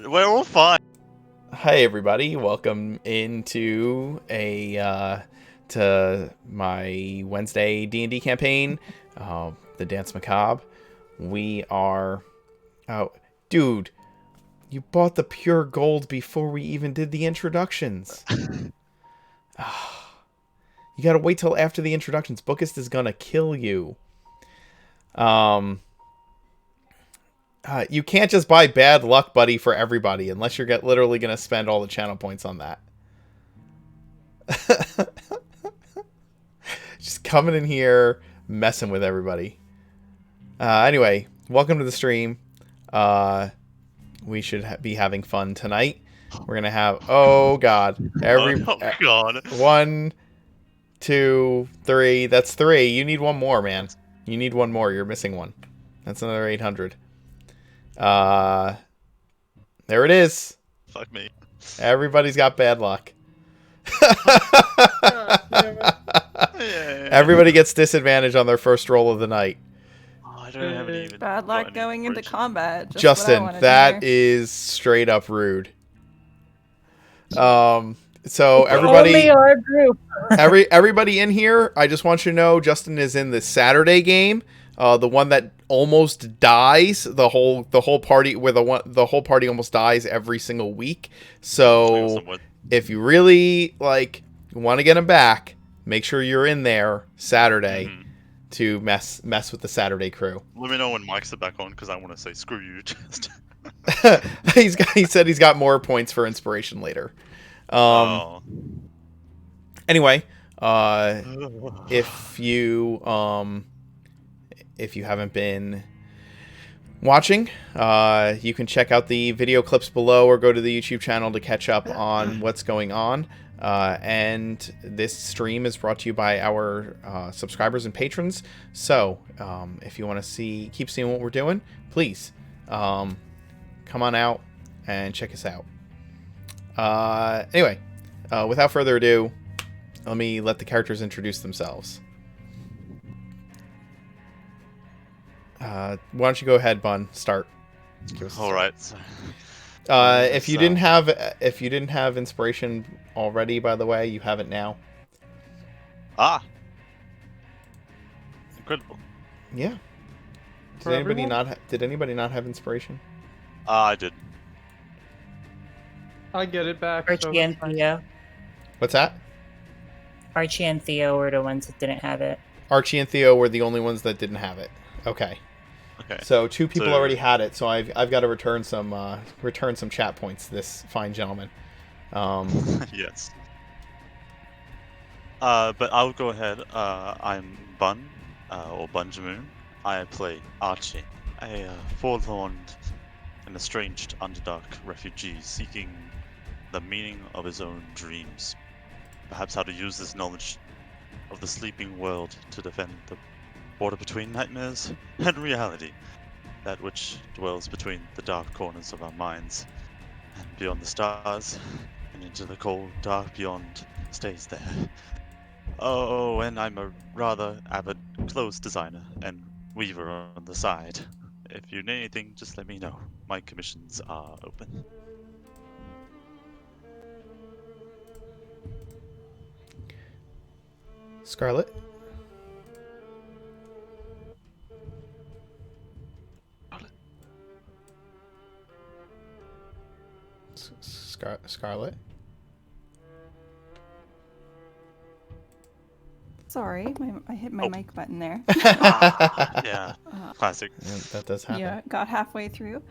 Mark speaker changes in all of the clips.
Speaker 1: We're all fine.
Speaker 2: Hi everybody, welcome into to my Wednesday D&D campaign, the Danse Macabre. We are... Oh, dude, you bought the pure gold before we even did the introductions. You gotta wait till after the introductions. Bookist is gonna kill you. You can't just buy bad luck, buddy, for everybody unless you're literally gonna spend all the channel points on that. Just coming in here, messing with everybody. Anyway, welcome to the stream. We should be having fun tonight. We're gonna have oh god,
Speaker 1: Oh god.
Speaker 2: 1, 2, 3. That's 3. You need one more, man. You need one more. You're missing one. That's another 800. There it is.
Speaker 1: Fuck me.
Speaker 2: Everybody's got bad luck.
Speaker 1: Yeah.
Speaker 2: Everybody gets disadvantage on their first roll of the night.
Speaker 1: Oh, I don't have any.
Speaker 3: Bad luck going into combat. Just
Speaker 2: Justin,
Speaker 3: what I
Speaker 2: that
Speaker 3: hear.
Speaker 2: is straight up rude. So everybody,
Speaker 4: only our group.
Speaker 2: everybody in here, I just want you to know, Justin is in the Saturday game, the one that almost dies. The whole party where the whole party almost dies every single week. So if you really want to get him back, make sure you're in there Saturday to mess with the Saturday crew.
Speaker 1: Let me know when mics are back on because I want to say screw you. Just.
Speaker 2: He said he's got more points for inspiration later. Anyway, if you haven't been watching, you can check out the video clips below or go to the YouTube channel to catch up on what's going on. And this stream is brought to you by our subscribers and patrons. So if you want to keep seeing what we're doing, please come on out and check us out. Anyway, without further ado, let the characters introduce themselves. Why don't you go ahead, Bun? Start.
Speaker 1: All right.
Speaker 2: If you didn't have inspiration already, by the way, you have it now.
Speaker 1: Incredible.
Speaker 2: Yeah. Did anybody not have inspiration?
Speaker 1: I did.
Speaker 4: I get it back.
Speaker 5: Archie and Theo.
Speaker 2: What's that?
Speaker 5: Archie and Theo were the ones that didn't have it.
Speaker 2: Archie and Theo were the only ones that didn't have it. Okay. So 2 people already had it. So I've got to return some chat points to this fine gentleman.
Speaker 1: Yes. But I'll go ahead. I'm Bun, or Bunjamoon. I play Archie, a forlorn and estranged underdark refugee seeking the meaning of his own dreams. Perhaps how to use this knowledge of the sleeping world to defend the border between nightmares and reality, that which dwells between the dark corners of our minds and beyond the stars and into the cold dark beyond stays there. Oh, and I'm a rather avid clothes designer and weaver on the side. If you need anything, just let me know. My commissions are open.
Speaker 2: Scarlet. Scarlet.
Speaker 3: Sorry, I hit my mic button there.
Speaker 1: Yeah, classic.
Speaker 2: That does happen.
Speaker 3: Yeah, got halfway through.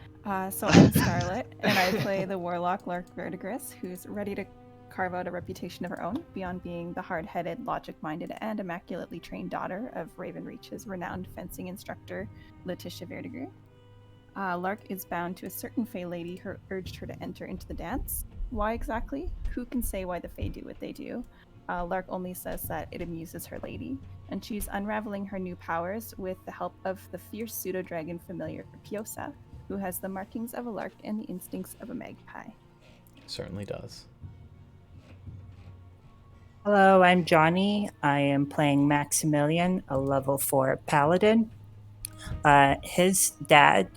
Speaker 3: So I'm Scarlet, and I play the warlock Lark Verdigris, who's ready to carve out a reputation of her own beyond being the hard-headed, logic-minded, and immaculately trained daughter of Ravenreach's renowned fencing instructor, Letitia Verdigris. Lark is bound to a certain Fey lady who urged her to enter into the dance. Why exactly? Who can say why the Fey do what they do? Lark only says that it amuses her lady, and she's unraveling her new powers with the help of the fierce pseudo-dragon familiar Piosa, who has the markings of a lark and the instincts of a magpie.
Speaker 2: Certainly does.
Speaker 5: Hello, I'm Johnny. I am playing Maximilian, a level 4 paladin. His dad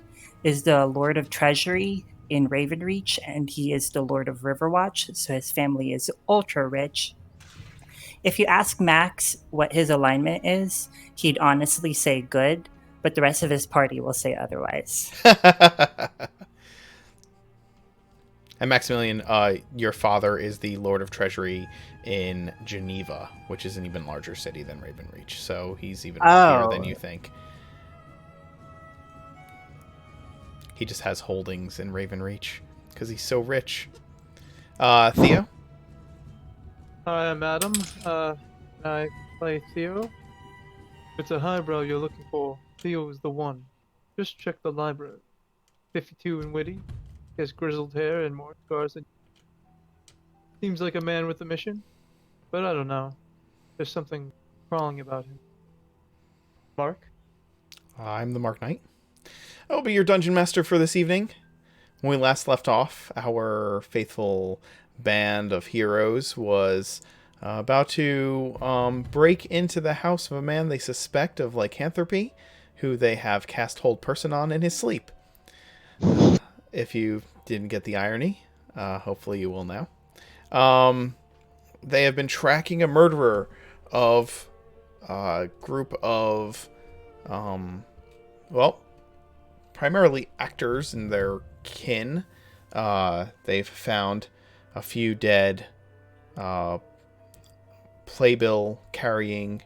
Speaker 5: is the Lord of Treasury, in Ravenreach, and he is the Lord of Riverwatch, so his family is ultra rich. If you ask Max what his alignment is, he'd honestly say good, but the rest of his party will say otherwise.
Speaker 2: And Maximilian, your father is the Lord of Treasury in Geneva, which is an even larger city than Ravenreach. So he's even wealthier than you think. He just has holdings in Ravenreach because he's so rich. Theo?
Speaker 4: Hi, I'm Adam. I play Theo. If it's a highbrow you're looking for, Theo is the one. Just check the library. 52 and witty. He has grizzled hair and more scars than. Seems like a man with a mission, but I don't know. There's something crawling about him. Mark?
Speaker 2: I'm the Mark Knight. I'll be your dungeon master for this evening. When we last left off, our faithful band of heroes was about to break into the house of a man they suspect of lycanthropy, who they have cast hold person on in his sleep. If you didn't get the irony, hopefully you will now. They have been tracking a murderer of a group of, primarily actors and their kin. They've found a few dead playbill carrying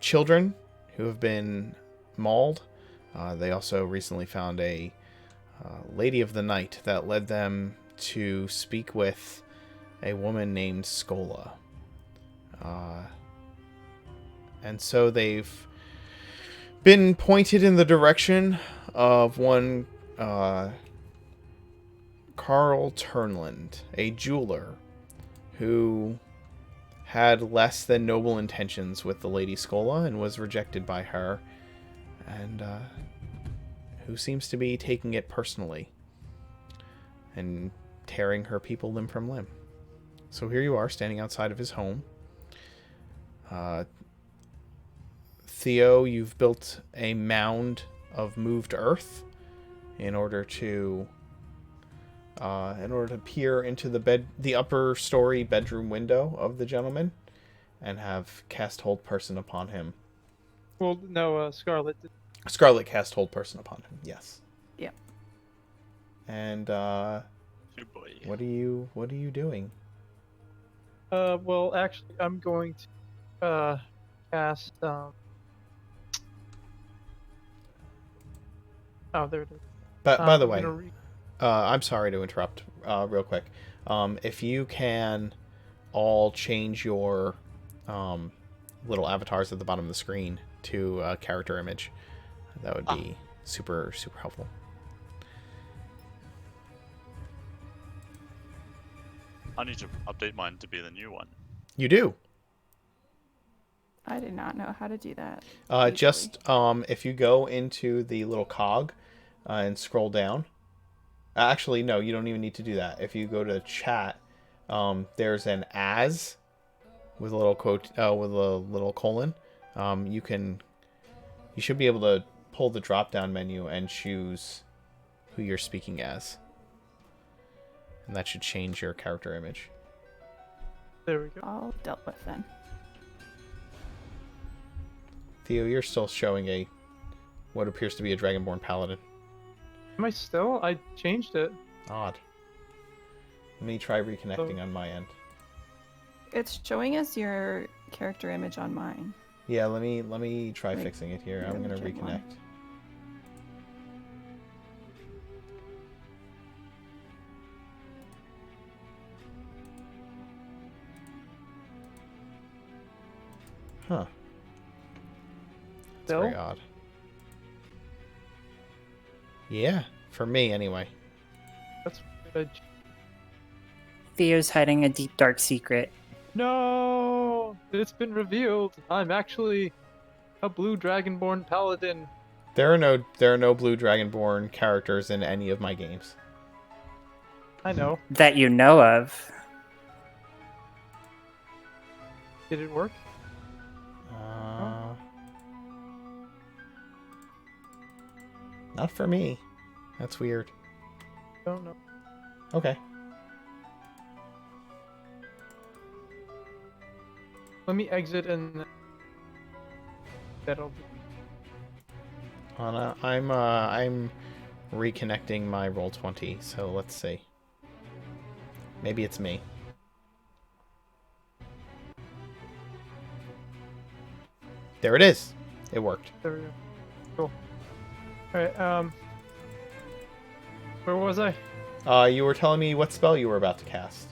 Speaker 2: children who have been mauled. They also recently found a lady of the night that led them to speak with a woman named Scola. And so they've been pointed in the direction of one Carl Turnland, a jeweler who had less than noble intentions with the Lady Scola and was rejected by her, and who seems to be taking it personally and tearing her people limb from limb. So here you are, standing outside of his home. Theo, you've built a mound of moved earth in order to peer into the upper story bedroom window of the gentleman and have cast hold person upon him.
Speaker 4: Well, no, Scarlet.
Speaker 2: Scarlet cast hold person upon him. Yes.
Speaker 3: Yep.
Speaker 2: And
Speaker 1: Oh boy.
Speaker 2: what are you doing?
Speaker 4: Well, actually, I'm going to cast. Oh, there it is.
Speaker 2: But by the
Speaker 4: I'm
Speaker 2: way,
Speaker 4: gonna
Speaker 2: I'm sorry to interrupt. Real quick, if you can all change your little avatars at the bottom of the screen to a character image, that would be super helpful.
Speaker 1: I need to update mine to be the new one.
Speaker 2: You do.
Speaker 3: I did not know how to do that.
Speaker 2: Just if you go into the little cog and scroll down. Actually, no, you don't even need to do that. If you go to chat, there's an as with a little quote with a little colon. You should be able to pull the drop down menu and choose who you're speaking as, and that should change your character image.
Speaker 4: There we go.
Speaker 3: All dealt with then.
Speaker 2: Theo, you're still showing what appears to be a Dragonborn Paladin.
Speaker 4: Am I still? I changed it.
Speaker 2: Odd. Let me try reconnecting on my end.
Speaker 3: It's showing us your character image on mine.
Speaker 2: Yeah, let me try
Speaker 3: Wait,
Speaker 2: fixing it here. I'm gonna
Speaker 3: check
Speaker 2: reconnect.
Speaker 3: mine.
Speaker 2: Huh. That's
Speaker 4: Still?
Speaker 2: very odd. Yeah, for me anyway.
Speaker 4: That's good.
Speaker 5: Theo's hiding a deep, dark secret.
Speaker 4: No! It's been revealed. I'm actually a blue dragonborn paladin.
Speaker 2: There are no blue Dragonborn characters in any of my games.
Speaker 4: I know.
Speaker 5: That you know of.
Speaker 4: Did it work?
Speaker 2: Not for me. That's weird.
Speaker 4: Don't know.
Speaker 2: Okay.
Speaker 4: Let me exit and that'll be.
Speaker 2: I'm reconnecting my Roll20, so let's see. Maybe it's me. There it is. It worked.
Speaker 4: There we go. Cool. Alright, where was I?
Speaker 2: You were telling me what spell you were about to cast.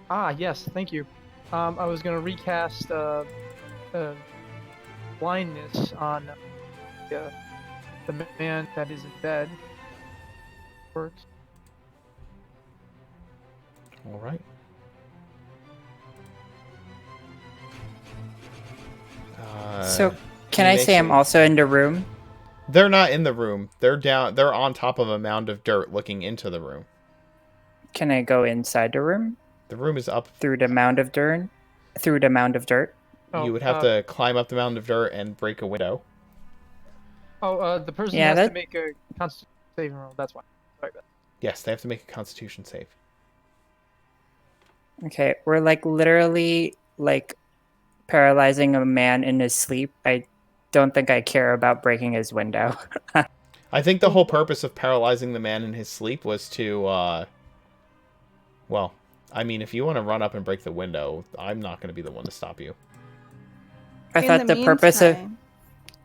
Speaker 4: Ah, yes, thank you. I was gonna recast blindness on the man that is in bed. Works.
Speaker 2: All right.
Speaker 5: So, can
Speaker 2: you
Speaker 5: I
Speaker 2: may
Speaker 5: say I'm
Speaker 2: say-
Speaker 5: also in the room?
Speaker 2: They're not in the room. They're down. They're on top of a mound of dirt, looking into the room.
Speaker 5: Can I go inside the room
Speaker 2: The room is up.
Speaker 5: through the mound of dirt? Through the mound of dirt?
Speaker 2: You would have to climb up the mound of dirt and break a window.
Speaker 4: The person
Speaker 5: Yeah,
Speaker 4: has
Speaker 5: that-
Speaker 4: to make a constitution saving roll. That's why. Sorry about that.
Speaker 2: Yes, they have to make a Constitution save.
Speaker 5: Okay, we're like literally like paralyzing a man in his sleep. I don't think I care about breaking his window.
Speaker 2: I think the whole purpose of paralyzing the man in his sleep was to, well, I mean, if you want to run up and break the window, I'm not going to be the one to stop you.
Speaker 5: I
Speaker 3: In
Speaker 5: thought
Speaker 3: the
Speaker 5: the purpose of
Speaker 3: meantime-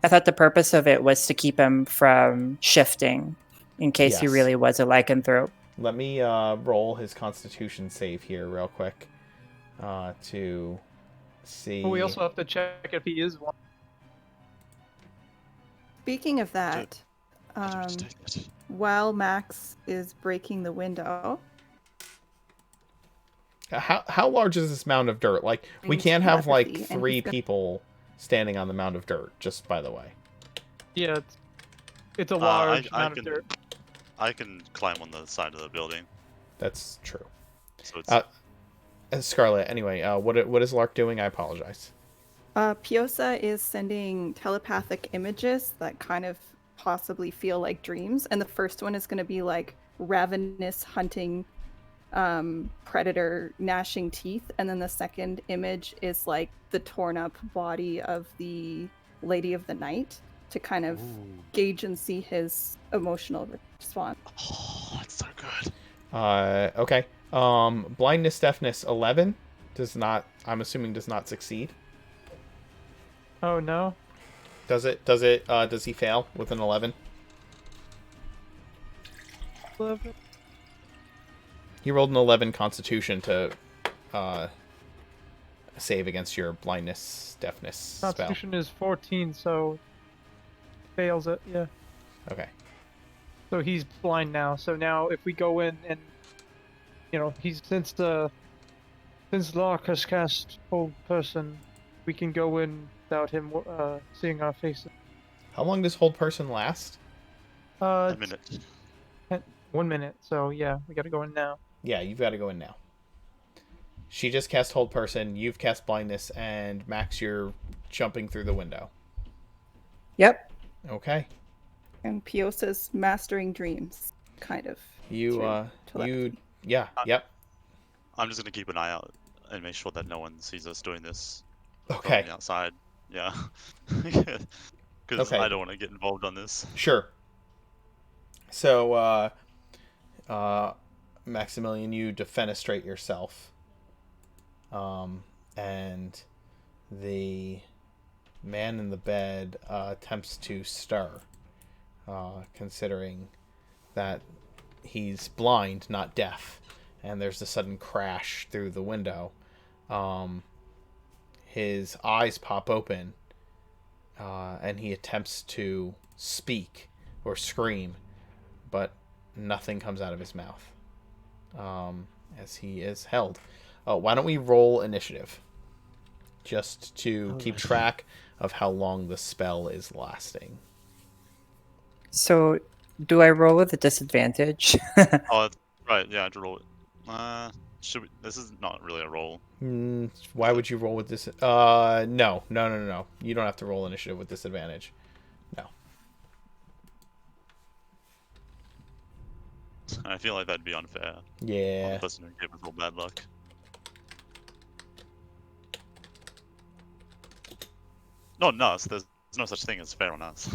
Speaker 5: I thought the purpose of it was to keep him from shifting in case he
Speaker 2: Yes.
Speaker 5: really was a lycanthrope.
Speaker 2: Let me roll his Constitution save here real quick to see.
Speaker 4: But we also have to check if he is one.
Speaker 3: Speaking of that,
Speaker 1: I don't mistake it.
Speaker 3: while Max is breaking the window,
Speaker 2: How large is this mound of dirt? Like, we
Speaker 3: Brings
Speaker 2: can't have like
Speaker 3: telepathy, and
Speaker 2: 3
Speaker 3: he's got-
Speaker 2: people standing on the mound of dirt. Just by the way,
Speaker 4: Yeah, it's a large
Speaker 1: I
Speaker 4: amount
Speaker 1: can
Speaker 4: of dirt.
Speaker 1: I can climb on the side of the building,
Speaker 2: that's true.
Speaker 1: so it's
Speaker 2: Scarlet. Anyway, what is Lark doing? I apologize.
Speaker 3: Piosa is sending telepathic images that kind of possibly feel like dreams, and the first one is going to be like ravenous hunting predator gnashing teeth, and then the second image is like the torn up body of the Lady of the Night to kind of gauge and see his emotional response.
Speaker 1: oh, it's so good.
Speaker 2: Okay. Blindness, deafness, 11 does not. I'm assuming does not succeed.
Speaker 4: Oh no.
Speaker 2: Does it? Does he fail with an 11?
Speaker 4: 11.
Speaker 2: He rolled an 11 Constitution to save against your blindness, deafness spell.
Speaker 4: Constitution is 14, so fails it. Yeah.
Speaker 2: Okay.
Speaker 4: So he's blind now. So now if we go in and he's since Lark has cast Hold Person, we can go in without him seeing our faces.
Speaker 2: How long does hold person last?
Speaker 1: A minute.
Speaker 4: 1 minute. So yeah, we gotta go in now.
Speaker 2: Yeah, you've got to go in now. She just cast hold person. You've cast blindness, and Max, you're jumping through the window.
Speaker 5: Yep.
Speaker 2: Okay.
Speaker 3: And Piosa's mastering dreams, kind of.
Speaker 2: You
Speaker 3: through telepathy.
Speaker 2: yeah, yep.
Speaker 1: I'm just gonna keep an eye out and make sure that no one sees us doing this
Speaker 2: Okay.
Speaker 1: from the outside. Yeah, because
Speaker 2: Okay.
Speaker 1: I don't want to get involved on this.
Speaker 2: Sure. So, Maximilian, you defenestrate yourself. And the man in the bed attempts to stir, considering that he's blind, not deaf, and there's a sudden crash through the window. His eyes pop open, and he attempts to speak or scream, but nothing comes out of his mouth, as he is held. Why don't we roll initiative, just to keep track of how long the spell is lasting?
Speaker 5: So, do I roll with a disadvantage?
Speaker 1: Oh, that's right. Yeah, I have to roll it. Should we? This is not really a roll.
Speaker 2: Why would you roll with this? No. You don't have to roll initiative with disadvantage. No.
Speaker 1: I feel like that'd be unfair on the
Speaker 2: Yeah.
Speaker 1: person who gave us all bad luck. Not on us. There's no such thing as fair on us.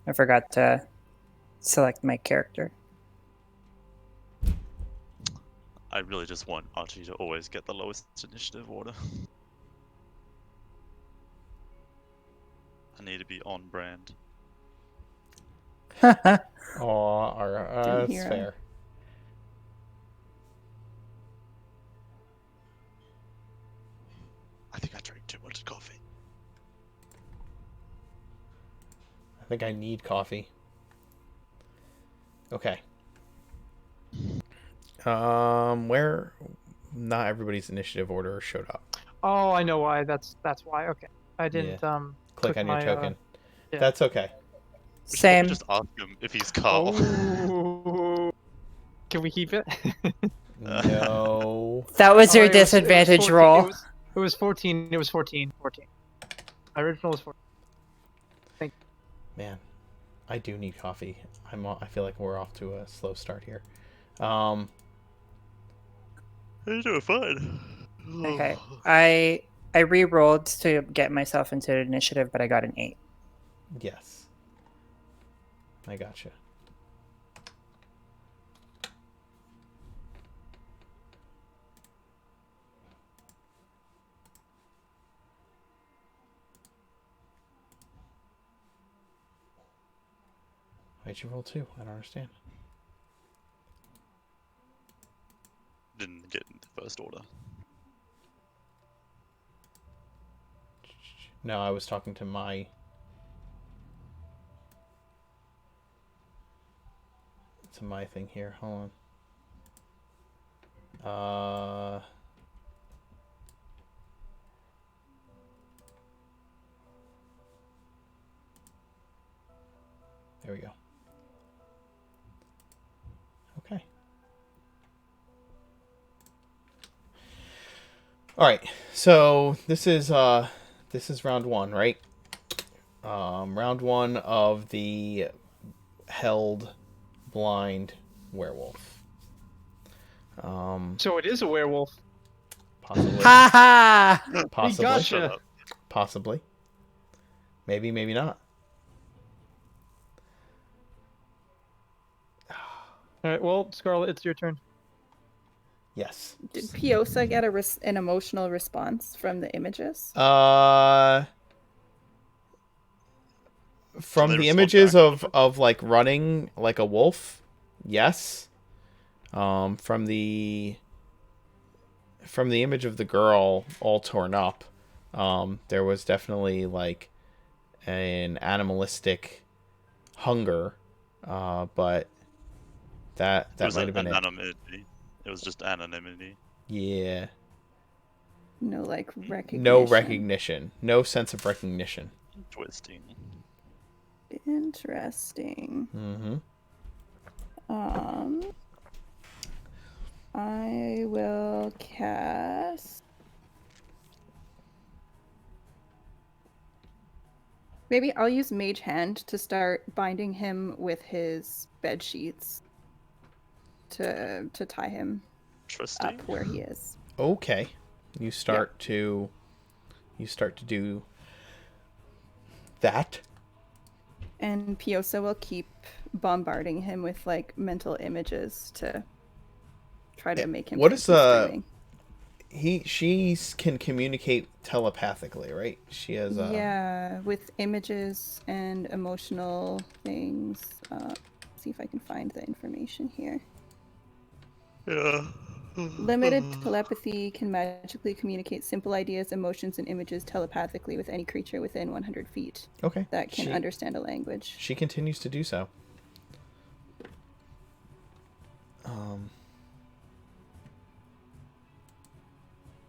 Speaker 5: I forgot to select my character.
Speaker 1: I really just want Archie to always get the lowest initiative order. I need to be on brand.
Speaker 2: Aw,
Speaker 3: Didn't
Speaker 2: that's
Speaker 3: hear him.
Speaker 2: fair.
Speaker 1: I think I drank too much coffee.
Speaker 2: I think I need coffee. Okay. Where not everybody's initiative order showed up.
Speaker 4: Oh, I know why. That's why. Okay. I didn't
Speaker 2: Click on your
Speaker 4: my,
Speaker 2: token.
Speaker 4: yeah.
Speaker 2: That's okay.
Speaker 1: We should
Speaker 5: Same.
Speaker 1: probably just ask him if he's Carl.
Speaker 4: Oh. Can we keep it?
Speaker 2: No.
Speaker 5: That was your
Speaker 4: Alright, it was
Speaker 5: disadvantage
Speaker 4: 14
Speaker 5: roll.
Speaker 4: It was 14. It was 14. 14. My original was 14.
Speaker 2: Man, I do need coffee. I feel like we're off to a slow start here.
Speaker 1: You're doing fine.
Speaker 5: Okay. I re-rolled to get myself into initiative, but I got an 8.
Speaker 2: Yes. I gotcha. Why'd you roll 2? I don't understand.
Speaker 1: Didn't get in the first order.
Speaker 2: No, I was talking to my... to my thing here. Hold on. There we go. Okay. All right. So this is round 1, right? Round 1 of the held blind werewolf.
Speaker 4: So it is a werewolf.
Speaker 2: Possibly.
Speaker 5: Ha ha!
Speaker 2: Possibly.
Speaker 4: gotcha.
Speaker 1: Shut up.
Speaker 2: Possibly. Maybe, maybe not.
Speaker 4: All right. Well, Scarlet, it's your turn.
Speaker 2: Yes.
Speaker 3: Did Piosa get an emotional response from the images?
Speaker 2: From
Speaker 1: they
Speaker 2: the
Speaker 1: respond
Speaker 2: images
Speaker 1: back?
Speaker 2: of like running like a wolf, yes. From the image of the girl all torn up, there was definitely like an animalistic hunger, but that
Speaker 1: It was
Speaker 2: might have been it.
Speaker 1: anonymity. It was just anonymity.
Speaker 2: Yeah.
Speaker 3: No, like recognition.
Speaker 2: No recognition. No sense of recognition.
Speaker 1: Twisting.
Speaker 3: Interesting.
Speaker 2: Mm-hmm.
Speaker 3: I will cast. Maybe I'll use Mage Hand to start binding him with his bed sheets to tie him
Speaker 1: Interesting.
Speaker 3: up where he is.
Speaker 2: Okay. You start to do that.
Speaker 3: And Piosa will keep bombarding him with like mental images to try to make him.
Speaker 2: What
Speaker 3: think
Speaker 2: is
Speaker 3: he's dreaming.
Speaker 2: she can communicate telepathically, right? She has
Speaker 3: Yeah, with images and emotional things. See if I can find the information here.
Speaker 1: Yeah.
Speaker 3: Limited telepathy can magically communicate simple ideas, emotions, and images telepathically with any creature within 100 feet
Speaker 2: okay.
Speaker 3: that can understand a language.
Speaker 2: She continues to do so.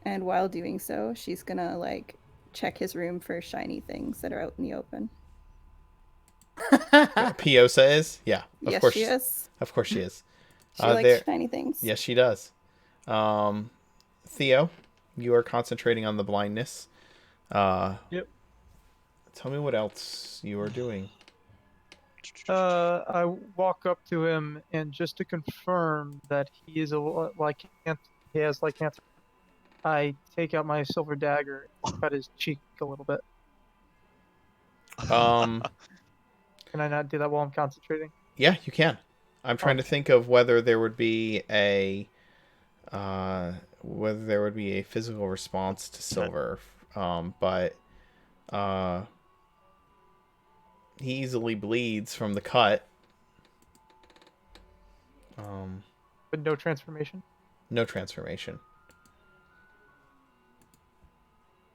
Speaker 3: And while doing so, she's gonna like check his room for shiny things that are out in the open.
Speaker 2: Piosa is? Yeah. Of
Speaker 3: Yes,
Speaker 2: course
Speaker 3: she is.
Speaker 2: Of course she is.
Speaker 3: She likes shiny things.
Speaker 2: Yes, she does. Theo, you are concentrating on the blindness.
Speaker 4: Yep.
Speaker 2: Tell me what else you are doing.
Speaker 4: I walk up to him, and just to confirm that he is he has lycanthropy, I take out my silver dagger and cut his cheek a little bit.
Speaker 2: Um,
Speaker 4: Can I not do that while I'm concentrating?
Speaker 2: yeah, you can. I'm trying to think of whether there would be a physical response to silver. But he easily bleeds from the cut.
Speaker 4: But no transformation?
Speaker 2: No transformation.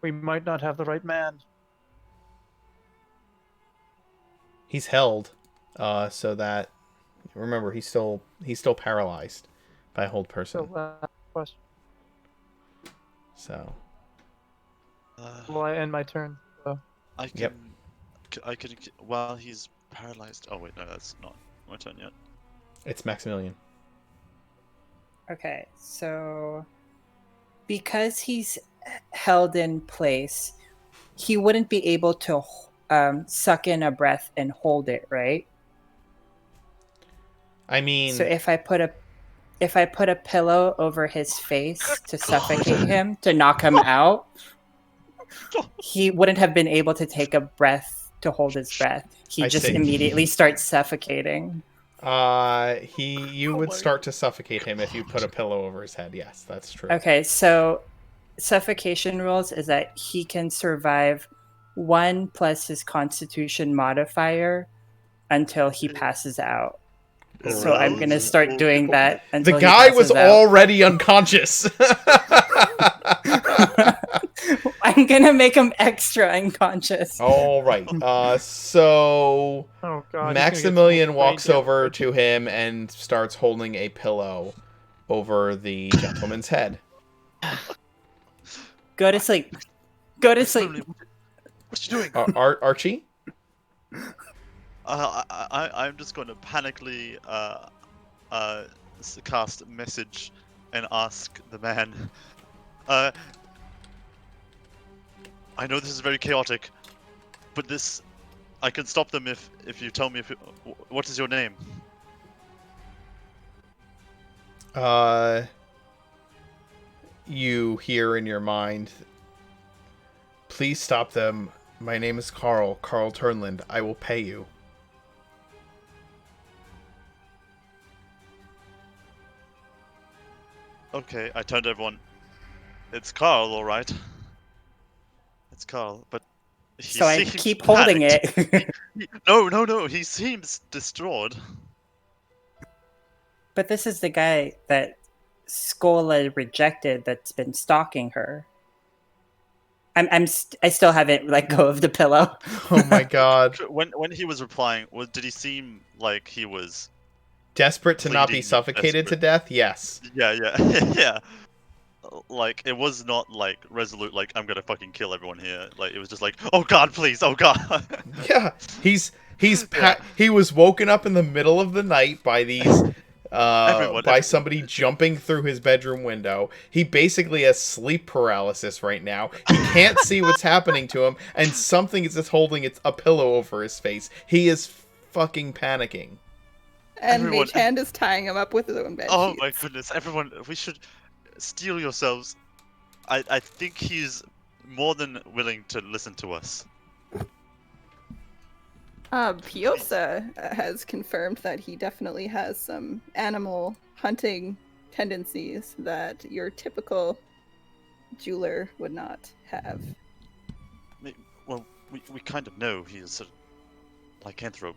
Speaker 4: We might not have the right man.
Speaker 2: He's held, so that remember he's still paralyzed by a hold person.
Speaker 4: So, question.
Speaker 2: So
Speaker 4: Will I end my turn? So.
Speaker 1: I can.
Speaker 2: Yep.
Speaker 1: I can. While he's paralyzed. Oh wait, no, that's not my turn yet.
Speaker 2: it's Maximilian.
Speaker 5: Okay, so because he's held in place, he wouldn't be able to suck in a breath and hold it, right?
Speaker 2: I mean,
Speaker 5: So if I put a pillow over his face to suffocate him, to knock him out, he wouldn't have been able to take a breath to hold his breath. He
Speaker 2: I
Speaker 5: just
Speaker 2: see.
Speaker 5: immediately starts suffocating.
Speaker 2: you would start to suffocate him if you put a pillow over his head. Yes, that's true.
Speaker 5: Okay, so suffocation rules is that he can survive 1 plus his constitution modifier until he passes out. So I'm gonna start doing that until
Speaker 2: The guy
Speaker 5: he
Speaker 2: was
Speaker 5: passes out.
Speaker 2: already unconscious.
Speaker 5: I'm gonna make him extra unconscious.
Speaker 2: All right. So
Speaker 4: Oh god.
Speaker 2: Maximilian walks
Speaker 4: brain
Speaker 2: over
Speaker 4: damage.
Speaker 2: to him and starts holding a pillow over the gentleman's head.
Speaker 5: Go to sleep. Go to sleep.
Speaker 1: What you doing?
Speaker 2: Archie?
Speaker 1: I'm just going to panically cast message and ask the man. I know this is very chaotic, but I can stop them if you tell me what is your name?
Speaker 2: You hear in your mind, please stop them. My name is Carl Turnland. I will pay you.
Speaker 1: Okay, I turned to everyone. It's Carl, all right. It's Carl, but he
Speaker 5: So I
Speaker 1: seems
Speaker 5: keep holding
Speaker 1: panicked.
Speaker 5: it.
Speaker 1: No. He seems distraught.
Speaker 5: But this is the guy that Scola rejected that's been stalking her. I still haven't let go of the pillow.
Speaker 2: Oh my god.
Speaker 1: When he was replying, did he seem like he was?
Speaker 2: Desperate to not be
Speaker 1: Bleeding,
Speaker 2: suffocated to
Speaker 1: desperate.
Speaker 2: death? Yes.
Speaker 1: Yeah, yeah. Like it was not like resolute. Like I'm gonna fucking kill everyone here. Like it was just like, oh god, please, oh god.
Speaker 2: Yeah.
Speaker 1: Yeah.
Speaker 2: He was woken up in the middle of the night by these by somebody jumping through his bedroom window. He basically has sleep paralysis right now. He can't see what's happening to him, and something is just holding a pillow over his face. He is fucking panicking.
Speaker 3: And
Speaker 1: Everyone-
Speaker 3: Mage Hand is tying him up with his own bed
Speaker 1: Oh
Speaker 3: sheets.
Speaker 1: my goodness, everyone, we should steel yourselves. I think he's more than willing to listen to us.
Speaker 3: Piosa has confirmed that he definitely has some animal hunting tendencies that your typical jeweler would not have.
Speaker 1: Well, we kind of know he's a lycanthrope.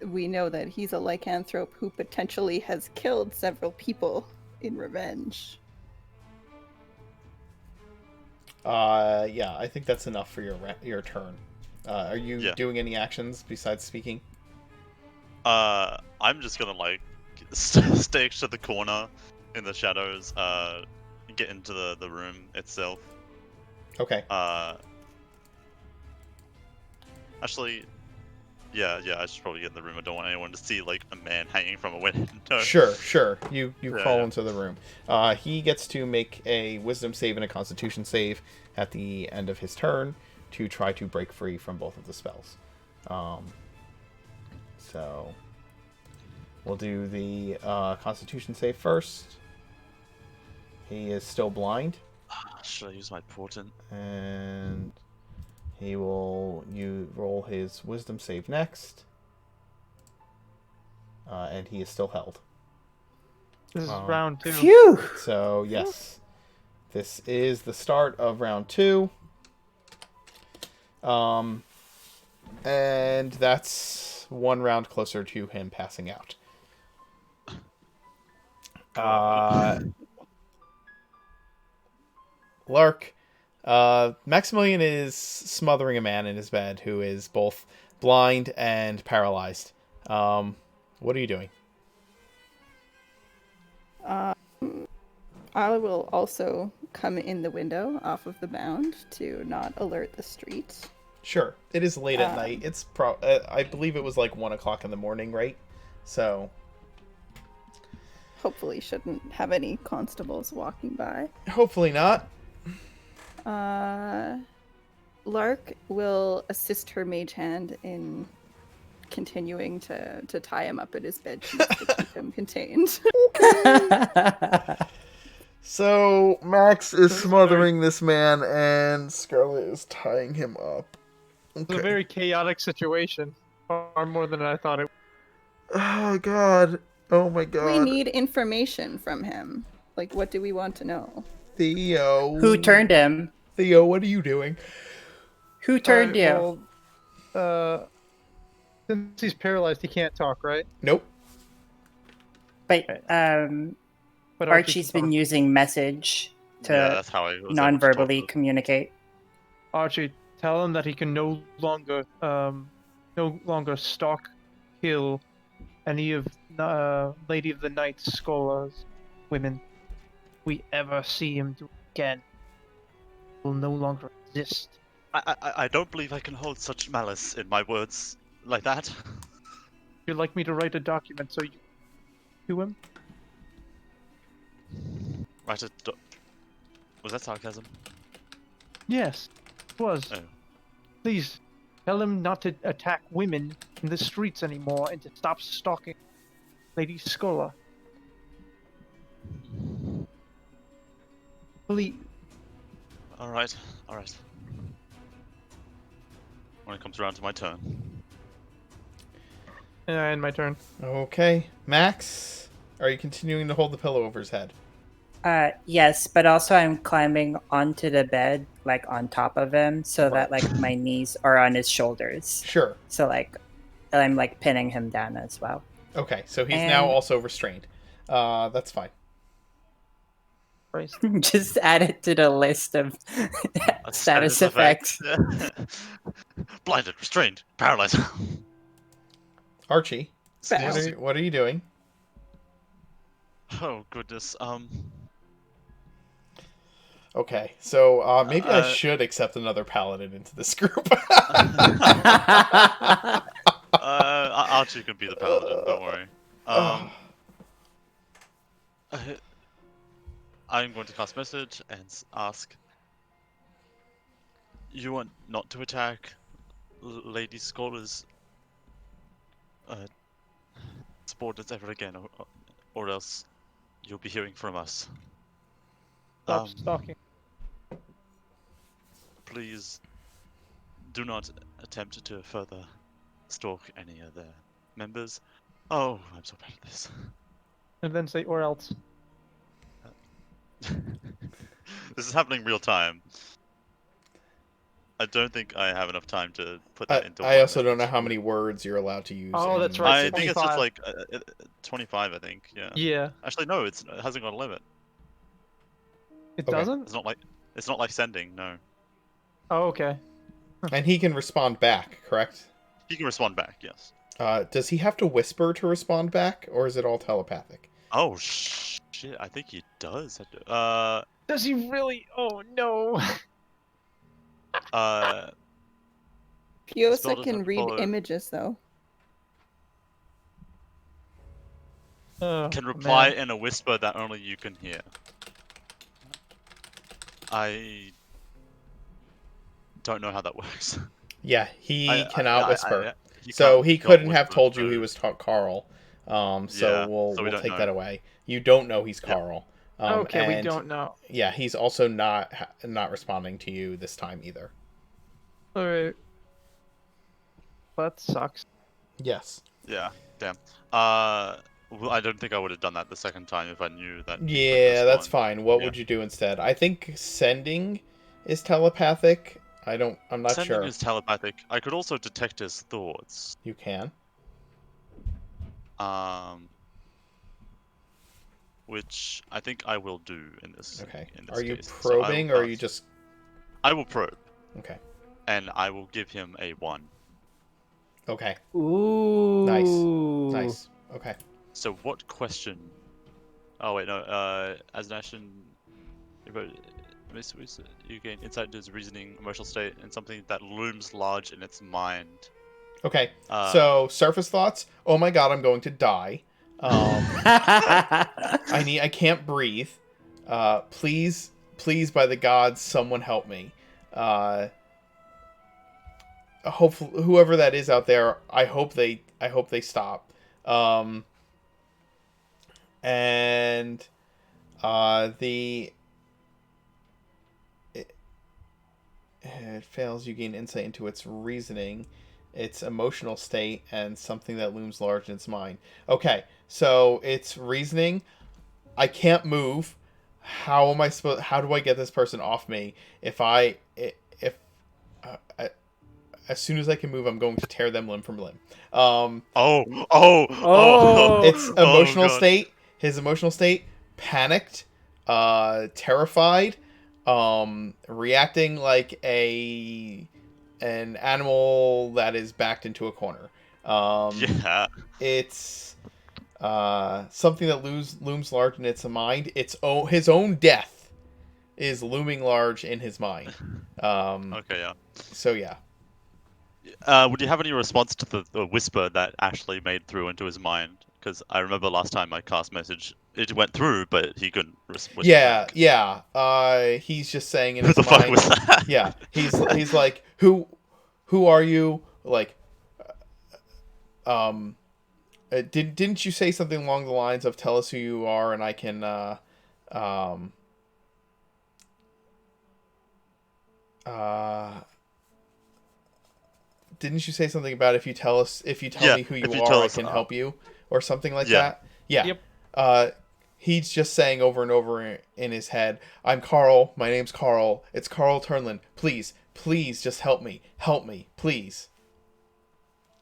Speaker 3: We know that he's a lycanthrope who potentially has killed several people in revenge.
Speaker 2: Yeah, I think that's enough for your turn. Are you doing any actions besides speaking?
Speaker 1: I'm just gonna like stay to the corner in the shadows, get into the room itself.
Speaker 2: Okay.
Speaker 1: Actually, yeah, I should probably get in the room. I don't want anyone to see like a man hanging from a window.
Speaker 2: Sure. You crawl
Speaker 1: Yeah.
Speaker 2: into the room. He gets to make a wisdom save and a constitution save at the end of his turn to try to break free from both of the spells. So we'll do the Constitution save first. He is still blind.
Speaker 1: Should I use my portent?
Speaker 2: And he will roll his Wisdom save next. And he is still held.
Speaker 4: This is round 2.
Speaker 5: Phew!
Speaker 2: So, yes. This is the start of round 2. And that's one round closer to him passing out. Lark, Maximilian is smothering a man in his bed who is both blind and paralyzed. What are you doing?
Speaker 3: I will also come in the window off of the mound to not alert the street.
Speaker 2: Sure. It is late at night. It's I believe it was like 1 o'clock in the morning, right? So
Speaker 3: Hopefully shouldn't have any constables walking by.
Speaker 2: hopefully not.
Speaker 3: Lark will assist her mage hand in continuing to tie him up in his bed sheets to keep him contained.
Speaker 2: So Max is smothering this man, and Scarlet is tying him up.
Speaker 4: It's a very chaotic situation. Far more than I thought it would.
Speaker 2: Oh God! Oh my God!
Speaker 3: We need information from him. Like, what do we want to know?
Speaker 2: Theo.
Speaker 5: Who turned him?
Speaker 2: Theo, what are you doing?
Speaker 5: Who turned you?
Speaker 4: Well, since he's paralyzed, he can't talk, right?
Speaker 2: Nope.
Speaker 5: But
Speaker 4: But
Speaker 5: Archie's
Speaker 4: can
Speaker 5: been
Speaker 4: talk.
Speaker 5: using message to
Speaker 1: that's how I was able to
Speaker 5: non-verbally
Speaker 1: talk to-
Speaker 5: communicate.
Speaker 4: Archie, tell him that he can no longer stalk, kill any of Lady of the Night scholars, women. If we ever see him do it again, will no longer exist.
Speaker 1: I don't believe I can hold such malice in my words like that.
Speaker 4: You'd like me to write a document so you to him?
Speaker 1: Was that sarcasm?
Speaker 4: Yes, it was.
Speaker 1: Oh.
Speaker 4: Please tell him not to attack women in the streets anymore and to stop stalking Lady Scholar. Please.
Speaker 1: Alright. When it comes around to my turn.
Speaker 4: And my turn.
Speaker 2: Okay, Max, are you continuing to hold the pillow over his head?
Speaker 5: Yes, but also I'm climbing onto the bed, like on top of him, so that like my knees are on his shoulders.
Speaker 2: Sure.
Speaker 5: So like I'm like pinning him down as well.
Speaker 2: Okay, so he's now
Speaker 5: And-
Speaker 2: also restrained. That's fine.
Speaker 4: Christ.
Speaker 5: Just add it to the list of status effects.
Speaker 1: Blinded, restrained, paralyzed.
Speaker 2: Archie,
Speaker 3: Fast.
Speaker 2: what are you doing?
Speaker 1: Oh goodness.
Speaker 2: Okay, so maybe I should accept another paladin into this group.
Speaker 1: Archie can be the paladin. Don't worry. I'm going to cast message and ask. You want not to attack Lady Scholar's supporters ever again, or else you'll be hearing from us.
Speaker 4: Stop stalking.
Speaker 1: Please do not attempt to further stalk any of the members. Oh, I'm so bad at this.
Speaker 4: And then say, or else.
Speaker 1: This is happening real time. I don't think I have enough time to put that into.
Speaker 2: I also don't know how many words you're allowed to use.
Speaker 4: Oh,
Speaker 2: in
Speaker 4: that's right.
Speaker 1: I think it's just
Speaker 4: 25.
Speaker 1: like 25. I think, yeah.
Speaker 4: Yeah.
Speaker 1: Actually, no, it hasn't got a limit.
Speaker 4: It
Speaker 2: Okay.
Speaker 4: doesn't?
Speaker 1: It's not like sending. No,
Speaker 4: Oh, okay.
Speaker 2: And he can respond back, correct?
Speaker 1: he can respond back. Yes.
Speaker 2: Does he have to whisper to respond back, or is it all telepathic?
Speaker 1: Oh shit! I think he does. Have to,
Speaker 4: Does he really? Oh, no.
Speaker 3: Fiosa
Speaker 1: Spell
Speaker 3: can
Speaker 1: doesn't
Speaker 3: read
Speaker 1: follow.
Speaker 3: images, though.
Speaker 4: Oh,
Speaker 1: can reply
Speaker 4: man.
Speaker 1: in a whisper that only you can hear. don't know how that works.
Speaker 2: Yeah, he cannot whisper.
Speaker 1: He
Speaker 2: So
Speaker 1: can't
Speaker 2: he
Speaker 1: not
Speaker 2: couldn't have
Speaker 1: whisper,
Speaker 2: told you he
Speaker 1: so
Speaker 2: was Carl. So
Speaker 1: yeah, so we
Speaker 2: we'll
Speaker 1: don't
Speaker 2: take
Speaker 1: know.
Speaker 2: that away. You don't know he's
Speaker 1: Yep.
Speaker 2: Carl.
Speaker 4: Okay, we
Speaker 2: And
Speaker 4: don't know.
Speaker 2: yeah, he's also not responding to you this time either.
Speaker 4: Alright. That sucks.
Speaker 2: Yes.
Speaker 1: Yeah, damn. Well, I don't think I would have done that the second time if I knew that he couldn't
Speaker 2: Yeah, that's
Speaker 1: respond.
Speaker 2: fine. What
Speaker 1: Yeah.
Speaker 2: would you do instead? I think sending is telepathic. I'm not
Speaker 1: Sending
Speaker 2: sure.
Speaker 1: is telepathic. I could also detect his thoughts.
Speaker 2: You can.
Speaker 1: Which I think I will do in this
Speaker 2: Okay.
Speaker 1: in
Speaker 2: Are
Speaker 1: this
Speaker 2: you
Speaker 1: case. So I will
Speaker 2: probing or are you
Speaker 1: cast-
Speaker 2: just
Speaker 1: I will probe,
Speaker 2: okay?
Speaker 1: and I will give him a 1.
Speaker 2: Okay.
Speaker 5: Ooh.
Speaker 2: Nice. Okay.
Speaker 1: So what question? Oh wait, no. As an action, you gain insight into his reasoning, emotional state, and something that looms large in its mind.
Speaker 2: Okay.
Speaker 1: Uh,
Speaker 2: So surface thoughts. Oh my god, I'm going to die. I can't breathe. Please, by the gods, someone help me. Hopefully, whoever that is out there, I hope they stop. And it fails. You gain insight into its reasoning, its emotional state, and something that looms large in its mind. Okay, so it's reasoning. I can't move. How am I supposed? How do I get this person off me? If as soon as I can move, I'm going to tear them limb from limb. It's emotional
Speaker 1: God.
Speaker 2: state. His emotional state: panicked, terrified, reacting like an animal that is backed into a corner.
Speaker 1: Yeah.
Speaker 2: It's something that looms large in its mind. His own death is looming large in his mind.
Speaker 1: Okay, yeah.
Speaker 2: So yeah.
Speaker 1: Would you have any response to the whisper that Ashley made through into his mind? Because I remember last time I cast message, it went through, but he couldn't whisper
Speaker 2: Yeah,
Speaker 1: back.
Speaker 2: yeah. He's just saying in
Speaker 1: Who
Speaker 2: his
Speaker 1: the
Speaker 2: mind.
Speaker 1: fuck was that?
Speaker 2: Yeah, he's like, who are you? Like, didn't you say something along the lines of tell us who you are and I can didn't you say something about if you tell
Speaker 1: Yeah,
Speaker 2: me who
Speaker 1: if
Speaker 2: you
Speaker 1: you
Speaker 2: are,
Speaker 1: tell
Speaker 2: I
Speaker 1: us,
Speaker 2: can help you, or something like
Speaker 1: yeah.
Speaker 2: that? Yeah.
Speaker 4: Yep.
Speaker 2: He's just saying over and over in his head, I'm Carl, my name's Carl, it's Carl Turnlin, please just help me, please.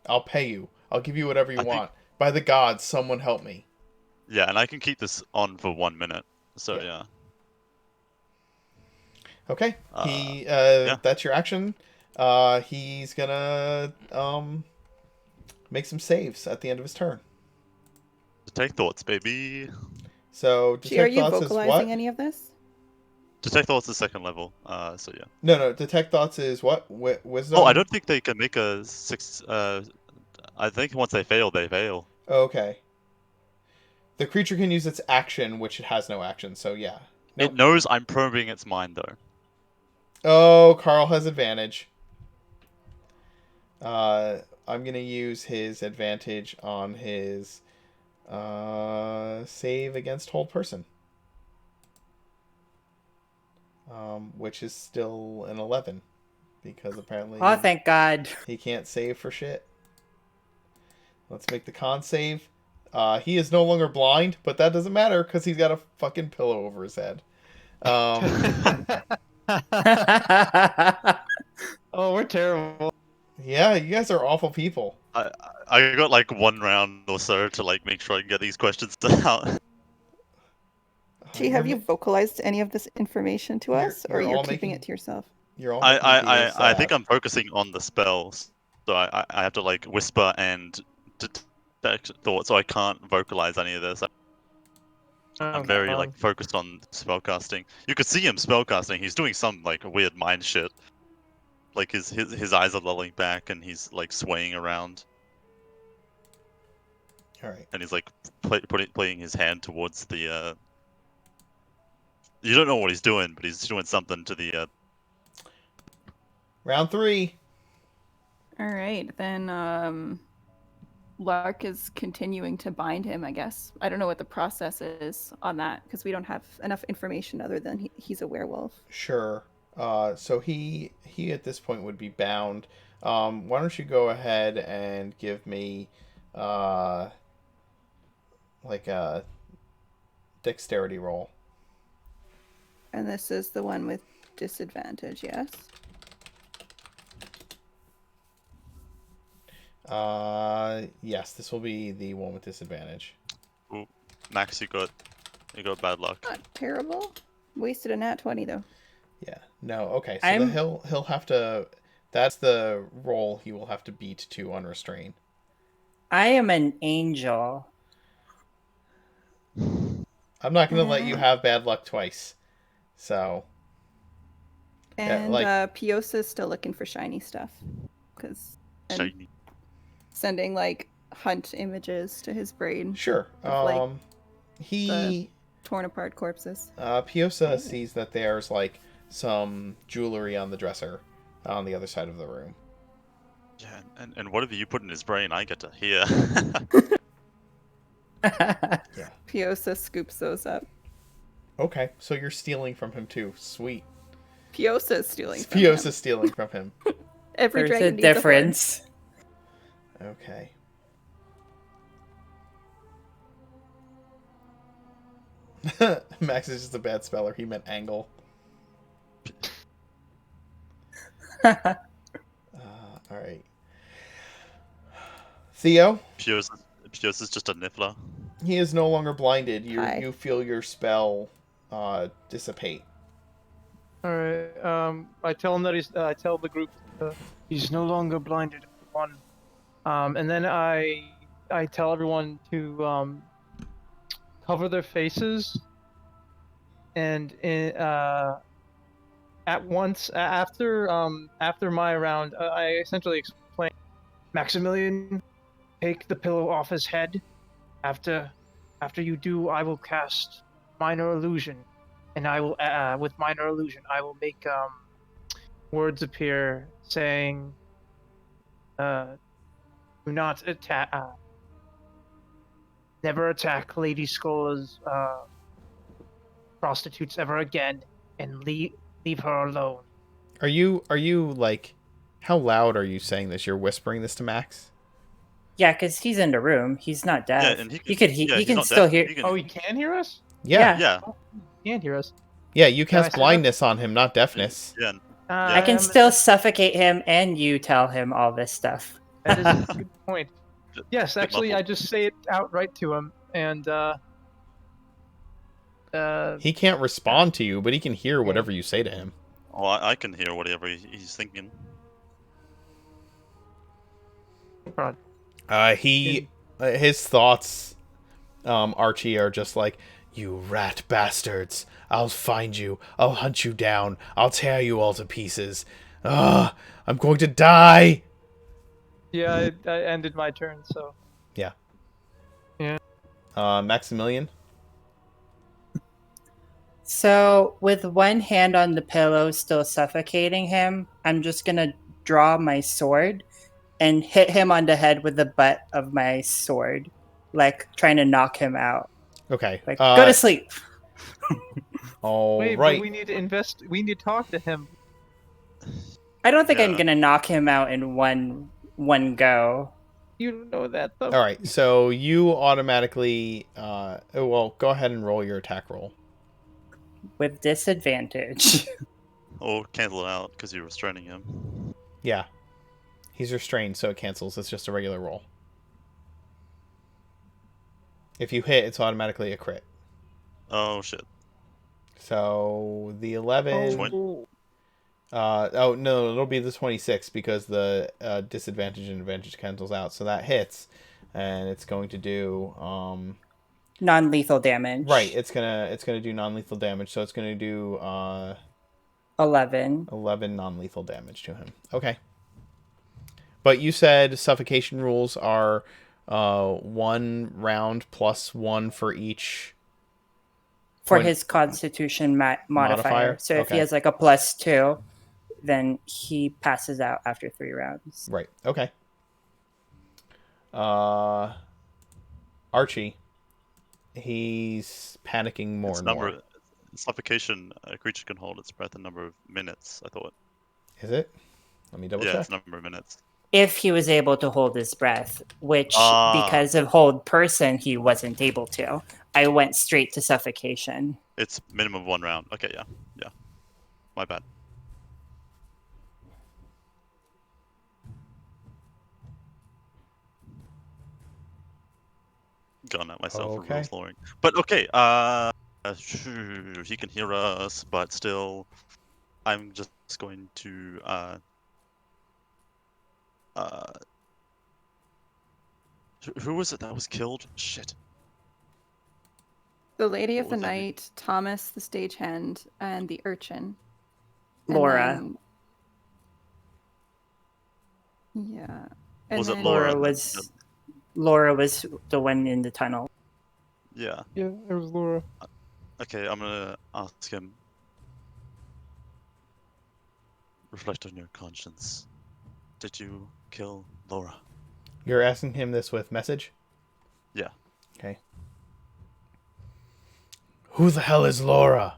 Speaker 2: I'll pay you, I'll give you whatever you want. By the gods, someone help me.
Speaker 1: Yeah, and I can keep this on for 1 minute. So yeah.
Speaker 2: Okay.
Speaker 1: Yeah.
Speaker 2: That's your action. He's gonna make some saves at the end of his turn.
Speaker 1: Detect thoughts, baby.
Speaker 2: So
Speaker 3: Gee, are
Speaker 2: detect
Speaker 3: you
Speaker 2: thoughts is
Speaker 3: vocalizing
Speaker 2: what?
Speaker 3: any of this?
Speaker 1: Detect thoughts is 2nd level. So yeah.
Speaker 2: No. Detect thoughts is what? Wisdom.
Speaker 1: Oh, I don't think they can make a 6. I think once they fail, they fail.
Speaker 2: Okay. The creature can use its action, which it has no action. So yeah. Nope.
Speaker 1: It knows I'm probing its mind though.
Speaker 2: Oh, Carl has advantage. I'm gonna use his advantage on his save against hold person. Which is still an 11, because apparently
Speaker 5: Oh, thank God.
Speaker 2: he can't save for shit. Let's make the con save. He is no longer blind, but that doesn't matter because he's got a fucking pillow over his head.
Speaker 4: Oh, we're terrible.
Speaker 2: Yeah, you guys are awful people.
Speaker 1: I got like 1 round or so to like make sure I can get these questions out.
Speaker 3: Gee, have you vocalized any of this information to us, or
Speaker 2: you're
Speaker 3: you're
Speaker 2: all
Speaker 3: keeping
Speaker 2: making-
Speaker 3: it to yourself?
Speaker 2: You're all making me really
Speaker 1: I think
Speaker 2: sad.
Speaker 1: I'm focusing on the spells, so I have to like whisper and detect thoughts, so I can't vocalize any of this. I'm very like focused on spellcasting. You could see him spellcasting. He's doing some like weird mind shit. Like his eyes are lolling back and he's like swaying around.
Speaker 2: All right.
Speaker 1: And he's like playing his hand towards the. You don't know what he's doing, but he's doing something to the.
Speaker 2: Round 3.
Speaker 3: All right, then Lark is continuing to bind him, I guess. I don't know what the process is on that because we don't have enough information other than he's a werewolf.
Speaker 2: Sure. So he at this point would be bound. Why don't you go ahead and give me like a dexterity roll.
Speaker 3: And this is the one with disadvantage, yes?
Speaker 2: Yes, this will be the one with disadvantage.
Speaker 1: Ooh, Max, you got bad luck.
Speaker 3: Not terrible. Wasted a nat 20 though.
Speaker 2: Yeah. No. Okay. So then he'll have to. That's the roll he will have to beat to unrestrain.
Speaker 5: I am an angel.
Speaker 2: I'm not going to let you have bad luck twice. So.
Speaker 3: And
Speaker 2: yeah,
Speaker 3: Piosa's still looking for shiny stuff.
Speaker 1: Shiny.
Speaker 3: Sending like hunt images to his brain.
Speaker 2: Sure.
Speaker 3: Of, like,
Speaker 2: he
Speaker 3: torn apart corpses.
Speaker 2: Piosa sees that there's like some jewelry on the dresser on the other side of the room.
Speaker 1: Yeah, and whatever you put in his brain, I get to hear.
Speaker 2: Yeah.
Speaker 3: Piosa scoops those up.
Speaker 2: Okay, so you're stealing from him too. Sweet.
Speaker 3: Piosa's stealing from
Speaker 2: Piosa's
Speaker 3: him.
Speaker 2: stealing from him.
Speaker 3: Every
Speaker 5: There's
Speaker 3: dragon
Speaker 5: a
Speaker 3: needs a horn.
Speaker 5: difference.
Speaker 2: Okay. Max is just a bad speller. He meant angle. All right. Theo?
Speaker 1: Piosa's just a niffler.
Speaker 2: He is no longer blinded.
Speaker 3: Hi.
Speaker 2: You feel your spell dissipate.
Speaker 4: All right. I tell him that I tell the group he's no longer blinded. One. And then I tell everyone to cover their faces. And at once after my round, I essentially explain, Maximilian, take the pillow off his head. After you do, I will cast minor illusion, and I will with minor illusion I will make words appear saying, do not attack, never attack Lady Skola's prostitutes ever again, and leave her alone.
Speaker 2: Are you like, how loud are you saying this? You're whispering this to Max?
Speaker 5: Yeah, because he's in the room. He's not deaf.
Speaker 1: Yeah, and
Speaker 5: he can
Speaker 1: he's not
Speaker 5: still
Speaker 1: deaf.
Speaker 5: hear.
Speaker 4: Oh, he can hear us?
Speaker 5: Yeah.
Speaker 1: Yeah.
Speaker 4: He can hear us.
Speaker 2: Yeah, you
Speaker 4: Can I
Speaker 2: cast
Speaker 4: say that?
Speaker 2: blindness on him, not deafness.
Speaker 1: Yeah.
Speaker 5: I can still suffocate him, and you tell him all this stuff.
Speaker 4: That is a good point. Yes,
Speaker 1: Bit
Speaker 4: actually, I
Speaker 1: muffled.
Speaker 4: just say it outright to him, and
Speaker 2: He can't respond to you, but he can hear whatever you say to him.
Speaker 1: Oh, I can hear whatever he's thinking.
Speaker 2: His thoughts, Archie, are just like, you rat bastards. I'll find you. I'll hunt you down. I'll tear you all to pieces. I'm going to die.
Speaker 4: yeah, I ended my turn, so.
Speaker 2: Yeah.
Speaker 4: Yeah.
Speaker 2: Maximilian?
Speaker 5: So, with one hand on the pillow still suffocating him, I'm just gonna draw my sword and hit him on the head with the butt of my sword, like trying to knock him out.
Speaker 2: Okay.
Speaker 5: Like, go to sleep.
Speaker 2: All
Speaker 4: Wait,
Speaker 2: right.
Speaker 4: but we need to we need to talk to him.
Speaker 5: I don't think I'm
Speaker 1: Yeah.
Speaker 5: gonna knock him out in one go.
Speaker 4: You know that, though.
Speaker 2: All right. So you automatically, well, go ahead and roll your attack roll.
Speaker 5: With disadvantage.
Speaker 1: Or cancel it out because you're restraining him.
Speaker 2: Yeah. He's restrained, so it cancels. It's just a regular roll. If you hit, it's automatically a crit.
Speaker 1: Oh shit.
Speaker 2: So the 11.
Speaker 1: Twen-
Speaker 2: Oh no, it'll be the 26 because the disadvantage and advantage cancels out. So that hits, and it's going to do
Speaker 5: Non-lethal damage.
Speaker 2: right. It's gonna do non-lethal damage. So it's gonna do
Speaker 5: 11.
Speaker 2: 11 non-lethal damage to him. Okay. But you said suffocation rules are 1 round plus 1 for each.
Speaker 5: For
Speaker 2: When-
Speaker 5: his constitution modifier. So if he
Speaker 2: Okay.
Speaker 5: has like a +2, then he passes out after 3 rounds.
Speaker 2: Right. Okay. Archie. He's panicking more
Speaker 1: It's
Speaker 2: and
Speaker 1: number
Speaker 2: more.
Speaker 1: suffocation. A creature can hold its breath a number of minutes. I thought.
Speaker 2: Is it? Let me double
Speaker 1: Yeah,
Speaker 2: check.
Speaker 1: it's a number of minutes.
Speaker 5: If he was able to hold his breath, which
Speaker 1: Ah.
Speaker 5: because of hold person, he wasn't able to. I went straight to suffocation.
Speaker 1: It's minimum of 1 round. Okay, yeah. My bad. Gone at myself for
Speaker 2: Okay.
Speaker 1: rules lowering. But okay, he can hear us, but still, I'm just going to who was it that was killed? Shit.
Speaker 3: The Lady of
Speaker 1: What
Speaker 3: the
Speaker 1: was their name?
Speaker 3: Night, Thomas the stagehand, and the urchin. And
Speaker 5: Laura.
Speaker 3: then- yeah. And
Speaker 1: Was it
Speaker 3: then-
Speaker 1: Laura?
Speaker 5: Laura was the one in the tunnel.
Speaker 1: Yeah.
Speaker 4: Yeah, it was Laura.
Speaker 1: Okay, I'm gonna ask him. Reflect on your conscience. Did you kill Laura?
Speaker 2: You're asking him this with message?
Speaker 1: Yeah.
Speaker 2: Okay. Who the hell is Laura?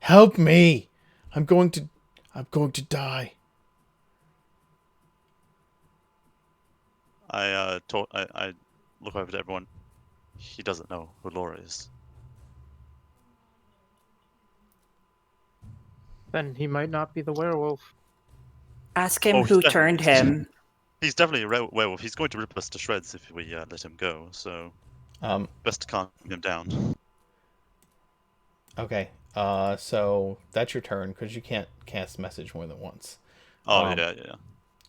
Speaker 2: Help me! I'm going to die.
Speaker 1: I look over to everyone. He doesn't know who Laura is.
Speaker 4: Then he might not be the werewolf.
Speaker 5: Ask him
Speaker 1: Oh, he's
Speaker 5: who
Speaker 1: definitely-
Speaker 5: turned him.
Speaker 1: He's definitely a werewolf. He's going to rip us to shreds if we let him go. So best to calm him down.
Speaker 2: Okay. So that's your turn because you can't cast message more than once.
Speaker 1: Oh
Speaker 2: Um,
Speaker 1: yeah.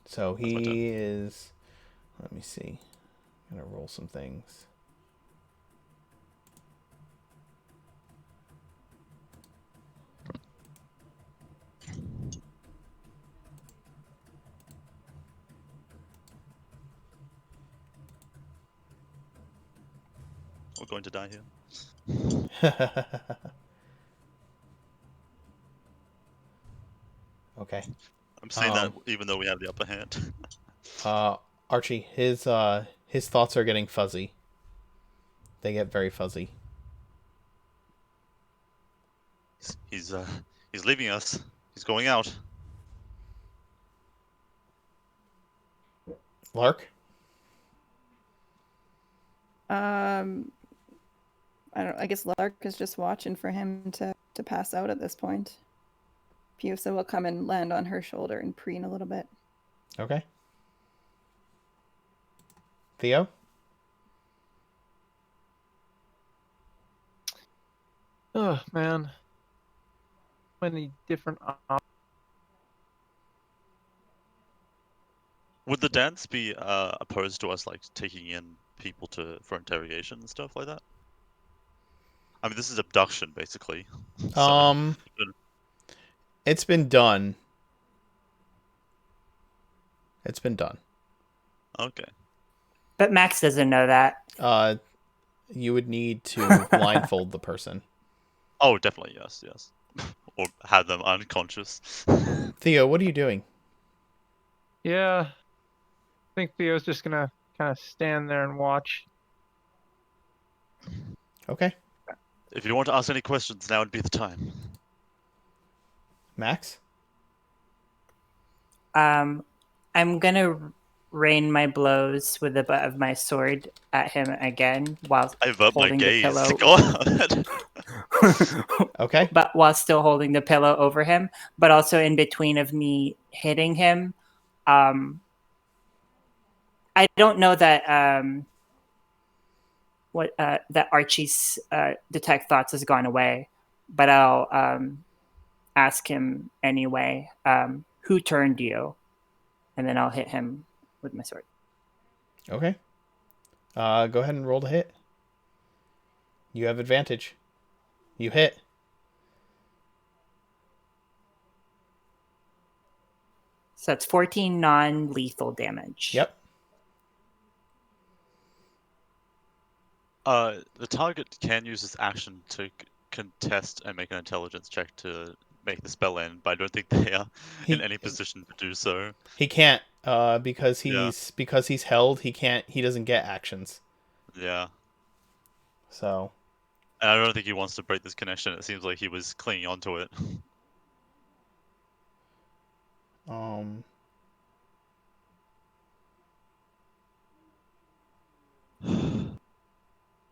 Speaker 2: So
Speaker 1: my turn.
Speaker 2: he is. Let me see. I'm gonna roll some things.
Speaker 1: We're going to die here.
Speaker 2: Okay.
Speaker 1: I'm saying that even though we have the upper hand.
Speaker 2: Archie, his thoughts are getting fuzzy. They get very fuzzy.
Speaker 1: He's leaving us. He's going out.
Speaker 2: Lark?
Speaker 3: I guess Lark is just watching for him to pass out at this point. Pusa will come and land on her shoulder and preen a little bit.
Speaker 2: Okay. Theo?
Speaker 4: Oh man, many different
Speaker 1: Would the dance be opposed to us like taking in people for interrogation and stuff like that? I mean, this is abduction basically. So,
Speaker 2: It's been done. It's been done.
Speaker 1: okay.
Speaker 5: But Max doesn't know that.
Speaker 2: You would need to blindfold the person.
Speaker 1: Oh, definitely yes. Or have them unconscious.
Speaker 2: Theo, what are you doing?
Speaker 4: Yeah, I think Theo's just gonna kind of stand there and watch.
Speaker 2: Okay.
Speaker 1: If you want to ask any questions, now would be the time.
Speaker 2: Max?
Speaker 5: I'm gonna rain my blows with the butt of my sword at him again while
Speaker 1: I avert my
Speaker 5: holding the
Speaker 1: gaze.
Speaker 5: pillow.
Speaker 1: Go ahead.
Speaker 2: Okay.
Speaker 5: But while still holding the pillow over him, but also in between of me hitting him. I don't know that that Archie's detect thoughts has gone away, but I'll ask him anyway. Who turned you? And then I'll hit him with my sword.
Speaker 2: Okay. Go ahead and roll to hit. You have advantage. You hit.
Speaker 5: So that's 14 non-lethal damage.
Speaker 2: Yep.
Speaker 1: The target can use this action to contest and make an intelligence check to make the spell end, but I don't think they are
Speaker 2: He-
Speaker 1: in any position to do so.
Speaker 2: He can't, because
Speaker 1: Yeah.
Speaker 2: he's held. He doesn't get actions.
Speaker 1: Yeah.
Speaker 2: So,
Speaker 1: And I don't think he wants to break this connection. It seems like he was clinging onto it.
Speaker 2: um,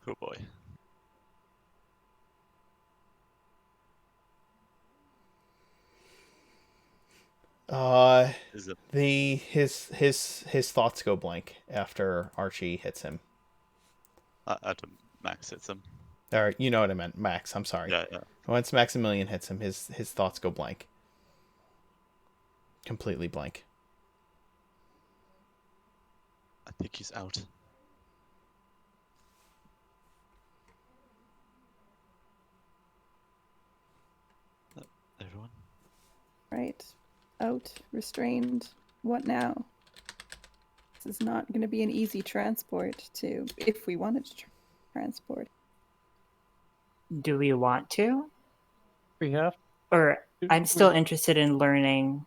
Speaker 1: Oh boy. Is it?
Speaker 2: his thoughts go blank after Archie hits him.
Speaker 1: Adam Max hits him.
Speaker 2: Or you know what I meant, Max. I'm sorry.
Speaker 1: Yeah, yeah.
Speaker 2: Once Maximilian hits him, his thoughts go blank. Completely blank.
Speaker 1: I think he's out. Everyone?
Speaker 3: Right. Out. Restrained. What now? This is not going to be an easy transport to, if we wanted to transport.
Speaker 5: Do we want to?
Speaker 4: We have.
Speaker 5: Or I'm still interested in learning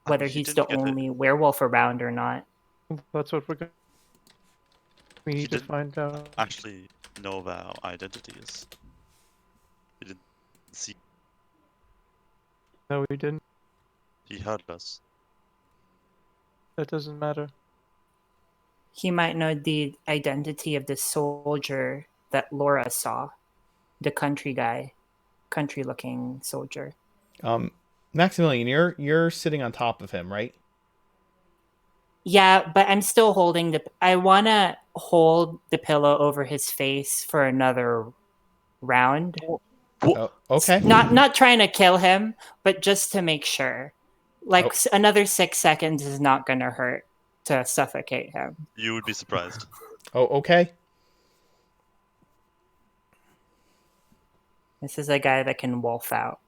Speaker 5: whether
Speaker 1: he
Speaker 5: he's
Speaker 1: didn't
Speaker 5: the
Speaker 1: get it.
Speaker 5: only werewolf around or not.
Speaker 4: That's what we're going. We
Speaker 1: He
Speaker 4: need to
Speaker 1: didn't
Speaker 4: find out.
Speaker 1: actually know of our identities. He didn't see.
Speaker 4: No, we didn't.
Speaker 1: He heard us.
Speaker 4: That doesn't matter.
Speaker 5: He might know the identity of the soldier that Laura saw. The country guy. Country looking soldier.
Speaker 2: Maximilian, you're sitting on top of him, right?
Speaker 5: Yeah, but I'm still holding I want to hold the pillow over his face for another round.
Speaker 2: Oh, okay.
Speaker 5: Not trying to kill him, but just to make sure. Like
Speaker 2: Oh.
Speaker 5: another 6 seconds is not going to hurt to suffocate him.
Speaker 1: You would be surprised.
Speaker 2: Oh, okay.
Speaker 5: This is a guy that can wolf out.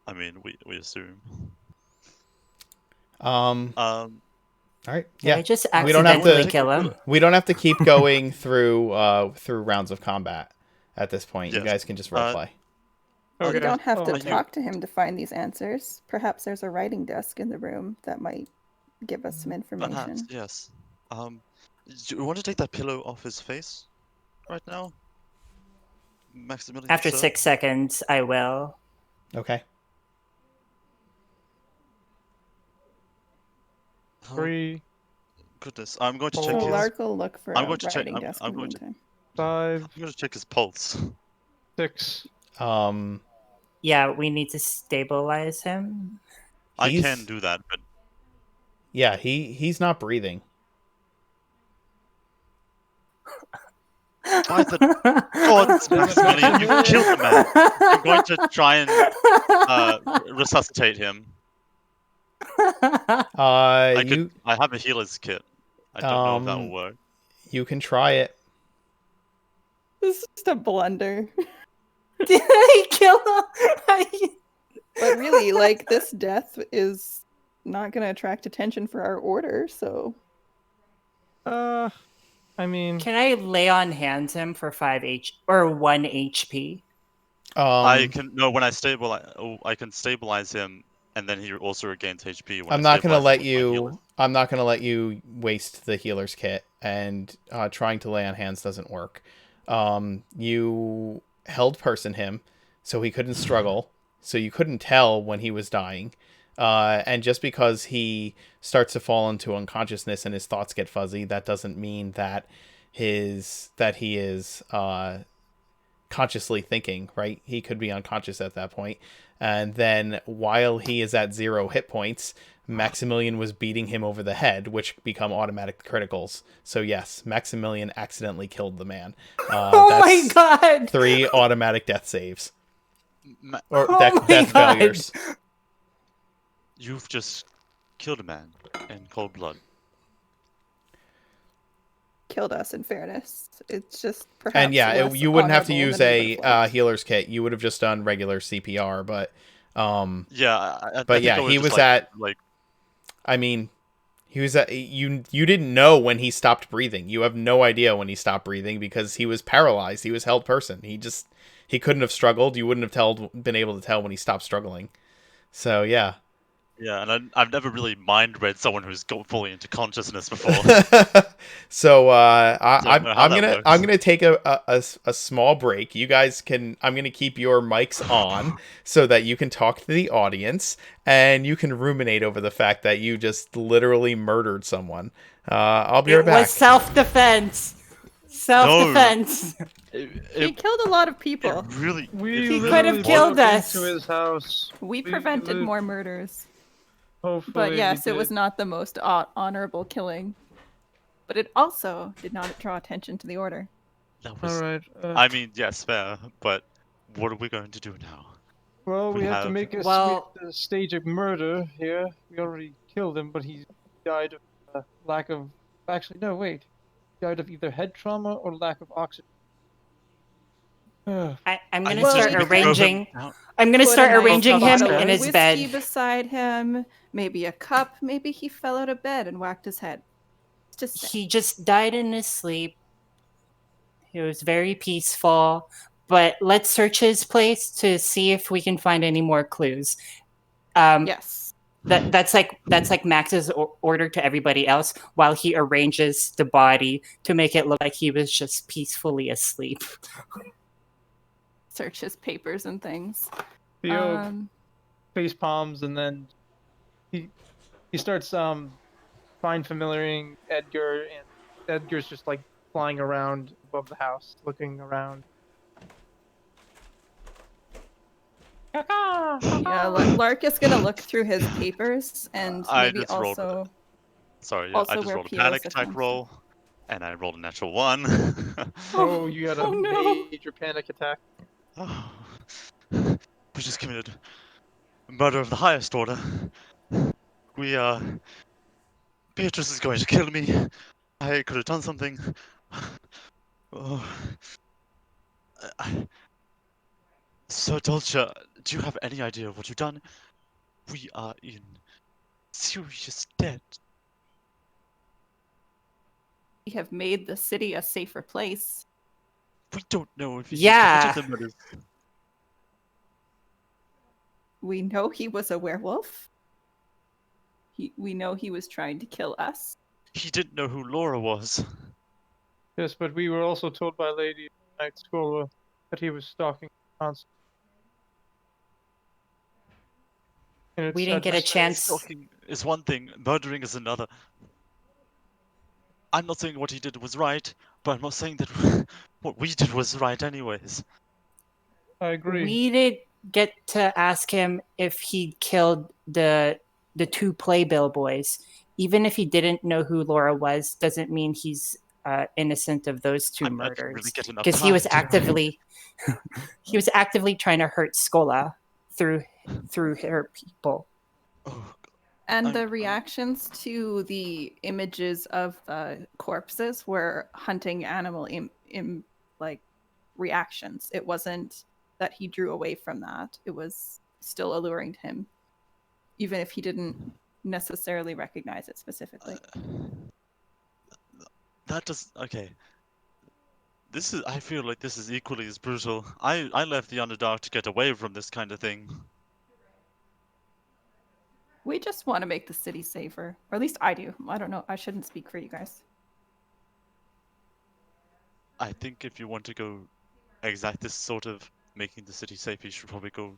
Speaker 1: I mean, we assume.
Speaker 2: All right.
Speaker 5: Did
Speaker 2: Yeah.
Speaker 5: I just
Speaker 2: We don't have
Speaker 5: accidentally
Speaker 2: to-
Speaker 5: kill him?
Speaker 2: We don't have to keep going through rounds of combat at this point. You
Speaker 1: Yes.
Speaker 2: guys can just roleplay.
Speaker 3: Well, you don't have to
Speaker 4: Oh,
Speaker 3: talk to him to find these answers. Perhaps there's a writing desk in the room that might give us some information.
Speaker 1: Perhaps, yes. Do you want to take that pillow off his face right now? Maximilian,
Speaker 5: After
Speaker 1: sir?
Speaker 5: 6 seconds, I will.
Speaker 2: Okay.
Speaker 1: Oh,
Speaker 4: 3,
Speaker 1: goodness, I'm going to
Speaker 4: Oh.
Speaker 1: check
Speaker 3: So
Speaker 1: his.
Speaker 3: Lark will look for
Speaker 1: I'm
Speaker 3: a
Speaker 1: going to check-
Speaker 3: writing
Speaker 1: I'm-
Speaker 3: desk
Speaker 1: I'm
Speaker 3: in the
Speaker 1: going to-
Speaker 3: meantime.
Speaker 4: 5,
Speaker 1: I'm going to check his pulse.
Speaker 4: 6.
Speaker 5: Yeah, we need to stabilize him.
Speaker 1: I
Speaker 2: He's-
Speaker 1: can do that, but
Speaker 2: Yeah, he's not breathing.
Speaker 1: why is it? Oh, it's Maximilian! You killed the man. I'm going to try and resuscitate him. I have a healer's kit. I don't know if that will work.
Speaker 2: You can try it.
Speaker 3: This is just a blunder.
Speaker 5: Did I kill him?
Speaker 3: But really, like, this death is not going to attract attention for our order, so...
Speaker 4: I mean,
Speaker 5: Can I lay on hands him for 1 HP?
Speaker 1: I can when I stabilize. I can stabilize him, and then he also regains HP. When
Speaker 2: I'm not gonna let you. I'm not gonna let you waste the healer's kit, and trying to lay on hands doesn't work. You held person him, so he couldn't struggle, so you couldn't tell when he was dying. And just because he starts to fall into unconsciousness and his thoughts get fuzzy, that doesn't mean that he is consciously thinking, right? He could be unconscious at that point. And then while he is at 0 hit points, Maximilian was beating him over the head, which become automatic criticals. So yes, Maximilian accidentally killed the man.
Speaker 5: Oh my god!
Speaker 2: 3 automatic death saves. Or
Speaker 5: Oh
Speaker 2: death
Speaker 5: my God.
Speaker 2: failures.
Speaker 1: You've just killed a man in cold blood.
Speaker 3: Killed us, in fairness. It's just perhaps
Speaker 2: And yeah,
Speaker 3: less
Speaker 2: you wouldn't have to
Speaker 3: honorable
Speaker 2: use
Speaker 3: than we would've
Speaker 2: a
Speaker 3: liked.
Speaker 2: healer's kit. You would have just done regular CPR, but
Speaker 1: Yeah, I
Speaker 2: But
Speaker 1: think
Speaker 2: yeah,
Speaker 1: I
Speaker 2: he
Speaker 1: just,
Speaker 2: was
Speaker 1: like,
Speaker 2: at-
Speaker 1: like
Speaker 2: I mean, he was at, you didn't know when he stopped breathing. You have no idea when he stopped breathing because he was paralyzed. He was held person. he couldn't have struggled. You wouldn't have been able to tell when he stopped struggling. So yeah.
Speaker 1: Yeah, and I've never really mind read someone who's got fully into consciousness before.
Speaker 2: So
Speaker 1: Don't know how that works.
Speaker 2: I'm gonna take a small break. You guys can. I'm gonna keep your mics on so that you can talk to the audience and you can ruminate over the fact that you just literally murdered someone. I'll be right
Speaker 5: It
Speaker 2: back.
Speaker 5: was self-defense. Self-defense.
Speaker 3: He
Speaker 1: It
Speaker 3: killed a lot of people.
Speaker 1: really.
Speaker 4: We
Speaker 5: He
Speaker 4: literally
Speaker 5: could have killed
Speaker 4: broke
Speaker 5: us.
Speaker 4: into his house.
Speaker 3: We
Speaker 4: We
Speaker 3: prevented
Speaker 4: lit-
Speaker 3: more murders.
Speaker 4: Hopefully,
Speaker 3: But yes,
Speaker 4: we
Speaker 3: it was
Speaker 4: did.
Speaker 3: not the most honorable killing. But it also did not draw attention to the order.
Speaker 1: That was.
Speaker 4: All right.
Speaker 1: I mean, yes, fair, but what are we going to do now?
Speaker 4: Well, we have to
Speaker 1: have-
Speaker 4: make a
Speaker 5: Well-
Speaker 4: sweep the stage of murder here. We already killed him, but he died of lack of. Actually, no, wait. He died of either head trauma or lack of oxygen. Ugh.
Speaker 5: I'm
Speaker 1: I
Speaker 5: gonna
Speaker 3: Well,
Speaker 5: start
Speaker 3: we could
Speaker 1: throw him
Speaker 5: arranging.
Speaker 1: out.
Speaker 5: I'm gonna
Speaker 3: Put
Speaker 5: start
Speaker 3: a nice
Speaker 5: arranging him
Speaker 3: bottle
Speaker 5: in
Speaker 3: of
Speaker 5: his
Speaker 3: whiskey
Speaker 5: bed.
Speaker 3: beside him, maybe a cup, maybe he fell out of bed and whacked his head. Just saying.
Speaker 5: He just died in his sleep. He was very peaceful. But let's search his place to see if we can find any more clues.
Speaker 3: Yes.
Speaker 5: That's like Max's order to everybody else while he arranges the body to make it look like he was just peacefully asleep.
Speaker 3: Search his papers and things.
Speaker 4: Theo face palms, and then he starts find familiaring Edgar, and Edgar's just like flying around above the house, looking around.
Speaker 3: Yeah, Lark is gonna look through his papers and
Speaker 1: I
Speaker 3: maybe
Speaker 1: just rolled
Speaker 3: also.
Speaker 1: Sorry, yeah,
Speaker 3: Also
Speaker 1: I just
Speaker 3: where
Speaker 1: rolled a
Speaker 3: POs
Speaker 1: panic
Speaker 3: have
Speaker 1: attack
Speaker 3: been.
Speaker 1: roll, and I rolled a natural 1.
Speaker 4: Oh, you had a
Speaker 3: Oh, no.
Speaker 4: major panic attack.
Speaker 1: Oh. We just committed murder of the highest order. We, Beatrice is going to kill me. I could have done something. Oh. Sir Dolce, do you have any idea of what you've done? We are in serious debt.
Speaker 3: We have made the city a safer place.
Speaker 1: We don't know if he's
Speaker 5: Yeah.
Speaker 1: committed the murders.
Speaker 3: We know he was a werewolf. We know he was trying to kill us.
Speaker 1: He didn't know who Laura was.
Speaker 4: Yes, but we were also told by Lady Night Scholar that he was stalking constantly. And it's
Speaker 5: We didn't
Speaker 4: sad
Speaker 5: get a
Speaker 4: to say-
Speaker 5: chance.
Speaker 1: Stalking is one thing, murdering is another. I'm not saying what he did was right, but I'm not saying that what we did was right anyways.
Speaker 4: I agree.
Speaker 5: We did get to ask him if he killed the two playbill boys. Even if he didn't know who Laura was, doesn't mean he's innocent of those two
Speaker 1: I didn't
Speaker 5: murders.
Speaker 1: really get enough
Speaker 5: Because he was
Speaker 1: time to-
Speaker 5: actively trying to hurt Scola through her people.
Speaker 1: Oh,
Speaker 3: And the
Speaker 1: I'm-
Speaker 3: reactions to the images of the corpses were hunting animal like reactions. It wasn't that he drew away from that. It was still alluring to him, even if he didn't necessarily recognize it specifically.
Speaker 1: that does okay. This is. I feel like this is equally as brutal. I left the Underdark to get away from this kind of thing.
Speaker 3: We just want to make the city safer, or at least I do. I don't know. I shouldn't speak for you guys.
Speaker 1: I think if you want to go exact this sort of making the city safe, you should probably go.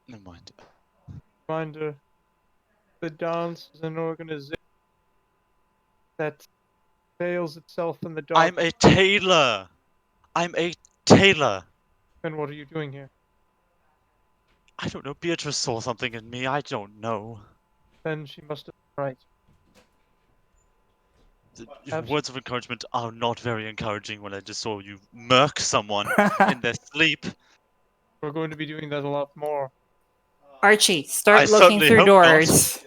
Speaker 1: Never mind.
Speaker 4: Reminder, the Danse is an organization that fails itself in the dark.
Speaker 1: I'm a tailor. I'm a tailor.
Speaker 4: And what are you doing here?
Speaker 1: I don't know. Beatrice saw something in me. I don't know.
Speaker 4: Then she must have been right.
Speaker 1: Your words of encouragement are not very encouraging when I just saw you murk someone in their sleep.
Speaker 4: We're going to be doing that a lot more.
Speaker 5: Archie, start
Speaker 1: I
Speaker 5: looking
Speaker 1: certainly
Speaker 5: through
Speaker 1: hope not.
Speaker 5: doors.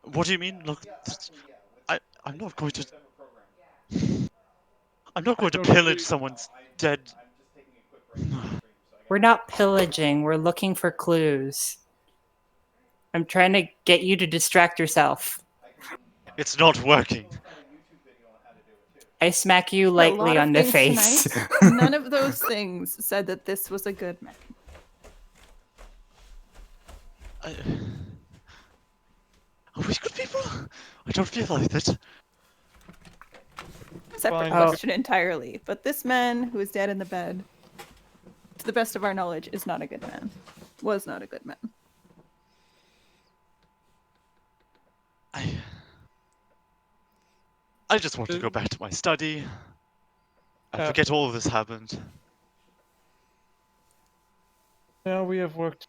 Speaker 1: What do you mean? Look, I'm not going to. I'm not going to
Speaker 4: don't
Speaker 1: pillage
Speaker 4: believe-
Speaker 1: someone's dead.
Speaker 5: We're not pillaging. We're looking for clues. I'm trying to get you to distract yourself.
Speaker 1: It's not working.
Speaker 5: I smack you
Speaker 3: A lot
Speaker 5: lightly
Speaker 3: of
Speaker 5: on the
Speaker 3: things
Speaker 5: face.
Speaker 3: tonight, none of those things said that this was a good man.
Speaker 1: Are we good people? I don't feel like it.
Speaker 3: Separate
Speaker 4: Fine.
Speaker 3: question entirely. But this man who is dead in the bed, to the best of our knowledge, is not a good man. Was not a good man.
Speaker 1: I just want to go back to my study. I forget all of this happened.
Speaker 4: Yeah, we have worked.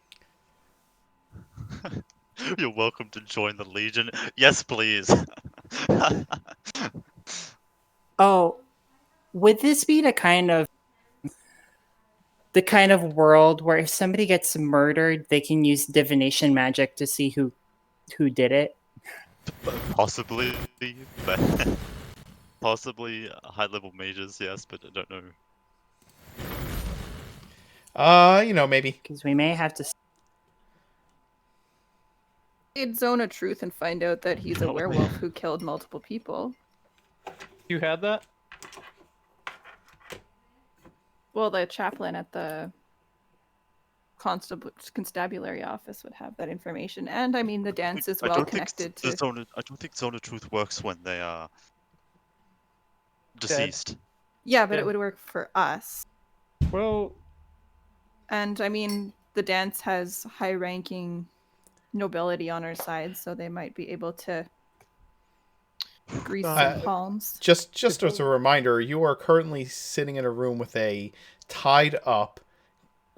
Speaker 1: You're welcome to join the Legion. Yes, please.
Speaker 5: Oh, would this be the kind of world where if somebody gets murdered, they can use divination magic to see who did it?
Speaker 1: Possibly, but possibly high-level mages, yes, but I don't know.
Speaker 2: Maybe.
Speaker 5: Because we may have to.
Speaker 3: He'd zone a truth and find out that he's a
Speaker 1: Probably.
Speaker 3: werewolf who killed multiple people.
Speaker 4: You had that?
Speaker 3: Well, the chaplain at the constabulary office would have that information, and I mean the dance is
Speaker 1: I
Speaker 3: well
Speaker 1: don't think
Speaker 3: connected
Speaker 1: the
Speaker 3: to.
Speaker 1: zone. I don't think zone of truth works when they are deceased.
Speaker 3: Yeah, but
Speaker 4: Yeah.
Speaker 3: it would work for us.
Speaker 4: Well,
Speaker 3: And I mean, the dance has high-ranking nobility on our side, so they might be able to grease some palms.
Speaker 2: Just as a reminder, you are currently sitting in a room with a tied up,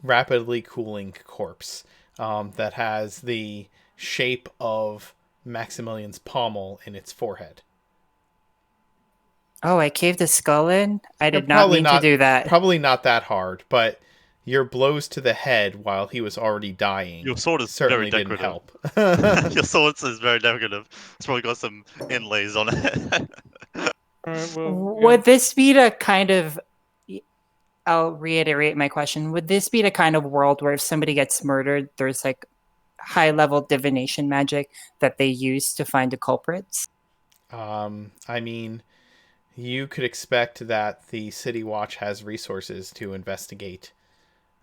Speaker 2: rapidly cooling corpse that has the shape of Maximilian's pommel in its forehead.
Speaker 5: Oh, I caved a skull in? I did not
Speaker 2: Probably
Speaker 5: mean to do that.
Speaker 2: Probably not that hard, but your blows to the head while he was already dying
Speaker 1: Your sword is
Speaker 2: certainly
Speaker 1: very
Speaker 2: didn't
Speaker 1: decorative.
Speaker 2: help.
Speaker 1: Your sword is very decorative. It's probably got some inlays on it.
Speaker 4: alright, well,
Speaker 5: Would this be the kind of. I'll reiterate my question. Would this be the kind of world where if somebody gets murdered, there's like high level divination magic that they use to find the culprits?
Speaker 2: I mean, you could expect that the City Watch has resources to investigate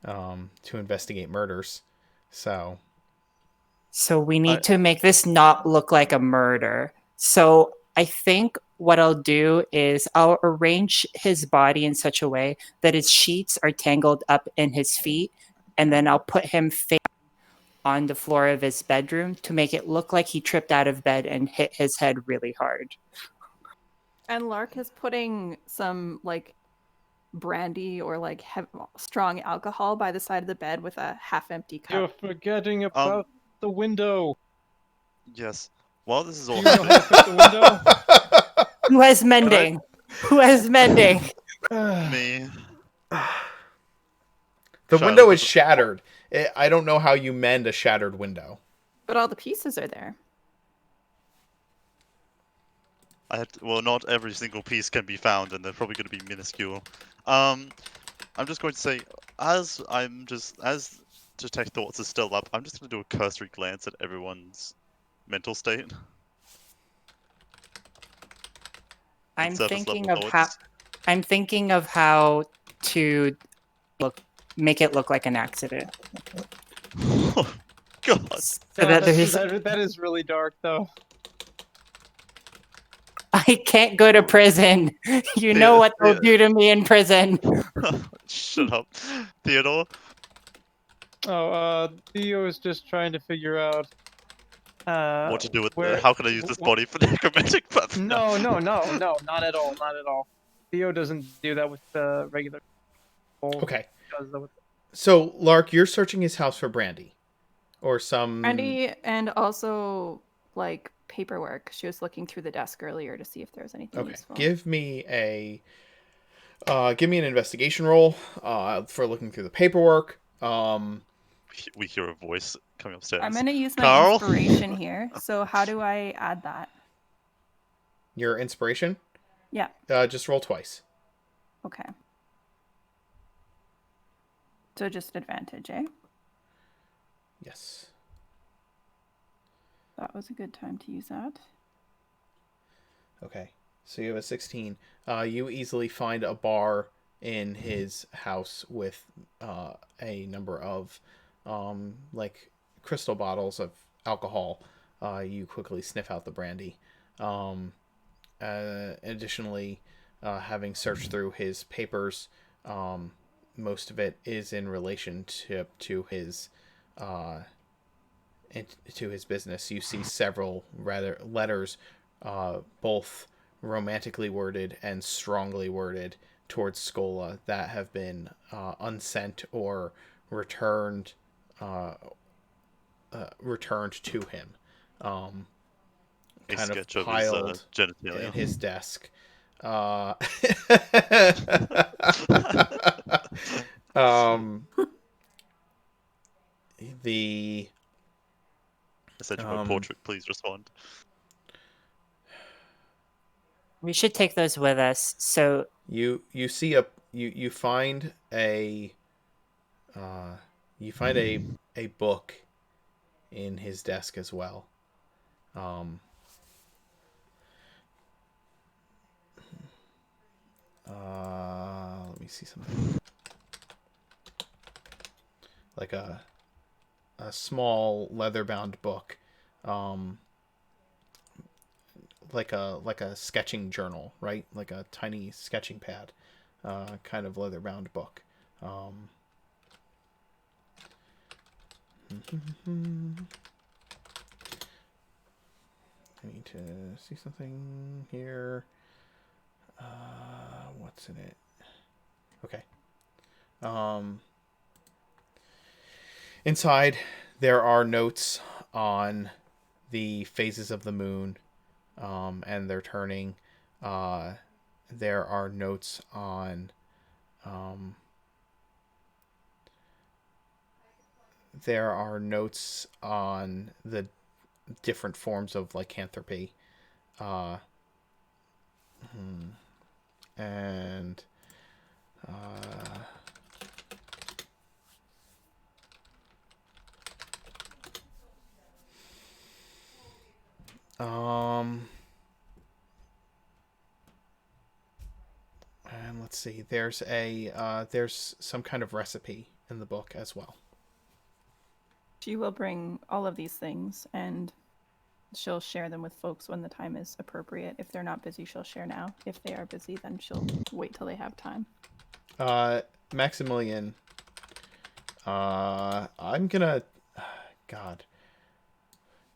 Speaker 2: murders. So
Speaker 5: we need to make this not look like a murder. So I think what I'll do is I'll arrange his body in such a way that his sheets are tangled up in his feet, and then I'll put him face on the floor of his bedroom to make it look like he tripped out of bed and hit his head really hard.
Speaker 3: And Lark is putting some like brandy or like strong alcohol by the side of the bed with a half-empty cup.
Speaker 4: you're forgetting about the window.
Speaker 1: Yes. While this is
Speaker 4: Do
Speaker 1: all
Speaker 4: you know how to
Speaker 1: happening,
Speaker 4: fix the window?
Speaker 5: Who has mending? Who has mending?
Speaker 1: me.
Speaker 2: the
Speaker 1: Charlotte,
Speaker 2: window is
Speaker 1: this is-
Speaker 2: shattered. I don't know how you mend a shattered window.
Speaker 3: But all the pieces are there.
Speaker 1: Well, not every single piece can be found, and they're probably going to be minuscule. I'm just going to say, as Detect Thoughts is still up, I'm just going to do a cursory glance at everyone's mental state.
Speaker 5: I'm
Speaker 1: surface
Speaker 5: thinking
Speaker 1: level
Speaker 5: of how.
Speaker 1: thoughts.
Speaker 5: I'm thinking of how to make it look like an accident.
Speaker 1: Oh, God.
Speaker 5: So that there's,
Speaker 4: That is really dark, though.
Speaker 5: I can't go to prison. You know what they'll do to me in prison.
Speaker 1: Shut up. Theodore?
Speaker 4: Theo is just trying to figure out
Speaker 1: What to do with
Speaker 4: where-
Speaker 1: how can I use this body for necromantic purposes?
Speaker 4: No, not at all, not at all. Theo doesn't do that with the regular.
Speaker 2: Okay.
Speaker 4: Does that with
Speaker 2: So, Lark, you're searching his house for brandy. Or some...
Speaker 3: Brandy and also like paperwork. She was looking through the desk earlier to see if there was anything
Speaker 2: Okay.
Speaker 3: useful.
Speaker 2: Give me an investigation roll for looking through the paperwork.
Speaker 1: We hear a voice coming upstairs.
Speaker 3: I'm going to use my
Speaker 1: Carl?
Speaker 3: inspiration here. So how do I add that?
Speaker 2: Your inspiration?
Speaker 3: Yeah.
Speaker 2: Just roll twice.
Speaker 3: Okay. So just advantage, eh?
Speaker 2: Yes.
Speaker 3: That was a good time to use that.
Speaker 2: Okay. So you have a 16. You easily find a bar in his house with a number of like crystal bottles of alcohol. You quickly sniff out the brandy. Additionally, having searched through his papers, most of it is in relationship to his business. You see several rather letters, both romantically worded and strongly worded towards Scola that have been unsent or returned returned to him.
Speaker 1: A
Speaker 2: Kind of
Speaker 1: sketch of his
Speaker 2: piled
Speaker 1: genitalia.
Speaker 2: in his desk. Um, the
Speaker 1: I sent you my portrait. Please respond.
Speaker 5: We should take those with us. So
Speaker 2: you see you find a a book in his desk as well. Let me see something. Like a small leather-bound book, like a sketching journal, right? Like a tiny sketching pad, kind of leather-bound book. I need to see something here. What's in it? Okay. Inside, there are notes on the phases of the moon, and their turning. There are notes on the different forms of lycanthropy. And and let's see, there's some kind of recipe in the book as well.
Speaker 3: She will bring all of these things, and she'll share them with folks when the time is appropriate. If they're not busy, she'll share now. If they are busy, then she'll wait till they have time.
Speaker 2: Maximilian, I'm gonna... God.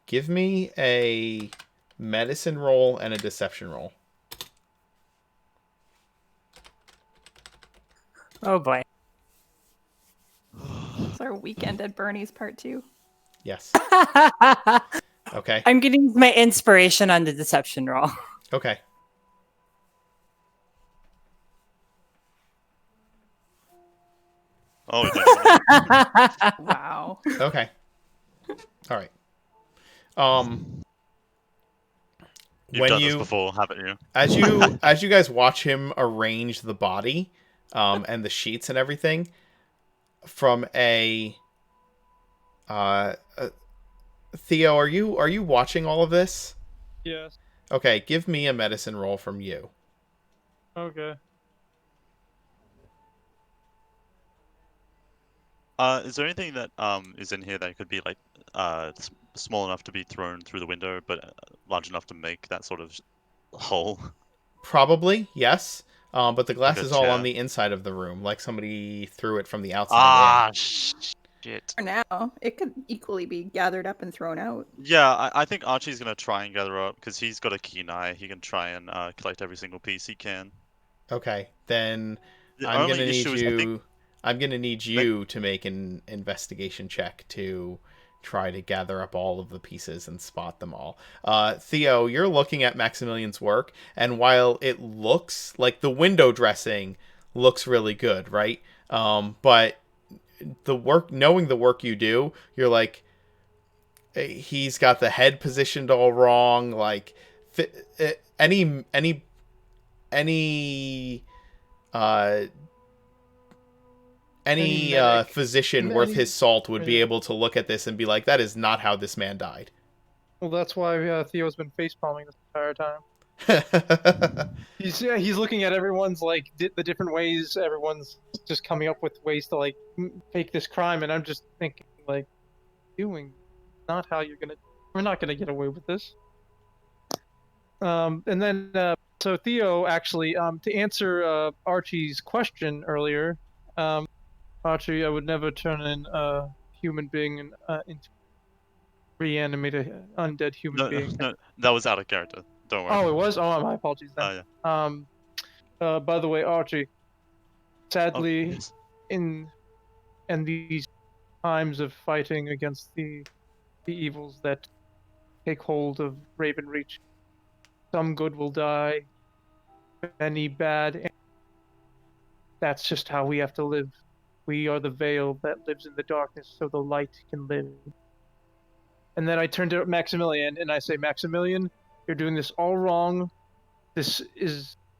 Speaker 2: Give me a medicine roll and a deception roll.
Speaker 5: oh boy.
Speaker 3: It's our weekend at Bernie's part 2.
Speaker 2: Yes. Okay.
Speaker 5: I'm gonna use my inspiration on the deception roll.
Speaker 2: Okay.
Speaker 1: Oh, we don't.
Speaker 3: Wow.
Speaker 2: Okay. All right.
Speaker 1: You've
Speaker 2: when
Speaker 1: done
Speaker 2: you
Speaker 1: this before, haven't you?
Speaker 2: as you guys watch him arrange the body, and the sheets and everything, from Theo, are you watching all of this?
Speaker 4: Yes.
Speaker 2: Okay, give me a medicine roll from you.
Speaker 4: Okay.
Speaker 1: Is there anything that is in here that could be like small enough to be thrown through the window, but large enough to make that sort of hole?
Speaker 2: Probably, yes. But the glass
Speaker 1: Like a
Speaker 2: is all on
Speaker 1: chair.
Speaker 2: the inside of the room, like somebody threw it from the outside in.
Speaker 1: Shit.
Speaker 3: For now, it could equally be gathered up and thrown out.
Speaker 1: Yeah, I think Archie's gonna try and gather up because he's got a keen eye. He can try and collect every single piece he can.
Speaker 2: Okay, then
Speaker 1: The
Speaker 2: I'm
Speaker 1: only
Speaker 2: gonna need
Speaker 1: issue is I think
Speaker 2: you to make an investigation check to try to gather up all of the pieces and spot them all. Theo, you're looking at Maximilian's work, and while it looks like the window dressing looks really good, right? But the work, knowing the work you do, you're like, he's got the head positioned all wrong. Like, any uh any
Speaker 4: medic.
Speaker 2: physician worth
Speaker 4: Any-
Speaker 2: his salt would be
Speaker 4: yeah.
Speaker 2: able to look at this and be like, that is not how this man died.
Speaker 4: Well, that's why Theo's been facepalming this entire time. He's looking at everyone's like the different ways everyone's just coming up with ways to like fake this crime, and I'm just thinking like, doing not how we're not gonna get away with this. And then so Theo actually to answer Archie's question earlier, Archie, I would never turn in a human being into reanimate a undead human
Speaker 1: No,
Speaker 4: being.
Speaker 1: no, that was out of character. Don't worry.
Speaker 4: Oh, it was. Oh, my apologies then.
Speaker 1: Oh, yeah.
Speaker 4: By the way, Archie,
Speaker 1: Oh,
Speaker 4: sadly,
Speaker 1: yes.
Speaker 4: in these times of fighting against the evils that take hold of Ravenreach, some good will die, many bad. And that's just how we have to live. We are the veil that lives in the darkness, so the light can live. And then I turn to Maximilian and I say, Maximilian, you're doing this all wrong. There's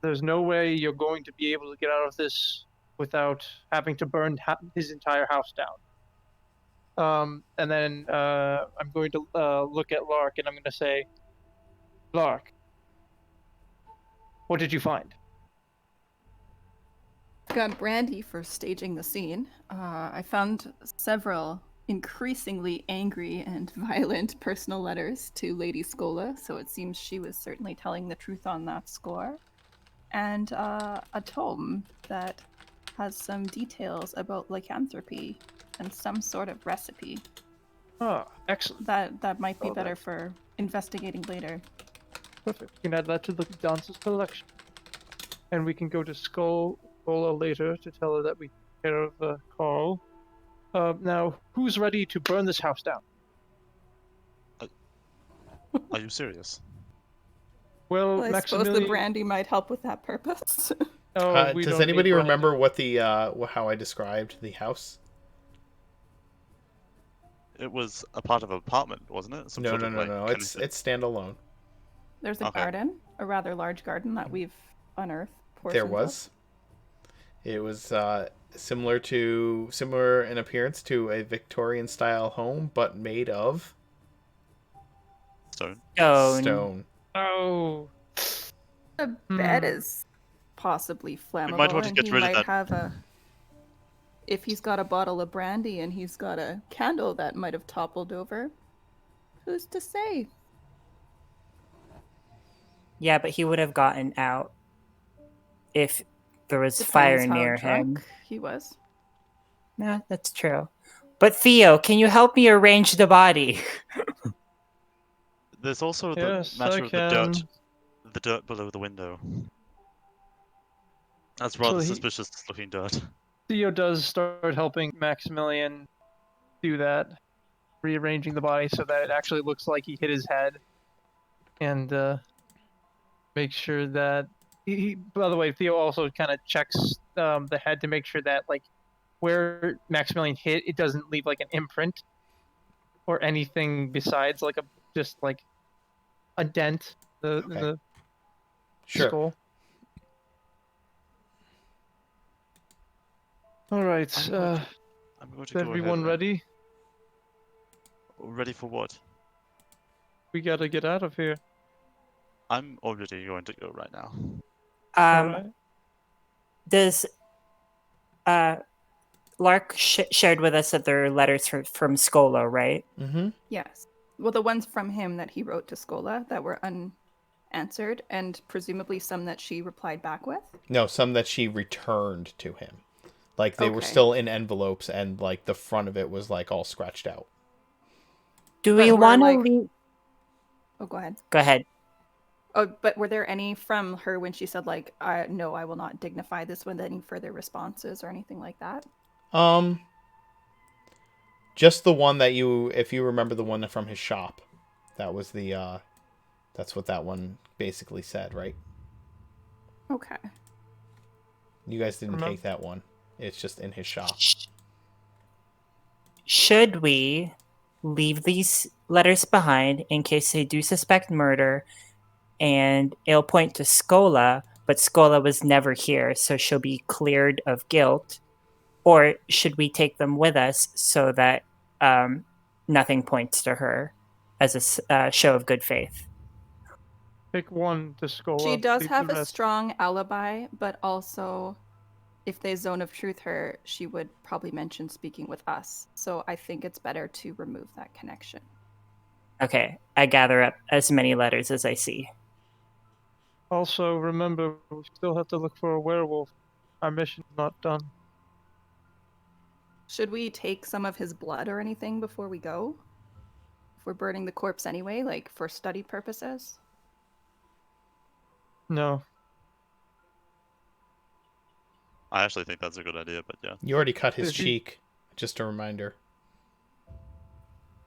Speaker 4: no way you're going to be able to get out of this without having to burn his entire house down. And then I'm going to look at Lark and I'm going to say, Lark, what did you find?
Speaker 3: Got Brandy for staging the scene. I found several increasingly angry and violent personal letters to Lady Scola, so it seems she was certainly telling the truth on that score. And a tome that has some details about lycanthropy and some sort of recipe.
Speaker 4: Oh, excellent.
Speaker 3: That might be
Speaker 4: Oh,
Speaker 3: better for investigating later.
Speaker 4: Perfect. We can add that to the Dance's collection. And we can go to Scola later to tell her that we took care of Carl. Now, who's ready to burn this house down?
Speaker 1: Are you serious?
Speaker 4: Well,
Speaker 3: I suppose the
Speaker 4: Maximilian.
Speaker 3: brandy might help with that purpose.
Speaker 4: Oh, we
Speaker 2: Does
Speaker 4: don't
Speaker 2: anybody
Speaker 4: need
Speaker 2: remember what the how I described the house?
Speaker 1: It was a part of an apartment, wasn't it? Some
Speaker 2: No,
Speaker 1: sort
Speaker 2: no,
Speaker 1: of,
Speaker 2: no,
Speaker 1: like,
Speaker 2: no.
Speaker 1: kind of
Speaker 2: It's standalone.
Speaker 3: There's a
Speaker 1: Okay.
Speaker 3: garden, a rather large garden that we've unearthed portions
Speaker 2: There
Speaker 3: of.
Speaker 2: was. It was similar in appearance to a Victorian style home, but made of
Speaker 1: stone.
Speaker 2: stone.
Speaker 4: Oh.
Speaker 3: The bed
Speaker 4: Hmm.
Speaker 3: is possibly flammable,
Speaker 1: might want to
Speaker 3: and
Speaker 1: get
Speaker 3: he
Speaker 1: rid of
Speaker 3: might
Speaker 1: that.
Speaker 3: have a. If he's got a bottle of brandy and he's got a candle that might have toppled over, who's to say?
Speaker 5: Yeah, but he would have gotten out if there was
Speaker 3: Depends
Speaker 5: fire
Speaker 3: how
Speaker 5: near
Speaker 3: drunk
Speaker 5: him.
Speaker 3: he was.
Speaker 5: Yeah, that's true. But Theo, can you help me arrange the body?
Speaker 1: There's also the
Speaker 4: Yes,
Speaker 1: matter
Speaker 4: I
Speaker 1: of
Speaker 4: can.
Speaker 1: the dirt below the window. That's rather suspicious looking dirt.
Speaker 4: Theo does start helping Maximilian do that, rearranging the body so that it actually looks like he hit his head, and make sure that by the way, Theo also kind of checks the head to make sure that like where Maximilian hit, it doesn't leave like an imprint or anything besides like just like a dent in
Speaker 2: Okay.
Speaker 4: the
Speaker 2: Sure.
Speaker 4: skull. All right.
Speaker 1: I'm going
Speaker 4: Is
Speaker 1: to go
Speaker 4: everyone
Speaker 1: ahead.
Speaker 4: ready?
Speaker 1: Ready for what?
Speaker 4: We gotta get out of here.
Speaker 1: I'm already going to go right now.
Speaker 4: All right.
Speaker 5: Does Lark shared with us that there are letters from Scola, right?
Speaker 2: Mm-hmm.
Speaker 3: Yes. Well, the ones from him that he wrote to Scola that were unanswered, and presumably some that she replied back with.
Speaker 2: No, some that she returned to him. Like they were
Speaker 3: Okay.
Speaker 2: still in envelopes, and like the front of it was like all scratched out.
Speaker 5: Do
Speaker 3: But
Speaker 5: we
Speaker 3: we're
Speaker 5: want to
Speaker 3: like-
Speaker 5: leave?
Speaker 3: Oh, go ahead.
Speaker 5: Go ahead.
Speaker 3: Oh, but were there any from her when she said like, "No, I will not dignify this with any further responses" or anything like that?
Speaker 2: Just the one that if you remember the one from his shop, that was the that's what that one basically said, right?
Speaker 3: Okay.
Speaker 2: You guys didn't
Speaker 4: Remember-
Speaker 2: take that one. It's just in his shop.
Speaker 5: Should we leave these letters behind in case they do suspect murder? And it'll point to Scola, but Scola was never here, so she'll be cleared of guilt. Or should we take them with us so that nothing points to her as a show of good faith?
Speaker 4: Pick one to score.
Speaker 3: She
Speaker 4: I'll
Speaker 3: does
Speaker 4: leave
Speaker 3: have
Speaker 4: the
Speaker 3: a
Speaker 4: rest.
Speaker 3: strong alibi, but also, if they zone of truth her, she would probably mention speaking with us. So I think it's better to remove that connection.
Speaker 5: Okay, I gather up as many letters as I see.
Speaker 4: Also, remember, we still have to look for a werewolf. Our mission's not done.
Speaker 3: Should we take some of his blood or anything before we go? If we're burning the corpse anyway, like for study purposes?
Speaker 4: No.
Speaker 1: I actually think that's a good idea, but yeah.
Speaker 2: You already cut his
Speaker 4: If he-
Speaker 2: cheek. Just a reminder.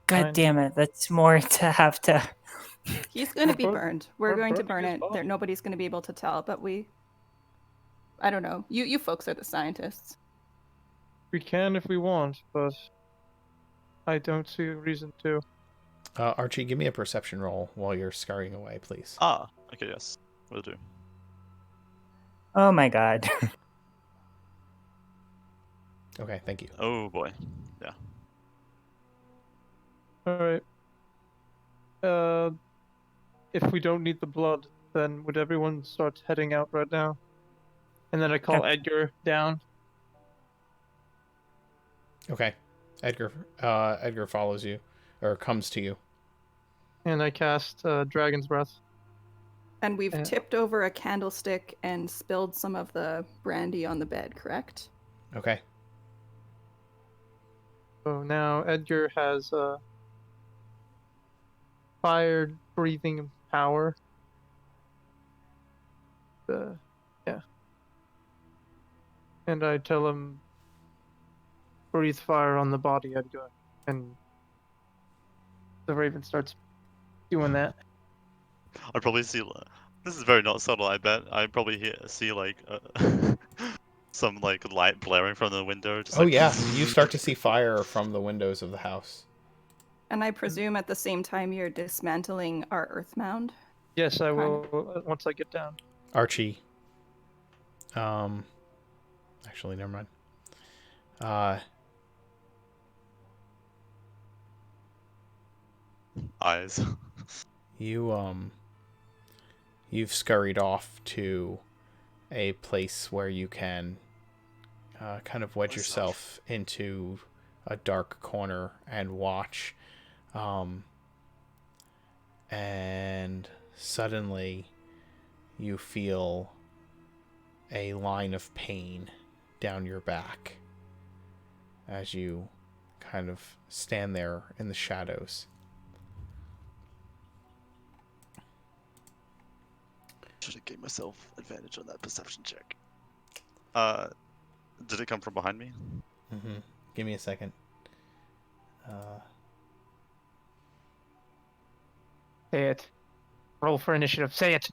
Speaker 5: God
Speaker 4: Fine.
Speaker 5: damn it, that's more to have to.
Speaker 3: He's going to be
Speaker 4: We're
Speaker 3: burned. We're
Speaker 4: we're
Speaker 3: going to
Speaker 4: burning
Speaker 3: burn
Speaker 4: his
Speaker 3: it.
Speaker 4: body.
Speaker 3: Nobody's going to be able to tell, but I don't know. You folks are the scientists.
Speaker 4: We can if we want, but I don't see a reason to.
Speaker 2: Archie, give me a perception roll while you're scurrying away, please.
Speaker 1: Ah, okay, yes. Will do.
Speaker 5: Oh my god.
Speaker 2: Okay, thank you.
Speaker 1: Oh boy. Yeah.
Speaker 4: Alright. If we don't need the blood, then would everyone start heading out right now? And then I call
Speaker 5: Okay.
Speaker 4: Edgar down.
Speaker 2: Okay. Edgar follows you, or comes to you.
Speaker 4: And I cast Dragon's Breath.
Speaker 3: And we've
Speaker 4: Yeah.
Speaker 3: tipped over a candlestick and spilled some of the brandy on the bed, correct?
Speaker 2: Okay.
Speaker 4: So now Edgar has fire breathing power. Yeah. And I tell him, breathe fire on the body, Edgar. And the raven starts doing that.
Speaker 1: I probably see. This is very not subtle. I bet. I probably see like some like light blaring from the window. Just
Speaker 2: Oh
Speaker 1: like,
Speaker 2: yeah, you start to see fire from the windows of the house.
Speaker 3: And I presume at the same time you're dismantling our earth mound.
Speaker 4: Yes, I
Speaker 3: Kind
Speaker 4: will once I get down.
Speaker 2: Archie. Actually, never mind.
Speaker 1: eyes.
Speaker 2: You've scurried off to a place where you can kind of wedge
Speaker 1: What's
Speaker 2: yourself into a dark corner and watch. And suddenly you feel a line of pain down your back as you kind of stand there in the shadows.
Speaker 1: Should have gave myself advantage on that perception check. Did it come from behind me?
Speaker 2: Mm-hmm. Give me a second.
Speaker 4: Say it. Roll for initiative. Say it.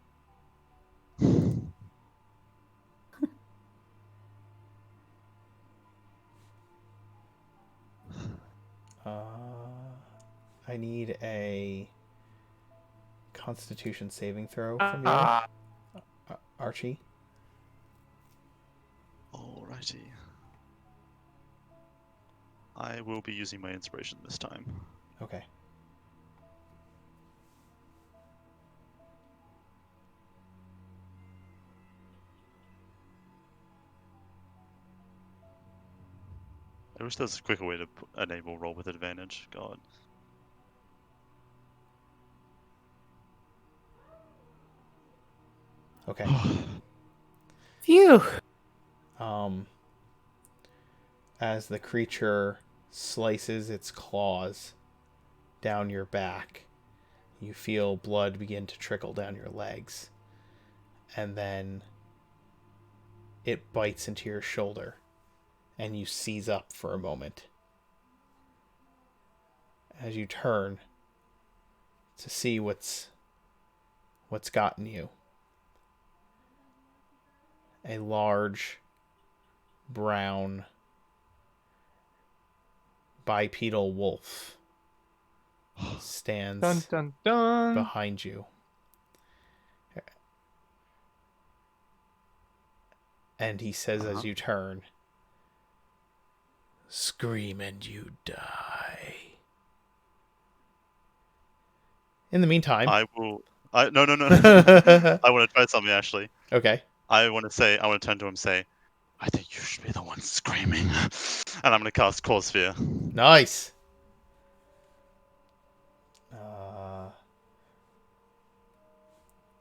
Speaker 2: I need a Constitution saving throw from you, Archie.
Speaker 1: Alrighty. I will be using my inspiration this time.
Speaker 2: Okay.
Speaker 1: I wish there was a quicker way to enable roll with advantage. God.
Speaker 2: Okay.
Speaker 5: Phew.
Speaker 2: As the creature slices its claws down your back, you feel blood begin to trickle down your legs. And then it bites into your shoulder, and you seize up for a moment. As you turn to see what's gotten you. A large, brown, bipedal wolf stands
Speaker 4: Dun dun dun.
Speaker 2: behind you. And he says as you turn, "Scream and you die." In the meantime,
Speaker 1: I will. No. I want to try something actually.
Speaker 2: Okay.
Speaker 1: I want to turn to him and say, I think you should be the one screaming. And I'm going to cast Cause Sphere.
Speaker 2: Nice.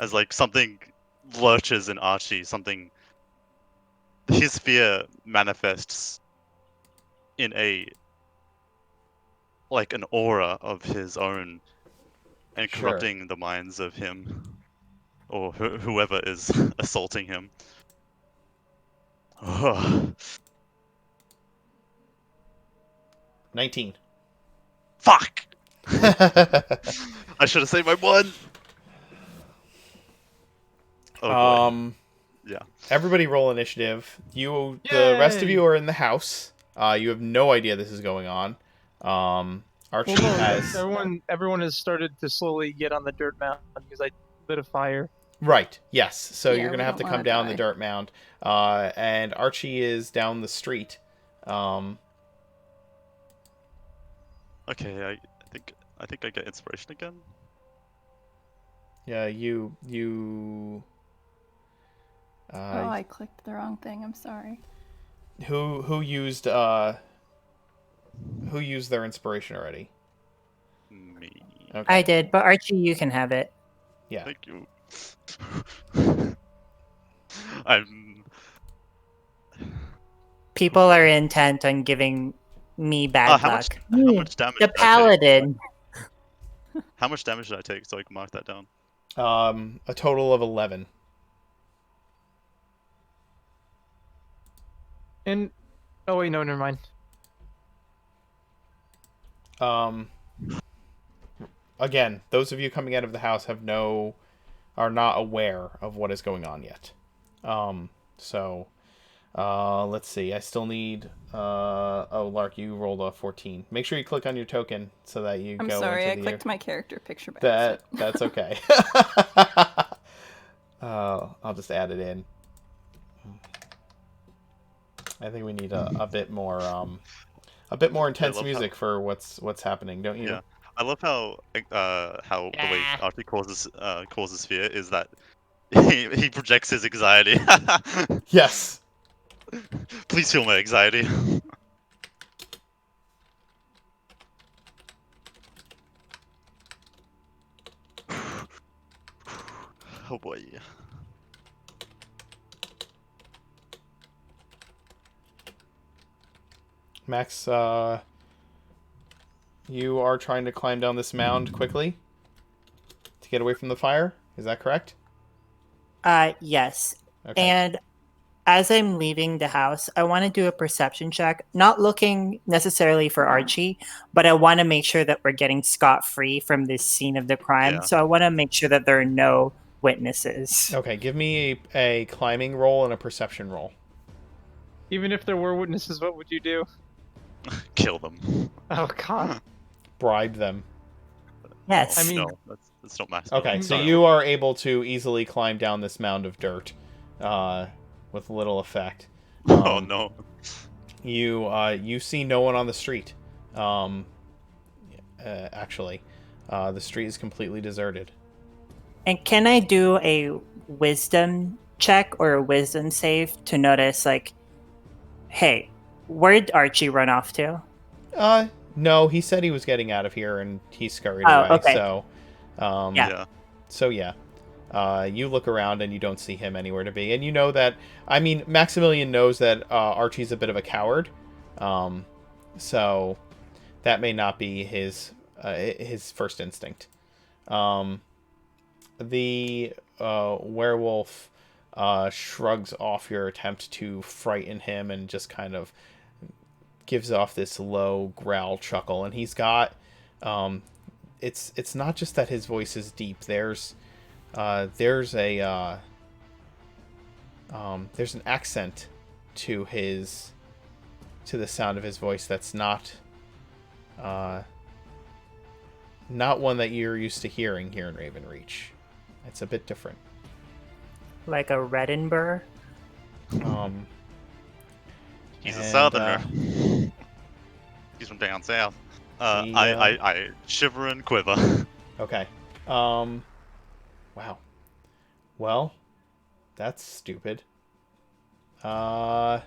Speaker 1: As like something lurches in Archie, his fear manifests in like an aura of his own and
Speaker 2: Sure.
Speaker 1: corrupting the minds of him or whoever is assaulting him.
Speaker 2: 19.
Speaker 1: Fuck! I should have saved my one. Oh boy. Yeah.
Speaker 2: Everybody roll initiative. The rest of
Speaker 4: Yay!
Speaker 2: you are in the house. You have no idea this is going on. Archie
Speaker 4: Well, no,
Speaker 2: has
Speaker 4: everyone has started to slowly get on the dirt mound because I lit a fire.
Speaker 2: right. Yes. So
Speaker 3: Yeah,
Speaker 2: you're gonna
Speaker 3: we
Speaker 2: have to
Speaker 3: don't
Speaker 2: come
Speaker 3: wanna
Speaker 2: down the
Speaker 3: die.
Speaker 2: dirt mound. And Archie is down the street.
Speaker 1: Okay, I think I get inspiration again.
Speaker 2: Yeah. You.
Speaker 3: Oh, I clicked the wrong thing. I'm sorry.
Speaker 2: Who used their inspiration already?
Speaker 1: Me.
Speaker 2: Okay.
Speaker 5: I did, but Archie, you can have it.
Speaker 2: Yeah.
Speaker 1: Thank you. I'm
Speaker 5: People are intent on giving me bad
Speaker 1: how
Speaker 5: luck.
Speaker 1: much damage
Speaker 5: The
Speaker 1: did I take?
Speaker 5: paladin.
Speaker 1: How much damage did I take so I can mark that down?
Speaker 2: A total of 11.
Speaker 4: And oh wait, no, never mind.
Speaker 2: Again, those of you coming out of the house are not aware of what is going on yet. Let's see. I still need. Oh, Lark, you rolled a 14. Make sure you click on your token so that you
Speaker 3: I'm
Speaker 2: go
Speaker 3: sorry,
Speaker 2: into
Speaker 3: I
Speaker 2: the.
Speaker 3: clicked my character picture by
Speaker 2: That's okay. I'll just add it in. I think we need a bit more intense
Speaker 1: love
Speaker 2: music for what's happening, don't you?
Speaker 1: Yeah, I love how the way Archie causes fear is that he projects his anxiety.
Speaker 2: Yes.
Speaker 1: Please feel my anxiety. Oh boy.
Speaker 2: Max, you are trying to climb down this mound quickly to get away from the fire. Is that correct?
Speaker 5: Yes.
Speaker 2: Okay.
Speaker 5: And as I'm leaving the house, I want to do a perception check, not looking necessarily for Archie, but I want to make sure that we're getting scot-free from this scene of the crime.
Speaker 1: Yeah.
Speaker 5: So I want to make sure that there are no witnesses.
Speaker 2: Okay, give me a climbing roll and a perception roll.
Speaker 4: Even if there were witnesses, what would you do?
Speaker 1: Kill them.
Speaker 4: Oh God.
Speaker 2: Bribe them.
Speaker 5: Yes.
Speaker 4: I mean-
Speaker 1: no, that's not max.
Speaker 2: Okay, so
Speaker 4: No.
Speaker 2: you are able to easily climb down this mound of dirt with little effect.
Speaker 1: Oh no.
Speaker 2: You see no one on the street. Actually, the street is completely deserted.
Speaker 5: And can I do a wisdom check or a wisdom save to notice, like, hey, where'd Archie run off to?
Speaker 2: No, he said he was getting out of here and he scurried
Speaker 5: Oh,
Speaker 2: away.
Speaker 5: okay.
Speaker 2: So,
Speaker 5: Yeah.
Speaker 2: So yeah, you look around and you don't see him anywhere to be, and you know that. I mean, Maximilian knows that Archie's a bit of a coward, so that may not be his first instinct. The werewolf shrugs off your attempt to frighten him and just kind of gives off this low growl chuckle, and he's got it's not just that his voice is deep. There's an accent to the sound of his voice that's not one that you're used to hearing here in Ravenreach. It's a bit different.
Speaker 5: Like a Reddenburg?
Speaker 1: He's a
Speaker 2: And,
Speaker 1: southerner. He's from down south. I shiver and quiver.
Speaker 2: Okay. Wow. Well, that's stupid. So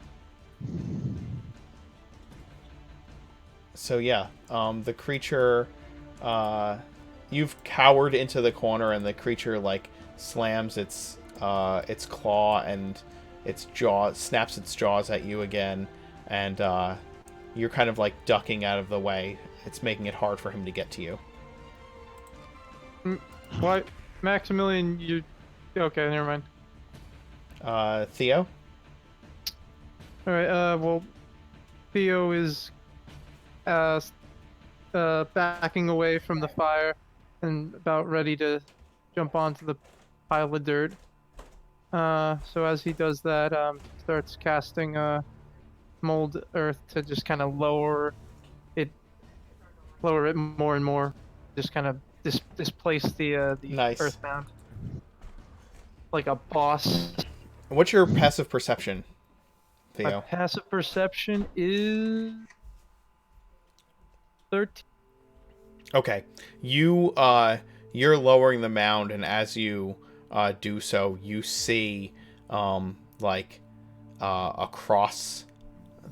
Speaker 2: yeah, the creature, you've cowered into the corner, and the creature like slams its claw and its jaw snaps its jaws at you again, and you're kind of like ducking out of the way. It's making it hard for him to get to you.
Speaker 4: What? Maximilian, you... Okay, never mind.
Speaker 2: Theo?
Speaker 4: Alright, well, Theo is backing away from the fire and about ready to jump onto the pile of dirt. So as he does that, starts casting mold earth to just kind of lower it more and more, just kind of displace the
Speaker 2: Nice.
Speaker 4: earthbound, like a boss.
Speaker 2: What's your passive perception,
Speaker 4: My
Speaker 2: Theo?
Speaker 4: passive perception is 13.
Speaker 2: Okay. You're lowering the mound, and as you do so, you see across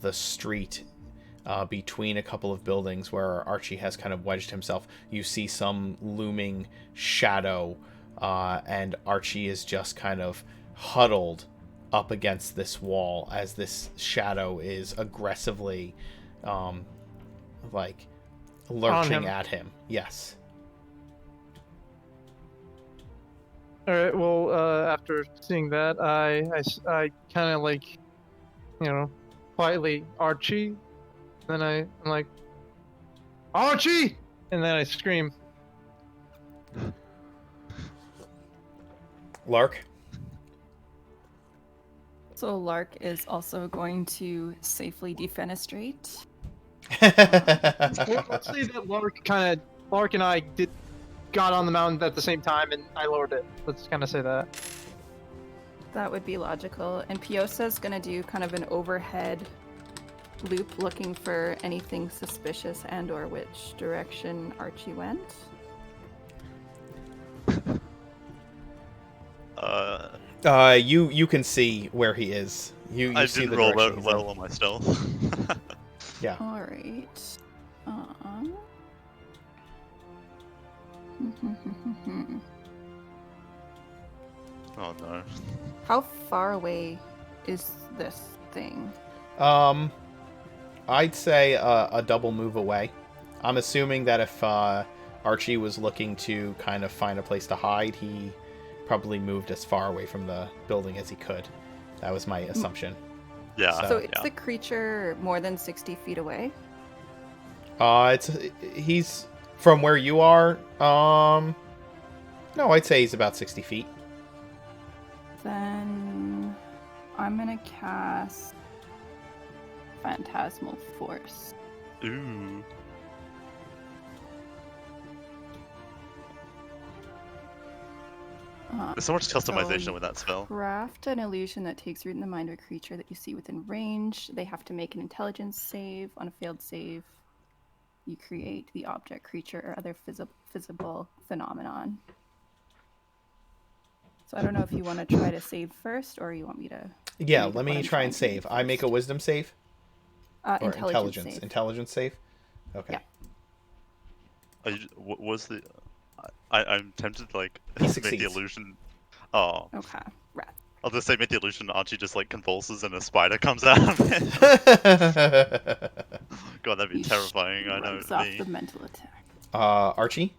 Speaker 2: the street, between a couple of buildings where Archie has kind of wedged himself, you see some looming shadow, and Archie is just kind of huddled up against this wall as this shadow is aggressively lurching at him. Yes.
Speaker 4: Alright, well, after seeing that, I kind of like, quietly, Archie. Then I'm like, Archie! And then I scream.
Speaker 2: Lark?
Speaker 3: So Lark is also going to safely defenestrate.
Speaker 4: Well, let's say that Lark and I got on the mountain at the same time, and I lowered it. Let's kind of say that.
Speaker 3: That would be logical. And Piosa's going to do kind of an overhead loop looking for anything suspicious and or which direction Archie went.
Speaker 2: You can see where he is. You
Speaker 1: I
Speaker 2: see
Speaker 1: didn't
Speaker 2: the
Speaker 1: roll
Speaker 2: direction he's in.
Speaker 1: well on my stealth.
Speaker 2: Yeah.
Speaker 3: All right.
Speaker 1: Oh no.
Speaker 3: How far away is this thing?
Speaker 2: I'd say a double move away. I'm assuming that if Archie was looking to kind of find a place to hide, he probably moved as far away from the building as he could. That was my assumption.
Speaker 1: Yeah.
Speaker 3: So it's the creature more than 60 feet away?
Speaker 2: He's from where you are. No, I'd say he's about 60 feet.
Speaker 3: Then I'm gonna cast Phantasmal Force.
Speaker 1: Ooh. There's so much customization with that spell.
Speaker 3: Craft an illusion that takes root in the mind of a creature that you see within range. They have to make an intelligence save. On a failed save, you create the object, creature, or other visible phenomenon. So I don't know if you want to try to save first, or you want me to...
Speaker 2: Yeah, let me try and save. I make a wisdom save? Or
Speaker 3: Intelligence save.
Speaker 2: Intelligence save? Okay.
Speaker 3: Yeah.
Speaker 1: What was the... I'm tempted to, like,
Speaker 2: He
Speaker 1: make
Speaker 2: succeeds.
Speaker 1: the illusion... Oh.
Speaker 3: Okay, right.
Speaker 1: I'll just say make the illusion Archie just, like, convulses and a spider comes out of it. God, that'd be terrifying, I know
Speaker 3: Off
Speaker 1: me.
Speaker 3: the mental attack.
Speaker 2: Archie?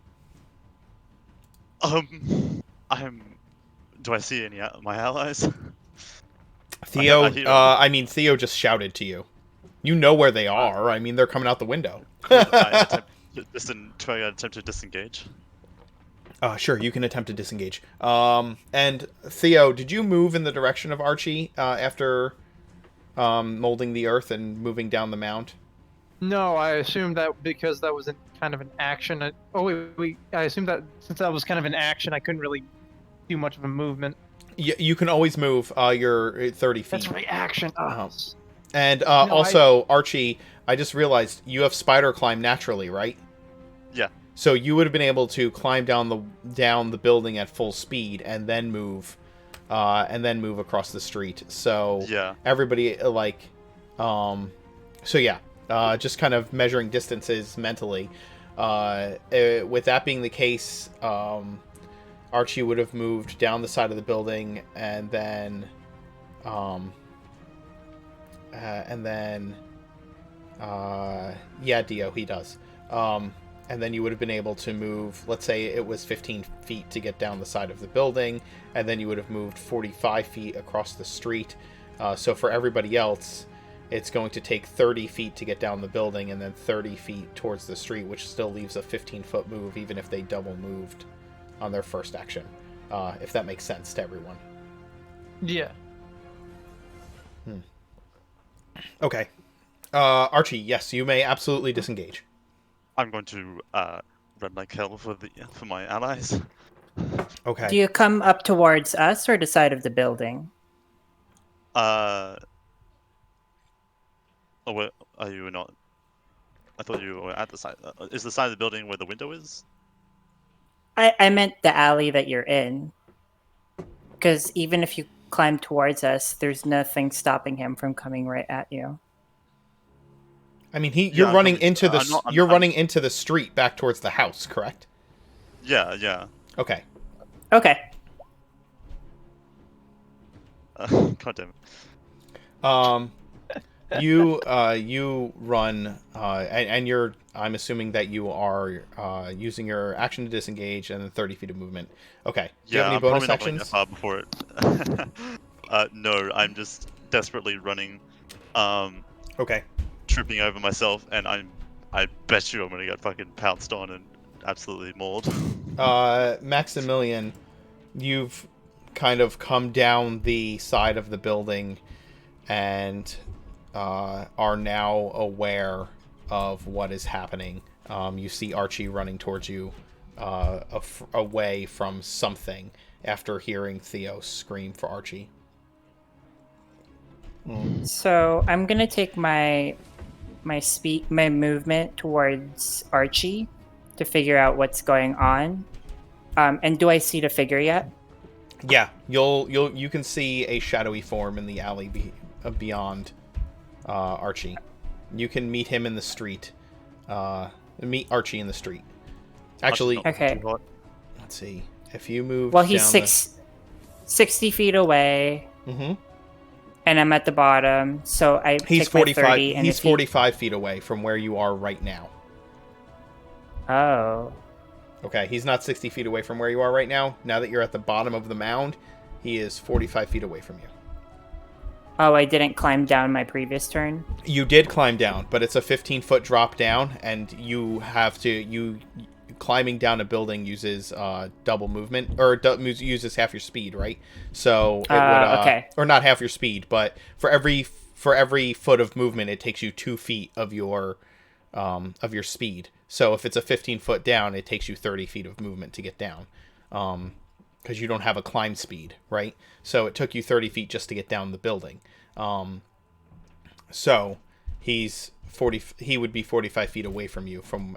Speaker 1: Do I see any my allies?
Speaker 2: Theo,
Speaker 1: I hear
Speaker 2: Theo just shouted to you. You know where they are. I mean, they're coming out the window.
Speaker 1: I attempt to disengage.
Speaker 2: Sure, you can attempt to disengage. And Theo, did you move in the direction of Archie after molding the earth and moving down the mound?
Speaker 4: No, I assumed that because that was kind of an action. I assumed that since that was kind of an action, I couldn't really do much of a movement.
Speaker 2: You can always move. You're 30 feet.
Speaker 4: That's right, action.
Speaker 2: And also, Archie, I just realized you have spider climb naturally, right?
Speaker 1: Yeah.
Speaker 2: So you would have been able to climb down the building at full speed and then move across the street. So
Speaker 1: Yeah.
Speaker 2: everybody just kind of measuring distances mentally. With that being the case, Archie would have moved down the side of the building and then Dio, he does. And then you would have been able to move, let's say it was 15 feet to get down the side of the building, and then you would have moved 45 feet across the street. So for everybody else, it's going to take 30 feet to get down the building and then 30 feet towards the street, which still leaves a 15-foot move, even if they double moved on their first action. If that makes sense to everyone.
Speaker 4: Yeah.
Speaker 2: Okay. Archie, yes, you may absolutely disengage.
Speaker 1: I'm going to run like hell for my allies.
Speaker 2: Okay.
Speaker 5: Do you come up towards us or the side of the building?
Speaker 1: Oh, wait, are you not? I thought you were at the side. Is the side of the building where the window is?
Speaker 5: I meant the alley that you're in. Because even if you climb towards us, there's nothing stopping him from coming right at you.
Speaker 2: I mean, you're
Speaker 1: I'm
Speaker 2: running
Speaker 1: coming-
Speaker 2: into the running into the street back towards the house, correct?
Speaker 1: Yeah.
Speaker 2: Okay.
Speaker 5: Okay.
Speaker 1: God damn it.
Speaker 2: You run, and I'm assuming that you are using your action to disengage and then 30 feet of movement. Okay. Do you
Speaker 1: Yeah,
Speaker 2: have any
Speaker 1: I'm
Speaker 2: bonus
Speaker 1: probably not going
Speaker 2: actions?
Speaker 1: that far before it. No, I'm just desperately running,
Speaker 2: Okay.
Speaker 1: tripping over myself, and I bet you I'm gonna get fucking pounced on and absolutely mauled.
Speaker 2: Maximilian, you've kind of come down the side of the building and are now aware of what is happening. You see Archie running towards you away from something after hearing Theo scream for Archie.
Speaker 5: So I'm gonna take my movement towards Archie to figure out what's going on. And do I see the figure yet?
Speaker 2: Yeah, you can see a shadowy form in the alley beyond Archie. You can meet him in the street. Meet Archie in the street. Actually,
Speaker 5: Okay.
Speaker 2: let's see. If you move,
Speaker 5: Well, he's
Speaker 2: down
Speaker 5: 60 feet away,
Speaker 2: Mm-hmm.
Speaker 5: and I'm at the bottom. So
Speaker 2: He's
Speaker 5: take my
Speaker 2: 45.
Speaker 5: 30, and
Speaker 2: He's
Speaker 5: if
Speaker 2: 45 feet away from where you are right now.
Speaker 5: Oh.
Speaker 2: Okay, he's not 60 feet away from where you are right now. Now that you're at the bottom of the mound, he is 45 feet away from you.
Speaker 5: Oh, I didn't climb down my previous turn.
Speaker 2: You did climb down, but it's a 15-foot drop down, and you have to climbing down a building uses double movement, or uses half your speed, right? So it would
Speaker 5: okay.
Speaker 2: or not half your speed, but for every foot of movement, it takes you 2 feet of your speed. So if it's a 15-foot down, it takes you 30 feet of movement to get down, because you don't have a climb speed, right? So it took you 30 feet just to get down the building. So he's 40. He would be 45 feet away from you from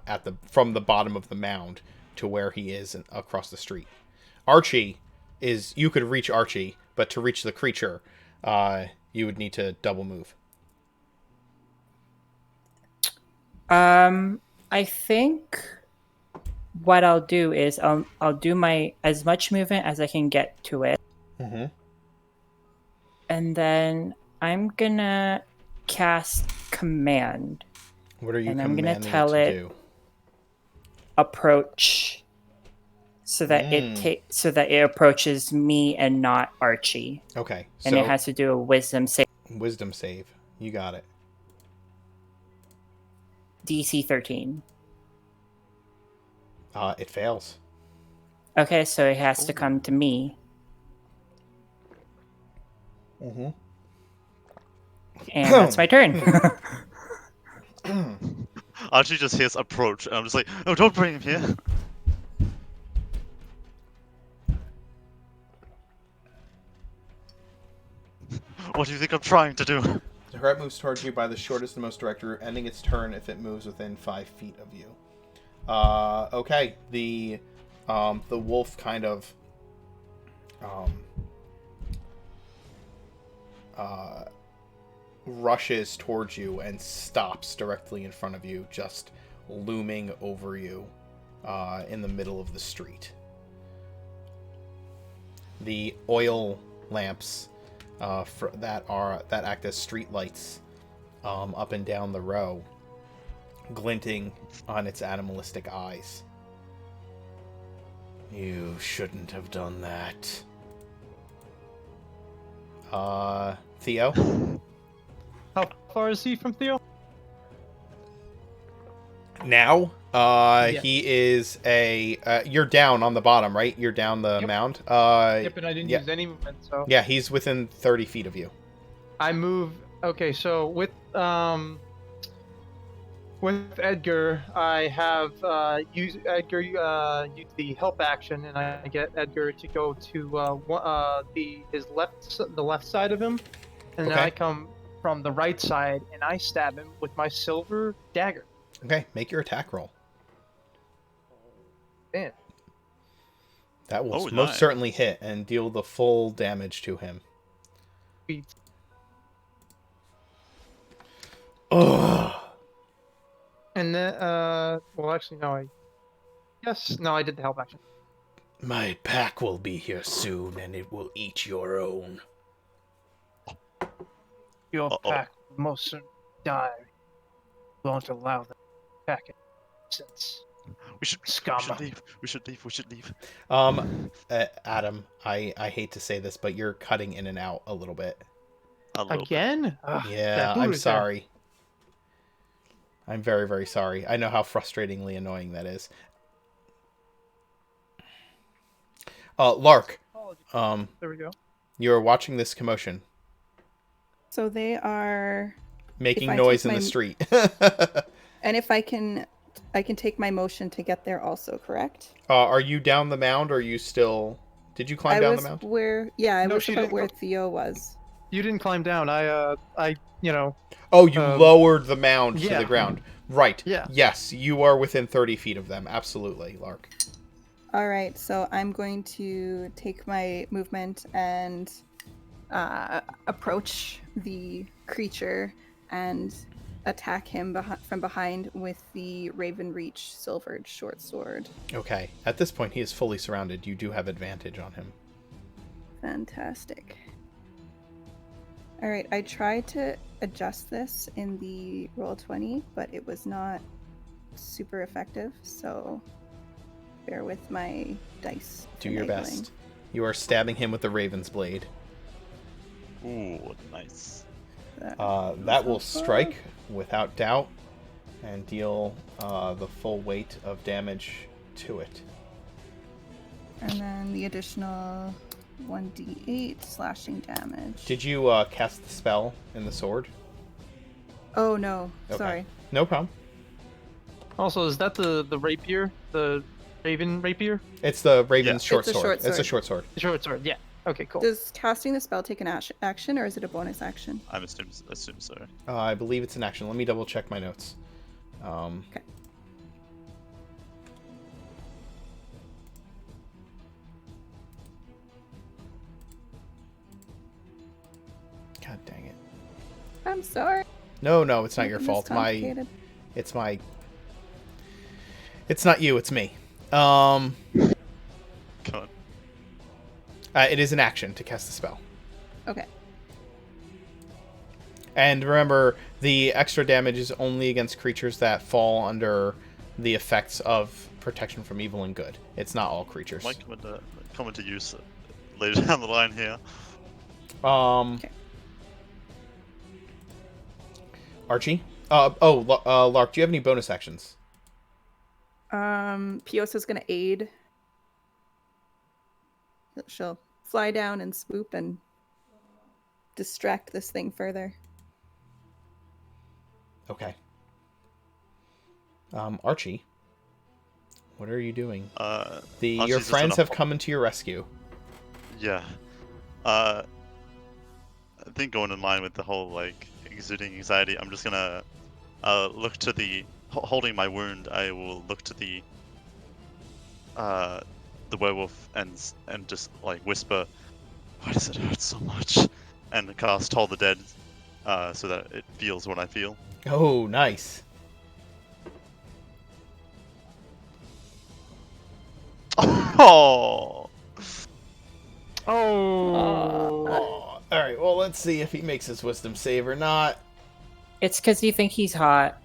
Speaker 2: the bottom of the mound to where he is across the street. Archie you could reach Archie, but to reach the creature, you would need to double move.
Speaker 5: I think what I'll do is I'll do my as much movement as I can get to it.
Speaker 2: Mm-hmm.
Speaker 5: And then I'm gonna cast command.
Speaker 2: What are you
Speaker 5: And I'm
Speaker 2: commanding
Speaker 5: gonna tell
Speaker 2: it to
Speaker 5: it
Speaker 2: do?
Speaker 5: approach, so that it approaches me and not Archie.
Speaker 2: Okay,
Speaker 5: And it has to do a wisdom save.
Speaker 2: Wisdom save. You got it.
Speaker 5: DC 13.
Speaker 2: It fails.
Speaker 5: Okay, so it has to come to me.
Speaker 2: Mm-hmm.
Speaker 5: And that's my turn.
Speaker 1: Archie just hears approach, and I'm just like, oh, don't bring him here. What do you think I'm trying to do?
Speaker 2: The threat moves towards you by the shortest and most direct route, ending its turn if it moves within 5 feet of you. Okay. The wolf kind of rushes towards you and stops directly in front of you, just looming over you in the middle of the street. The oil lamps that act as street lights up and down the row, glinting on its animalistic eyes. You shouldn't have done that. Theo?
Speaker 4: How far is he from Theo?
Speaker 2: Now,
Speaker 4: Yeah.
Speaker 2: he is you're down on the bottom, right? You're down the
Speaker 4: Yep.
Speaker 2: mound.
Speaker 4: Yep, and I didn't
Speaker 2: yeah.
Speaker 4: use any movement, so
Speaker 2: Yeah, he's within 30 feet of you.
Speaker 4: I move. Okay, so with Edgar, I have use the help action, and I get Edgar to go to the left side of him, and then
Speaker 2: Okay.
Speaker 4: I come from the right side and I stab him with my silver dagger.
Speaker 2: Okay, make your attack roll.
Speaker 4: Man,
Speaker 2: That will
Speaker 1: Oh,
Speaker 2: most
Speaker 1: nice.
Speaker 2: certainly hit and deal the full damage to him.
Speaker 4: beat.
Speaker 2: Ugh.
Speaker 4: And then well, actually, no, I did the help action.
Speaker 2: My pack will be here soon, and it will eat your own.
Speaker 4: Your
Speaker 1: Uh-oh.
Speaker 4: pack will most certainly die. Won't allow the pack since.
Speaker 1: We should
Speaker 4: Scum.
Speaker 1: leave. We should leave.
Speaker 2: Adam, I hate to say this, but you're cutting in and out a little bit.
Speaker 1: A little bit.
Speaker 4: Again? Ugh,
Speaker 2: Yeah,
Speaker 4: that
Speaker 2: I'm
Speaker 4: food is there.
Speaker 2: sorry. I'm very, very sorry. I know how frustratingly annoying that is. Lark,
Speaker 4: There we go.
Speaker 2: you're watching this commotion,
Speaker 3: So they are,
Speaker 2: making
Speaker 3: If I
Speaker 2: noise
Speaker 3: take
Speaker 2: in the
Speaker 3: my-
Speaker 2: street.
Speaker 3: and if I can take my motion to get there also, correct?
Speaker 2: Are you down the mound, or are you still... Did you climb
Speaker 3: I
Speaker 2: down
Speaker 3: was
Speaker 2: the mound?
Speaker 3: where, yeah, I
Speaker 4: No,
Speaker 3: was
Speaker 4: she
Speaker 3: about
Speaker 4: didn't
Speaker 3: where
Speaker 4: go-
Speaker 3: Theo was.
Speaker 4: You didn't climb down. I
Speaker 2: Oh, you
Speaker 4: um,
Speaker 2: lowered the mound to
Speaker 4: yeah.
Speaker 2: the ground. Right.
Speaker 4: Yeah.
Speaker 2: Yes, you are within 30 feet of them. Absolutely, Lark.
Speaker 3: All right, so I'm going to take my movement and approach the creature and attack him from behind with the Raven Reach silvered short sword.
Speaker 2: Okay. At this point, he is fully surrounded. You do have advantage on him.
Speaker 3: Fantastic. All right, I tried to adjust this in the Roll20, but it was not super effective, so bear with my dice.
Speaker 2: Do your
Speaker 3: finagling.
Speaker 2: best. You are stabbing him with the Raven's Blade.
Speaker 1: Ooh, nice.
Speaker 2: That will strike without doubt and deal the full weight of damage to it.
Speaker 3: And then the additional 1d8 slashing damage.
Speaker 2: Did you cast the spell in the sword?
Speaker 3: Oh no,
Speaker 2: Okay.
Speaker 3: sorry.
Speaker 2: No problem.
Speaker 4: Also, is that the rapier? The Raven rapier?
Speaker 2: It's the Raven's
Speaker 1: Yeah.
Speaker 2: short
Speaker 3: It's a
Speaker 2: sword.
Speaker 3: short
Speaker 2: It's a
Speaker 3: sword.
Speaker 2: short sword.
Speaker 4: The short sword, yeah. Okay, cool.
Speaker 3: Does casting the spell take an action, or is it a bonus action?
Speaker 1: I'm assume so.
Speaker 2: I believe it's an action. Let me double check my notes.
Speaker 3: Okay.
Speaker 2: God dang it.
Speaker 3: I'm sorry.
Speaker 2: No, it's not your
Speaker 3: Making this
Speaker 2: fault.
Speaker 3: complicated.
Speaker 2: It's not you, it's me.
Speaker 1: Come on.
Speaker 2: It is an action to cast the spell.
Speaker 3: Okay.
Speaker 2: And remember, the extra damage is only against creatures that fall under the effects of protection from evil and good. It's not all creatures.
Speaker 1: Might come into use later down the line here.
Speaker 3: Okay.
Speaker 2: Archie? Lark, do you have any bonus actions?
Speaker 3: Piosa's gonna aid. She'll fly down and swoop and distract this thing further.
Speaker 2: Okay. Archie, what are you doing?
Speaker 1: Archie's
Speaker 2: Your
Speaker 1: just
Speaker 2: friends
Speaker 1: gonna
Speaker 2: have come into your rescue.
Speaker 1: Yeah. I think going in line with the whole exuding anxiety, I'm just gonna look to the holding my wound, I will look to the werewolf and just like whisper, "Why does it hurt so much?" And cast Toll the Dead, so that it feels what I feel.
Speaker 2: Oh, nice.
Speaker 1: Oh.
Speaker 4: Oh.
Speaker 2: Oh, all right. Well, let's see if he makes his wisdom save or not.
Speaker 5: It's because you think he's hot.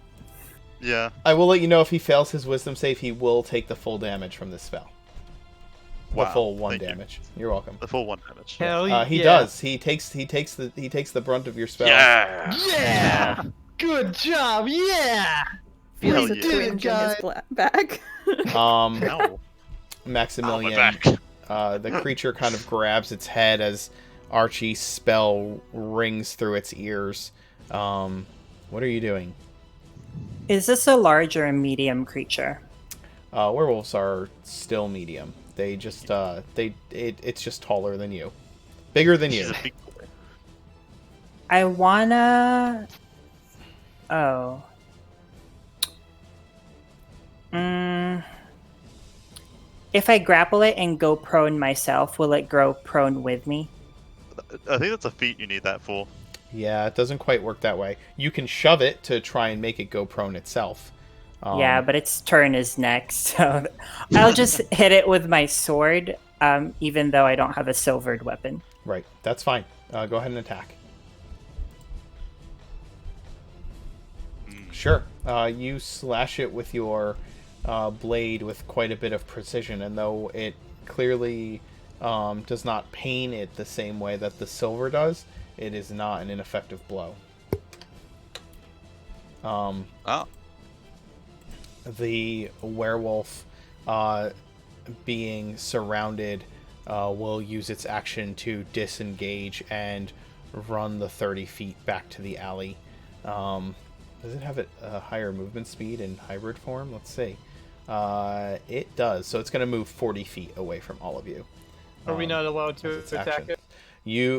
Speaker 1: Yeah.
Speaker 2: I will let you know if he fails his wisdom save, he will take the full damage from this spell.
Speaker 1: Wow.
Speaker 2: The full 1
Speaker 1: thank you.
Speaker 2: damage. You're welcome.
Speaker 1: The full 1 damage.
Speaker 4: Hell yeah.
Speaker 2: He does. He takes the brunt of your spell.
Speaker 1: Yeah.
Speaker 4: Yeah. Good job. Yeah.
Speaker 3: Feels
Speaker 1: Hell
Speaker 3: a
Speaker 1: yeah.
Speaker 3: twinge in his back.
Speaker 2: Um,
Speaker 1: Ow. Ow, my
Speaker 2: Maximilian,
Speaker 1: back.
Speaker 2: the creature kind of grabs its head as Archie's spell rings through its ears. What are you doing?
Speaker 5: Is this a large or a medium creature?
Speaker 2: Werewolves are still medium. They just it's just taller than you, bigger than
Speaker 1: She's
Speaker 2: you.
Speaker 1: a big boy.
Speaker 5: I wanna. Oh. If I grapple it and go prone myself, will it grow prone with me?
Speaker 1: I think that's a feat you need that for.
Speaker 2: Yeah, it doesn't quite work that way. You can shove it to try and make it go prone itself.
Speaker 5: Yeah, but its turn is next, so I'll just hit it with my sword, even though I don't have a silvered weapon.
Speaker 2: Right, that's fine. Go ahead and attack. Sure. You slash it with your blade with quite a bit of precision, and though it clearly does not pain it the same way that the silver does, it is not an ineffective blow. The werewolf, being surrounded, will use its action to disengage and run the 30 feet back to the alley. Does it have a higher movement speed in hybrid form? Let's see. It does. So it's going to move 40 feet away from all of you.
Speaker 4: Are we not allowed to
Speaker 2: its
Speaker 4: attack
Speaker 2: action.
Speaker 4: it?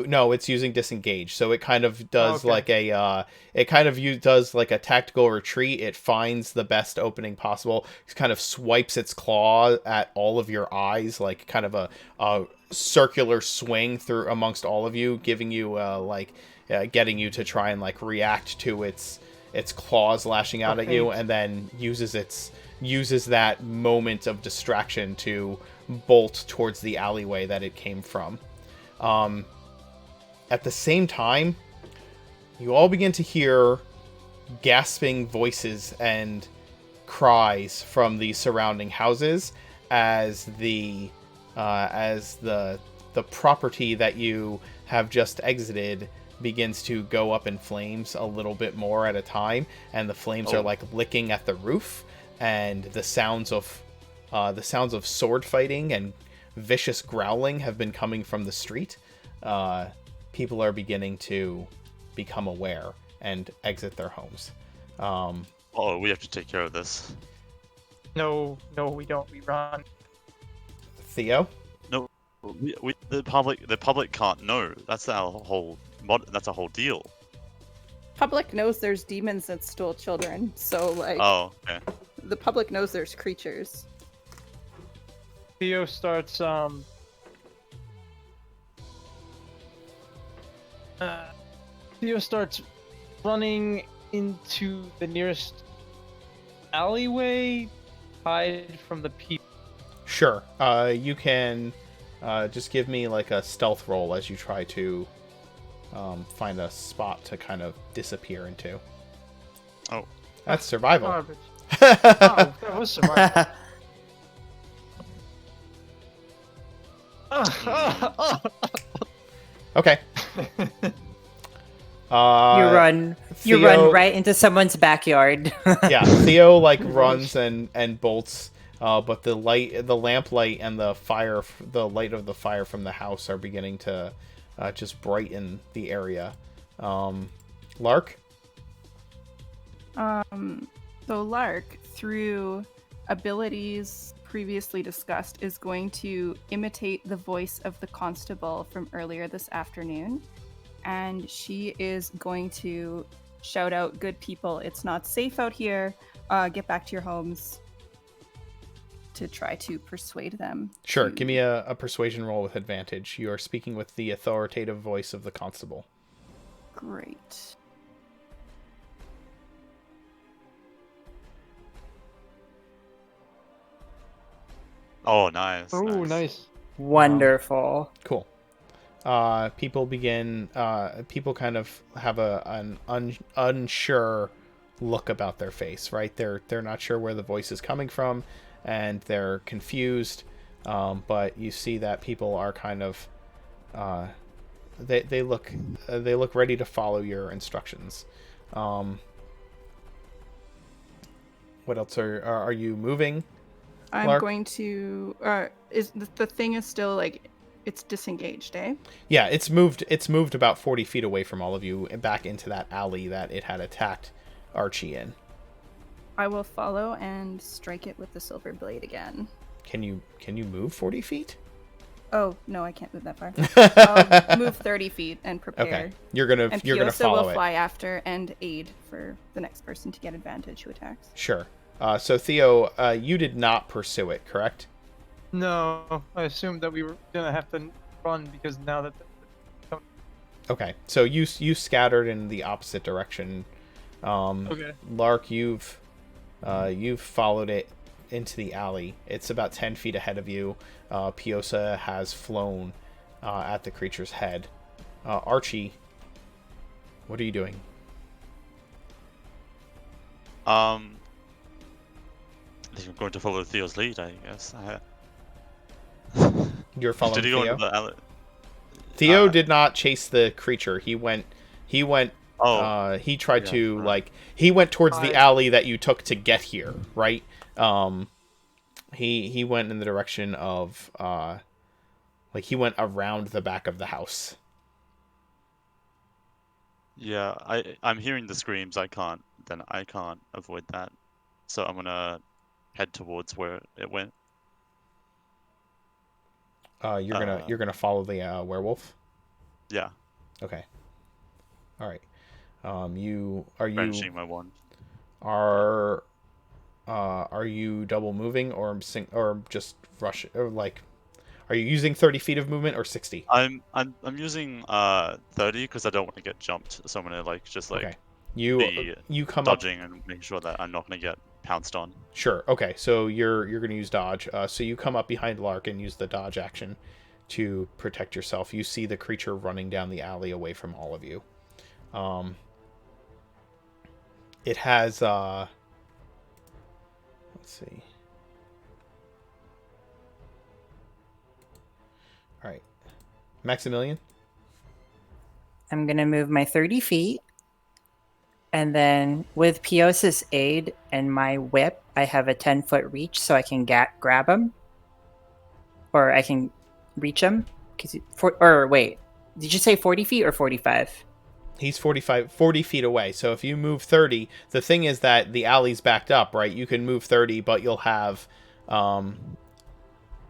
Speaker 2: No, it's using disengage, so it kind of does
Speaker 4: Okay.
Speaker 2: does like a tactical retreat. It finds the best opening possible. It kind of swipes its claw at all of your eyes, like kind of a circular swing through amongst all of you, giving you getting you to try and like react to its claws lashing out at you, and then uses that moment of distraction to bolt towards the alleyway that it came from. At the same time, you all begin to hear gasping voices and cries from the surrounding houses as the property that you have just exited begins to go up in flames a little bit more at a time, and the flames are like licking at the roof, and the sounds of sword fighting and vicious growling have been coming from the street. People are beginning to become aware and exit their homes.
Speaker 1: We have to take care of this.
Speaker 4: No, we don't. We run.
Speaker 2: Theo?
Speaker 1: No, the public can't know. That's our whole deal.
Speaker 3: Public knows there's demons that stole children, so like
Speaker 1: Oh, okay.
Speaker 3: the public knows there's creatures.
Speaker 4: Theo starts running into the nearest alleyway, hide from the people.
Speaker 2: Sure. You can just give me like a stealth roll as you try to find a spot to kind of disappear into.
Speaker 1: Oh.
Speaker 2: That's survival.
Speaker 4: Garbage. Oh, that was survival.
Speaker 2: Okay.
Speaker 5: You run right into someone's backyard.
Speaker 2: Yeah, Theo like runs and bolts, but the lamp light and the light of the fire from the house are beginning to just brighten the area. Lark?
Speaker 3: So Lark, through abilities previously discussed, is going to imitate the voice of the constable from earlier this afternoon. And she is going to shout out, "Good people, it's not safe out here. get back to your homes to try to persuade them.
Speaker 2: Sure,
Speaker 3: to-
Speaker 2: give me a persuasion roll with advantage. You are speaking with the authoritative voice of the constable.
Speaker 3: Great.
Speaker 1: Oh, nice.
Speaker 4: Oh, nice.
Speaker 5: Wonderful.
Speaker 2: Cool. People begin. People kind of have an unsure look about their face. Right, they're not sure where the voice is coming from, and they're confused. But you see that people are kind of. They look ready to follow your instructions. What else are you moving?
Speaker 3: I'm
Speaker 2: Lark?
Speaker 3: going to. Is the thing is still like it's disengaged, eh?
Speaker 2: Yeah, it's moved. It's moved about 40 feet away from all of you, and back into that alley that it had attacked Archie in.
Speaker 3: I will follow and strike it with the silver blade again.
Speaker 2: Can you move 40 feet?
Speaker 3: Oh no, I can't move that far. I'll move 30 feet and prepare.
Speaker 2: Okay, you're gonna
Speaker 3: And
Speaker 2: you're gonna
Speaker 3: Piosa
Speaker 2: follow
Speaker 3: will
Speaker 2: it.
Speaker 3: fly after and aid for the next person to get advantage who attacks.
Speaker 2: Sure. So Theo, you did not pursue it, correct?
Speaker 4: No, I assumed that we were gonna have to run because now that.
Speaker 2: Okay, so you scattered in the opposite direction.
Speaker 4: Okay.
Speaker 2: Lark, you've followed it into the alley. It's about 10 feet ahead of you. Piosa has flown at the creature's head. Archie, what are you doing?
Speaker 1: I think I'm going to follow Theo's lead, I guess.
Speaker 2: You're following
Speaker 1: Did he go
Speaker 2: Theo?
Speaker 1: into the alley?
Speaker 2: Theo did not chase the creature. He went.
Speaker 1: Oh.
Speaker 2: He tried
Speaker 1: Yeah,
Speaker 2: to
Speaker 1: right.
Speaker 2: he went towards the
Speaker 4: I-
Speaker 2: alley that you took to get here, right? He went in the direction of he went around the back of the house.
Speaker 1: Yeah, I'm hearing the screams. I can't avoid that. So I'm gonna head towards where it went.
Speaker 2: You're gonna follow the werewolf.
Speaker 1: Yeah,
Speaker 2: Okay. All right.
Speaker 1: brandishing my wand.
Speaker 2: Are you double moving or just rush or are you using 30 feet of movement or 60?
Speaker 1: I'm using 30 because I don't want to get jumped. So I'm gonna just
Speaker 2: Okay.
Speaker 1: be
Speaker 2: You come up.
Speaker 1: dodging and making sure that I'm not gonna get pounced on.
Speaker 2: Sure. Okay. So you're going to use dodge. So you come up behind Lark and use the dodge action to protect yourself. You see the creature running down the alley away from all of you. It has let's see. All right. Maximilian?
Speaker 5: I'm going to move my 30 feet. And then with Piosa's aid and my whip, I have a 10-foot reach so I can grab him. Or I can reach him. Or wait, did you say 40 feet or 45?
Speaker 2: He's 40 feet away. So if you move 30, the thing is that the alley's backed up, right? You can move 30, but you'll have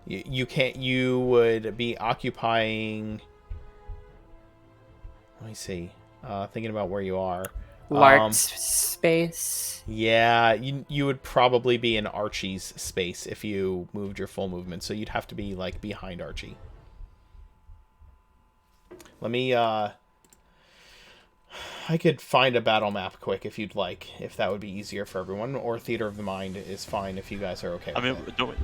Speaker 2: you would be occupying, let me see. Thinking about where you are.
Speaker 5: Lark's space.
Speaker 2: Yeah, you would probably be in Archie's space if you moved your full movement. So you'd have to be behind Archie. Let me I could find a battle map quick if you'd like, if that would be easier for everyone, or Theater of the Mind is fine if you guys are okay.
Speaker 1: I mean,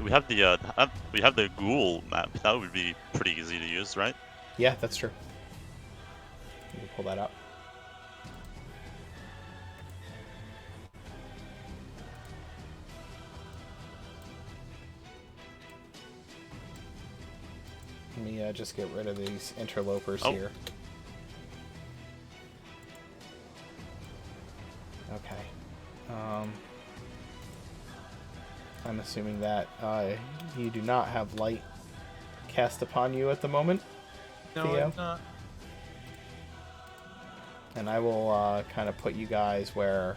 Speaker 1: we have the ghoul map. That would be pretty easy to use, right?
Speaker 2: Yeah, that's true. Let me pull that up. Let me just get rid of these interlopers here. Okay. I'm assuming that you do not have light cast upon you at the moment,
Speaker 4: No,
Speaker 2: Theo.
Speaker 4: I'm not.
Speaker 2: And I will kind of put you guys where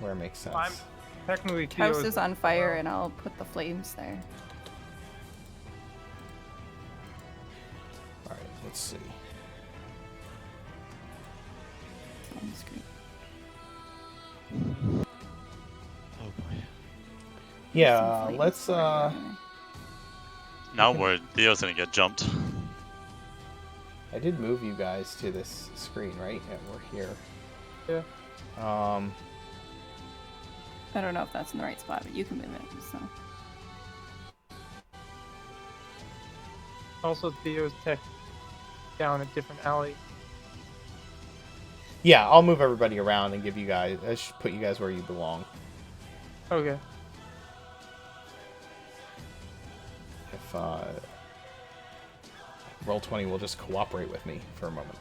Speaker 2: it makes sense.
Speaker 4: I'm technically
Speaker 3: House
Speaker 4: Theo's
Speaker 3: is on fire, and I'll put the flames there.
Speaker 2: All right, let's see.
Speaker 3: On the screen.
Speaker 2: Yeah,
Speaker 3: Flames
Speaker 2: let's
Speaker 3: pouring out here.
Speaker 1: Now I'm worried Theo's gonna get jumped.
Speaker 2: I did move you guys to this screen, right? And we're here.
Speaker 4: Yeah.
Speaker 3: I don't know if that's in the right spot, but you can move it. So
Speaker 4: Also, Theo's tech down a different alley.
Speaker 2: Yeah, I'll move everybody around and give you guys. I should put you guys where you belong.
Speaker 4: Okay.
Speaker 2: If Roll20 will just cooperate with me for a moment.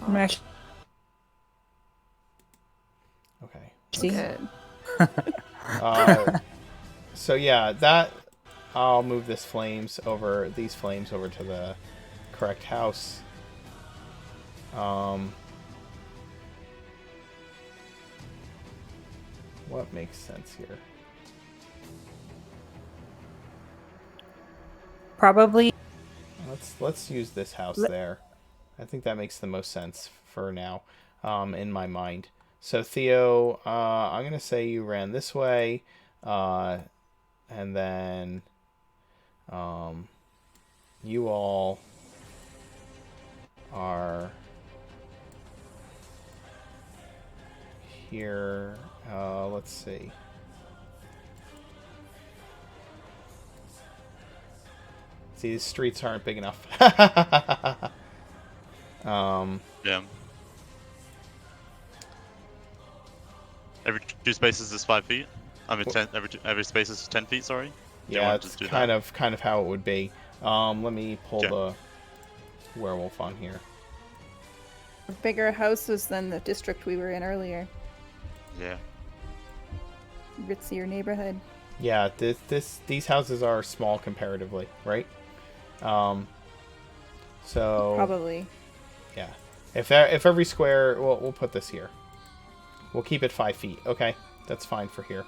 Speaker 5: I'm actually
Speaker 2: Okay.
Speaker 3: good.
Speaker 2: So yeah, that I'll move these flames over to the correct house. What makes sense here?
Speaker 5: probably.
Speaker 2: Let's use this house there. I think that makes the most sense for now, in my mind. So Theo, I'm gonna say you ran this way, and then, you all are here. Let's see. See, these streets aren't big enough.
Speaker 1: Yeah. Every 2 spaces is 5 feet. I mean, 10. Every space is 10 feet. Sorry. Do you
Speaker 2: Yeah,
Speaker 1: want to
Speaker 2: it's
Speaker 1: just do
Speaker 2: kind
Speaker 1: that?
Speaker 2: of how it would be. Let me pull
Speaker 1: Yeah.
Speaker 2: the werewolf on here.
Speaker 3: Bigger houses than the district we were in earlier.
Speaker 1: Yeah.
Speaker 3: Ritzier neighborhood.
Speaker 2: Yeah, these houses are small comparatively, right? So
Speaker 3: Probably.
Speaker 2: yeah, if every square, we'll put this here. We'll keep it 5 feet. Okay, that's fine for here.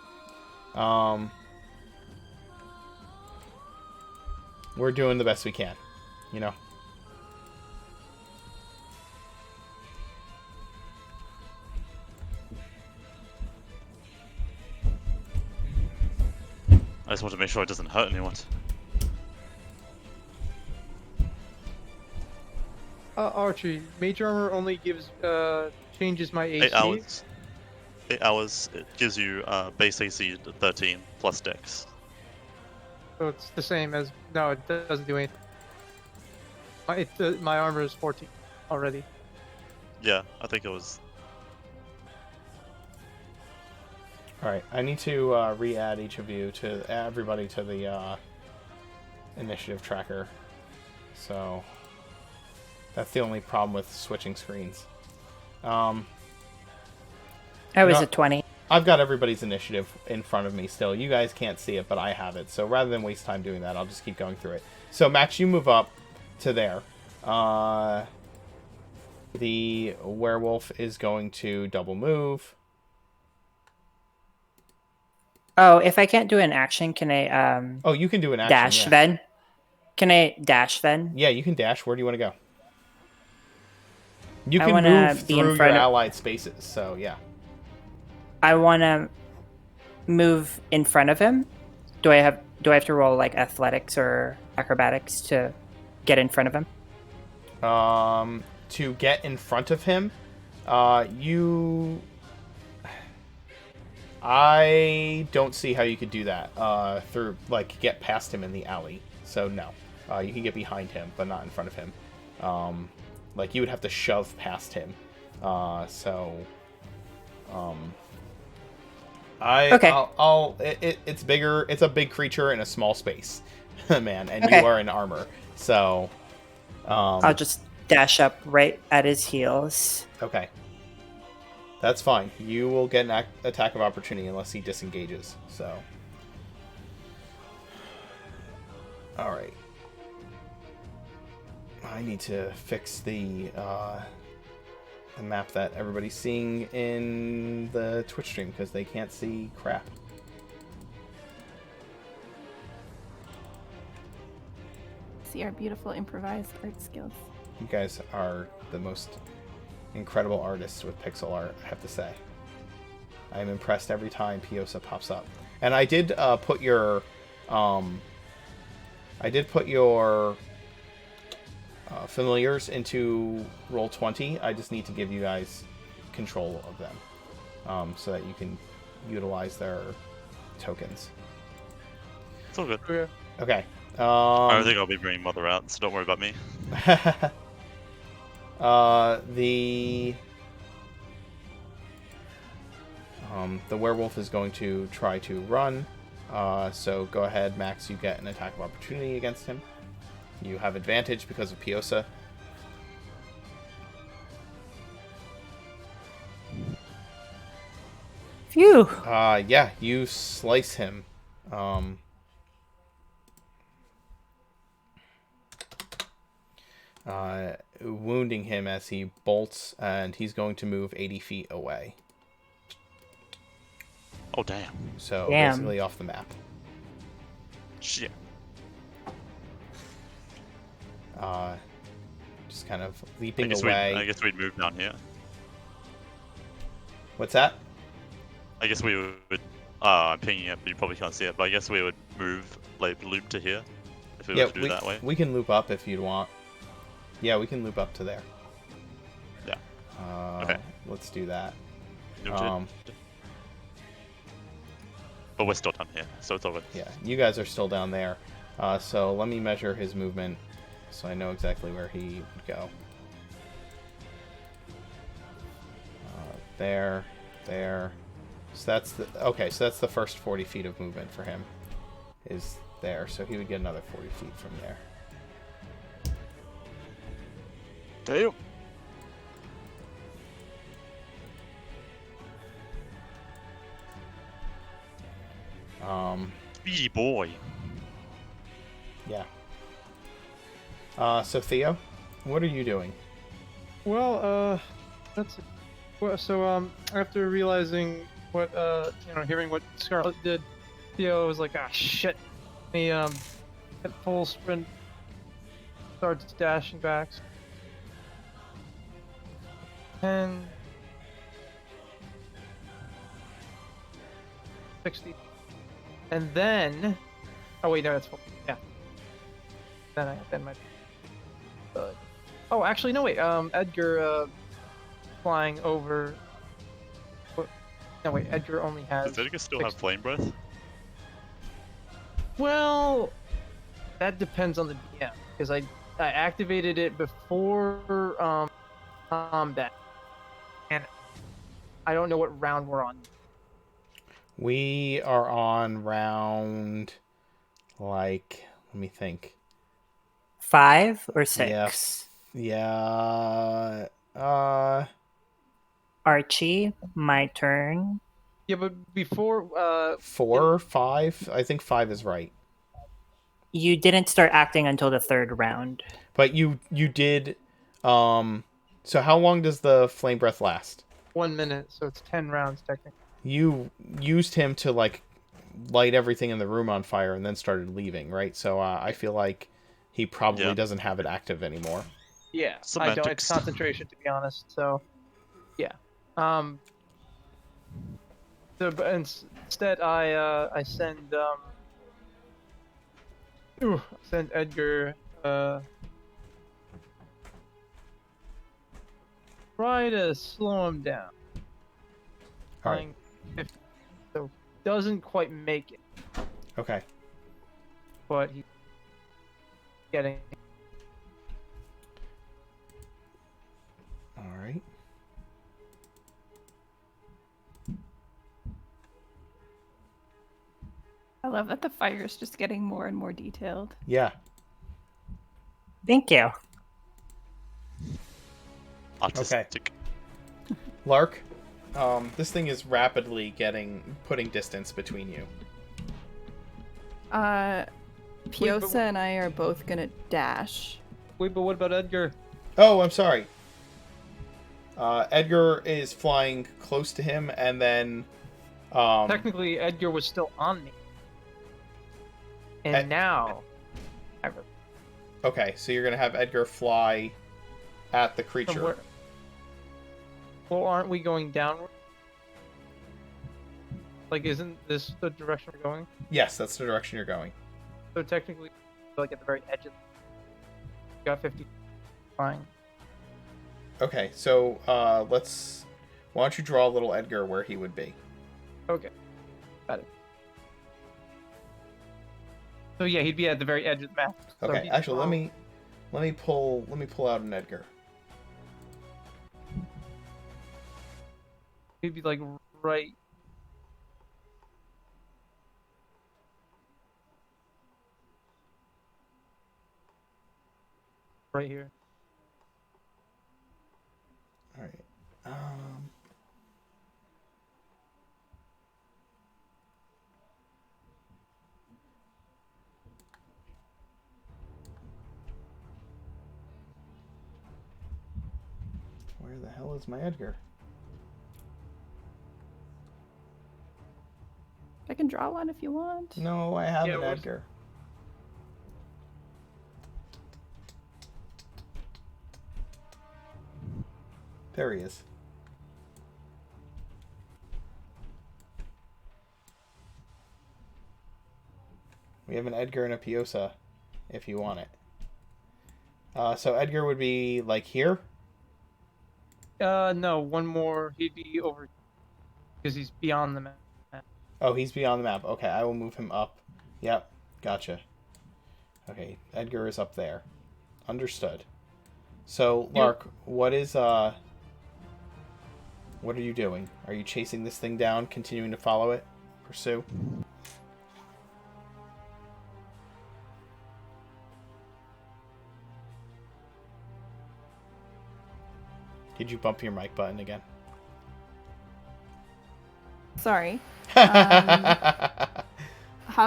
Speaker 2: We're doing the best we can, you know.
Speaker 1: I just want to make sure it doesn't hurt anyone.
Speaker 4: Archie, Mage Armor only gives changes my AC.
Speaker 1: 8 hours. 8 hours. It gives you base AC 13 plus Dex.
Speaker 4: So it's the same as no, it doesn't do anything. My armor is 14 already.
Speaker 1: Yeah, I think it was.
Speaker 2: All right, I need to re-add each of you to everybody to the initiative tracker. So that's the only problem with switching screens.
Speaker 5: I was
Speaker 2: No.
Speaker 5: at 20.
Speaker 2: I've got everybody's initiative in front of me still. You guys can't see it, but I have it. So rather than waste time doing that, I'll just keep going through it. So Max, you move up to there. The werewolf is going to double move.
Speaker 5: Oh, if I can't do an action, can I
Speaker 2: Oh, you can do an action.
Speaker 5: dash
Speaker 2: yeah.
Speaker 5: then? Can I dash then?
Speaker 2: Yeah, you can dash. Where do you want to go? You
Speaker 5: I
Speaker 2: can
Speaker 5: wanna
Speaker 2: move
Speaker 5: be in
Speaker 2: through your
Speaker 5: front of-
Speaker 2: allied spaces. So yeah.
Speaker 5: I want to move in front of him. Do I have to roll like athletics or acrobatics to get in front of him?
Speaker 2: To get in front of him, I don't see how you could do that. Through like get past him in the alley. So no, you can get behind him, but not in front of him. Like you would have to shove past him.
Speaker 5: Okay.
Speaker 2: It's bigger. It's a big creature in a small space, man, and
Speaker 5: Okay.
Speaker 2: you are in armor. So,
Speaker 5: I'll just dash up right at his heels.
Speaker 2: okay, that's fine. You will get an attack of opportunity unless he disengages. So, all right. I need to fix the map that everybody's seeing in the Twitch stream because they can't see crap.
Speaker 3: See our beautiful improvised art skills.
Speaker 2: You guys are the most incredible artists with pixel art, I have to say. I am impressed every time Piosa pops up. And I did put your familiars into Roll20. I just need to give you guys control of them, so that you can utilize their tokens.
Speaker 1: It's all good.
Speaker 4: Okay.
Speaker 2: Okay.
Speaker 1: I don't think I'll be bringing Mother out, so don't worry about me.
Speaker 2: The werewolf is going to try to run. So go ahead, Max. You get an attack of opportunity against him. You have advantage because of Piosa.
Speaker 5: Phew.
Speaker 2: Yeah, you slice him. Wounding him as he bolts, and he's going to move 80 feet away.
Speaker 1: Oh, damn.
Speaker 2: So
Speaker 5: Damn.
Speaker 2: basically off the map.
Speaker 1: Shit.
Speaker 2: Just kind of
Speaker 1: I
Speaker 2: leaping
Speaker 1: guess,
Speaker 2: away.
Speaker 1: we'd move down here.
Speaker 2: What's that?
Speaker 1: I guess we would... I'm pinging it, but you probably can't see it, but I guess we would move, like, loop to here. If we were to do it that way.
Speaker 2: We can loop up if you'd want. Yeah, we can loop up to there.
Speaker 1: Yeah. Okay.
Speaker 2: Let's do that.
Speaker 1: Noted. But we're still down here, so it's all good.
Speaker 2: Yeah, you guys are still down there. So let me measure his movement so I know exactly where he would go. There. So that's the... Okay, so that's the first 40 feet of movement for him. Is there. So he would get another 40 feet from there.
Speaker 1: Damn. Speedy boy.
Speaker 2: Yeah. So Theo, what are you doing?
Speaker 4: Well, after realizing what, hearing what Scarlet did, Theo was like, ah, shit. He, hit full sprint, starts dashing back. 10, 60, and then, oh wait, no, that's full. Yeah. Then my. Oh, actually, no, wait. Edgar, flying over. No, wait. Edgar only has.
Speaker 1: Does Edgar still have flame breath?
Speaker 4: Well, that depends on the DM because I activated it before combat, and I don't know what round we're on.
Speaker 2: We are on round, like, let me think.
Speaker 5: 5 or 6?
Speaker 2: Yeah.
Speaker 5: Archie, my turn.
Speaker 4: Yeah, but before
Speaker 2: 4, 5. I think 5 is right.
Speaker 5: You didn't start acting until the 3rd round.
Speaker 2: But you did. So how long does the flame breath last?
Speaker 4: 1 minute, so it's 10 rounds technically.
Speaker 2: You used him to like light everything in the room on fire and then started leaving, right? So I feel like he probably doesn't have it active anymore.
Speaker 4: Yeah,
Speaker 1: Semantics.
Speaker 4: I don't. It's concentration, to be honest. So, yeah. So, but instead, I send send Edgar try to slow him down.
Speaker 2: All right.
Speaker 4: 50, so doesn't quite make it,
Speaker 2: Okay.
Speaker 4: but he's getting.
Speaker 2: All right.
Speaker 3: I love that the fire is just getting more and more detailed.
Speaker 2: Yeah.
Speaker 5: Thank you.
Speaker 1: Artistic.
Speaker 2: Lark, this thing is rapidly putting distance between you.
Speaker 3: Piosa and I are both gonna dash.
Speaker 4: Wait, but what about Edgar?
Speaker 2: Oh, I'm sorry. Edgar is flying close to him, and then
Speaker 4: Technically, Edgar was still on me, and now.
Speaker 2: okay, so you're gonna have Edgar fly at the creature.
Speaker 4: Somewhere. Well, aren't we going downward? Like, isn't this the direction we're going?
Speaker 2: Yes, that's the direction you're going.
Speaker 4: So technically, like at the very edge of got 50 flying.
Speaker 2: Okay, so let's. Why don't you draw little Edgar where he would be?
Speaker 4: Okay, got it. So yeah, he'd be at the very edge of the map. So
Speaker 2: Okay,
Speaker 4: he'd
Speaker 2: actually,
Speaker 4: draw-
Speaker 2: let me pull out an Edgar.
Speaker 4: He'd be like right. Right here.
Speaker 2: All right. Where the hell is my Edgar?
Speaker 3: I can draw one if you want.
Speaker 2: No, I have
Speaker 4: Yeah,
Speaker 2: an
Speaker 4: where's-
Speaker 2: Edgar. There he is. We have an Edgar and a Piosa, if you want it. So Edgar would be like here.
Speaker 4: No, one more. He'd be over because he's beyond the map.
Speaker 2: Oh, he's beyond the map. Okay, I will move him up. Yep, gotcha. Okay, Edgar is up there. Understood. So, Lark, what are you doing? Are you chasing this thing down, continuing to follow it? Pursue? Did you bump your mic button again?
Speaker 3: Sorry. How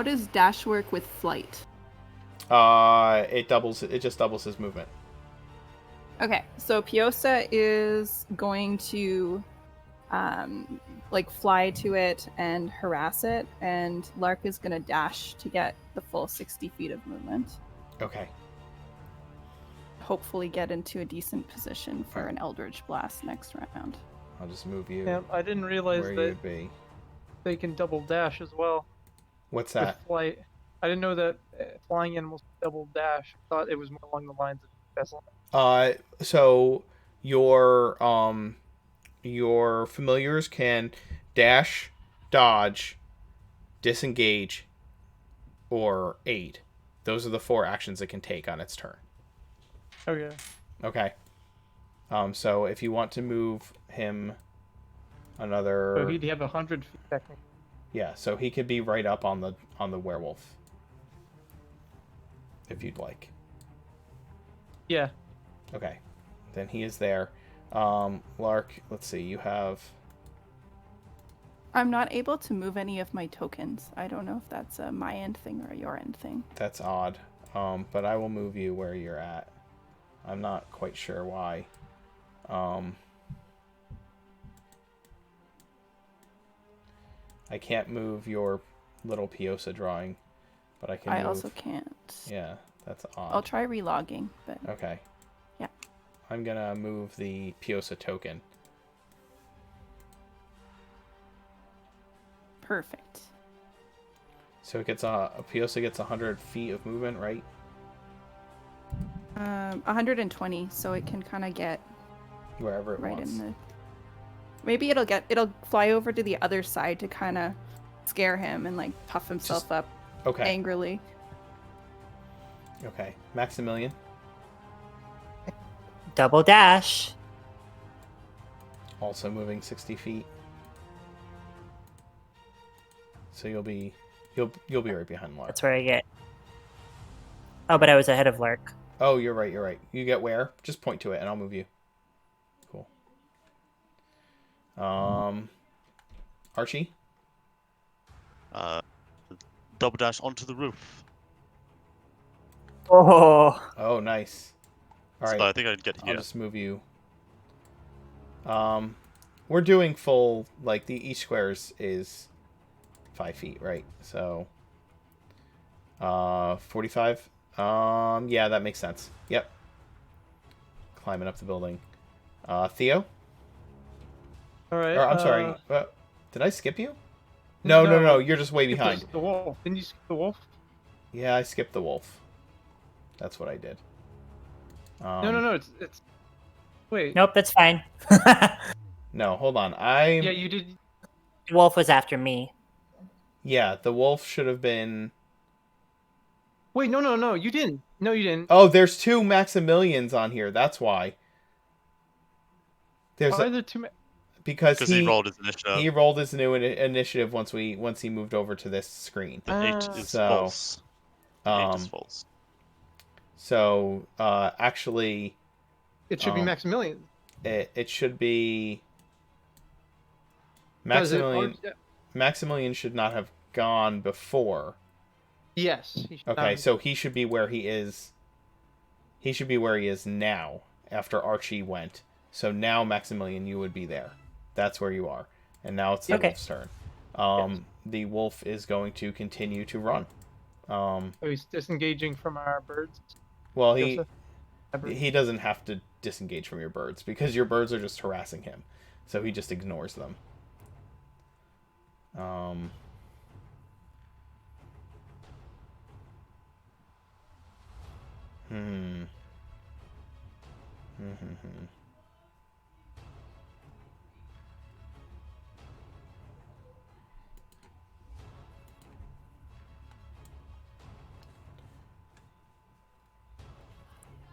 Speaker 3: does dash work with flight?
Speaker 2: It just doubles his movement.
Speaker 3: Okay, so Piosa is going to like fly to it and harass it, and Lark is going to dash to get the full 60 feet of movement.
Speaker 2: Okay.
Speaker 3: Hopefully get into a decent position for an Eldritch Blast next round.
Speaker 2: I'll just move you
Speaker 4: Yeah, I didn't realize
Speaker 2: where
Speaker 4: that
Speaker 2: you'd be.
Speaker 4: they can double dash as well
Speaker 2: What's
Speaker 4: with
Speaker 2: that?
Speaker 4: flight. I didn't know that flying animals double dash. I thought it was more along the lines of Tesla.
Speaker 2: So your familiars can dash, dodge, disengage, or aid. Those are the 4 actions it can take on its turn.
Speaker 4: Okay.
Speaker 2: Okay. So if you want to move him another,
Speaker 4: So he'd have 100 feet technically.
Speaker 2: yeah, so he could be right up on the werewolf, if you'd like.
Speaker 4: Yeah.
Speaker 2: Okay, then he is there. Lark, let's see, you have.
Speaker 3: I'm not able to move any of my tokens. I don't know if that's a my end thing or a your end thing.
Speaker 2: That's odd. But I will move you where you're at. I'm not quite sure why. I can't move your little Piosa drawing, but I can
Speaker 3: I
Speaker 2: move...
Speaker 3: also can't.
Speaker 2: Yeah, that's odd.
Speaker 3: I'll try relogging, but
Speaker 2: Okay.
Speaker 3: yeah.
Speaker 2: I'm gonna move the Piosa token.
Speaker 3: Perfect.
Speaker 2: So it gets a Piosa gets 100 feet of movement, right?
Speaker 3: 120, so it can kind of get
Speaker 2: Wherever it
Speaker 3: right
Speaker 2: wants.
Speaker 3: in the. Maybe it'll fly over to the other side to kind of scare him and like puff himself up
Speaker 2: Okay.
Speaker 3: angrily.
Speaker 2: Okay. Maximilian.
Speaker 5: Double dash.
Speaker 2: Also moving 60 feet. So you'll be right behind Lark.
Speaker 5: That's where I get. Oh, but I was ahead of Lark.
Speaker 2: Oh, you're right. You get where? Just point to it, and I'll move you. Cool. Archie.
Speaker 1: Double dash onto the roof.
Speaker 5: Oh.
Speaker 2: Oh, nice. All right.
Speaker 1: So I think I'd get
Speaker 2: I'll
Speaker 1: here.
Speaker 2: just move you. We're doing full, like, each squares is 5 feet, right? So, 45. Yeah, that makes sense. Yep. Climbing up the building. Theo?
Speaker 4: All right.
Speaker 2: Or, I'm sorry. Did I skip you? No. You're just way
Speaker 4: You
Speaker 2: behind.
Speaker 4: skipped the wolf. Didn't you skip the wolf?
Speaker 2: Yeah, I skipped the wolf. That's what I did.
Speaker 4: No. It's. Wait.
Speaker 5: Nope, that's fine.
Speaker 2: No, hold on.
Speaker 4: Yeah, you did.
Speaker 5: Wolf was after me.
Speaker 2: Yeah, the wolf should have been...
Speaker 4: Wait, no. You didn't. No, you didn't.
Speaker 2: Oh, there's 2 Maximilians on here. That's why. There's
Speaker 4: Why are there two?
Speaker 2: because
Speaker 1: Because he rolled his initiative.
Speaker 2: he rolled his new initiative once he moved over to this screen.
Speaker 1: The 8 is
Speaker 2: So,
Speaker 1: false. The 8 is
Speaker 2: Um,
Speaker 1: false.
Speaker 2: so actually,
Speaker 4: It should be
Speaker 2: um,
Speaker 4: Maximilian.
Speaker 2: it should be
Speaker 4: Does it-
Speaker 2: Maximilian.
Speaker 4: or-
Speaker 2: Maximilian should not have gone before.
Speaker 4: Yes. He should
Speaker 2: Okay,
Speaker 4: not.
Speaker 2: so he should be where he is. He should be where he is now after Archie went. So now, Maximilian, you would be there. That's where you are. And now it's the
Speaker 5: Okay.
Speaker 2: wolf's turn. The wolf is going to continue to run.
Speaker 4: So he's disengaging from our birds.
Speaker 2: Well,
Speaker 4: Joseph? Our birds.
Speaker 2: he doesn't have to disengage from your birds because your birds are just harassing him. So he just ignores them. Hmm.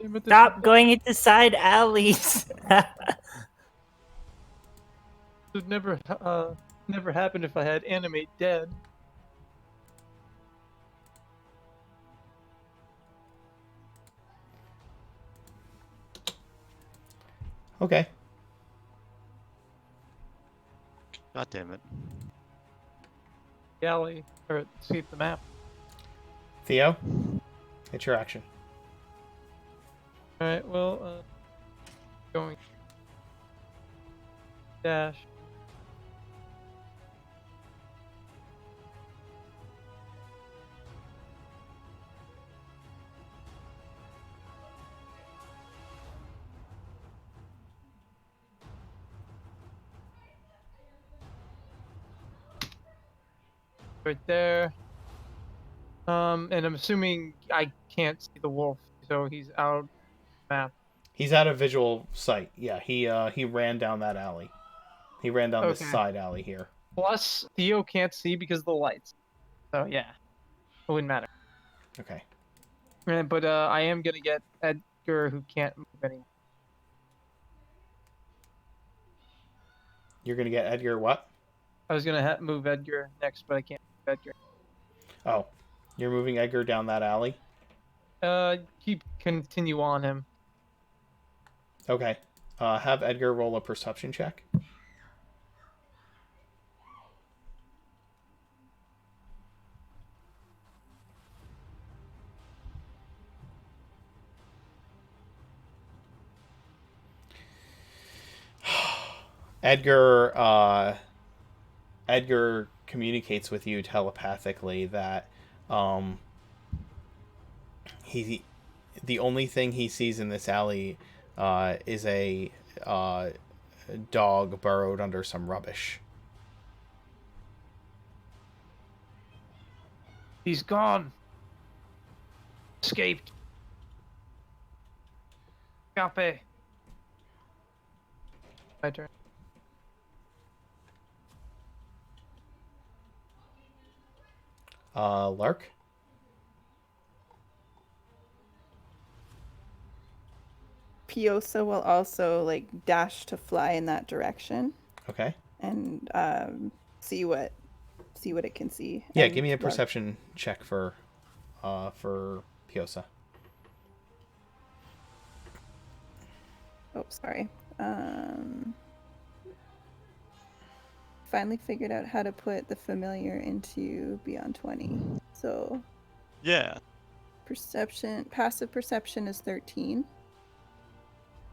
Speaker 4: Yeah, but this-
Speaker 5: Stop going into side alleys.
Speaker 4: This would never happen if I had animate dead.
Speaker 2: Okay.
Speaker 1: God damn it.
Speaker 4: Galley or escape the map.
Speaker 2: Theo, it's your action.
Speaker 4: All right. Well, going dash. Right there. And I'm assuming I can't see the wolf, so he's out map.
Speaker 2: He's out of visual sight. Yeah, he ran down that alley. He ran down this
Speaker 4: Okay.
Speaker 2: side alley here.
Speaker 4: Plus, Theo can't see because of the lights. So yeah, it wouldn't matter.
Speaker 2: Okay.
Speaker 4: But I am gonna get Edgar, who can't move anymore.
Speaker 2: You're gonna get Edgar what?
Speaker 4: I was gonna move Edgar next, but I can't move Edgar.
Speaker 2: Oh, you're moving Edgar down that alley?
Speaker 4: Keep continue on him.
Speaker 2: Okay. Have Edgar roll a perception check. Edgar communicates with you telepathically that the only thing he sees in this alley is a dog burrowed under some rubbish.
Speaker 4: He's gone. Escaped. Escape. My turn.
Speaker 2: Lark?
Speaker 3: Piosa will also like dash to fly in that direction
Speaker 2: Okay.
Speaker 3: and see what it can see.
Speaker 2: Yeah,
Speaker 3: And
Speaker 2: give me a
Speaker 3: Lark-
Speaker 2: perception check for Piosa.
Speaker 3: Oh, sorry. Finally figured out how to put the familiar into Beyond 20. So
Speaker 1: Yeah.
Speaker 3: passive perception is 13.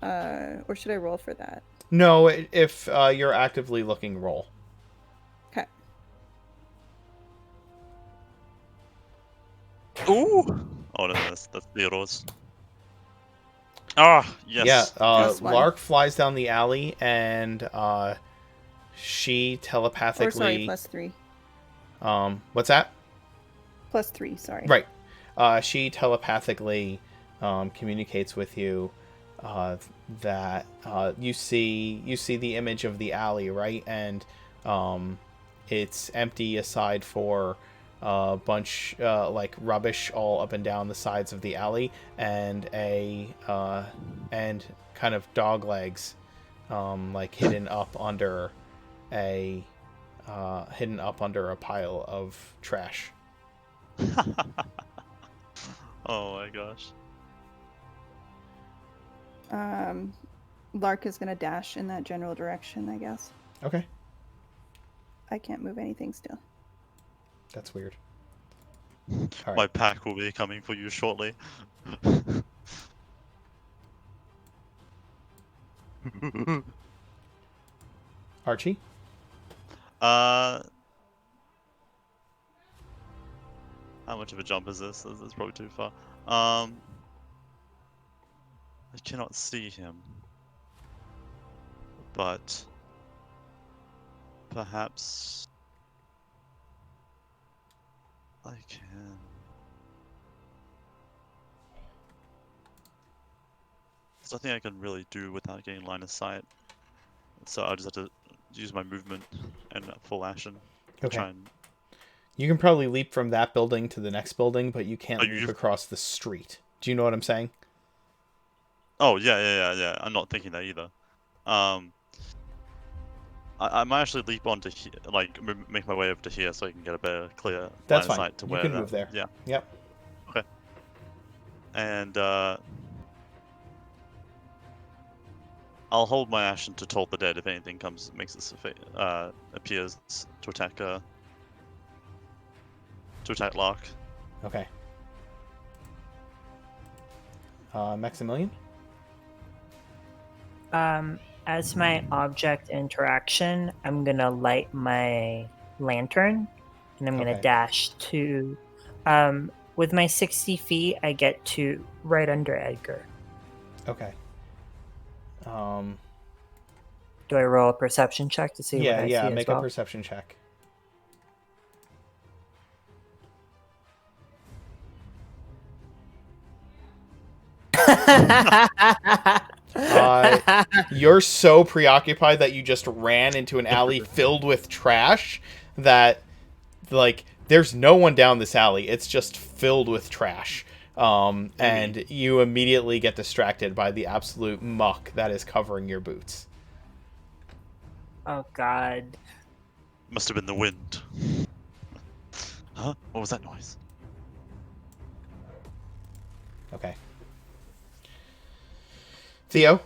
Speaker 3: Or should I roll for that?
Speaker 2: No, if you're actively looking, roll.
Speaker 3: Okay.
Speaker 1: Ooh! Oh, no, that's Theodore's. Ah, yes.
Speaker 2: Yeah,
Speaker 3: Plus one.
Speaker 2: Lark flies down the alley and she
Speaker 3: Or sorry,
Speaker 2: telepathically
Speaker 3: plus 3.
Speaker 2: What's that?
Speaker 3: +3, sorry.
Speaker 2: Right. She telepathically communicates with you that you see the image of the alley, right? And it's empty aside for a bunch like rubbish all up and down the sides of the alley, and and kind of dog legs like hidden up under a pile of trash.
Speaker 1: Oh my gosh.
Speaker 3: Lark is gonna dash in that general direction, I guess.
Speaker 2: Okay,
Speaker 3: I can't move anything still.
Speaker 2: that's weird. All right.
Speaker 1: My pack will be coming for you shortly.
Speaker 2: Archie?
Speaker 1: How much of a jump is this? This is probably too far. I cannot see him, but perhaps I can. There's nothing I can really do without getting line of sight, so I'll just have to use my movement and full action to
Speaker 2: Okay.
Speaker 1: try and.
Speaker 2: You can probably leap from that building to the next building, but you can't
Speaker 1: Oh,
Speaker 2: leap
Speaker 1: you-
Speaker 2: across the street. Do you know what I'm saying?
Speaker 1: Oh yeah. I'm not thinking that either. I might actually leap onto here, like make my way over to here, so I can get a better, clear
Speaker 2: That's
Speaker 1: line of
Speaker 2: fine.
Speaker 1: sight to
Speaker 2: You
Speaker 1: where
Speaker 2: can
Speaker 1: that.
Speaker 2: move there.
Speaker 1: Yeah,
Speaker 2: Yep.
Speaker 1: and I'll hold my action to toll the dead if anything appears to attack Lark.
Speaker 2: Okay. Maximilian?
Speaker 5: As my object interaction, I'm gonna light my lantern, and I'm gonna
Speaker 2: Okay.
Speaker 5: dash to. With my 60 feet, I get to right under Edgar.
Speaker 2: Okay.
Speaker 5: Do I roll a perception check to see what I see
Speaker 2: make
Speaker 5: as well?
Speaker 2: a perception check. You're so preoccupied that you just ran into an alley filled with trash that, like, there's no one down this alley. It's just filled with trash. And you immediately get distracted by the absolute muck that is covering your boots.
Speaker 5: Oh God.
Speaker 1: Must have been the wind. Huh? What was that noise?
Speaker 2: Okay. Theo?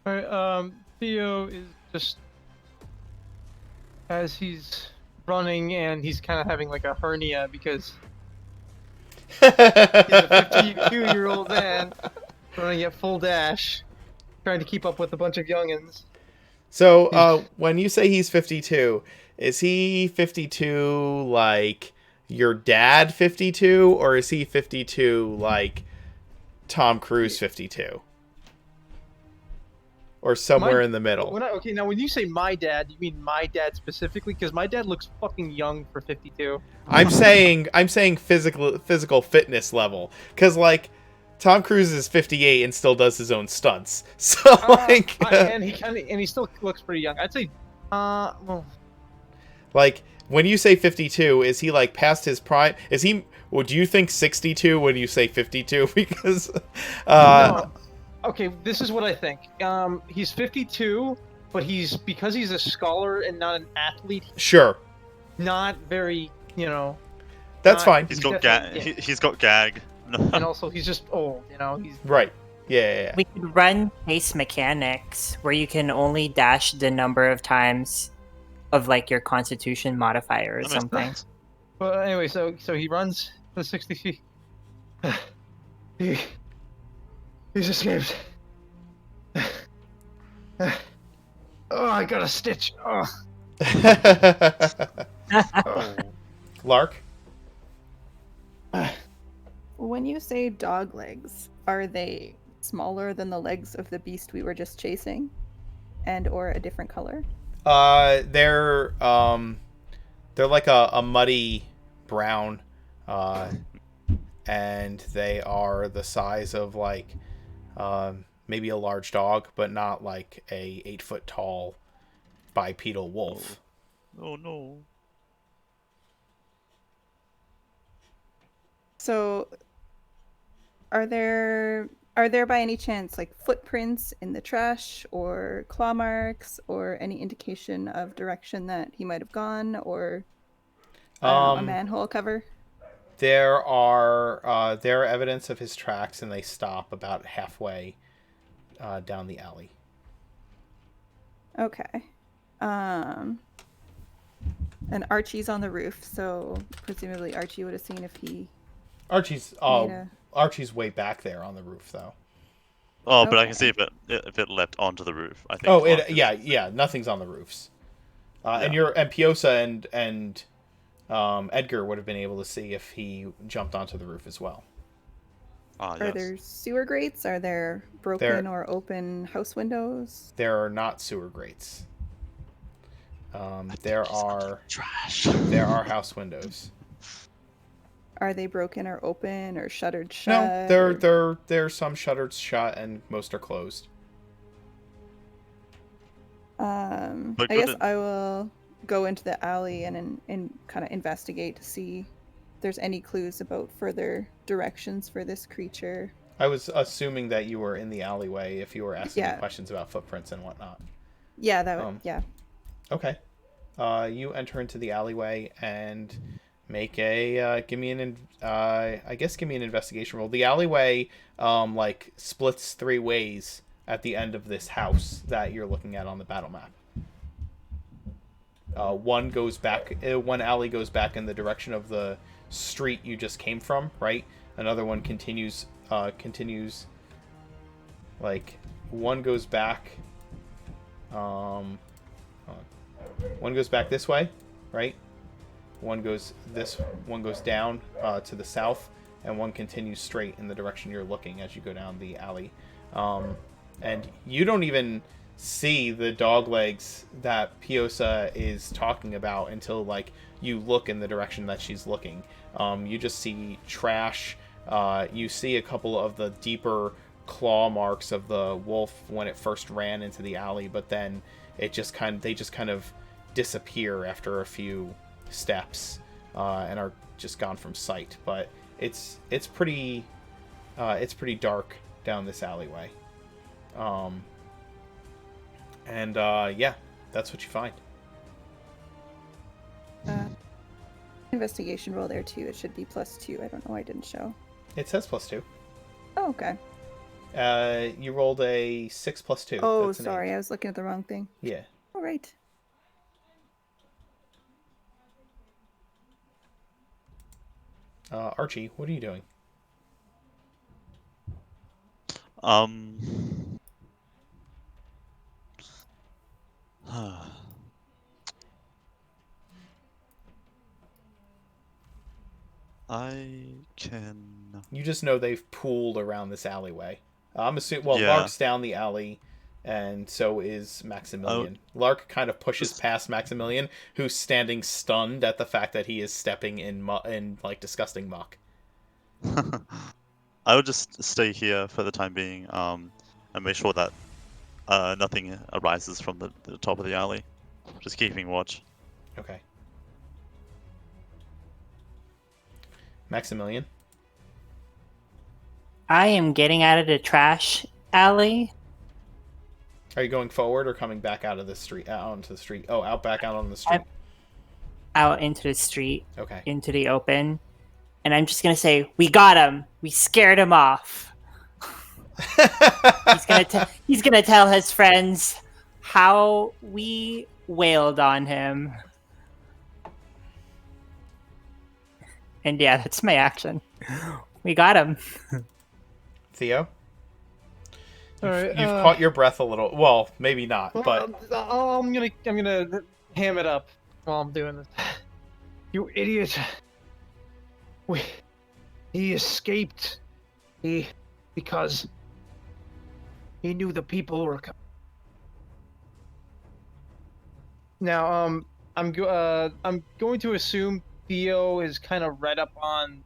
Speaker 4: Alright, Theo is just as he's running and he's kind of having like a hernia because he's a 52-year-old man running at full dash, trying to keep up with a bunch of youngins.
Speaker 2: So, when you say he's 52, is he 52 like your dad 52, or is he 52 like Tom Cruise 52? Or somewhere in the middle?
Speaker 4: Now when you say my dad, you mean my dad specifically? Because my dad looks fucking young for 52.
Speaker 2: I'm saying physical fitness level, because like Tom Cruise is 58 and still does his own stunts. So
Speaker 4: and he still looks pretty young. I'd say, well,
Speaker 2: like when you say 52, is he like past his prime? Is he? Well, do you think 62 when you say 52? Because
Speaker 4: no. Okay, this is what I think. He's 52, but because he's a scholar and not an athlete.
Speaker 2: Sure.
Speaker 4: Not very,
Speaker 2: That's fine.
Speaker 1: He's got gag.
Speaker 4: And also, he's just old. He's
Speaker 2: right. Yeah.
Speaker 5: We could run pace mechanics where you can only dash the number of times of like your constitution modifier or something.
Speaker 4: But anyway, so he runs the 60 feet. He's escaped. Oh, I got a stitch. Oh.
Speaker 2: Lark?
Speaker 3: When you say dog legs, are they smaller than the legs of the beast we were just chasing? And or a different color?
Speaker 2: They're like a muddy brown, and they are the size of like maybe a large dog, but not like a 8 foot tall bipedal wolf.
Speaker 1: Oh no.
Speaker 3: So, are there by any chance like footprints in the trash or claw marks or any indication of direction that he might have gone, or I don't know, a manhole cover?
Speaker 2: There are evidence of his tracks, and they stop about halfway down the alley.
Speaker 3: Okay. And Archie's on the roof, so presumably Archie would have seen if he
Speaker 2: Archie's
Speaker 3: made a.
Speaker 2: Archie's way back there on the roof, though.
Speaker 1: Oh, but I can
Speaker 3: Okay.
Speaker 1: see if it leapt onto the roof. I think.
Speaker 2: Oh,
Speaker 1: Clark is-
Speaker 2: yeah. Nothing's on the roofs. And
Speaker 1: Yeah.
Speaker 2: Piosa and Edgar would have been able to see if he jumped onto the roof as well.
Speaker 1: Ah,
Speaker 3: Are
Speaker 1: yes.
Speaker 3: there sewer grates? Are there broken or open house windows?
Speaker 2: There are not sewer grates. There are
Speaker 1: Trash.
Speaker 2: there are house windows.
Speaker 3: Are they broken or open or shuttered
Speaker 2: No,
Speaker 3: shut? or-
Speaker 2: there's some shuttered shut and most are closed.
Speaker 1: But
Speaker 3: I guess
Speaker 1: couldn't-
Speaker 3: I will go into the alley and kind of investigate to see if there's any clues about further directions for this creature.
Speaker 2: I was assuming that you were in the alleyway if you were asking me
Speaker 3: Yeah.
Speaker 2: questions about footprints and whatnot.
Speaker 3: Yeah, that would. Yeah.
Speaker 2: Okay. You enter into the alleyway and make a give me an investigation roll. The alleyway like splits 3 ways at the end of this house that you're looking at on the battle map. One alley goes back in the direction of the street you just came from, right? Another one continues like one goes back one goes back this way, right? One goes down to the south, and one continues straight in the direction you're looking as you go down the alley. And you don't even see the dog legs that Piosa is talking about until like you look in the direction that she's looking. You just see trash. You see a couple of the deeper claw marks of the wolf when it first ran into the alley, but then they just kind of disappear after a few steps and are just gone from sight. But it's pretty dark down this alleyway. Yeah, that's what you find.
Speaker 3: Investigation roll there too. It should be +2. I don't know why it didn't show.
Speaker 2: It says +2.
Speaker 3: Oh, okay.
Speaker 2: You rolled a 6 + 2.
Speaker 3: Oh,
Speaker 2: That's an
Speaker 3: sorry.
Speaker 2: 8.
Speaker 3: I was looking at the wrong thing.
Speaker 2: Yeah.
Speaker 3: All right.
Speaker 2: Archie, what are you doing?
Speaker 1: I can.
Speaker 2: You just know they've pooled around this alleyway. I'm assuming. Well,
Speaker 1: Yeah.
Speaker 2: Lark's down the alley, and so is Maximilian. Lark kind of pushes past Maximilian, who's standing stunned at the fact that he is stepping in like disgusting muck.
Speaker 1: I would just stay here for the time being, and make sure that nothing arises from the top of the alley. Just keeping watch.
Speaker 2: Okay. Maximilian.
Speaker 5: I am getting out of the trash alley.
Speaker 2: Are you going forward or coming back out of the street, out onto the street? Oh, out on the street.
Speaker 5: Out into the street,
Speaker 2: Okay.
Speaker 5: into the open. And I'm just going to say, we got him. We scared him off. He's gonna tell his friends how we wailed on him. And yeah, that's my action. We got him.
Speaker 2: Theo?
Speaker 4: All right,
Speaker 2: You've caught your breath a little. Well, maybe not,
Speaker 4: Well,
Speaker 2: but
Speaker 4: I'm gonna ham it up while I'm doing this. You idiot! He escaped. Because he knew the people were coming. Now, I'm going to assume Theo is kind of read up on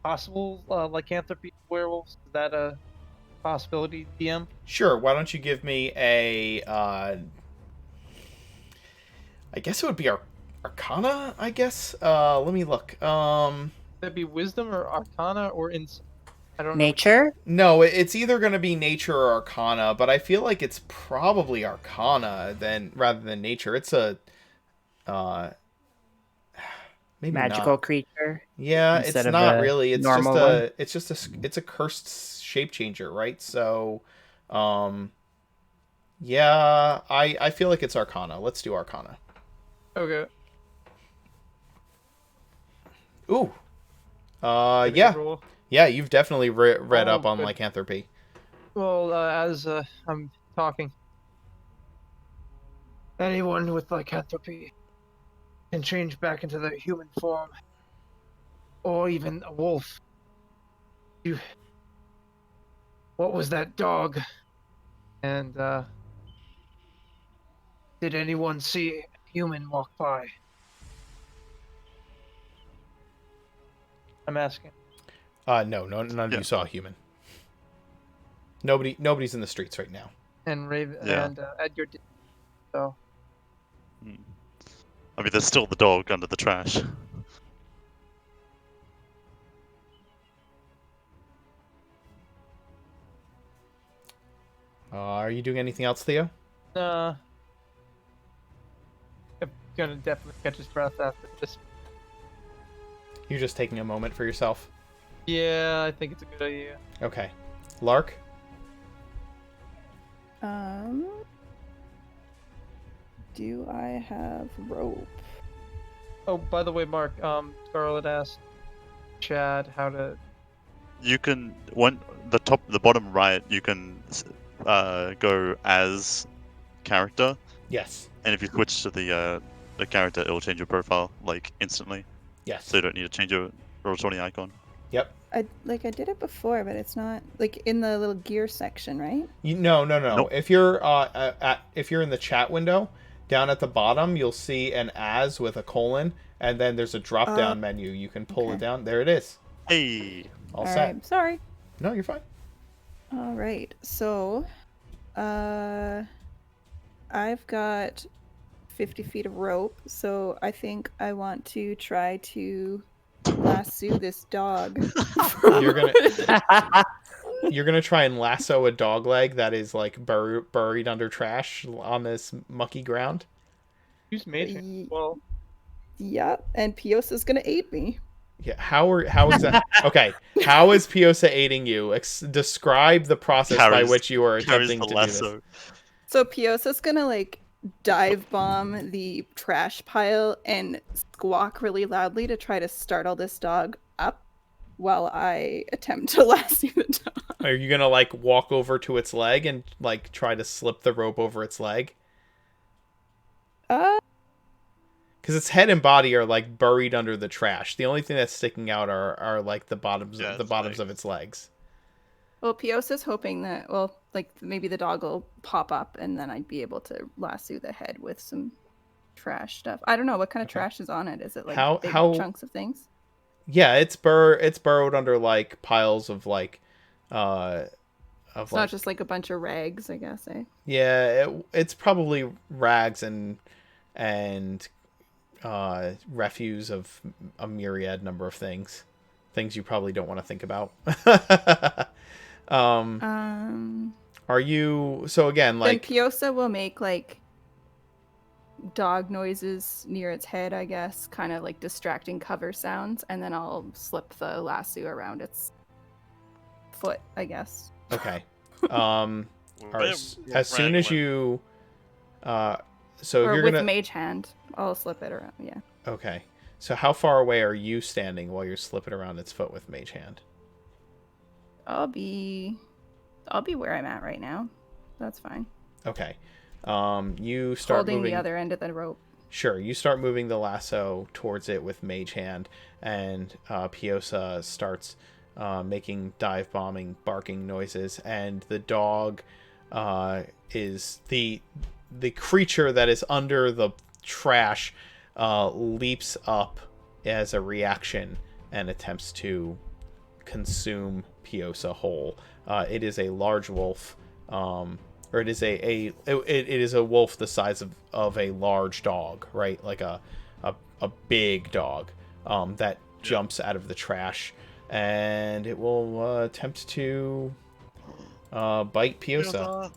Speaker 4: possible lycanthropy werewolves. Is that a possibility, DM?
Speaker 2: Sure. Why don't you give me a? I guess it would be Arcana. I guess. Let me look.
Speaker 4: That'd be wisdom or arcana or insight. I don't know.
Speaker 5: Nature?
Speaker 2: No, it's either going to be nature or arcana, but I feel like it's probably arcana then rather than nature. It's a maybe
Speaker 5: Magical
Speaker 2: not.
Speaker 5: creature?
Speaker 2: Yeah, it's
Speaker 5: instead of
Speaker 2: not
Speaker 5: a
Speaker 2: really. It's just
Speaker 5: normal one?
Speaker 2: it's a cursed shape changer, right? So yeah, I feel like it's arcana. Let's do arcana.
Speaker 4: Okay.
Speaker 2: Ooh.
Speaker 4: Pretty good
Speaker 2: Yeah.
Speaker 4: roll.
Speaker 2: Yeah, you've definitely read
Speaker 4: Oh,
Speaker 2: up on
Speaker 4: good.
Speaker 2: lycanthropy.
Speaker 4: Well, as I'm talking, anyone with lycanthropy can change back into their human form, or even a wolf. What was that dog? And did anyone see a human walk by? I'm asking.
Speaker 2: No, none of
Speaker 1: Yeah.
Speaker 2: you saw a human. Nobody's in the streets right now.
Speaker 4: And
Speaker 1: Yeah.
Speaker 4: and Edgar did. So
Speaker 1: Hmm. I mean, there's still the dog under the trash.
Speaker 2: Are you doing anything else, Theo?
Speaker 4: I'm gonna definitely catch his breath after this.
Speaker 2: You're just taking a moment for yourself.
Speaker 4: Yeah, I think it's a good idea.
Speaker 2: Okay. Lark?
Speaker 3: Do I have rope?
Speaker 4: Oh, by the way, Mark, Scarlett asked Chad how to.
Speaker 1: You can the bottom right. You can go as character,
Speaker 2: Yes.
Speaker 1: and if you switch to the character, it'll change your profile like instantly.
Speaker 2: Yes.
Speaker 1: So you don't need to change your roll20 icon.
Speaker 2: Yep.
Speaker 3: I did it before, but it's not like in the little gear section, right?
Speaker 2: No.
Speaker 1: Nope.
Speaker 2: If you're if you're in the chat window, down at the bottom, you'll see an as with a colon, and then there's a drop down menu. You can pull it
Speaker 3: okay.
Speaker 2: down. There it is.
Speaker 1: Hey.
Speaker 2: All
Speaker 3: All
Speaker 2: set.
Speaker 3: right, sorry.
Speaker 2: No, you're fine.
Speaker 3: All right, so, I've got 50 feet of rope, so I think I want to try to lasso this dog.
Speaker 2: You're gonna try and lasso a dog leg that is like buried under trash on this mucky ground.
Speaker 4: Use mage hand.
Speaker 3: Ye-
Speaker 4: Well,
Speaker 3: Yep, and Piosa's gonna aid me.
Speaker 2: Yeah, how is that? Okay, how is Piosa aiding you? Describe the process by
Speaker 1: Carries-
Speaker 2: which you are
Speaker 1: Carries
Speaker 2: attempting
Speaker 1: the
Speaker 2: to do this.
Speaker 1: lasso.
Speaker 3: So Piosa's gonna like dive bomb the trash pile and squawk really loudly to try to startle this dog up while I attempt to lasso the dog.
Speaker 2: Are you gonna like walk over to its leg and like try to slip the rope over its leg? Because its head and body are like buried under the trash. The only thing that's sticking out are like the bottoms of its legs.
Speaker 3: Well, Piosa's hoping that, well, like maybe the dog will pop up and then I'd be able to lasso the head with some trash stuff. I don't know what kind of trash is on it. Is it like big chunks of things?
Speaker 2: Yeah, it's burrowed under like piles of like
Speaker 3: It's not just like a bunch of rags, I guess, eh?
Speaker 2: Yeah, it's probably rags and refuse of a myriad number of things you probably don't want to think about. Are you so again like
Speaker 3: then Piosa will make like dog noises near its head, I guess, kind of like distracting cover sounds, and then I'll slip the lasso around its foot, I guess.
Speaker 2: Okay. As soon as you so
Speaker 3: or
Speaker 2: you're
Speaker 3: with
Speaker 2: gonna
Speaker 3: mage hand, I'll slip it around. Yeah.
Speaker 2: Okay. So how far away are you standing while you're slipping around its foot with mage hand?
Speaker 3: I'll be where I'm at right now. That's fine.
Speaker 2: Okay. You start
Speaker 3: holding
Speaker 2: moving
Speaker 3: the other end of the rope.
Speaker 2: Sure. You start moving the lasso towards it with mage hand, and Piosa starts making dive bombing, barking noises, and the dog is the creature that is under the trash, leaps up as a reaction and attempts to consume Piosa whole. It is a large wolf, or it is it is a wolf the size of a large dog, right? Like a big dog that jumps out of the trash, and it will attempt to bite Piosa.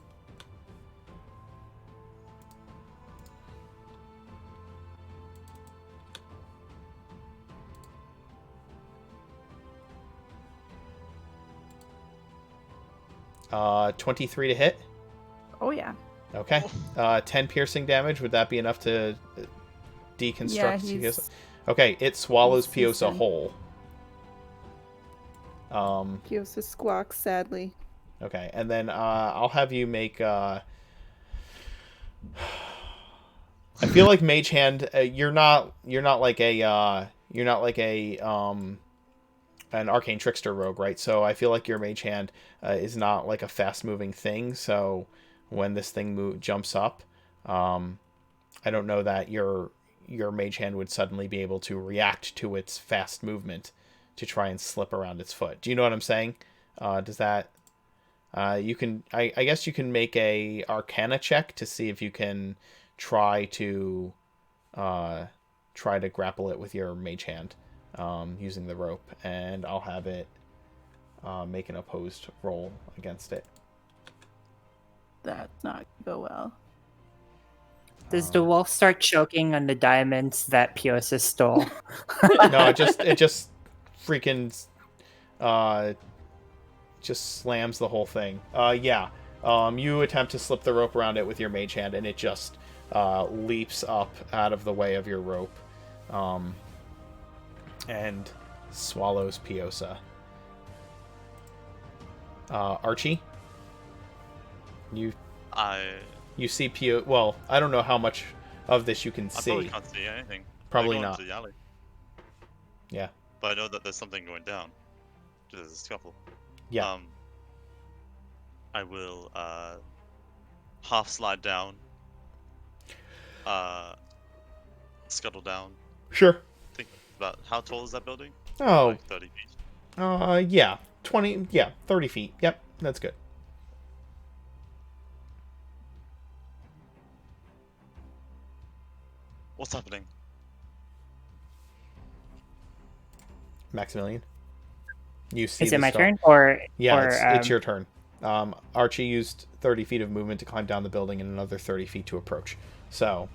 Speaker 2: 23 to hit.
Speaker 3: Oh yeah.
Speaker 2: Okay. 10 piercing damage. Would that be enough to deconstruct
Speaker 3: Yeah,
Speaker 2: Piosa? Okay, it swallows
Speaker 3: he's
Speaker 2: Piosa
Speaker 3: done.
Speaker 2: whole.
Speaker 3: Piosa squawks sadly.
Speaker 2: Okay, and then I'll have you make. I feel like Mage Hand. You're not like a an Arcane Trickster rogue, right? So I feel like your Mage Hand is not like a fast moving thing. So when this thing jumps up, I don't know that your Mage Hand would suddenly be able to react to its fast movement to try and slip around its foot. Do you know what I'm saying? Does that? You can. I guess you can make a Arcana check to see if you can try to grapple it with your Mage Hand using the rope, and I'll have it make an opposed roll against it.
Speaker 3: That's not go well.
Speaker 5: Does the wolf start choking on the diamonds that Piosa stole?
Speaker 2: No, it just freaking just slams the whole thing. Yeah. You attempt to slip the rope around it with your Mage Hand, and it just leaps up out of the way of your rope, and swallows Piosa. Archie, you see Piosa. Well, I don't know how much of this you can see.
Speaker 1: I probably can't see anything.
Speaker 2: Probably
Speaker 1: I go
Speaker 2: not.
Speaker 1: into the alley,
Speaker 2: Yeah.
Speaker 1: but I know that there's something going down. There's a scuffle.
Speaker 2: Yeah.
Speaker 1: I will half slide down, scuttle down.
Speaker 2: Sure.
Speaker 1: Think about how tall is that building?
Speaker 2: Oh.
Speaker 1: Like 30 feet.
Speaker 2: Yeah. 20. Yeah. 30 feet. Yep. That's good.
Speaker 1: What's happening?
Speaker 2: Maximilian. You see.
Speaker 5: Is it my
Speaker 2: stuff.
Speaker 5: turn or?
Speaker 2: Yeah,
Speaker 5: or,
Speaker 2: it's your turn. Archie used 30 feet of movement to climb down the building and another 30 feet to approach. So,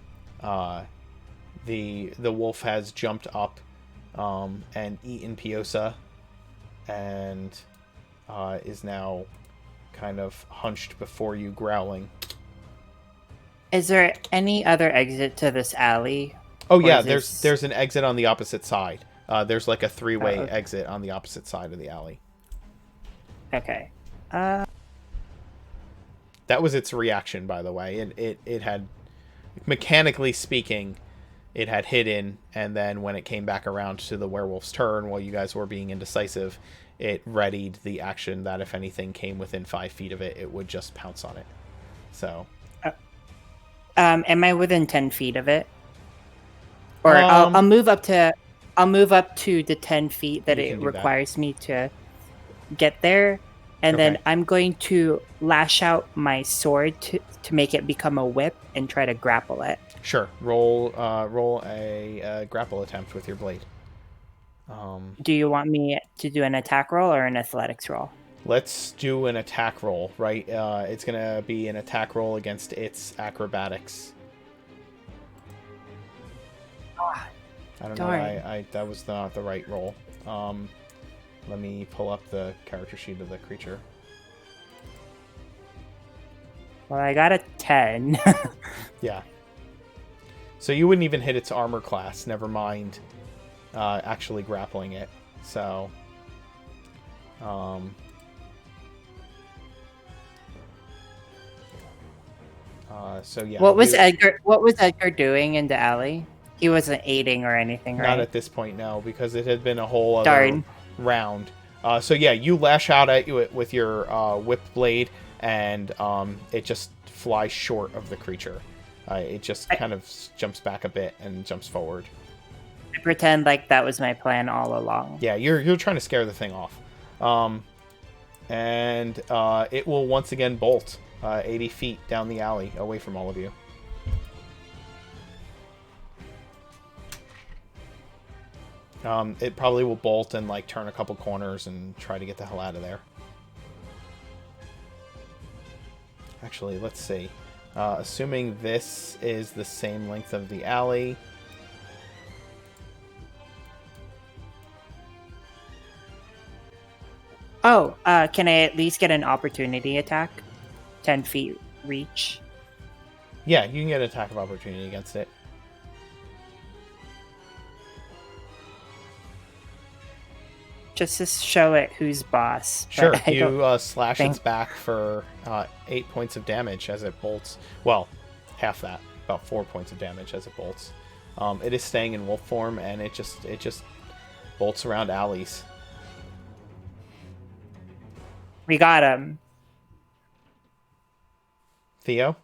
Speaker 2: the wolf has jumped up and eaten Piosa, and is now kind of hunched before you, growling.
Speaker 5: Is there any other exit to this alley?
Speaker 2: Oh
Speaker 5: Or
Speaker 2: yeah,
Speaker 5: is
Speaker 2: there's an exit on the opposite side. There's like a three-way
Speaker 5: okay.
Speaker 2: exit on the opposite side of the alley.
Speaker 5: Okay.
Speaker 2: That was its reaction, by the way. It had, mechanically speaking, it had hidden, and then when it came back around to the werewolf's turn, while you guys were being indecisive, it readied the action that if anything came within 5 feet of it, it would just pounce on it. So.
Speaker 5: Am I within 10 feet of it? Or I'll move up to the 10 feet that it requires me to get there, and then I'm going to lash out my sword to make it become a whip and try to grapple it.
Speaker 2: Sure. Roll a grapple attempt with your blade.
Speaker 5: Do you want me to do an attack roll or an athletics roll?
Speaker 2: Let's do an attack roll, right? It's going to be an attack roll against its acrobatics. I don't know. That was not the right roll. Let me pull up the character sheet of the creature.
Speaker 5: Well, I got a 10.
Speaker 2: Yeah. So you wouldn't even hit its armor class, never mind actually grappling it. So... so yeah.
Speaker 5: What was Edgar doing in the alley? He wasn't aiding or anything, right?
Speaker 2: Not at this point, no, because it had been a whole other round. So yeah, you lash out at it with your whip blade, and it just flies short of the creature. It just kind of jumps back a bit and jumps forward.
Speaker 5: I pretend like that was my plan all along.
Speaker 2: Yeah, you're trying to scare the thing off. And it will once again bolt 80 feet down the alley away from all of you. It probably will bolt and like turn a couple corners and try to get the hell out of there. Actually, let's see. Assuming this is the same length of the alley.
Speaker 5: Oh, can I at least get an opportunity attack? 10 feet reach.
Speaker 2: Yeah, you can get an attack of opportunity against it.
Speaker 5: Just to show it who's boss. but
Speaker 2: Sure,
Speaker 5: I don't
Speaker 2: you slash its
Speaker 5: think-
Speaker 2: back for 8 points of damage as it bolts. Well, half that, about 4 points of damage as it bolts. It is staying in wolf form, and it just bolts around alleys.
Speaker 5: We got him.
Speaker 2: Theo?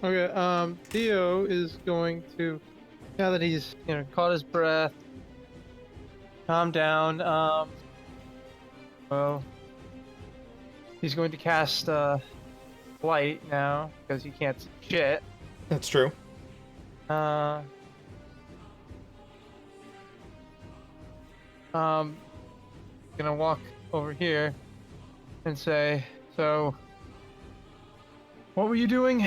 Speaker 4: Okay, Theo is going to, now that he's, caught his breath, calm down, well, he's going to cast, light now, because he can't see shit.
Speaker 2: That's true.
Speaker 4: Gonna walk over here and say, so, what were you doing?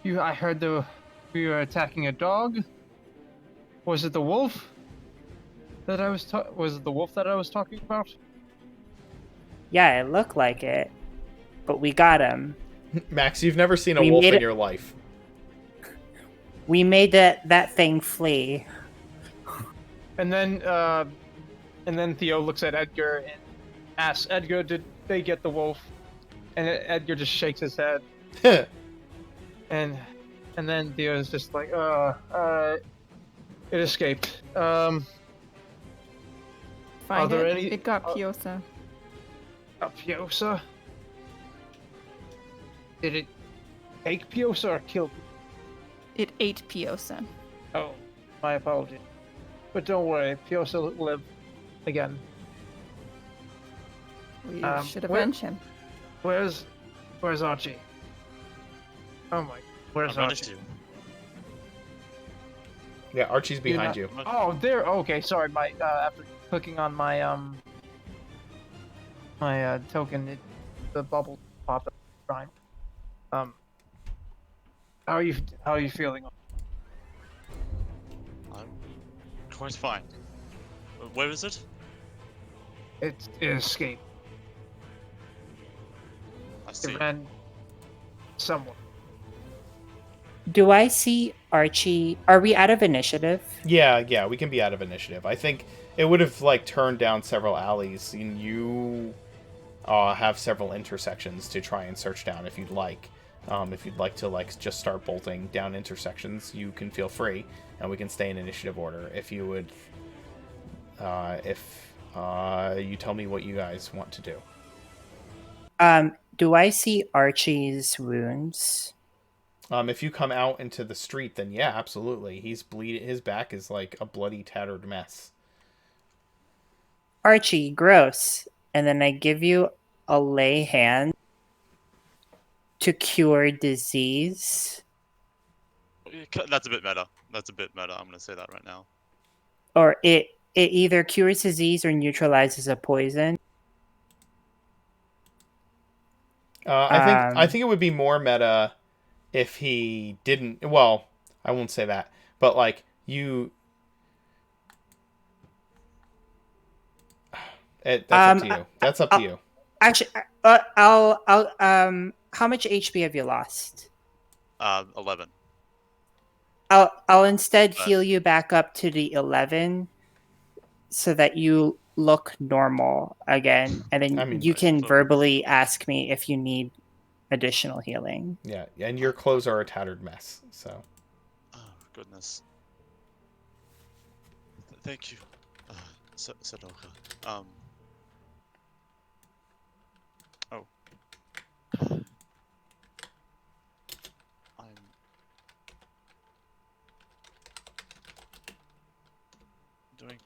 Speaker 4: I heard we were attacking a dog. Was it the wolf that I was was it the wolf that I was talking about?
Speaker 5: Yeah, it looked like it. But we got him.
Speaker 2: Max, you've never seen a
Speaker 5: We
Speaker 2: wolf
Speaker 5: made
Speaker 2: in
Speaker 5: it-
Speaker 2: your life.
Speaker 5: We made that thing flee.
Speaker 4: And then Theo looks at Edgar and asks Edgar, "Did they get the wolf?" And Edgar just shakes his head. And then Theo's just like, it escaped.
Speaker 3: Find
Speaker 4: there
Speaker 3: it.
Speaker 4: any-
Speaker 3: It got Piosa.
Speaker 4: A Piosa? Did it take Piosa or kill?
Speaker 3: It ate Piosa.
Speaker 4: Oh, my apologies. But don't worry, Piosa will live again.
Speaker 3: We should
Speaker 4: where-
Speaker 3: avenge him.
Speaker 4: Where's Archie? Oh my, where's
Speaker 1: I'm running to
Speaker 4: Archie?
Speaker 1: you.
Speaker 2: Yeah, Archie's behind
Speaker 4: not-
Speaker 2: you.
Speaker 4: Oh, there. Okay, sorry. My after clicking on my my token, the bubble popped up. Fine. How are you feeling?
Speaker 1: I'm quite fine. Where is it?
Speaker 4: It escaped.
Speaker 1: I see.
Speaker 4: It ran somewhere.
Speaker 5: Do I see Archie? Are we out of initiative?
Speaker 2: Yeah, we can be out of initiative. I think it would have like turned down several alleys, and you have several intersections to try and search down if you'd like. If you'd like to like just start bolting down intersections, you can feel free, and we can stay in initiative order. If you would, if you tell me what you guys want to do.
Speaker 5: Do I see Archie's wounds?
Speaker 2: If you come out into the street, then yeah, absolutely. He's bleeding. His back is like a bloody, tattered mess.
Speaker 5: Archie, gross. And then I give you a lay hand to cure disease.
Speaker 1: That's a bit meta. I'm gonna say that right now.
Speaker 5: Or it either cures disease or neutralizes a poison.
Speaker 2: I think it would be more meta if he didn't. Well, I won't say that, but like you. That's up to you. That's up to you.
Speaker 5: Actually, I'll how much HP have you lost?
Speaker 1: 11.
Speaker 5: I'll instead heal you back up to the 11 so that you look normal again, and then
Speaker 2: I mean,
Speaker 5: you can
Speaker 1: so-
Speaker 5: verbally ask me if you need additional healing.
Speaker 2: Yeah, and your clothes are a tattered mess. So
Speaker 1: Oh goodness. Thank you, Sadoka. Oh. doing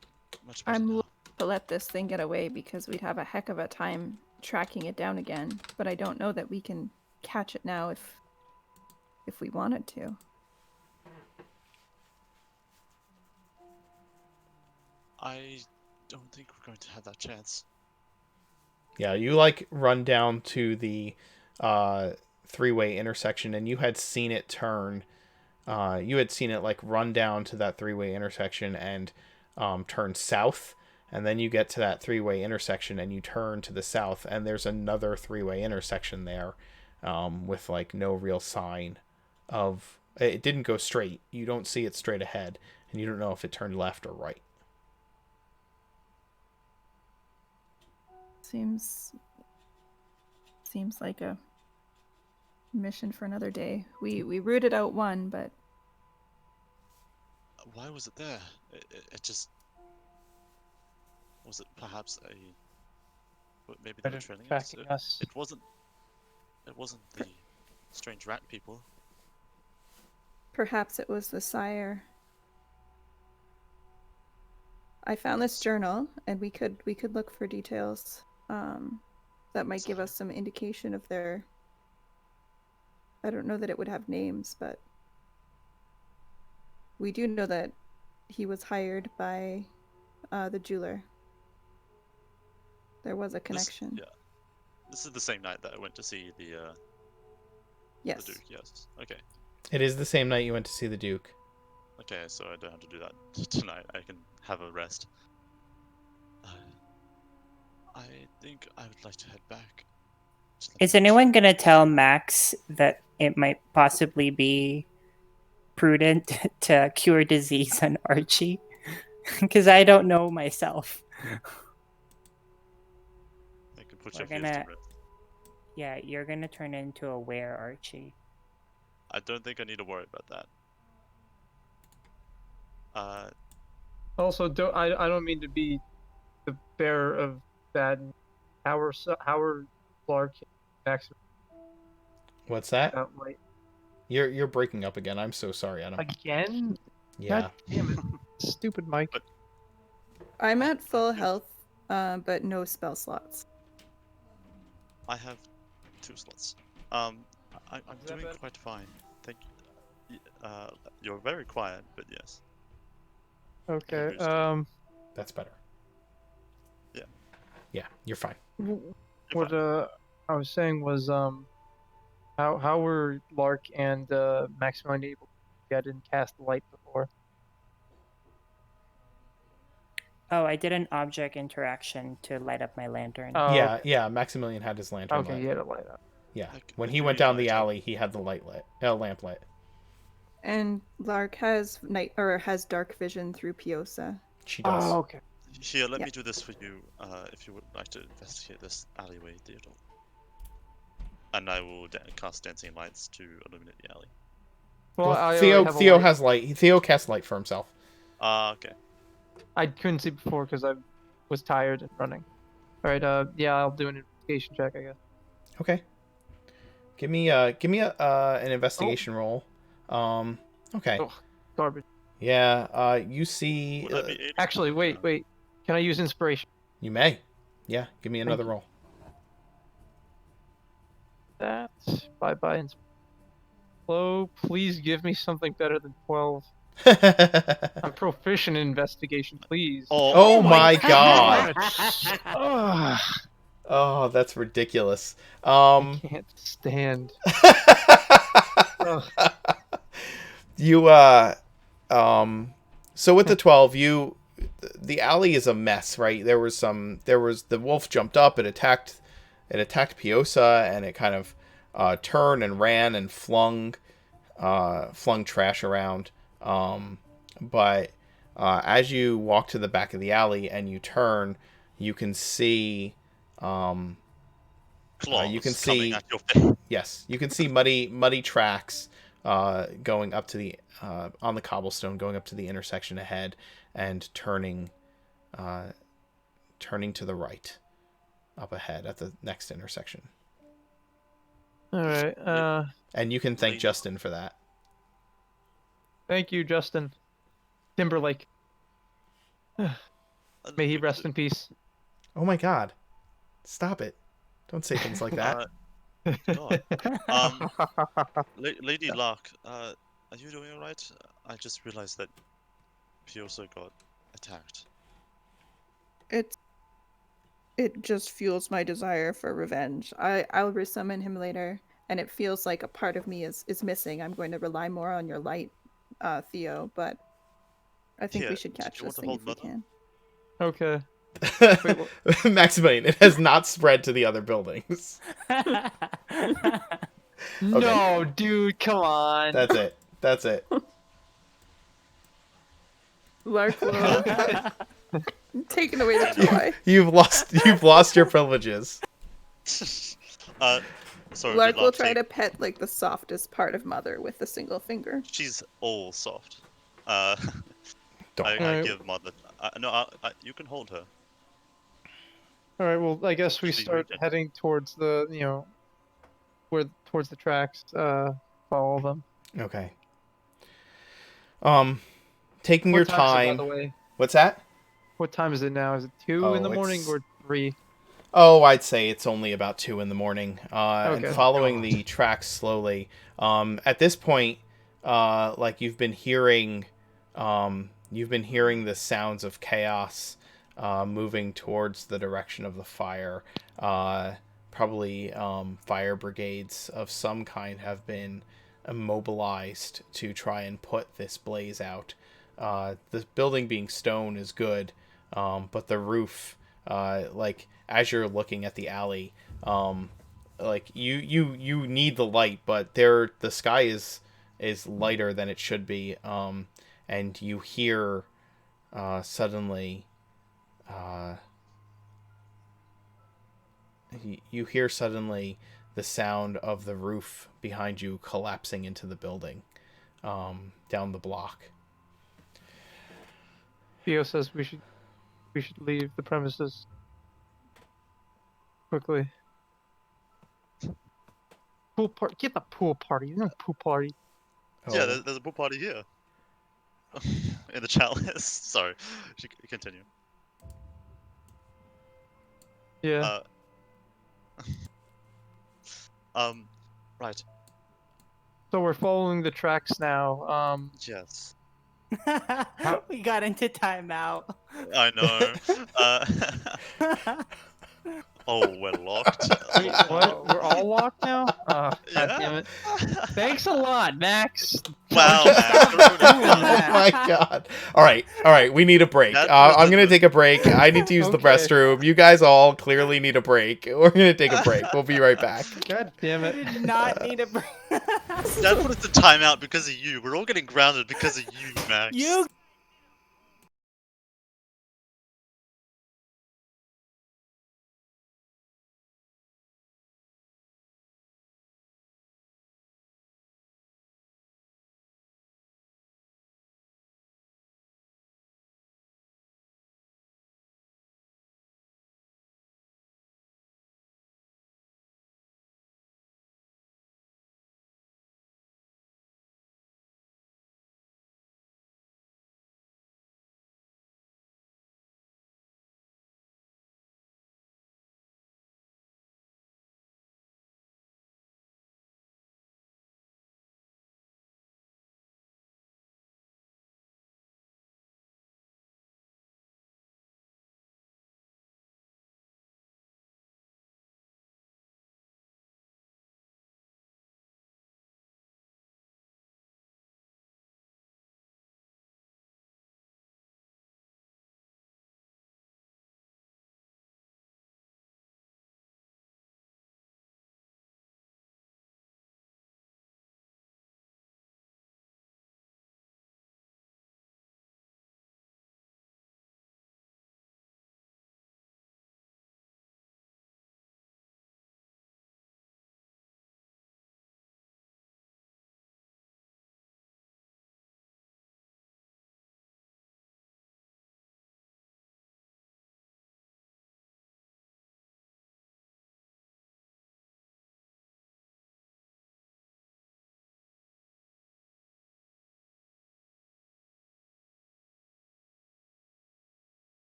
Speaker 1: much better
Speaker 3: I'm
Speaker 1: now.
Speaker 3: willing to let this thing get away because we'd have a heck of a time tracking it down again. But I don't know that we can catch it now if we wanted to.
Speaker 1: I don't think we're going to have that chance.
Speaker 2: Yeah, you like run down to the three-way intersection, and you had seen it turn. You had seen it like run down to that three-way intersection and turn south, and then you get to that three-way intersection and you turn to the south, and there's another three-way intersection there with like no real sign of it. Didn't go straight. You don't see it straight ahead, and you don't know if it turned left or right.
Speaker 3: Seems like a mission for another day. We rooted out one, but
Speaker 1: Why was it there? It just... Was it perhaps a... Maybe they were
Speaker 4: Predator
Speaker 1: trailing us?
Speaker 4: tracking us.
Speaker 1: It wasn't the strange rat people.
Speaker 3: perhaps it was the sire. I found this journal, and we could look for details that might give us some indication of their. I don't know that it would have names, but we do know that he was hired by the jeweler. There was a connection.
Speaker 1: This is the same night that I went to see the
Speaker 3: Yes.
Speaker 1: Duke. Yes. Okay.
Speaker 2: It is the same night you went to see the Duke.
Speaker 1: Okay, so I don't have to do that tonight. I can have a rest. I think I would like to head back.
Speaker 5: Is anyone gonna tell Max that it might possibly be prudent to cure disease on Archie? Because I don't know myself.
Speaker 1: I can put
Speaker 5: We're
Speaker 1: your fears
Speaker 5: gonna-
Speaker 1: to rest.
Speaker 5: Yeah, you're gonna turn into a were Archie.
Speaker 1: I don't think I need to worry about that.
Speaker 4: Also, I don't mean to be the bearer of bad. Howard Clark, Max,
Speaker 2: What's that?
Speaker 4: like
Speaker 2: You're breaking up again. I'm so sorry, Adam.
Speaker 4: again.
Speaker 2: Yeah.
Speaker 4: God damn it, stupid Mike.
Speaker 1: But-
Speaker 3: I'm at full health, but no spell slots.
Speaker 1: I have 2 slots. I'm
Speaker 4: that
Speaker 1: doing
Speaker 4: better?
Speaker 1: quite fine. Thank you. You're very quiet, but yes.
Speaker 4: Okay.
Speaker 1: Boosted.
Speaker 2: That's better.
Speaker 1: Yeah.
Speaker 2: Yeah, you're fine.
Speaker 4: What I was saying was how were Lark and Maximilian able to get and cast light before?
Speaker 5: Oh, I did an object interaction to light up my lantern.
Speaker 4: Oh,
Speaker 2: Yeah,
Speaker 4: okay.
Speaker 2: yeah. Maximilian had his lantern
Speaker 4: Okay,
Speaker 2: lit.
Speaker 4: you had it light up.
Speaker 2: Yeah.
Speaker 1: Like,
Speaker 2: When
Speaker 1: if
Speaker 2: he
Speaker 1: you
Speaker 2: went
Speaker 1: need
Speaker 2: down the
Speaker 1: light, I-
Speaker 2: alley, he had the lamp lit.
Speaker 3: And Lark has has dark vision through Piosa.
Speaker 2: She does.
Speaker 4: Oh, okay.
Speaker 1: Here, let
Speaker 3: Yeah.
Speaker 1: me do this for you, if you would like to investigate this alleyway, Theodore. And I will cast dancing lights to illuminate the alley.
Speaker 4: Well, I
Speaker 2: Theo
Speaker 4: already have a
Speaker 2: Theo
Speaker 4: light.
Speaker 2: has light. Theo casts light for himself.
Speaker 1: Okay.
Speaker 4: I couldn't see before because I was tired and running. All right. Yeah, I'll do an investigation check, I guess.
Speaker 2: Okay. Give me an investigation roll. Okay.
Speaker 4: Ugh, garbage.
Speaker 2: Yeah. You see.
Speaker 1: Would that be 8?
Speaker 4: Actually, wait. Can I use inspiration?
Speaker 2: You may. Yeah. Give me another
Speaker 4: you.
Speaker 2: roll.
Speaker 4: That. Bye. Hello. Please give me something better than 12. I'm proficient in investigation. Please.
Speaker 2: Oh my god.
Speaker 4: Ugh,
Speaker 2: Oh, that's ridiculous.
Speaker 4: I can't stand. Ugh.
Speaker 2: You so with the 12, the alley is a mess, right? There was the wolf jumped up, it attacked Piosa, and it kind of turned and ran and flung trash around. But as you walk to the back of the alley and you turn, you can see
Speaker 1: Claws
Speaker 2: you can
Speaker 1: coming
Speaker 2: see-
Speaker 1: at your face.
Speaker 2: yes, you can see muddy tracks going up to the on the cobblestone, going up to the intersection ahead and turning to the right up ahead at the next intersection.
Speaker 4: All right.
Speaker 2: And you can thank
Speaker 1: Lean.
Speaker 2: Justin for that.
Speaker 4: Thank you, Justin Timberlake. May he rest in peace.
Speaker 2: Oh my god. Stop it. Don't say things like that.
Speaker 1: God. Lady Lark, are you doing alright? I just realized that she also got attacked.
Speaker 3: It just fuels my desire for revenge. I'll resummon him later, and it feels like a part of me is missing. I'm going to rely more on your light, Theo, but I think
Speaker 1: Here,
Speaker 3: we should
Speaker 1: do
Speaker 3: catch
Speaker 1: you want
Speaker 3: this
Speaker 1: to
Speaker 3: thing
Speaker 1: hold
Speaker 3: if we
Speaker 1: mother?
Speaker 3: can.
Speaker 4: Okay.
Speaker 2: Maximilian, it has not spread to the other buildings.
Speaker 4: No, dude, come on.
Speaker 2: That's it. That's it.
Speaker 3: Lark will taking away the toy.
Speaker 2: You've lost your privileges.
Speaker 1: Sorry, did
Speaker 3: Lark will
Speaker 1: Lark
Speaker 3: try
Speaker 1: take...
Speaker 3: to pet like the softest part of mother with a single finger.
Speaker 1: She's all soft. I
Speaker 2: Don't.
Speaker 4: Alright.
Speaker 1: give mother... you can hold her.
Speaker 4: All right. Well, I guess we
Speaker 1: She's
Speaker 4: start
Speaker 1: rooted.
Speaker 4: heading towards the, towards the tracks. Follow them.
Speaker 2: Okay. Taking your
Speaker 4: What time is it, by
Speaker 2: time.
Speaker 4: the way?
Speaker 2: What's that?
Speaker 4: What time is it now? Is it 2 in
Speaker 2: Oh,
Speaker 4: the morning
Speaker 2: it's
Speaker 4: or 3?
Speaker 2: Oh, I'd say it's only about 2 in the morning. And
Speaker 4: Okay.
Speaker 2: following
Speaker 1: God.
Speaker 2: the tracks slowly. At this point, like you've been hearing the sounds of chaos moving towards the direction of the fire. Probably fire brigades of some kind have been immobilized to try and put this blaze out. The building being stone is good, but the roof, like as you're looking at the alley, like you need the light, but the sky is lighter than it should be, and you hear suddenly you hear suddenly the sound of the roof behind you collapsing into the building, down the block.
Speaker 4: Theo says we should leave the premises quickly. Pool party. Get the pool party. There's no pool party.
Speaker 1: Yeah,
Speaker 2: Oh,
Speaker 1: there's a pool party here. In the chalice. Sorry. Continue.
Speaker 4: Yeah.
Speaker 1: Right.
Speaker 4: So we're following the tracks now.
Speaker 1: Yes.
Speaker 5: We got into timeout.
Speaker 1: I know. Oh, we're locked.
Speaker 4: Wait, what? We're all locked now? Oh, God
Speaker 1: Yeah.
Speaker 4: damn it. Thanks a lot, Max.
Speaker 1: Wow,
Speaker 4: Don't
Speaker 1: Max.
Speaker 4: stop
Speaker 1: you're ruining
Speaker 4: doing
Speaker 1: fun.
Speaker 4: that.
Speaker 2: oh my god. All right, we need a break.
Speaker 1: That
Speaker 2: I'm
Speaker 1: was
Speaker 2: gonna take a break. I need to use the
Speaker 4: Okay.
Speaker 2: restroom. You guys all clearly need a break. We're gonna take a break. We'll be right back.
Speaker 4: God damn
Speaker 5: I
Speaker 4: it.
Speaker 5: did not need a break.
Speaker 1: Dad put us in timeout because of you. We're all getting grounded because of you, Max.
Speaker 5: You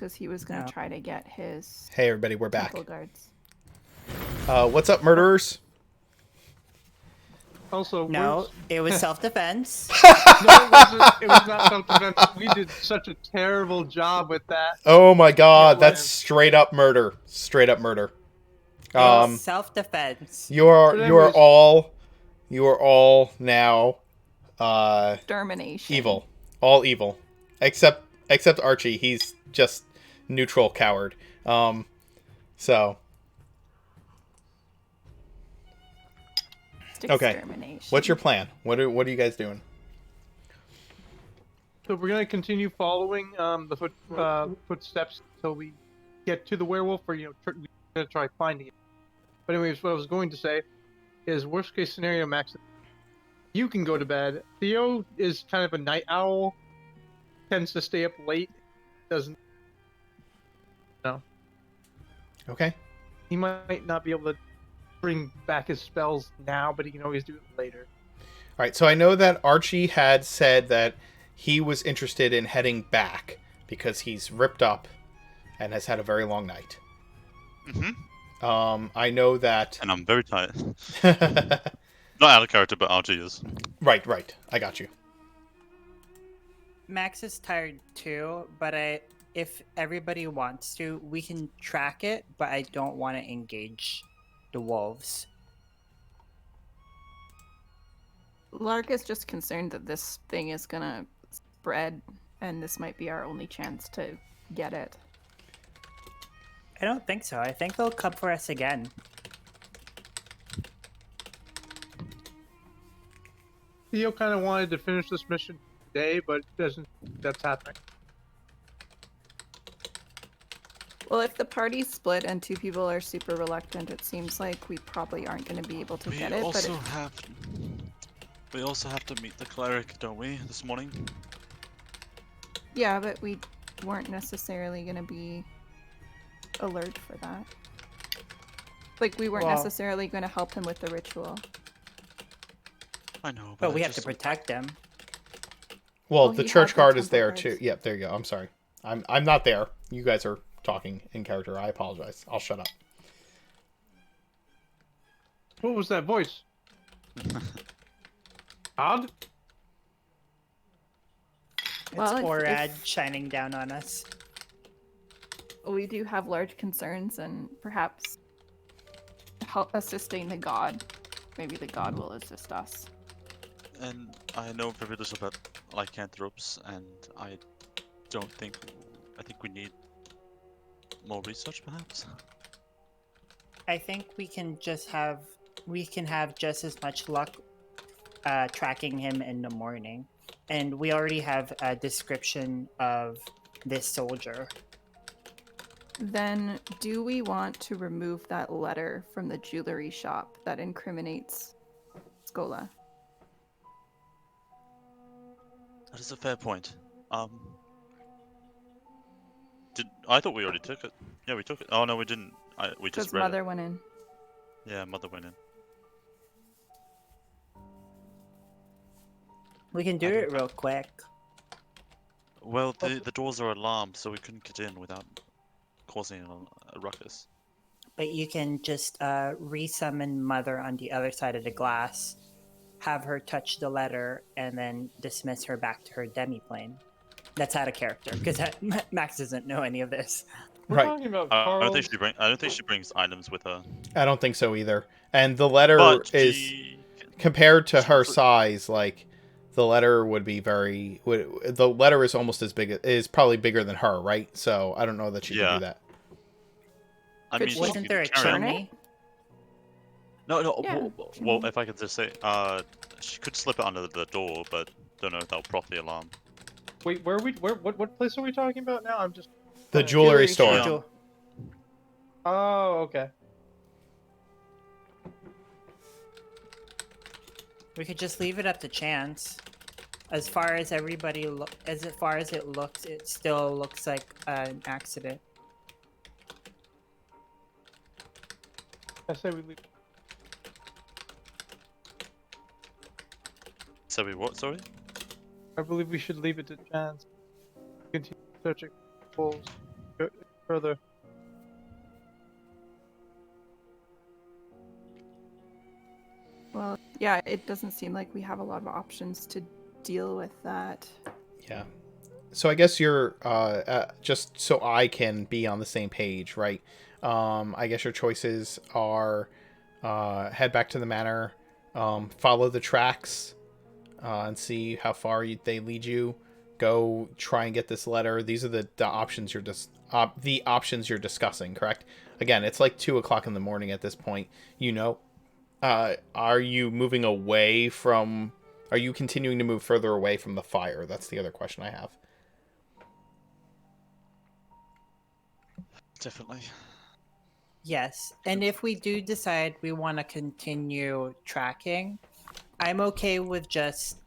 Speaker 3: because he was gonna
Speaker 5: No.
Speaker 3: try to get his
Speaker 2: Hey, everybody, we're back.
Speaker 3: temple guards.
Speaker 2: What's up, murderers?
Speaker 4: Also,
Speaker 5: No, it was self-defense.
Speaker 4: no, it wasn't. It was not self-defense. We did such a terrible job with that.
Speaker 2: Oh my god,
Speaker 4: Yeah,
Speaker 2: that's straight up murder. Straight up murder.
Speaker 5: It was self-defense.
Speaker 2: You are
Speaker 4: But
Speaker 2: you are
Speaker 4: anyways-
Speaker 2: all now
Speaker 3: Termination.
Speaker 2: evil. All evil. Except Archie, he's just neutral coward. So okay.
Speaker 3: Extermination.
Speaker 2: What's your plan? What are you guys doing?
Speaker 4: So we're gonna continue following the footsteps until we get to the werewolf, or we're gonna try finding it. But anyways, what I was going to say is, worst case scenario, Max, you can go to bed. Theo is kind of a night owl, tends to stay up late, doesn't. No,
Speaker 2: Okay.
Speaker 4: he might not be able to bring back his spells now, but he can always do it later.
Speaker 2: All right. So I know that Archie had said that he was interested in heading back because he's ripped up and has had a very long night.
Speaker 1: Mm-hmm.
Speaker 2: I know that.
Speaker 1: And I'm very tired. Not out of character, but Archie is.
Speaker 2: Right. I got you.
Speaker 5: Max is tired too, but if everybody wants to, we can track it, but I don't want to engage the wolves.
Speaker 3: Lark is just concerned that this thing is gonna spread, and this might be our only chance to get it.
Speaker 5: I don't think so. I think they'll come for us again.
Speaker 4: Theo kind of wanted to finish this mission today, but doesn't. That's happening.
Speaker 3: Well, if the party's split and two people are super reluctant, it seems like we probably aren't going to be able to
Speaker 1: We
Speaker 3: get it.
Speaker 1: also have to meet the cleric, don't we, this morning?
Speaker 3: Yeah, but we weren't necessarily going to be alert for that. Like, we weren't
Speaker 5: Well-
Speaker 3: necessarily going to help him with the ritual.
Speaker 1: I know,
Speaker 5: But
Speaker 1: I
Speaker 5: we have to
Speaker 1: just-
Speaker 5: protect them.
Speaker 2: Well,
Speaker 3: Well,
Speaker 2: the
Speaker 3: he
Speaker 2: church
Speaker 3: had the
Speaker 2: guard is
Speaker 3: temple
Speaker 2: there
Speaker 3: guards.
Speaker 2: too. Yep, there you go. I'm sorry. I'm not there. You guys are talking in character. I apologize. I'll shut up.
Speaker 4: What was that voice? Odd?
Speaker 3: Well,
Speaker 5: It's
Speaker 3: if-
Speaker 5: Orad shining down on us.
Speaker 3: We do have large concerns, and perhaps help assisting the god. Maybe the god will assist us.
Speaker 1: And I know very little about lycanthropes, and I think we need more research, perhaps.
Speaker 5: I think we can have just as much luck tracking him in the morning. And we already have a description of this soldier.
Speaker 3: Then, do we want to remove that letter from the jewelry shop that incriminates Scola?
Speaker 1: That is a fair point. I thought we already took it. Yeah, we took it. Oh no, we didn't. We
Speaker 3: Because
Speaker 1: just read
Speaker 3: Mother
Speaker 1: it.
Speaker 3: went in.
Speaker 1: Yeah, Mother went in.
Speaker 5: We can do
Speaker 1: I
Speaker 5: it
Speaker 1: don't-
Speaker 5: real quick.
Speaker 1: Well, the doors are alarmed, so we couldn't get in without causing a ruckus.
Speaker 5: But you can just resummon Mother on the other side of the glass, have her touch the letter, and then dismiss her back to her demiplane. That's out of character, because Max doesn't know any of this.
Speaker 4: We're
Speaker 2: Right.
Speaker 4: talking about
Speaker 1: I
Speaker 4: Carl.
Speaker 1: don't think she brings items with her.
Speaker 2: I don't think so either. And the letter
Speaker 1: But
Speaker 2: is
Speaker 1: she...
Speaker 2: compared to her
Speaker 1: She-
Speaker 2: size, like the letter would be the letter is almost as big, is probably bigger than her, right? So I don't know that she can
Speaker 1: Yeah.
Speaker 2: do that.
Speaker 1: I
Speaker 3: Could
Speaker 1: mean,
Speaker 3: she-
Speaker 1: she
Speaker 5: Wasn't
Speaker 1: could
Speaker 5: there a
Speaker 1: carry it.
Speaker 5: chimney?
Speaker 1: No.
Speaker 3: Yeah,
Speaker 1: Well, if I could just say, she could slip it under the door, but don't know if that'll properly alarm.
Speaker 4: Wait, what place are we talking about now? I'm just.
Speaker 2: The jewelry store.
Speaker 1: store.
Speaker 5: Jewel-
Speaker 4: Oh, okay.
Speaker 5: We could just leave it up to chance. As far as far as it looks, it still looks like an accident.
Speaker 4: I say we leave.
Speaker 1: So we what? Sorry.
Speaker 4: I believe we should leave it to chance. Continue searching wolves. further.
Speaker 3: Well, yeah, it doesn't seem like we have a lot of options to deal with that.
Speaker 2: Yeah. So I guess you're just so I can be on the same page, right? I guess your choices are head back to the manor, follow the tracks, and see how far they lead you. Go try and get this letter. These are the options the options you're discussing, correct? Again, it's like 2:00 in the morning at this point. You know, are you moving away from? Are you continuing to move further away from the fire? That's the other question I have.
Speaker 1: Definitely.
Speaker 5: Yes, and if we do decide we want to continue tracking, I'm okay with just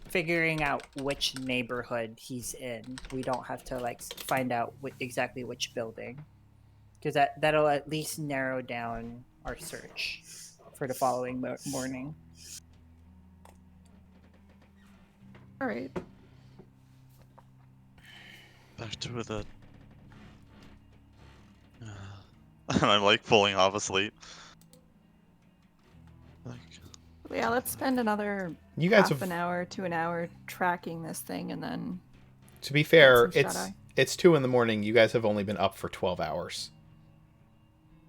Speaker 5: figuring out which neighborhood he's in. We don't have to like find out exactly which building, because that'll at least narrow down our search for the following morning.
Speaker 3: All right.
Speaker 1: Back to the. And I'm like falling half asleep. Like,
Speaker 3: Yeah, let's spend another
Speaker 2: You guys
Speaker 3: half
Speaker 2: have,
Speaker 3: an hour to an hour tracking this thing, and then
Speaker 2: to be fair,
Speaker 3: some shut-eye.
Speaker 2: it's 2 a.m. You guys have only been up for 12 hours.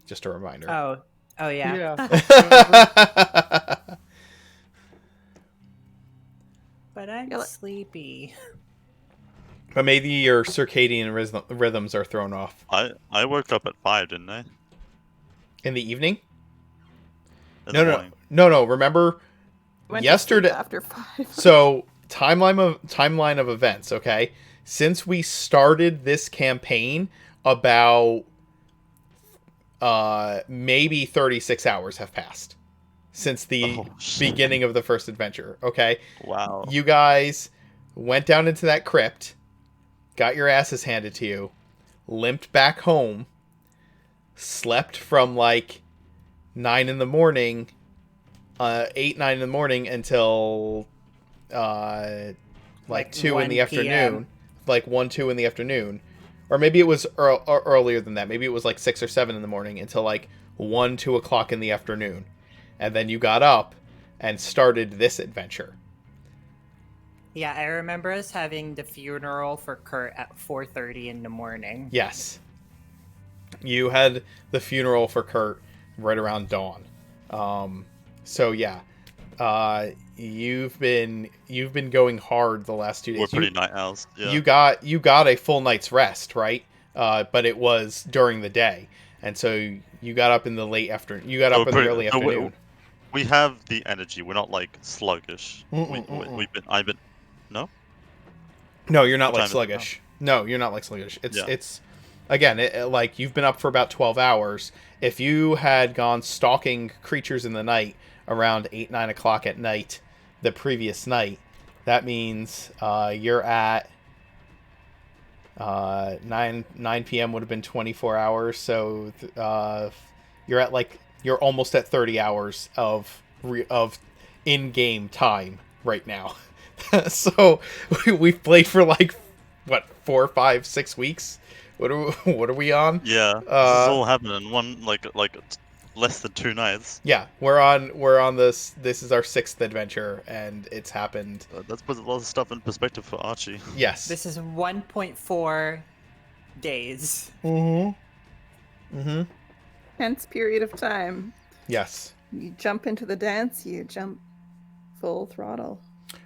Speaker 2: Just a reminder.
Speaker 5: Oh yeah.
Speaker 4: Yeah.
Speaker 5: But I'm
Speaker 3: Yeah,
Speaker 5: sleepy.
Speaker 2: But maybe your circadian rhythms are thrown off.
Speaker 1: I woke up at 5, didn't I?
Speaker 2: In the evening?
Speaker 1: In the morning.
Speaker 2: No. Remember
Speaker 3: went to
Speaker 2: yesterday?
Speaker 3: sleep after 5.
Speaker 2: So timeline of events. Okay, since we started this campaign, about maybe 36 hours have passed since the
Speaker 1: Oh, shit.
Speaker 2: beginning of the first adventure. Okay,
Speaker 1: Wow.
Speaker 2: you guys went down into that crypt, got your asses handed to you, limped back home, slept from like 9 in the morning, 8, 9 in the morning until like 2 in the
Speaker 5: 1
Speaker 2: afternoon,
Speaker 5: PM.
Speaker 2: like 1, 2 in the afternoon, or maybe it was earlier than that. Maybe it was like 6 or 7 in the morning until like 1, 2 o'clock in the afternoon, and then you got up and started this adventure.
Speaker 5: Yeah, I remember us having the funeral for Kurt at 4:30 in the morning.
Speaker 2: Yes, you had the funeral for Kurt right around dawn. So yeah, you've been going hard the last 2 days.
Speaker 1: We're pretty night owls. Yeah.
Speaker 2: You got a full night's rest, right? But it was during the day, and so you got up in the late afternoon. You got up in the early afternoon.
Speaker 1: We have the energy. We're not like sluggish. I've been. No.
Speaker 2: No, you're not
Speaker 1: What
Speaker 2: like
Speaker 1: time is it now?
Speaker 2: sluggish. No, you're not like sluggish.
Speaker 1: Yeah.
Speaker 2: It's again, like you've been up for about 12 hours. If you had gone stalking creatures in the night around 8, 9 o'clock at night the previous night, that means you're at 9 p.m. would have been 24 hours. So you're almost at 30 hours of in-game time right now. So we've played for like what 4, 5, 6 weeks. What are we on?
Speaker 1: Yeah. This is all happening in one like less than 2 nights.
Speaker 2: Yeah, we're on this. This is our 6th adventure, and it's happened.
Speaker 1: That puts a lot of stuff in perspective for Archie.
Speaker 2: Yes.
Speaker 5: This is 1.4 days.
Speaker 3: Tense period of time.
Speaker 2: Yes.
Speaker 3: You jump into the dance, you jump full throttle.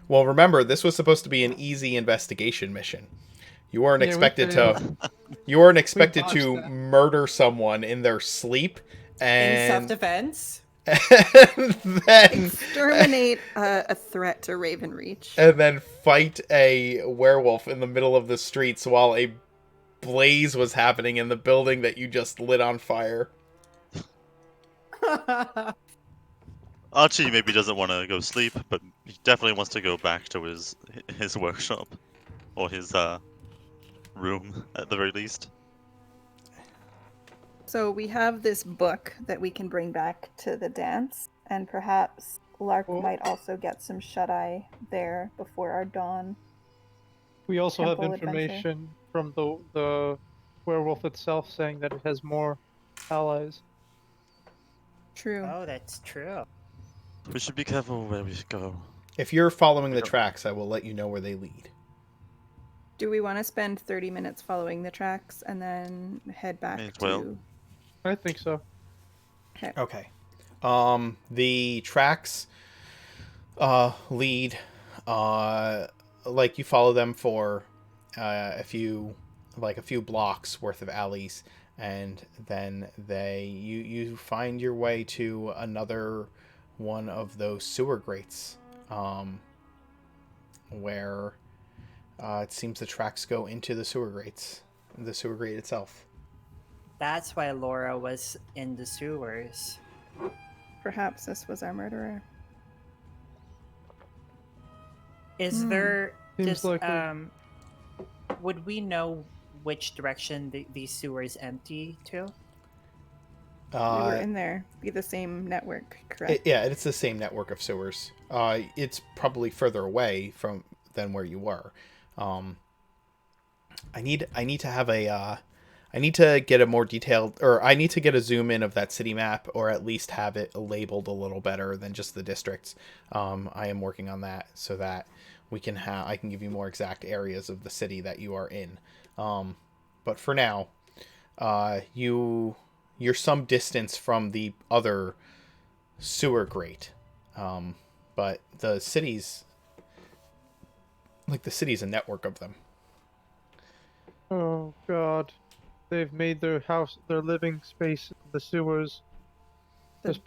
Speaker 2: Well, remember, this was supposed to be an easy investigation mission. You weren't
Speaker 4: Yeah, we
Speaker 2: expected
Speaker 4: failed.
Speaker 2: you weren't expected
Speaker 4: botched
Speaker 2: to
Speaker 4: that.
Speaker 2: murder someone in their sleep
Speaker 5: In
Speaker 2: and
Speaker 5: self-defense?
Speaker 2: and then
Speaker 3: Exterminate a threat to Ravenreach.
Speaker 2: and then fight a werewolf in the middle of the streets while a blaze was happening in the building that you just lit on fire.
Speaker 1: Archie maybe doesn't want to go sleep, but he definitely wants to go back to his workshop or his room at the very least.
Speaker 3: So we have this book that we can bring back to the dance, and perhaps Lark might also get some shut-eye there before our dawn.
Speaker 4: We also have
Speaker 3: Temple adventure.
Speaker 4: information from the werewolf itself saying that it has more allies.
Speaker 3: True.
Speaker 5: Oh, that's true.
Speaker 1: We should be careful where we go.
Speaker 2: If you're following
Speaker 1: We
Speaker 2: the
Speaker 1: don't-
Speaker 2: tracks, I will let you know where they lead.
Speaker 3: Do we want to spend 30 minutes following the tracks and then head back
Speaker 1: May as
Speaker 3: to?
Speaker 1: well.
Speaker 4: I think so.
Speaker 3: Okay.
Speaker 2: Okay. The tracks lead, like you follow them for a few blocks worth of alleys, and then you find your way to another one of those sewer grates, where it seems the tracks go into the sewer grate itself.
Speaker 5: That's why Laura was in the sewers.
Speaker 3: Perhaps this was our murderer.
Speaker 5: Is there
Speaker 4: Seems
Speaker 5: just
Speaker 4: likely.
Speaker 5: would we know which direction these sewers empty to?
Speaker 3: We were in there. Be the same network, correct?
Speaker 2: It's the same network of sewers. It's probably further away than where you were. I need to have I need to get a more detailed, or I need to get a zoom in of that city map, or at least have it labeled a little better than just the districts. I am working on that so that I can give you more exact areas of the city that you are in. But for now, you're some distance from the other sewer grate. But the city's a network of them.
Speaker 4: Oh God, they've made their living space, the sewers.
Speaker 3: The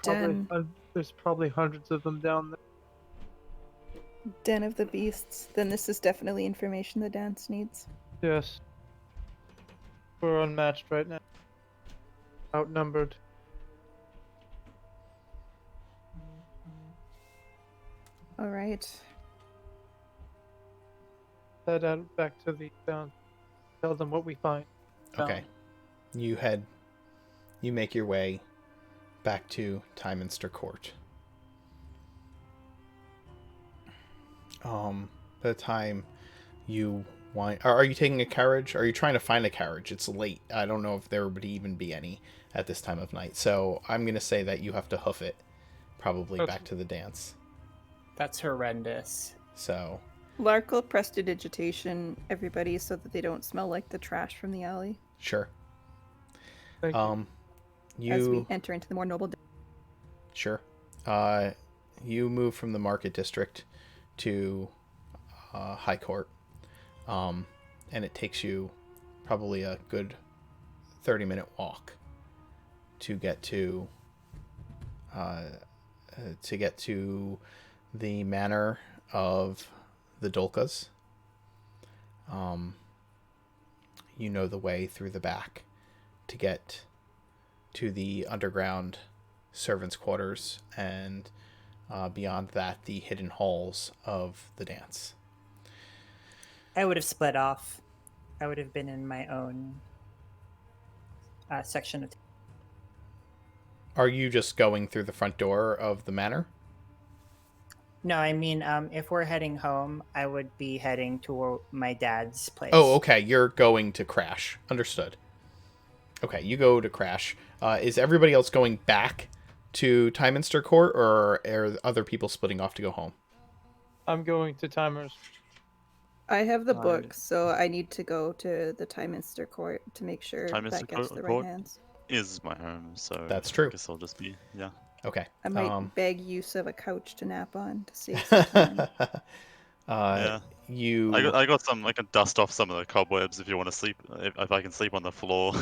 Speaker 4: There's probably hundreds of them down there.
Speaker 3: den of the beasts. Then this is definitely information the Danse needs.
Speaker 4: Yes. We're unmatched right now. Outnumbered.
Speaker 3: All right.
Speaker 4: Head out back to the town. Tell them what we find.
Speaker 2: Okay. You make your way back to Tyminster Court. By the time you are you taking a carriage? Are you trying to find a carriage? It's late. I don't know if there would even be any at this time of night. So I'm going to say that you have to hoof it probably back to the dance.
Speaker 5: That's horrendous.
Speaker 2: So
Speaker 3: Lark will prestidigitation everybody so that they don't smell like the trash from the alley
Speaker 2: sure.
Speaker 4: Thank you.
Speaker 3: as we enter into the more noble.
Speaker 2: Sure. You move from the market district to High Court, and it takes you probably a good 30-minute walk to get to the manor of the Dolkas. You know the way through the back to get to the underground servants' quarters, and beyond that, the hidden halls of the dance.
Speaker 5: I would have split off. I would have been in my own section of.
Speaker 2: Are you just going through the front door of the manor?
Speaker 5: No, I mean, if we're heading home, I would be heading to my dad's place.
Speaker 2: Oh, okay. You're going to Crash. Understood. Okay, you go to Crash. Is everybody else going back to Tyminster Court, or are other people splitting off to go home?
Speaker 4: I'm going to Timers.
Speaker 3: I have the
Speaker 1: Alright.
Speaker 3: book, so I need to go to the Tyminster Court to make sure
Speaker 1: Tyminster
Speaker 3: that gets to the right
Speaker 1: Court?
Speaker 3: hands.
Speaker 1: Is my home, so
Speaker 2: That's true.
Speaker 1: I guess I'll just be
Speaker 2: Okay.
Speaker 3: I might beg use of a couch to nap on to save some time.
Speaker 1: yeah.
Speaker 2: You.
Speaker 1: I got some. I can dust off some of the cobwebs if you want to sleep. If I can sleep on the floor.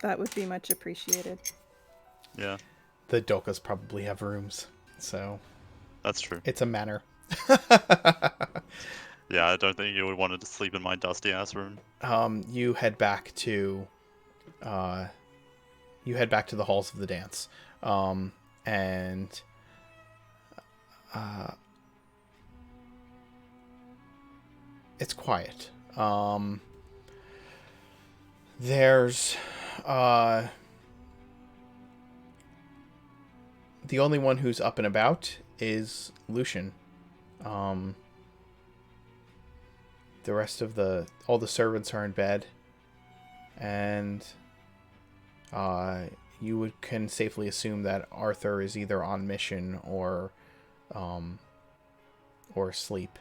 Speaker 3: That would be much appreciated.
Speaker 1: Yeah,
Speaker 2: The Dolkas probably have rooms, so
Speaker 1: that's true.
Speaker 2: it's a manor.
Speaker 1: Yeah, I don't think you would want to sleep in my dusty ass room.
Speaker 2: You head back to the halls of the dance, and it's quiet. There's the only one who's up and about is Lucian. The rest of all the servants are in bed. and you can safely assume that Arthur is either on mission or asleep.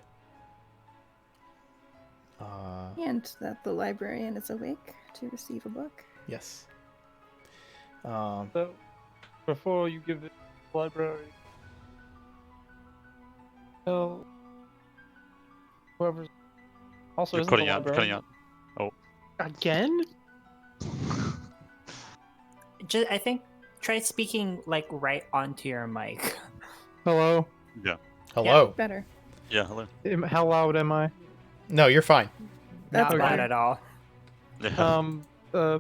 Speaker 3: And that the librarian is awake to receive a book.
Speaker 2: Yes.
Speaker 4: So, before you give it to the library, tell whoever's also
Speaker 1: You're
Speaker 4: isn't
Speaker 1: cutting
Speaker 4: the
Speaker 1: out. You're
Speaker 4: librarian.
Speaker 1: cutting out.
Speaker 4: Again?
Speaker 5: I think try speaking like right onto your mic.
Speaker 4: Hello?
Speaker 1: Yeah.
Speaker 2: Hello.
Speaker 3: Better.
Speaker 1: Yeah. Hello.
Speaker 4: How loud am I?
Speaker 2: No, you're fine.
Speaker 3: That's
Speaker 5: Not bad
Speaker 3: better.
Speaker 5: at all.
Speaker 1: Yeah.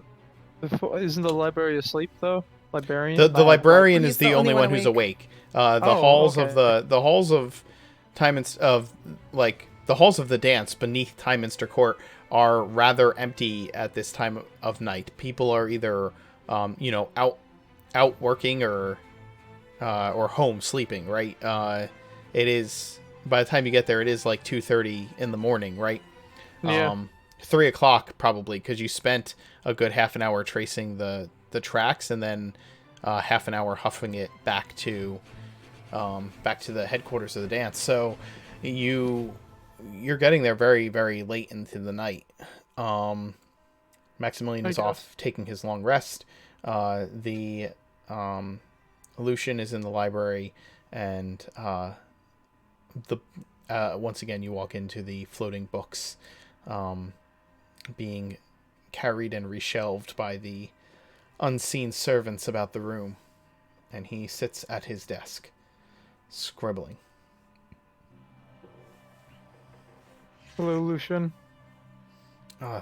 Speaker 4: Isn't the library asleep though? Librarian?
Speaker 2: The librarian
Speaker 3: He's
Speaker 2: is the
Speaker 3: the
Speaker 2: only
Speaker 3: only
Speaker 2: one
Speaker 3: one
Speaker 2: who's
Speaker 3: awake.
Speaker 2: awake. The
Speaker 4: Oh,
Speaker 2: halls of
Speaker 4: okay.
Speaker 2: the halls of the halls of the dance beneath Tyminster Court are rather empty at this time of night. People are either out working or home sleeping, right? It is, by the time you get there, it is like 2:30 in the morning, right?
Speaker 4: Yeah.
Speaker 2: 3 o'clock probably, because you spent a good half an hour tracing the tracks and then half an hour huffing it back to the headquarters of the dance. So you're getting there very, very late into the night. Maximilian is off taking his long rest. The Lucian is in the library, and once again you walk into the floating books being carried and reshelved by the unseen servants about the room, and he sits at his desk scribbling.
Speaker 4: Hello, Lucian.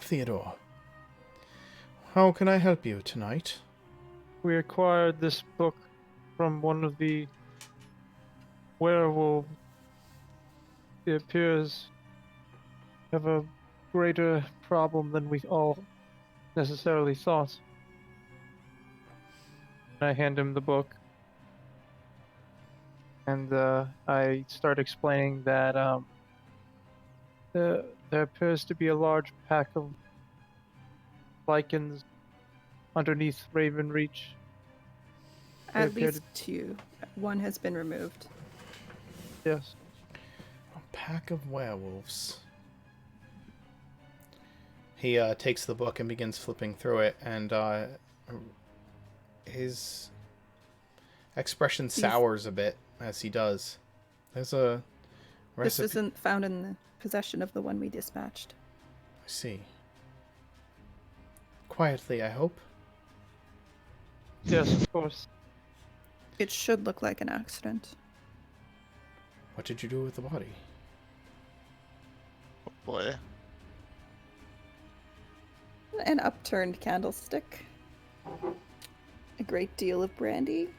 Speaker 2: Theodore, how can I help you tonight?
Speaker 4: We acquired this book from one of the werewolves. It appears to have a greater problem than we all necessarily thought. I hand him the book, and I start explaining that there appears to be a large pack of lichens underneath Ravenreach.
Speaker 3: At
Speaker 4: appear
Speaker 3: least two. One has been removed.
Speaker 4: Yes.
Speaker 2: A pack of werewolves. He takes the book and begins flipping through it, and his expression sours a bit as he does. There's a
Speaker 3: This
Speaker 2: recipe.
Speaker 3: isn't found in the possession of the one we dispatched.
Speaker 2: I see. Quietly, I hope.
Speaker 4: Yes, of course.
Speaker 3: It should look like an accident.
Speaker 2: What did you do with the body?
Speaker 1: Oh boy.
Speaker 3: An upturned candlestick. A great deal of brandy.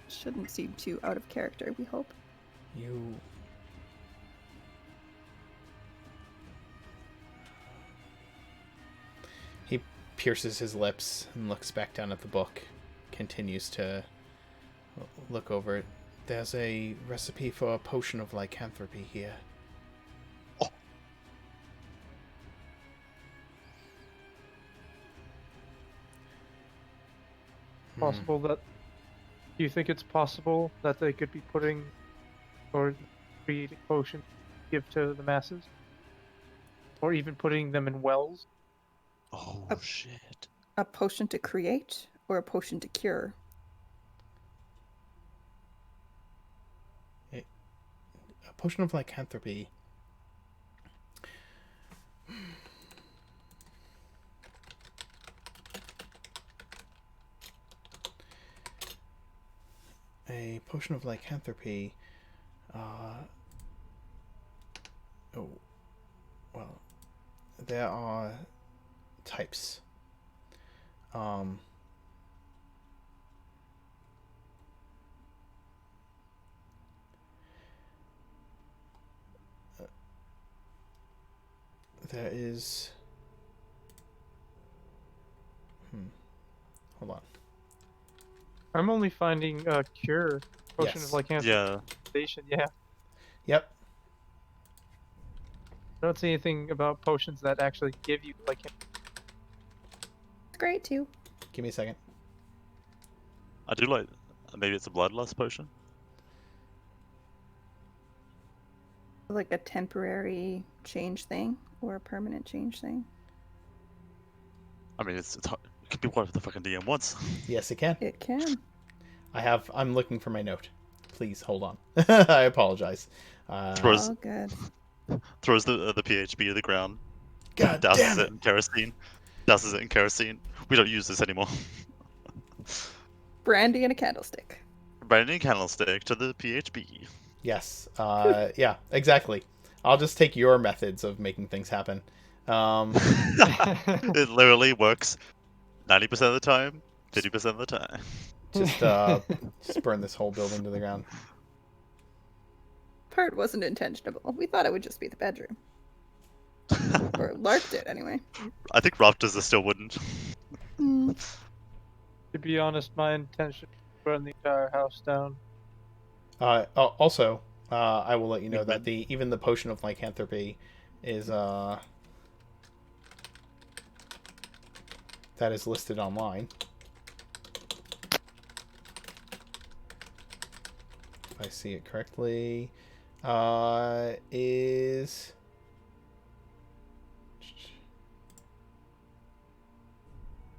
Speaker 3: Shouldn't seem too out of character, we hope.
Speaker 2: You... He pierces his lips and looks back down at the book. Continues to look over it. There's a recipe for a potion of lycanthropy here.
Speaker 1: Oh.
Speaker 4: Possible that. Do you think it's possible that they could be putting or creating potion to give to the masses? Or even putting them in wells?
Speaker 1: Oh
Speaker 3: A-
Speaker 1: shit.
Speaker 3: A potion to create or a potion to cure?
Speaker 2: A potion of lycanthropy. A potion of lycanthropy. Oh, well, there are types. There is. Hold on.
Speaker 4: I'm only finding a cure. Potion
Speaker 2: Yes.
Speaker 4: of lycanthropization,
Speaker 1: Yeah.
Speaker 4: yeah.
Speaker 2: Yep.
Speaker 4: I don't see anything about potions that actually give you lycanthropy.
Speaker 3: It's great too.
Speaker 2: Give me a second.
Speaker 1: I do like. Maybe it's a bloodlust potion.
Speaker 3: Like a temporary change thing or a permanent change thing.
Speaker 1: I mean, it could be whatever the fucking DM wants.
Speaker 2: Yes, it can.
Speaker 3: It can.
Speaker 2: I'm looking for my note. Please hold on. I apologize.
Speaker 1: Throws
Speaker 3: All good.
Speaker 1: throws the PHB to the ground.
Speaker 2: God
Speaker 1: Douses
Speaker 2: damn
Speaker 1: it
Speaker 2: it!
Speaker 1: in kerosene. Douses it in kerosene. We don't use this anymore.
Speaker 3: Brandy and a candlestick.
Speaker 1: Branding candlestick to the PHB.
Speaker 2: Yes. Yeah, exactly. I'll just take your methods of making things happen.
Speaker 1: It literally works 90% of the time, 50% of the time.
Speaker 2: Just burn this whole building to the ground.
Speaker 3: Part wasn't intentional. We thought it would just be the bedroom. Or Lark did, anyway.
Speaker 1: I think Raptors are still wouldn't.
Speaker 3: Mm.
Speaker 4: To be honest, my intention is to burn the entire house down.
Speaker 2: Also, I will let you know that
Speaker 1: Win-win.
Speaker 2: even the potion of lycanthropy is that is listed online. If I see it correctly, is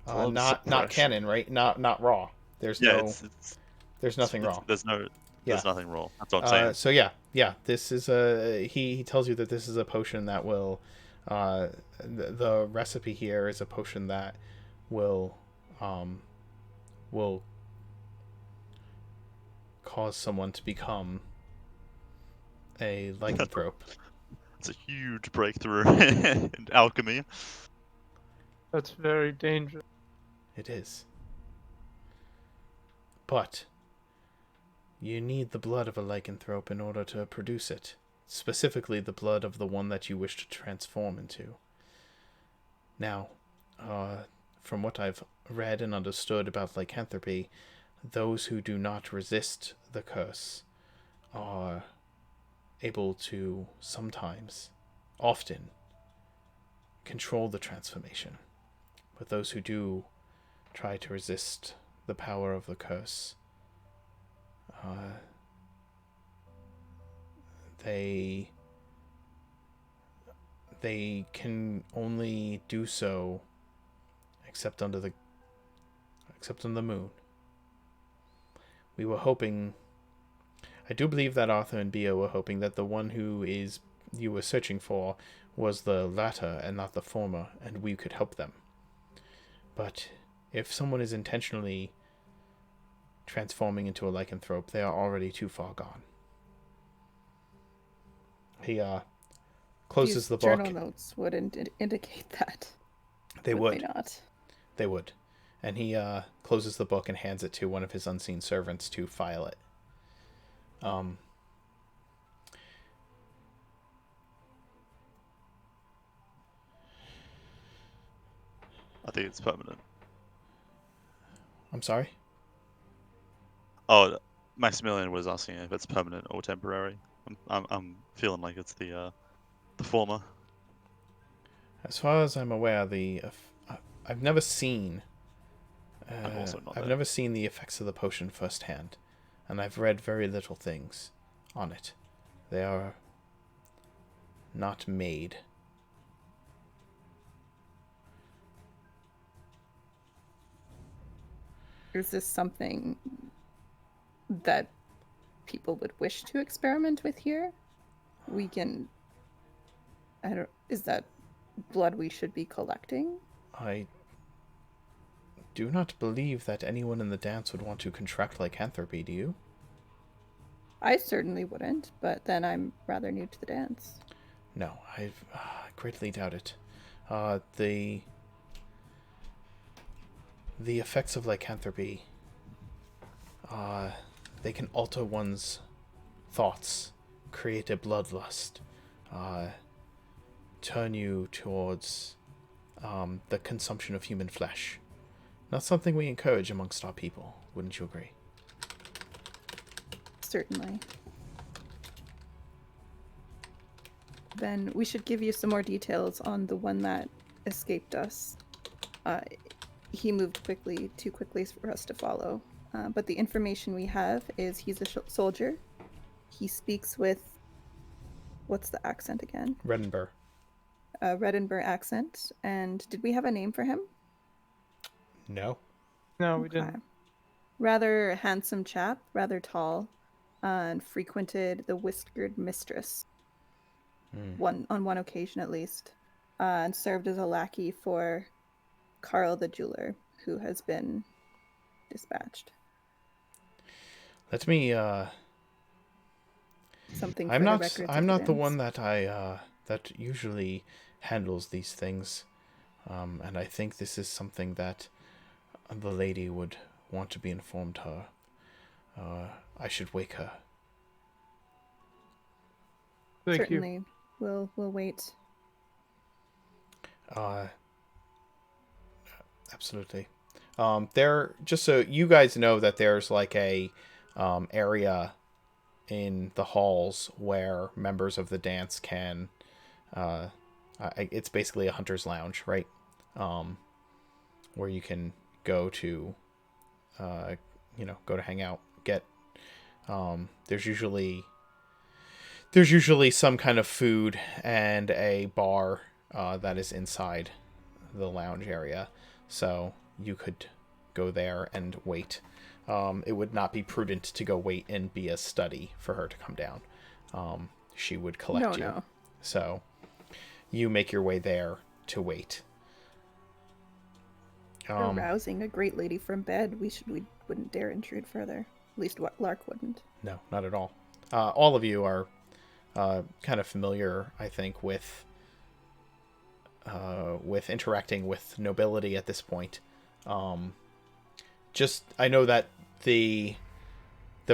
Speaker 1: Blood
Speaker 2: not
Speaker 1: suppression.
Speaker 2: canon, right? Not raw. There's
Speaker 1: Yeah,
Speaker 2: no there's nothing raw.
Speaker 1: There's
Speaker 2: Yeah.
Speaker 1: nothing raw. That's what I'm saying.
Speaker 2: So yeah. This is he tells you that this is a potion that will, the recipe here is a potion that will cause someone to become a lycanthrope.
Speaker 1: It's a huge breakthrough in alchemy.
Speaker 4: That's very dangerous.
Speaker 2: It is. But you need the blood of a lycanthrope in order to produce it. Specifically, the blood of the one that you wish to transform into. Now, from what I've read and understood about lycanthropy, those who do not resist the curse are able to sometimes, often, control the transformation. But those who do try to resist the power of the curse, they can only do so except under the moon. We were hoping, I do believe that Arthur and Bia were hoping that the one you were searching for was the latter and not the former, and we could help them. But if someone is intentionally transforming into a lycanthrope, they are already too far gone. He closes
Speaker 3: These
Speaker 2: the book.
Speaker 3: journal notes would indicate that.
Speaker 2: They
Speaker 3: They
Speaker 2: would.
Speaker 3: not.
Speaker 2: They would. And he closes the book and hands it to one of his unseen servants to file it.
Speaker 1: I think it's permanent.
Speaker 2: I'm sorry?
Speaker 1: Oh, Maximilian was asking if it's permanent or temporary. I'm feeling like it's the former.
Speaker 2: As far as I'm aware, I've never seen.
Speaker 1: I'm also not
Speaker 2: I've
Speaker 1: there.
Speaker 2: never seen the effects of the potion firsthand, and I've read very little things on it. They are not made.
Speaker 3: Is this something that people would wish to experiment with here? We can. Is that blood we should be collecting?
Speaker 2: I do not believe that anyone in the dance would want to contract lycanthropy, do you?
Speaker 3: I certainly wouldn't, but then I'm rather new to the dance.
Speaker 2: No, I greatly doubt it. The effects of lycanthropy, they can alter one's thoughts, create a bloodlust, turn you towards the consumption of human flesh. Not something we encourage amongst our people, wouldn't you agree?
Speaker 3: Certainly. Then we should give you some more details on the one that escaped us. he moved quickly, too quickly for us to follow. But the information we have is he's a soldier. He speaks with, what's the accent again?
Speaker 2: Reddenburg.
Speaker 3: Reddenburg accent. And did we have a name for him?
Speaker 2: No.
Speaker 4: No, we
Speaker 3: Okay.
Speaker 4: didn't.
Speaker 3: Rather handsome chap, rather tall, and frequented the Whiskered Mistress. On one occasion at least. And served as a lackey for Carl the jeweler, who has been dispatched.
Speaker 2: Let me
Speaker 3: Something
Speaker 2: I'm
Speaker 3: for
Speaker 2: not
Speaker 3: the records
Speaker 2: I'm
Speaker 3: of
Speaker 2: not the
Speaker 3: Danse.
Speaker 2: one that usually handles these things. And I think this is something that the lady would want to be informed her. I should wake her.
Speaker 4: Thank you.
Speaker 3: Certainly. We'll wait.
Speaker 2: Absolutely. There, just so you guys know, that there's like a area in the halls where members of the dance can. It's basically a hunter's lounge, right? Where you can go to, go to hang out. There's usually some kind of food and a bar that is inside the lounge area, so you could go there and wait. It would not be prudent to go wait in Bia's study for her to come down. She would collect you.
Speaker 3: No.
Speaker 2: So you make your way there to wait.
Speaker 3: Arousing a great lady from bed, we wouldn't dare intrude further. At least what Lark wouldn't.
Speaker 2: No, not at all. All of you are kind of familiar, I think, with interacting with nobility at this point. I know that the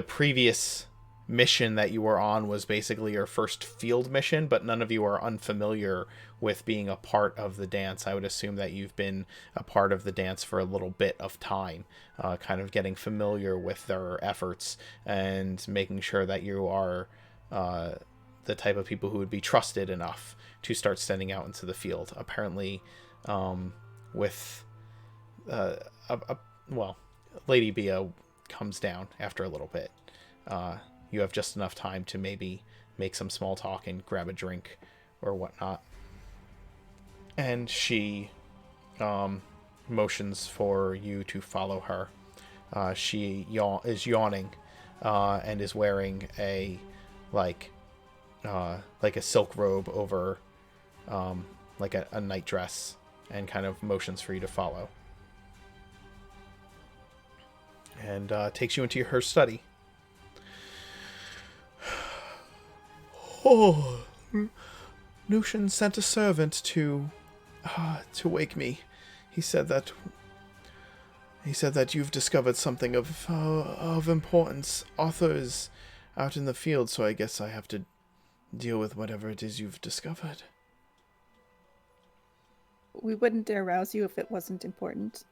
Speaker 2: previous mission that you were on was basically your first field mission, but none of you are unfamiliar with being a part of the dance. I would assume that you've been a part of the dance for a little bit of time, kind of getting familiar with their efforts and making sure that you are the type of people who would be trusted enough to start sending out into the field. Apparently, Lady Bia comes down after a little bit. You have just enough time to maybe make some small talk and grab a drink or whatnot. And she motions for you to follow her. She is yawning and is wearing a a silk robe over like a night dress, and kind of motions for you to follow. And takes you into her study. Oh, Lucian sent a servant to wake me. He said that you've discovered something of importance. Arthur is out in the field, so I guess I have to deal with whatever it is you've discovered.
Speaker 3: We wouldn't dare rouse you if it wasn't important.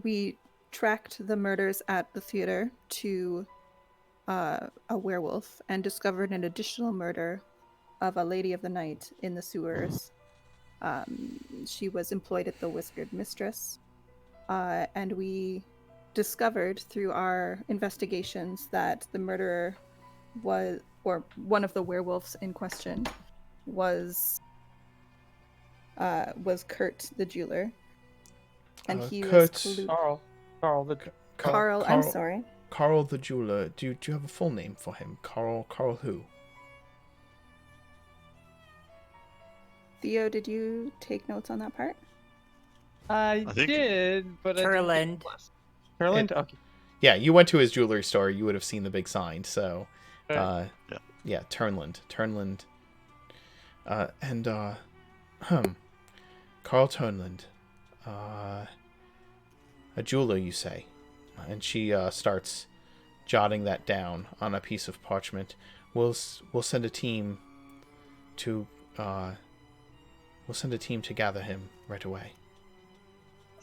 Speaker 3: We tracked the murders at the theater to a werewolf and discovered an additional murder of a lady of the night in the sewers. She was employed at the Whiskered Mistress, and we discovered through our investigations that the murderer was, or one of the werewolves in question, was Kurt the jeweler, and he
Speaker 2: Kurt,
Speaker 3: was
Speaker 4: Carl,
Speaker 3: I'm sorry.
Speaker 2: Carl the jeweler. Do you have a full name for him? Carl who?
Speaker 3: Theo, did you take notes on that part?
Speaker 4: I
Speaker 1: think-
Speaker 4: did, but
Speaker 5: Turland.
Speaker 4: Turland? Okay.
Speaker 2: Yeah, you went to his jewelry store. You would have seen the big sign. So,
Speaker 4: Right.
Speaker 2: yeah, Turnland. Carl Turnland. A jeweler, you say? And she starts jotting that down on a piece of parchment. We'll send a team to gather him right away.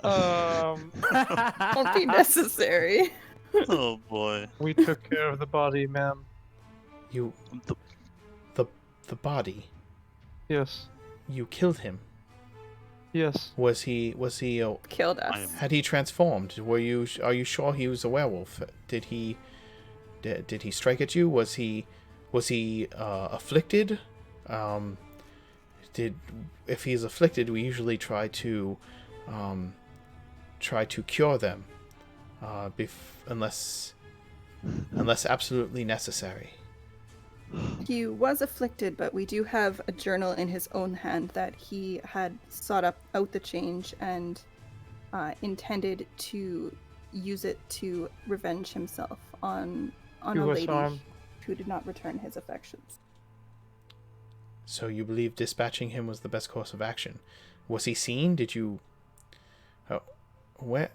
Speaker 3: Won't be necessary.
Speaker 1: Oh boy.
Speaker 4: We took care of the body, ma'am.
Speaker 2: You the body.
Speaker 4: Yes.
Speaker 2: You killed him.
Speaker 4: Yes.
Speaker 2: Was he
Speaker 3: Killed
Speaker 1: I
Speaker 3: us.
Speaker 1: am-
Speaker 2: had he transformed? Are you sure he was a werewolf? Did he strike at you? Was he afflicted? If he's afflicted, we usually try to cure them, unless absolutely necessary.
Speaker 3: He was afflicted, but we do have a journal in his own hand that he had sought out the change and intended to use it to revenge himself on a
Speaker 4: Do us
Speaker 3: lady
Speaker 4: harm.
Speaker 3: who did not return his affections.
Speaker 2: So you believe dispatching him was the best course of action? Was he seen? Did you? Oh, where?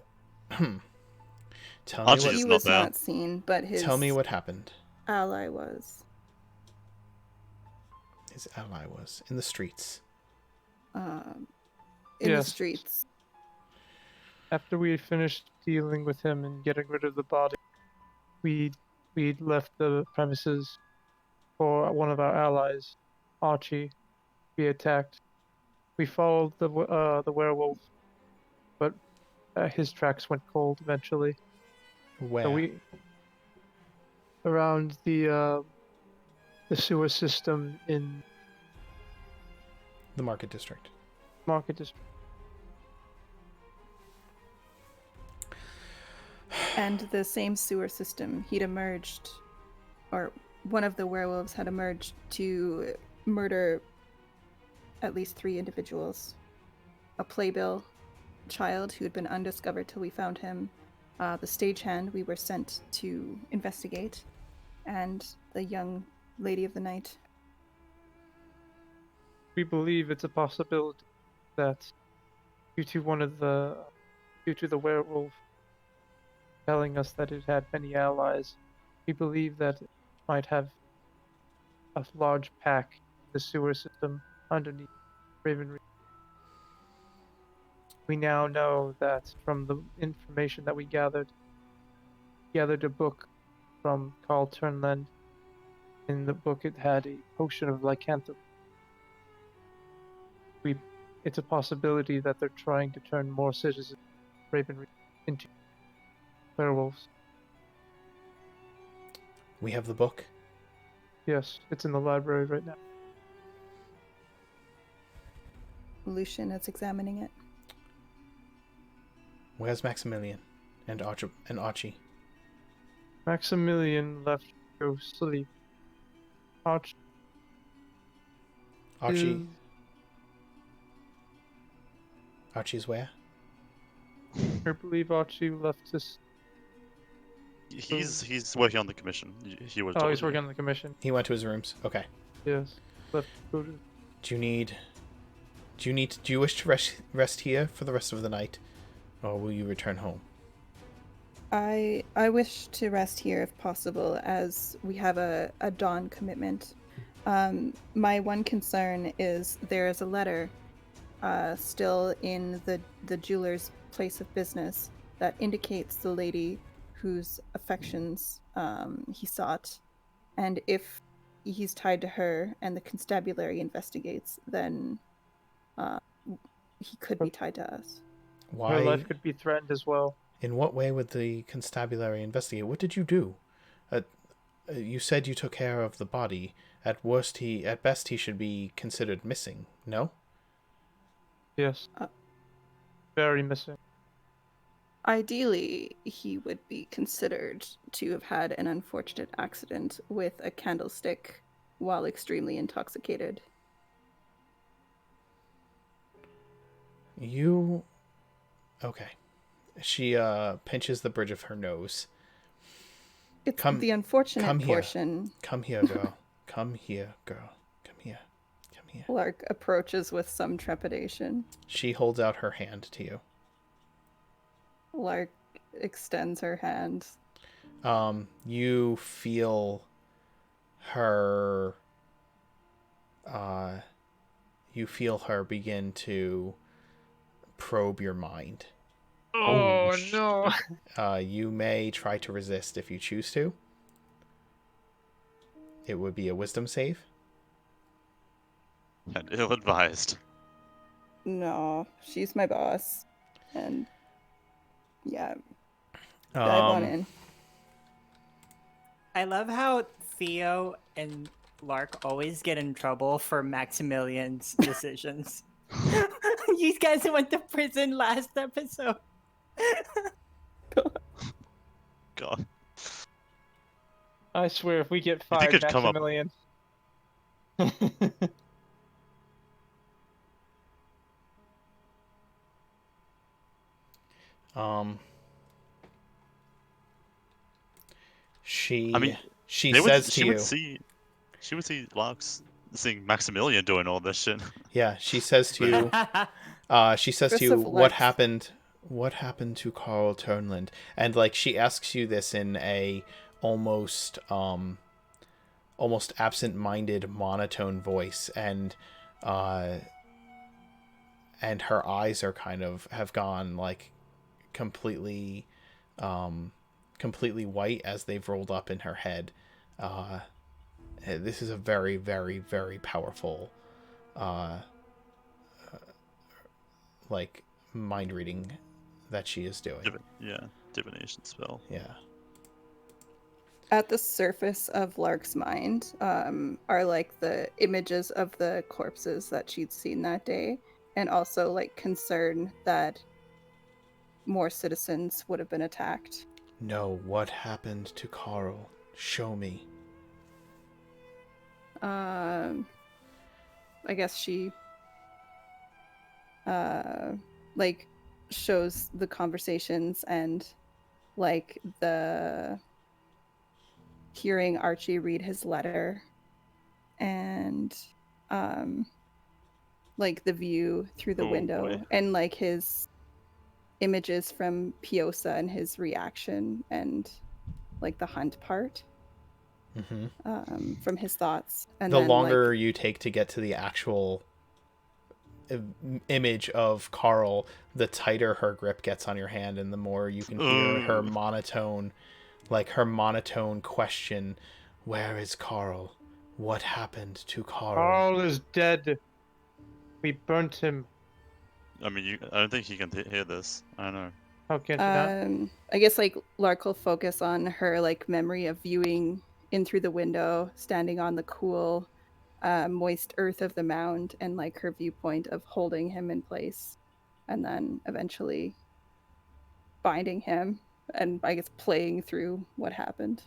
Speaker 2: Tell me
Speaker 1: Archie
Speaker 2: what.
Speaker 1: is
Speaker 3: He
Speaker 1: not
Speaker 3: was
Speaker 1: there.
Speaker 3: not seen, but his
Speaker 2: Tell me what happened.
Speaker 3: ally was.
Speaker 2: His ally was in the streets.
Speaker 3: In the
Speaker 4: Yes.
Speaker 3: streets.
Speaker 4: After we had finished dealing with him and getting rid of the body, we'd left the premises for one of our allies, Archie, to be attacked. We followed the werewolf, but his tracks went cold eventually.
Speaker 2: Where?
Speaker 4: So we around the sewer system in
Speaker 2: The Market District.
Speaker 4: Market District.
Speaker 3: And the same sewer system, he'd emerged, or one of the werewolves had emerged to murder at least 3 individuals. A playbill child who had been undiscovered till we found him, the stagehand we were sent to investigate, and the young lady of the night.
Speaker 4: We believe it's a possibility that due to the werewolf telling us that it had many allies, we believe that it might have a large pack in the sewer system underneath Raven Reach. We now know that from the information that we gathered a book from Carl Turnland. In the book, it had a potion of lycanthropy. It's a possibility that they're trying to turn more citizens of Raven Reach into werewolves.
Speaker 2: We have the book.
Speaker 4: Yes, it's in the library right now.
Speaker 3: Lucian is examining it.
Speaker 2: Where's Maximilian and Archie?
Speaker 4: Maximilian left to go sleep. Archie is-
Speaker 2: Archie's where?
Speaker 4: I believe Archie left his.
Speaker 1: He's working on the commission. He would.
Speaker 4: Oh, he's working on the commission.
Speaker 2: He went to his rooms. Okay.
Speaker 4: Yes, left to go to.
Speaker 2: Do you wish to rest here for the rest of the night, or will you return home?
Speaker 3: I wish to rest here if possible, as we have a dawn commitment. My one concern is there is a letter still in the jeweler's place of business that indicates the lady whose affections he sought, and if he's tied to her and the constabulary investigates, then he could be tied to us.
Speaker 2: Why?
Speaker 4: Her life could be threatened as well.
Speaker 2: In what way would the constabulary investigate? What did you do? You said you took care of the body. At best, he should be considered missing. No?
Speaker 4: Yes. Very missing.
Speaker 3: Ideally, he would be considered to have had an unfortunate accident with a candlestick while extremely intoxicated.
Speaker 2: Okay. She pinches the bridge of her nose.
Speaker 3: It's the unfortunate
Speaker 2: come here.
Speaker 3: portion.
Speaker 2: Come here, girl. Come here, girl. Come here. Come here.
Speaker 3: Lark approaches with some trepidation.
Speaker 2: She holds out her hand to you.
Speaker 3: Lark extends her hand.
Speaker 2: You feel her begin to probe your mind.
Speaker 4: Oh no!
Speaker 2: You may try to resist if you choose to. It would be a wisdom save.
Speaker 1: And ill-advised.
Speaker 3: No, she's my boss. And yeah, dive on in.
Speaker 5: I love how Theo and Lark always get in trouble for Maximilian's decisions. You guys went to prison last episode.
Speaker 1: God.
Speaker 4: I swear, if we get
Speaker 1: You think
Speaker 4: fired,
Speaker 1: it'd come up?
Speaker 4: Maximilian.
Speaker 2: She
Speaker 1: I mean,
Speaker 2: she
Speaker 1: they would.
Speaker 2: says to
Speaker 1: She
Speaker 2: you,
Speaker 1: would see. She would see Lux seeing Maximilian doing all this shit.
Speaker 2: yeah, she says to you,
Speaker 3: Chris of
Speaker 2: what
Speaker 3: Lex.
Speaker 2: happened? What happened to Carl Turnland? And like she asks you this in a almost almost absent-minded monotone voice, and her eyes are kind of have gone like completely completely white as they've rolled up in her head. This is a very, very, very powerful like mind reading that she is doing.
Speaker 1: Yeah, divination spell.
Speaker 2: Yeah.
Speaker 3: At the surface of Lark's mind are like the images of the corpses that she'd seen that day, and also like concern that more citizens would have been attacked.
Speaker 2: No, what happened to Carl? Show me.
Speaker 3: I guess she like shows the conversations and like the hearing Archie read his letter and like the view through the
Speaker 1: Oh,
Speaker 3: window
Speaker 1: boy.
Speaker 3: and like his images from Piosa and his reaction and like the hunt part from his thoughts. And
Speaker 2: the
Speaker 3: then
Speaker 2: longer
Speaker 3: like,
Speaker 2: you take to get to the actual image of Carl, the tighter her grip gets on your hand, and the more you can hear her monotone, like her monotone question, "Where is Carl? What happened to Carl?"
Speaker 4: Carl is dead. We burnt him.
Speaker 1: I mean, I don't think he can hear this. I don't know.
Speaker 4: How can't you not?
Speaker 3: I guess like Lark will focus on her like memory of viewing in through the window, standing on the cool, moist earth of the mound, and like her viewpoint of holding him in place, and then eventually binding him, and I guess playing through what happened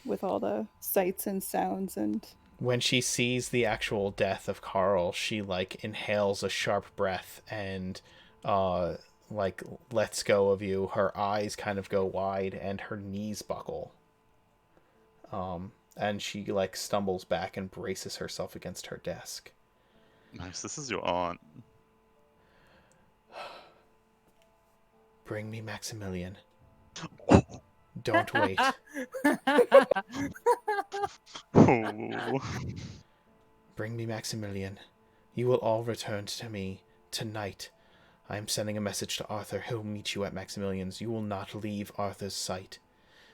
Speaker 3: with all the sights and sounds and.
Speaker 2: When she sees the actual death of Carl, she like inhales a sharp breath and like lets go of you. Her eyes kind of go wide and her knees buckle. And she like stumbles back and braces herself against her desk.
Speaker 1: Nice. This is your aunt.
Speaker 2: Bring me Maximilian. Don't wait.
Speaker 1: Oh.
Speaker 2: Bring me Maximilian. You will all return to me tonight. I am sending a message to Arthur. He'll meet you at Maximilian's. You will not leave Arthur's sight.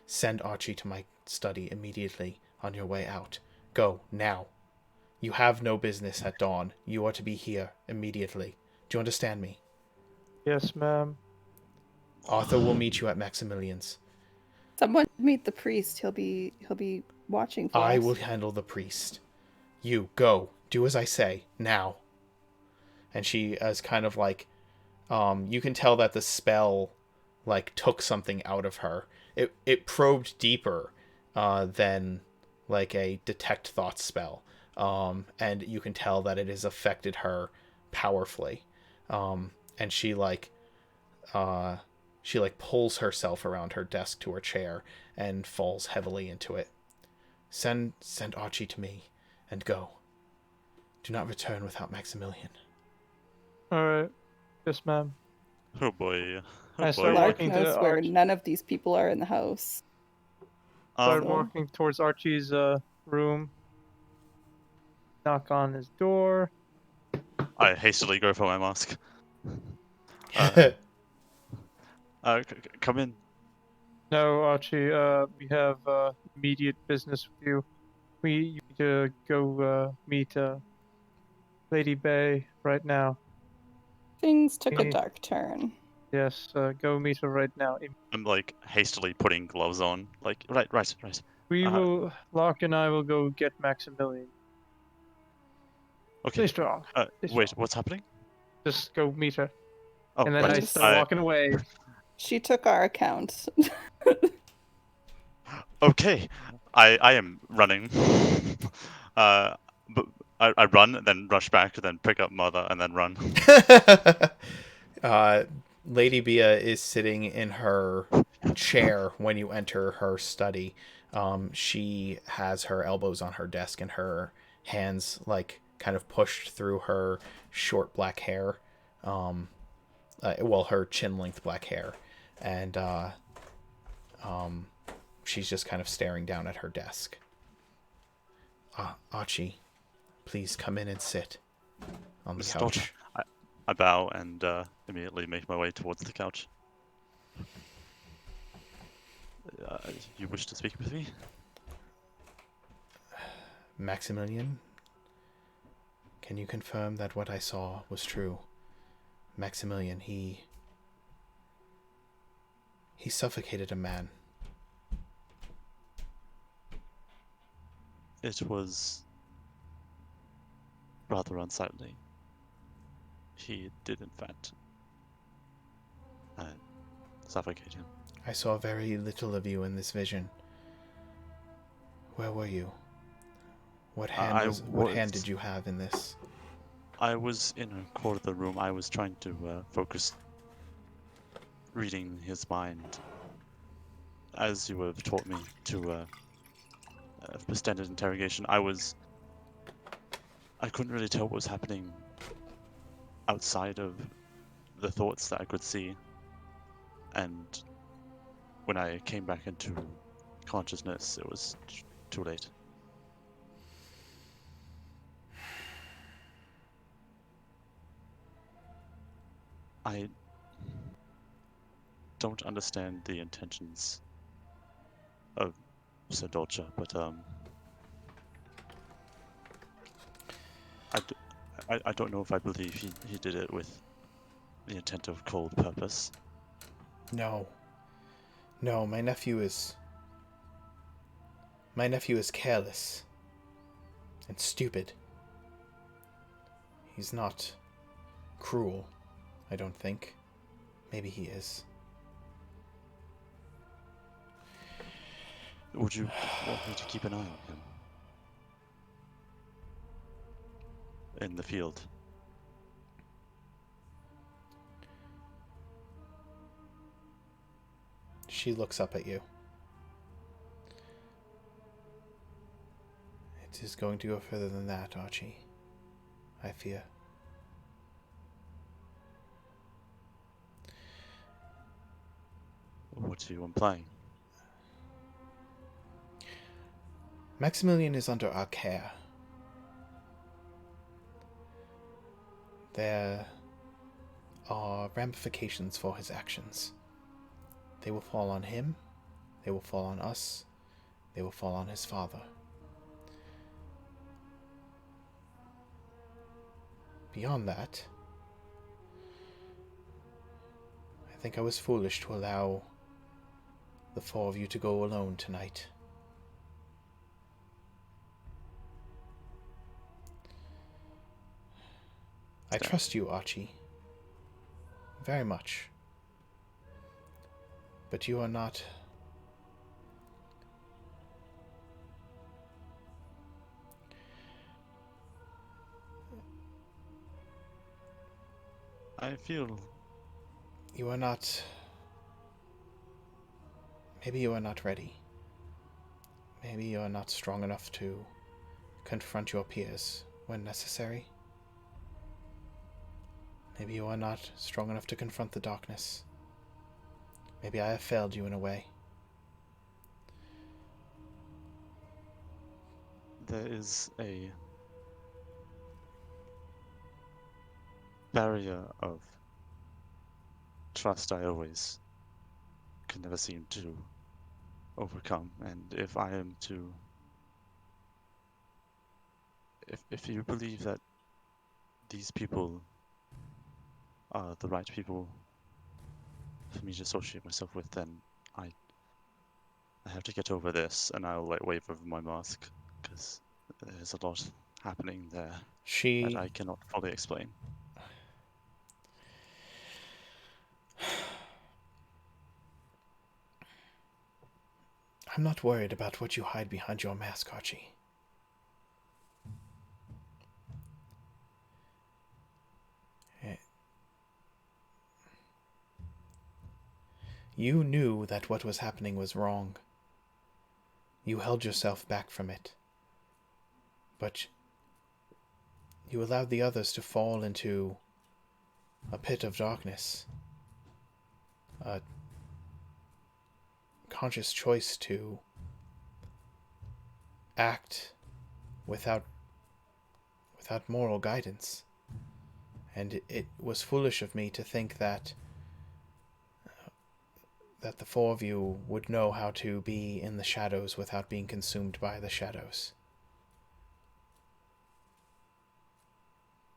Speaker 2: Send Archie to my study immediately on your way out. Go, now. You have no business at dawn. You are to be here immediately. Do you understand me?
Speaker 4: Yes, ma'am.
Speaker 2: Arthur will meet you at Maximilian's.
Speaker 3: Someone meet the priest. He'll be watching for us.
Speaker 2: I will handle the priest. You, go. Do as I say, now. And she is kind of like, you can tell that the spell, like, took something out of her. It probed deeper than, like, a detect thoughts spell. And you can tell that it has affected her powerfully. And she pulls herself around her desk to her chair and falls heavily into it. Send Archie to me, and go. Do not return without Maximilian.
Speaker 4: Alright. Yes, ma'am.
Speaker 1: Oh boy.
Speaker 4: I
Speaker 1: Oh
Speaker 4: start
Speaker 1: boy.
Speaker 3: Lark
Speaker 4: walking to
Speaker 3: knows where
Speaker 4: Archie.
Speaker 3: none of these people are in the house.
Speaker 4: Start
Speaker 3: So-
Speaker 4: walking towards Archie's room. Knock on his door.
Speaker 1: I hastily go for my mask. Come in.
Speaker 4: No, Archie, we have immediate business with you. We need to go meet Lady Bay right now.
Speaker 3: Things took a
Speaker 4: Eh.
Speaker 3: dark turn.
Speaker 4: Yes, go meet her right now.
Speaker 1: I'm like hastily putting gloves on. Like, right.
Speaker 4: We
Speaker 1: Uh,
Speaker 4: will, Locke and I will go get Maximilian.
Speaker 1: okay.
Speaker 4: Stay strong. Stay
Speaker 1: Wait,
Speaker 4: strong.
Speaker 1: what's happening?
Speaker 4: Just go meet her.
Speaker 1: Oh,
Speaker 4: And then
Speaker 1: right.
Speaker 4: I start walking away.
Speaker 3: She took our account.
Speaker 1: Okay. I am running. But I run, then rush back, then pick up mother, and then run.
Speaker 2: Lady Bia is sitting in her chair when you enter her study. She has her elbows on her desk and her hands like kind of pushed through her short black hair. Her chin length black hair, and she's just kind of staring down at her desk. Archie, please come in and sit on the
Speaker 1: Mrs.
Speaker 2: couch.
Speaker 1: Daughter, I bow and immediately make my way towards the couch. You wish to speak with me?
Speaker 2: Maximilian, can you confirm that what I saw was true? Maximilian, he suffocated a man.
Speaker 1: It was rather unsightly. He did, in fact, suffocate him.
Speaker 2: I saw very little of you in this vision. Where were you? What hand did you have in this?
Speaker 1: I was in a corner of the room. I was trying to focus, reading his mind, as you have taught me to for standard interrogation. I couldn't really tell what was happening outside of the thoughts that I could see, and when I came back into consciousness, it was too late. I don't understand the intentions of Sir Dolce, but I don't know if I believe he did it with the intent of cold purpose.
Speaker 2: No, my nephew is careless and stupid. He's not cruel, I don't think. Maybe he is.
Speaker 1: Would you want me to keep an eye on him? In the field?
Speaker 2: She looks up at you. It is going to go further than that, Archie. I fear.
Speaker 1: What are you implying?
Speaker 2: Maximilian is under our care. There are ramifications for his actions. They will fall on him, they will fall on us, they will fall on his father. Beyond that, I think I was foolish to allow the four of you to go alone tonight. I trust you, Archie. Very much. But you are not...
Speaker 1: I feel...
Speaker 2: You are not... Maybe you are not ready. Maybe you are not strong enough to confront your peers when necessary. Maybe you are not strong enough to confront the darkness. Maybe I have failed you in a way.
Speaker 1: There is a barrier of trust I always can never seem to overcome, and if I am to... If you believe that these people are the right people for me to associate myself with, then I have to get over this, and I'll like wave over my mask because there's a lot happening there that I cannot fully explain.
Speaker 2: I'm not worried about what you hide behind your mask, Archie. You knew that what was happening was wrong. You held yourself back from it. But you allowed the others to fall into a pit of darkness. A conscious choice to act without moral guidance. And it was foolish of me to think that the four of you would know how to be in the shadows without being consumed by the shadows.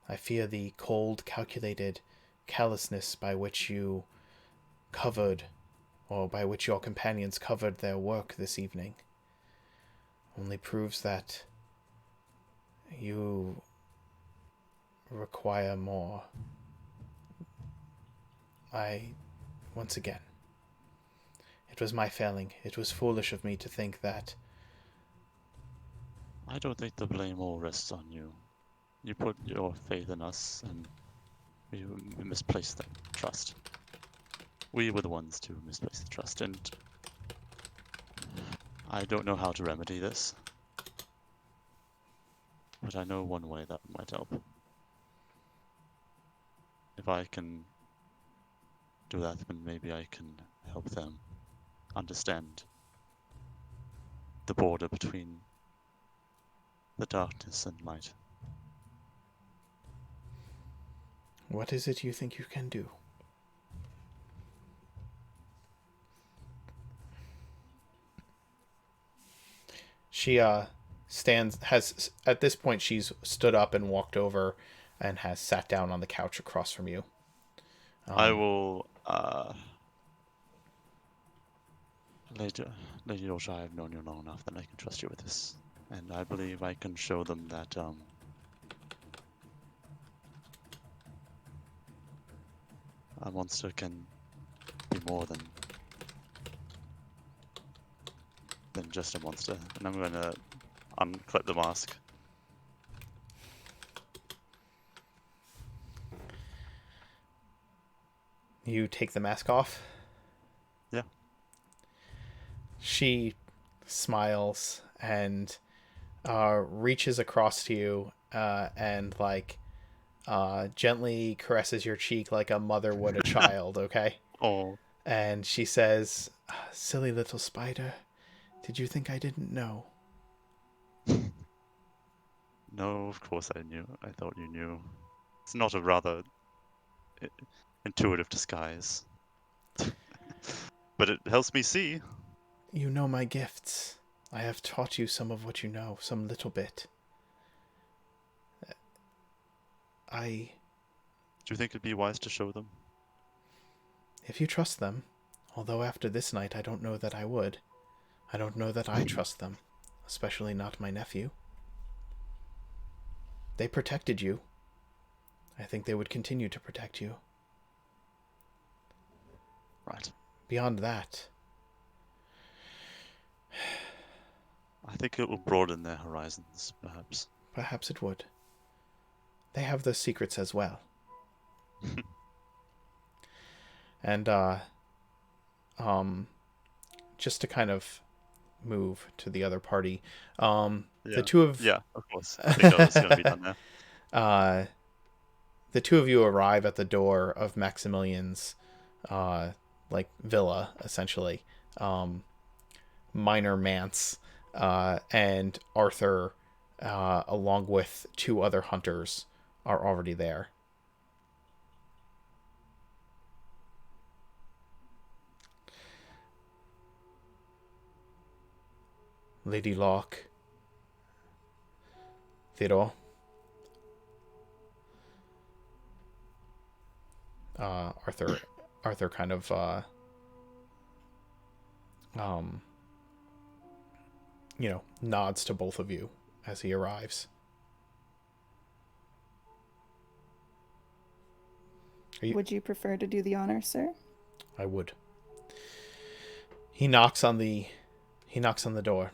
Speaker 2: I fear the cold, calculated callousness by which you covered, or by which your companions covered their work this evening, only proves that you require more. Once again, it was my failing. It was foolish of me to think that.
Speaker 1: I don't think the blame all rests on you. You put your faith in us, and we misplaced that trust. We were the ones to misplace the trust, and I don't know how to remedy this. But I know one way that might help. If I can do that, then maybe I can help them understand the border between the darkness and light.
Speaker 2: What is it you think you can do? She has at this point she's stood up and walked over and has sat down on the couch across from you.
Speaker 1: I will Lady Dorsha, I have known you long enough that I can trust you with this. And I believe I can show them that a monster can be more than just a monster. And I'm going to unclip the mask.
Speaker 2: You take the mask off?
Speaker 1: Yeah.
Speaker 2: She smiles and reaches across to you and gently caresses your cheek like a mother would a child, okay?
Speaker 1: Oh.
Speaker 2: And she says, "Silly little spider, did you think I didn't know?"
Speaker 1: No, of course I knew. I thought you knew. It's not a rather intuitive disguise. But it helps me see.
Speaker 2: You know my gifts. I have taught you some of what you know, some little bit. Do
Speaker 1: you think it'd be wise to show them?
Speaker 2: If you trust them, although after this night I don't know that I would. I don't know that I trust them, especially not my nephew. They protected you. I think they would continue to protect you.
Speaker 1: Right.
Speaker 2: Beyond that,
Speaker 1: I think it will broaden their horizons, perhaps.
Speaker 2: Perhaps it would. They have those secrets as well. And, just to kind of move to the other party, the two of...
Speaker 1: Yeah, of course. I think that was going to be done there.
Speaker 2: The two of you arrive at the door of Maximilian's, villa, essentially. Minor Mance, and Arthur, along with two other hunters, are already there. Lady Locke, Theodore, Arthur kind of nods to both of you as he arrives.
Speaker 3: Would you prefer to do the honor, sir?
Speaker 2: I would. He knocks on the door.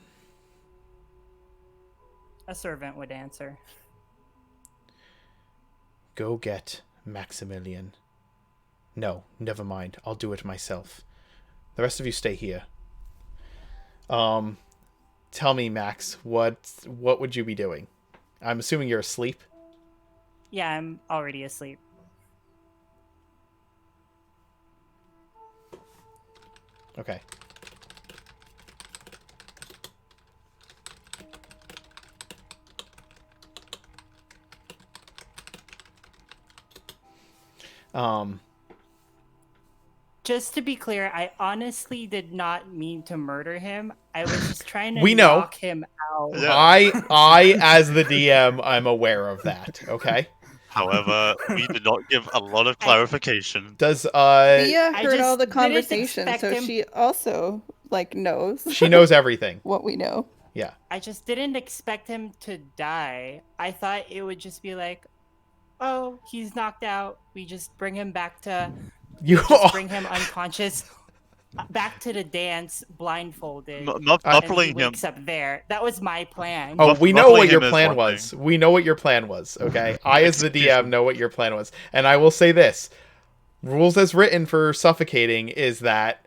Speaker 5: A servant would answer.
Speaker 2: Go get Maximilian. No, never mind. I'll do it myself. The rest of you stay here. Tell me, Max, what would you be doing? I'm assuming you're asleep.
Speaker 5: Yeah, I'm already asleep.
Speaker 2: Okay.
Speaker 5: Just to be clear, I honestly did not mean to murder him. I was just trying to
Speaker 2: We know.
Speaker 5: knock him out.
Speaker 1: Yeah.
Speaker 2: I, as the DM, I'm aware of that. Okay.
Speaker 1: However, we did not give a lot of clarification.
Speaker 2: Does
Speaker 3: Thea
Speaker 5: I
Speaker 3: heard all
Speaker 5: just
Speaker 3: the
Speaker 5: didn't
Speaker 3: conversation,
Speaker 5: expect
Speaker 3: so
Speaker 5: him-
Speaker 3: she also knows
Speaker 2: she knows everything?
Speaker 3: what we know.
Speaker 2: Yeah.
Speaker 5: I just didn't expect him to die. I thought it would just be like, oh, he's knocked out. We just bring him back to
Speaker 2: You
Speaker 5: just bring him unconscious back to the dance blindfolded. And he
Speaker 1: Muffling him.
Speaker 5: wakes up there. That was my plan.
Speaker 2: Oh, we know what
Speaker 1: Muffling
Speaker 2: your
Speaker 1: him is
Speaker 2: plan
Speaker 1: one
Speaker 2: was.
Speaker 1: thing.
Speaker 2: We know what your plan was, okay? I, as the DM,
Speaker 1: Execution.
Speaker 2: know what your plan was. And I will say this. Rules as written for suffocating is that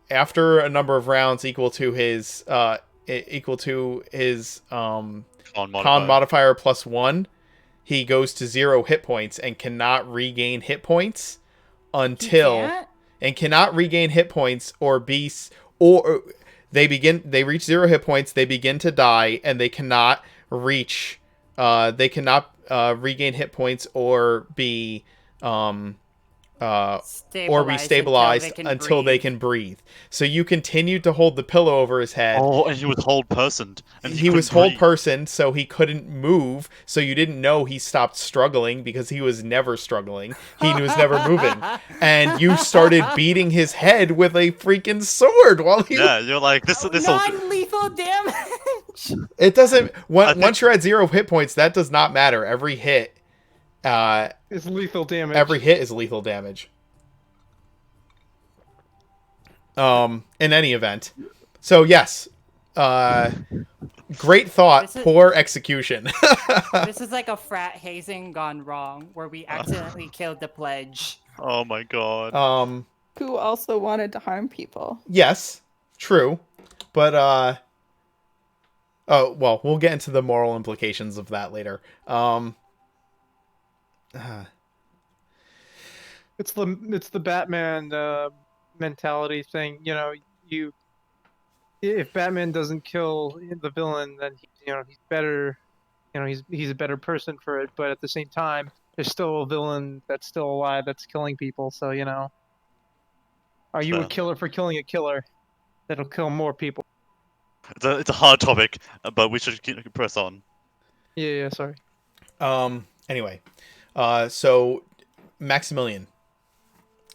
Speaker 2: after a number of rounds equal to his con modifier +1, he goes to 0 hit points and cannot regain hit points until
Speaker 5: He can't?
Speaker 2: or they reach 0 hit points, they begin to die, and they cannot regain hit points or be stabilized until they can breathe. So you continued to hold the pillow over his head.
Speaker 1: Oh, and he was hold personed. And
Speaker 2: He was
Speaker 1: couldn't
Speaker 2: hold
Speaker 1: breathe.
Speaker 2: person, so he couldn't move. So you didn't know he stopped struggling because he was never struggling. He was never moving, and you started beating his head with a freaking sword while he.
Speaker 1: Yeah, you're like this. This will.
Speaker 5: Non-lethal damage.
Speaker 2: It doesn't.
Speaker 1: think-
Speaker 2: Once you're at 0 hit points, that does not matter. Every hit.
Speaker 4: It's lethal damage.
Speaker 2: Every hit is lethal damage. In any event. So yes. Great thought,
Speaker 5: This is-
Speaker 2: poor execution.
Speaker 5: This is like a frat hazing gone wrong, where we accidentally killed the pledge.
Speaker 1: Oh my god.
Speaker 3: Who also wanted to harm people.
Speaker 2: Yes, true. But oh, well, we'll get into the moral implications of that later.
Speaker 4: It's the Batman mentality thing. You know, if Batman doesn't kill the villain, then he's better. You know, he's a better person for it. But at the same time, there's still a villain that's still alive that's killing people. So are you a
Speaker 1: Fair.
Speaker 4: killer for killing a killer that'll kill more people?
Speaker 1: It's a hard topic, but we should press on.
Speaker 4: Yeah. Sorry.
Speaker 2: Anyway, so Maximilian,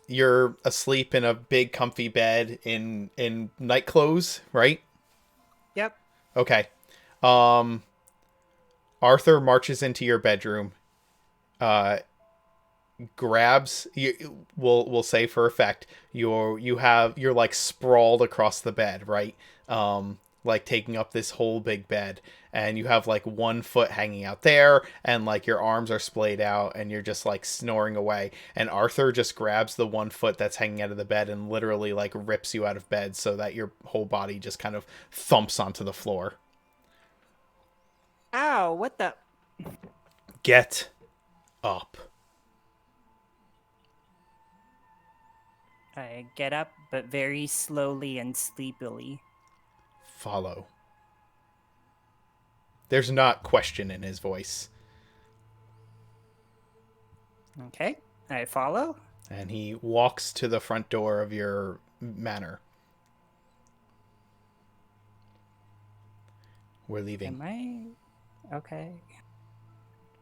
Speaker 2: you're asleep in a big comfy bed in night clothes, right?
Speaker 5: Yep.
Speaker 2: Okay. Arthur marches into your bedroom, grabs you. We'll say for effect, you're like sprawled across the bed, right? Like taking up this whole big bed, and you have like one foot hanging out there, and like your arms are splayed out, and you're just like snoring away. And Arthur just grabs the one foot that's hanging out of the bed and literally like rips you out of bed so that your whole body just kind of thumps onto the floor.
Speaker 5: Ow, what the?
Speaker 2: Get up.
Speaker 5: I get up, but very slowly and sleepily.
Speaker 2: Follow. There's not question in his voice.
Speaker 5: Okay, I follow.
Speaker 2: And he walks to the front door of your manor. We're leaving.
Speaker 5: Am I? Okay.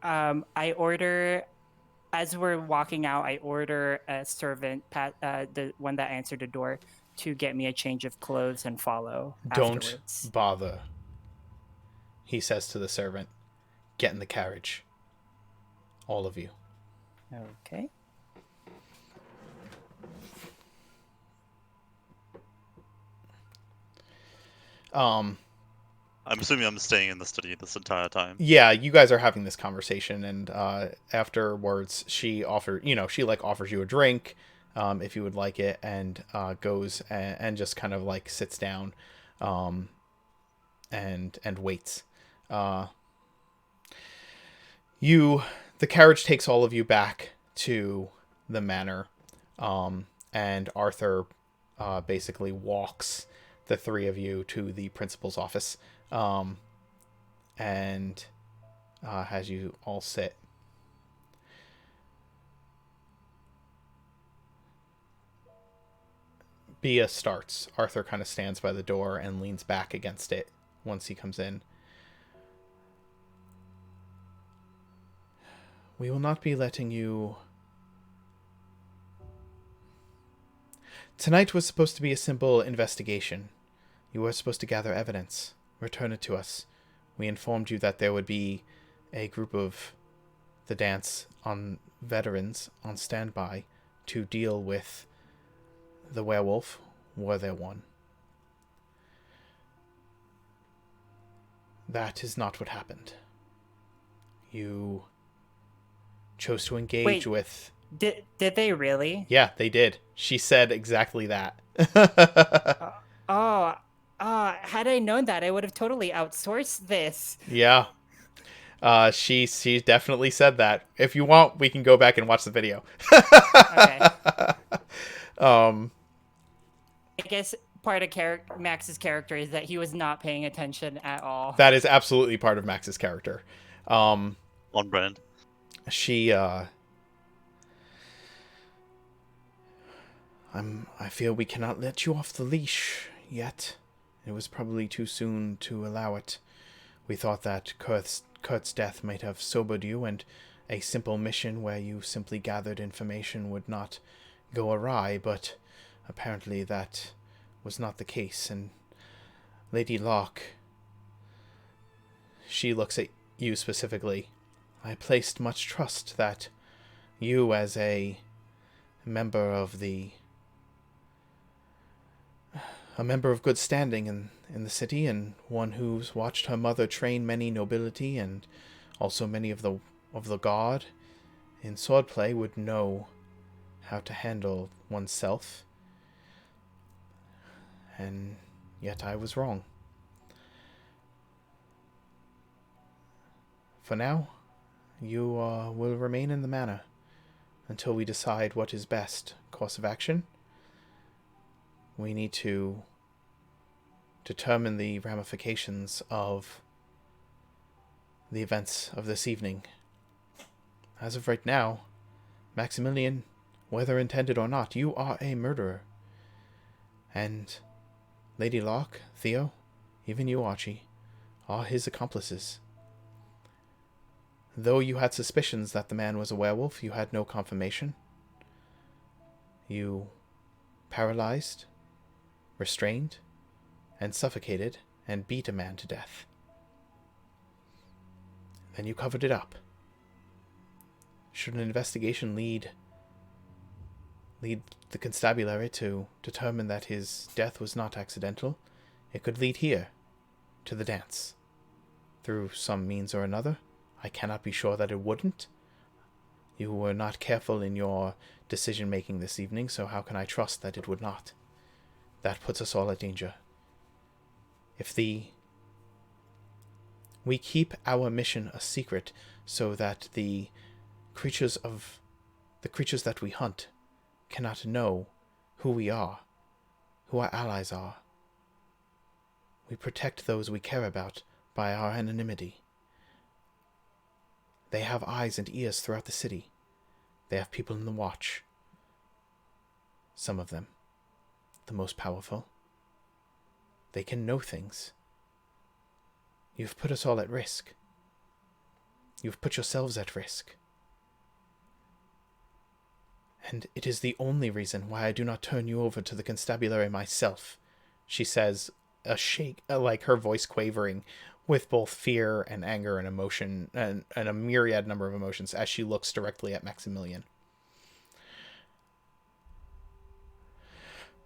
Speaker 5: I order As we're walking out, I order a servant, the one that answered the door, to get me a change of clothes and follow
Speaker 2: Don't
Speaker 5: afterwards.
Speaker 2: bother, he says to the servant. Get in the carriage. All of you.
Speaker 5: Okay.
Speaker 2: Um,
Speaker 1: I'm assuming I'm staying in the study this entire time.
Speaker 2: yeah, you guys are having this conversation, and afterwards, she offers you a drink, if you would like it, and goes and just kind of like sits down, and waits. Uh, the carriage takes all of you back to the manor, and Arthur basically walks the three of you to the principal's office, and has you all sit. Bia starts. Arthur kind of stands by the door and leans back against it once he comes in. We will not be letting you... Tonight was supposed to be a simple investigation. You were supposed to gather evidence, return it to us. We informed you that there would be a group of the Danse on veterans on standby to deal with the werewolf, were there one. That is not what happened. You chose to engage with...
Speaker 5: Did they really?
Speaker 2: Yeah, they did. She said exactly that.
Speaker 5: Had I known that, I would have totally outsourced this.
Speaker 2: Yeah. She definitely said that. If you want, we can go back and watch the video.
Speaker 5: Okay. I guess part of Max's character is that he was not paying attention at all.
Speaker 2: That is absolutely part of Max's character.
Speaker 1: On brand.
Speaker 2: I feel we cannot let you off the leash yet. It was probably too soon to allow it. We thought that Kurt's death might have sobered you, and a simple mission where you simply gathered information would not go awry, but apparently that was not the case, and Lady Locke... She looks at you specifically. I placed much trust that you, as a member of good standing in the city, and one who's watched her mother train many nobility and also many of the guard in swordplay, would know how to handle oneself. And yet I was wrong. For now, you will remain in the manor until we decide what is best course of action. We need to determine the ramifications of the events of this evening. As of right now, Maximilian, whether intended or not, you are a murderer. And Lady Locke, Theo, even you, Archie, are his accomplices. Though you had suspicions that the man was a werewolf, you had no confirmation. You paralyzed, restrained, and suffocated, and beat a man to death. Then you covered it up. Should an investigation lead the constabulary to determine that his death was not accidental, it could lead here, to the dance. Through some means or another. I cannot be sure that it wouldn't. You were not careful in your decision-making this evening, so how can I trust that it would not? That puts us all at danger. We keep our mission a secret so that the creatures that we hunt cannot know who we are, who our allies are. We protect those we care about by our anonymity. They have eyes and ears throughout the city. They have people in the watch. Some of them, the most powerful. They can know things. You've put us all at risk. You've put yourselves at risk. And it is the only reason why I do not turn you over to the constabulary myself, she says, like her voice quavering with both fear and anger and emotion and a myriad number of emotions as she looks directly at Maximilian.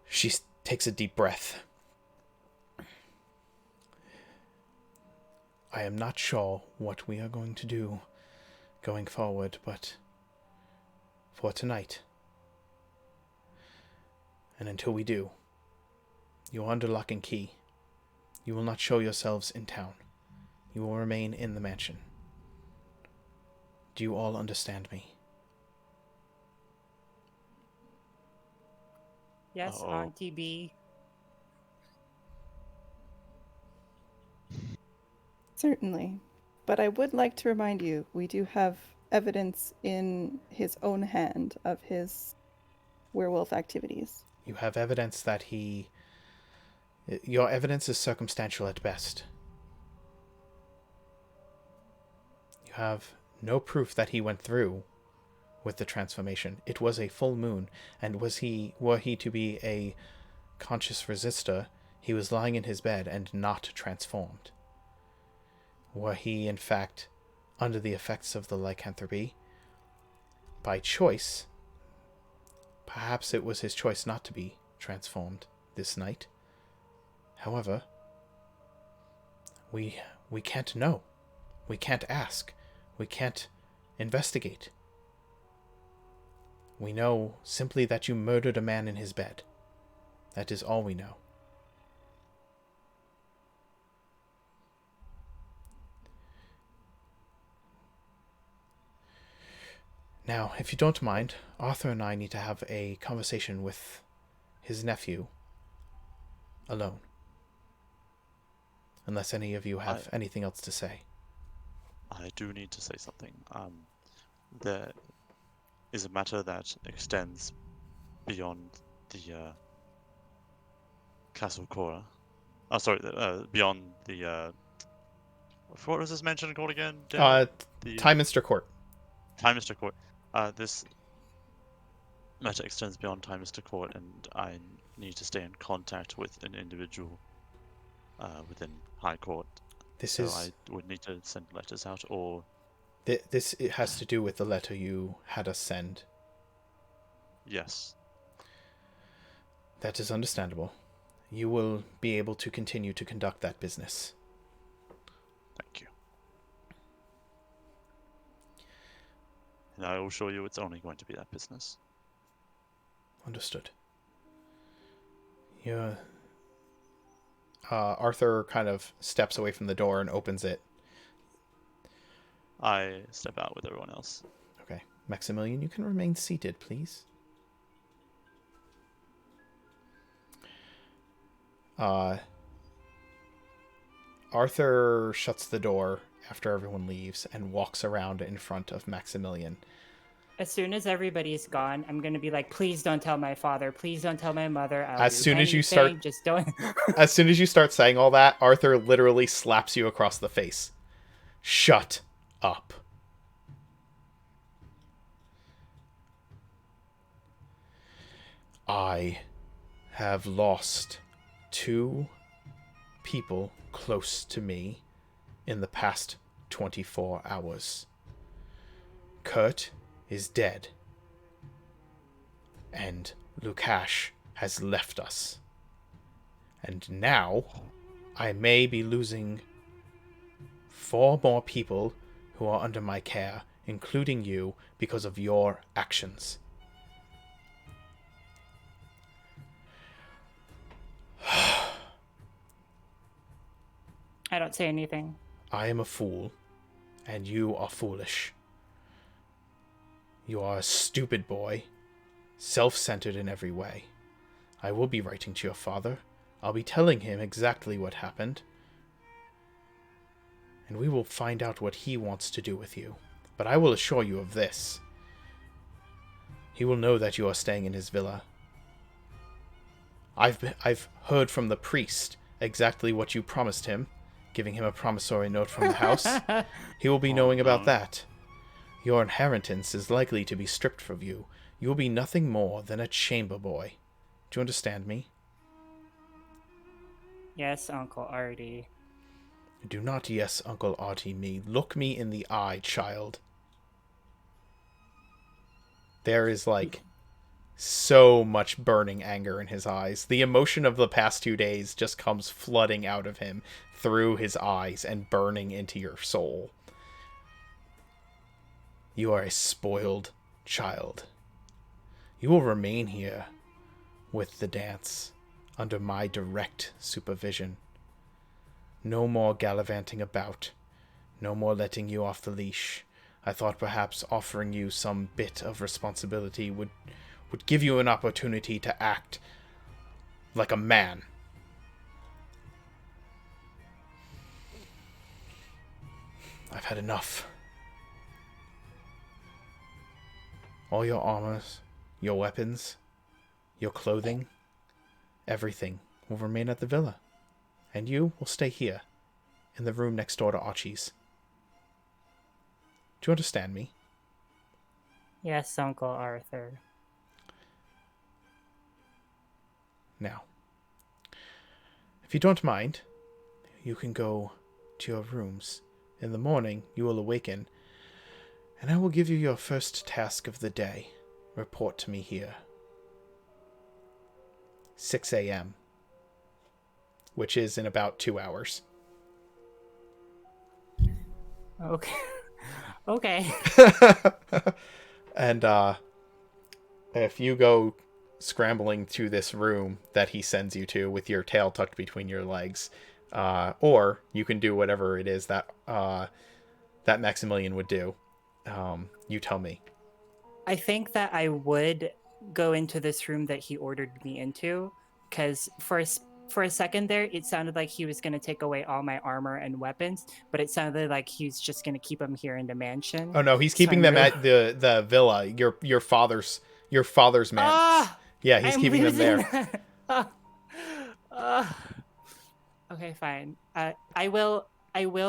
Speaker 2: She takes a deep breath. I am not sure what we are going to do going forward, but for tonight, and until we do, you are under lock and key. You will not show yourselves in town. You will remain in the mansion. Do you all understand me?
Speaker 5: Yes,
Speaker 1: Uh-oh.
Speaker 5: Auntie B.
Speaker 3: Certainly. But I would like to remind you, we do have evidence in his own hand of his werewolf activities.
Speaker 2: You have evidence that your evidence is circumstantial at best. You have no proof that he went through with the transformation. It was a full moon, and were he to be a conscious resistor, he was lying in his bed and not transformed. Were he, in fact, under the effects of the lycanthropy, by choice, perhaps it was his choice not to be transformed this night. However, we can't know. We can't ask. We can't investigate. We know simply that you murdered a man in his bed. That is all we know. Now, if you don't mind, Arthur and I need to have a conversation with his nephew alone. Unless any of you have anything else to say.
Speaker 1: I do need to say something. There is a matter that extends beyond the Castle Cora. Oh, sorry, beyond the what was this mansion called again? The
Speaker 2: Tyminster Court.
Speaker 1: Tyminster Court. This matter extends beyond Tyminster Court, and I need to stay in contact with an individual within High Court. I would need to send letters out, or...
Speaker 2: This it has to do with the letter you had us send.
Speaker 1: Yes.
Speaker 2: That is understandable. You will be able to continue to conduct that business.
Speaker 1: Thank you. And I will assure you it's only going to be that business.
Speaker 2: Understood. Arthur kind of steps away from the door and opens it.
Speaker 1: I step out with everyone else.
Speaker 2: Okay. Maximilian, you can remain seated, please. Arthur shuts the door after everyone leaves and walks around in front of Maximilian.
Speaker 5: As soon as everybody's gone, I'm gonna be like, please don't tell my father. Please don't tell my mother.
Speaker 2: As soon as you start,
Speaker 5: just don't.
Speaker 2: As soon as you start saying all that, Arthur literally slaps you across the face. Shut up. I have lost 2 people close to me in the past 24 hours. Kurt is dead, and Lukash has left us. And now I may be losing 4 more people who are under my care, including you, because of your actions.
Speaker 5: I don't say anything.
Speaker 2: I am a fool, and you are foolish. You are a stupid boy, self-centered in every way. I will be writing to your father. I'll be telling him exactly what happened. And we will find out what he wants to do with you. But I will assure you of this. He will know that you are staying in his villa. I've heard from the priest exactly what you promised him, giving him a promissory note from the house. He will be knowing about that. Your inheritance is likely to be stripped from you. You will be nothing more than a chamber boy. Do you understand me?
Speaker 5: Yes, Uncle Artie.
Speaker 2: Do not yes, Uncle Artie me. Look me in the eye, child. There is, like, so much burning anger in his eyes. The emotion of the past 2 days just comes flooding out of him through his eyes and burning into your soul. You are a spoiled child. You will remain here with the dance under my direct supervision. No more gallivanting about. No more letting you off the leash. I thought perhaps offering you some bit of responsibility would give you an opportunity to act like a man. I've had enough. All your armors, your weapons, your clothing, everything will remain at the villa. And you will stay here, in the room next door to Archie's. Do you understand me?
Speaker 5: Yes, Uncle Arthur.
Speaker 2: Now, if you don't mind, you can go to your rooms. In the morning, you will awaken, and I will give you your first task of the day. Report to me here. 6 a.m., which is in about 2 hours.
Speaker 5: Okay. Okay.
Speaker 2: And if you go scrambling to this room that he sends you to with your tail tucked between your legs, or you can do whatever it is that that Maximilian would do. You tell me.
Speaker 5: I think that I would go into this room that he ordered me into, because for a second there, it sounded like he was going to take away all my armor and weapons, but it sounded like he's just going to keep them here in the mansion.
Speaker 2: Oh no, he's
Speaker 5: So
Speaker 2: keeping
Speaker 5: I'm
Speaker 2: them
Speaker 5: really-
Speaker 2: at the villa. Your father's mansion.
Speaker 5: Ah!
Speaker 2: Yeah, he's
Speaker 5: I'm
Speaker 2: keeping them
Speaker 5: losing
Speaker 2: there.
Speaker 5: that. Okay, fine. I will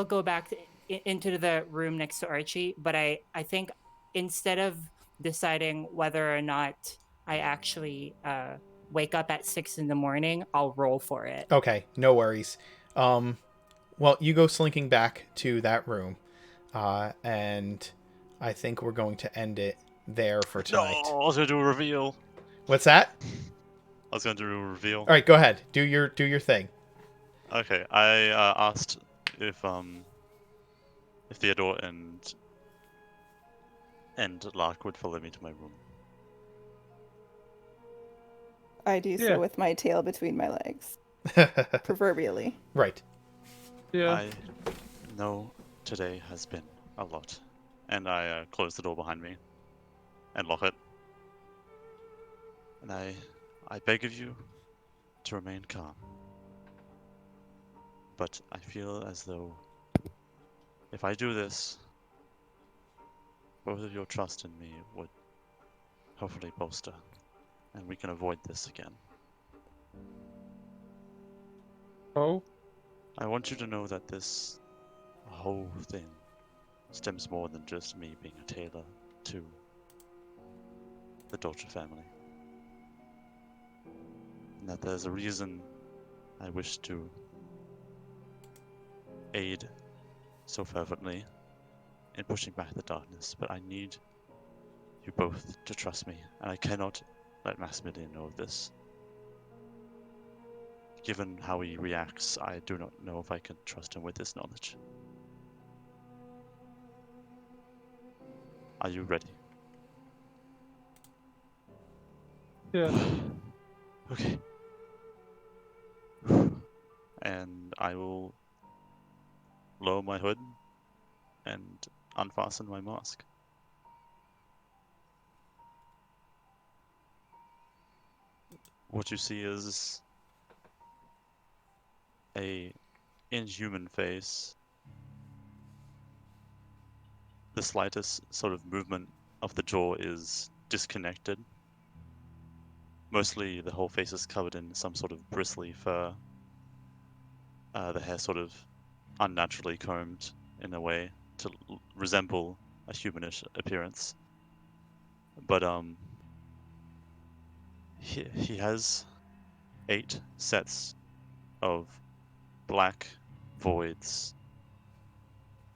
Speaker 5: go back into the room next to Archie, but I think instead of deciding whether or not I actually wake up at 6 in the morning, I'll roll for it.
Speaker 2: Okay, no worries. Well, you go slinking back to that room, and I think we're going to end it there for
Speaker 1: No,
Speaker 2: tonight.
Speaker 1: I was going to do a reveal.
Speaker 2: What's that?
Speaker 1: I was going to do a reveal.
Speaker 2: All right, go ahead. Do your thing.
Speaker 1: Okay, I asked if Theodore and Lark would follow me to my room.
Speaker 3: I do
Speaker 4: Yeah.
Speaker 3: so with my tail between my legs, proverbially.
Speaker 2: Right.
Speaker 4: Yeah.
Speaker 1: I know today has been a lot, and I close the door behind me and lock it. And I beg of you to remain calm. But I feel as though if I do this, both of your trust in me would hopefully bolster, and we can avoid this again.
Speaker 4: Oh.
Speaker 1: I want you to know that this whole thing stems more than just me being a tailor to the Dolce family. And that there's a reason I wish to aid so fervently in pushing back the darkness, but I need you both to trust me, and I cannot let Maximilian know of this. Given how he reacts, I do not know if I can trust him with this knowledge. Are you ready?
Speaker 4: Yeah.
Speaker 1: Okay. And I will lower my hood and unfasten my mask. What you see is a inhuman face. The slightest sort of movement of the jaw is disconnected. Mostly the whole face is covered in some sort of bristly fur. The hair sort of unnaturally combed in a way to resemble a humanish appearance. But He has 8 sets of black voids,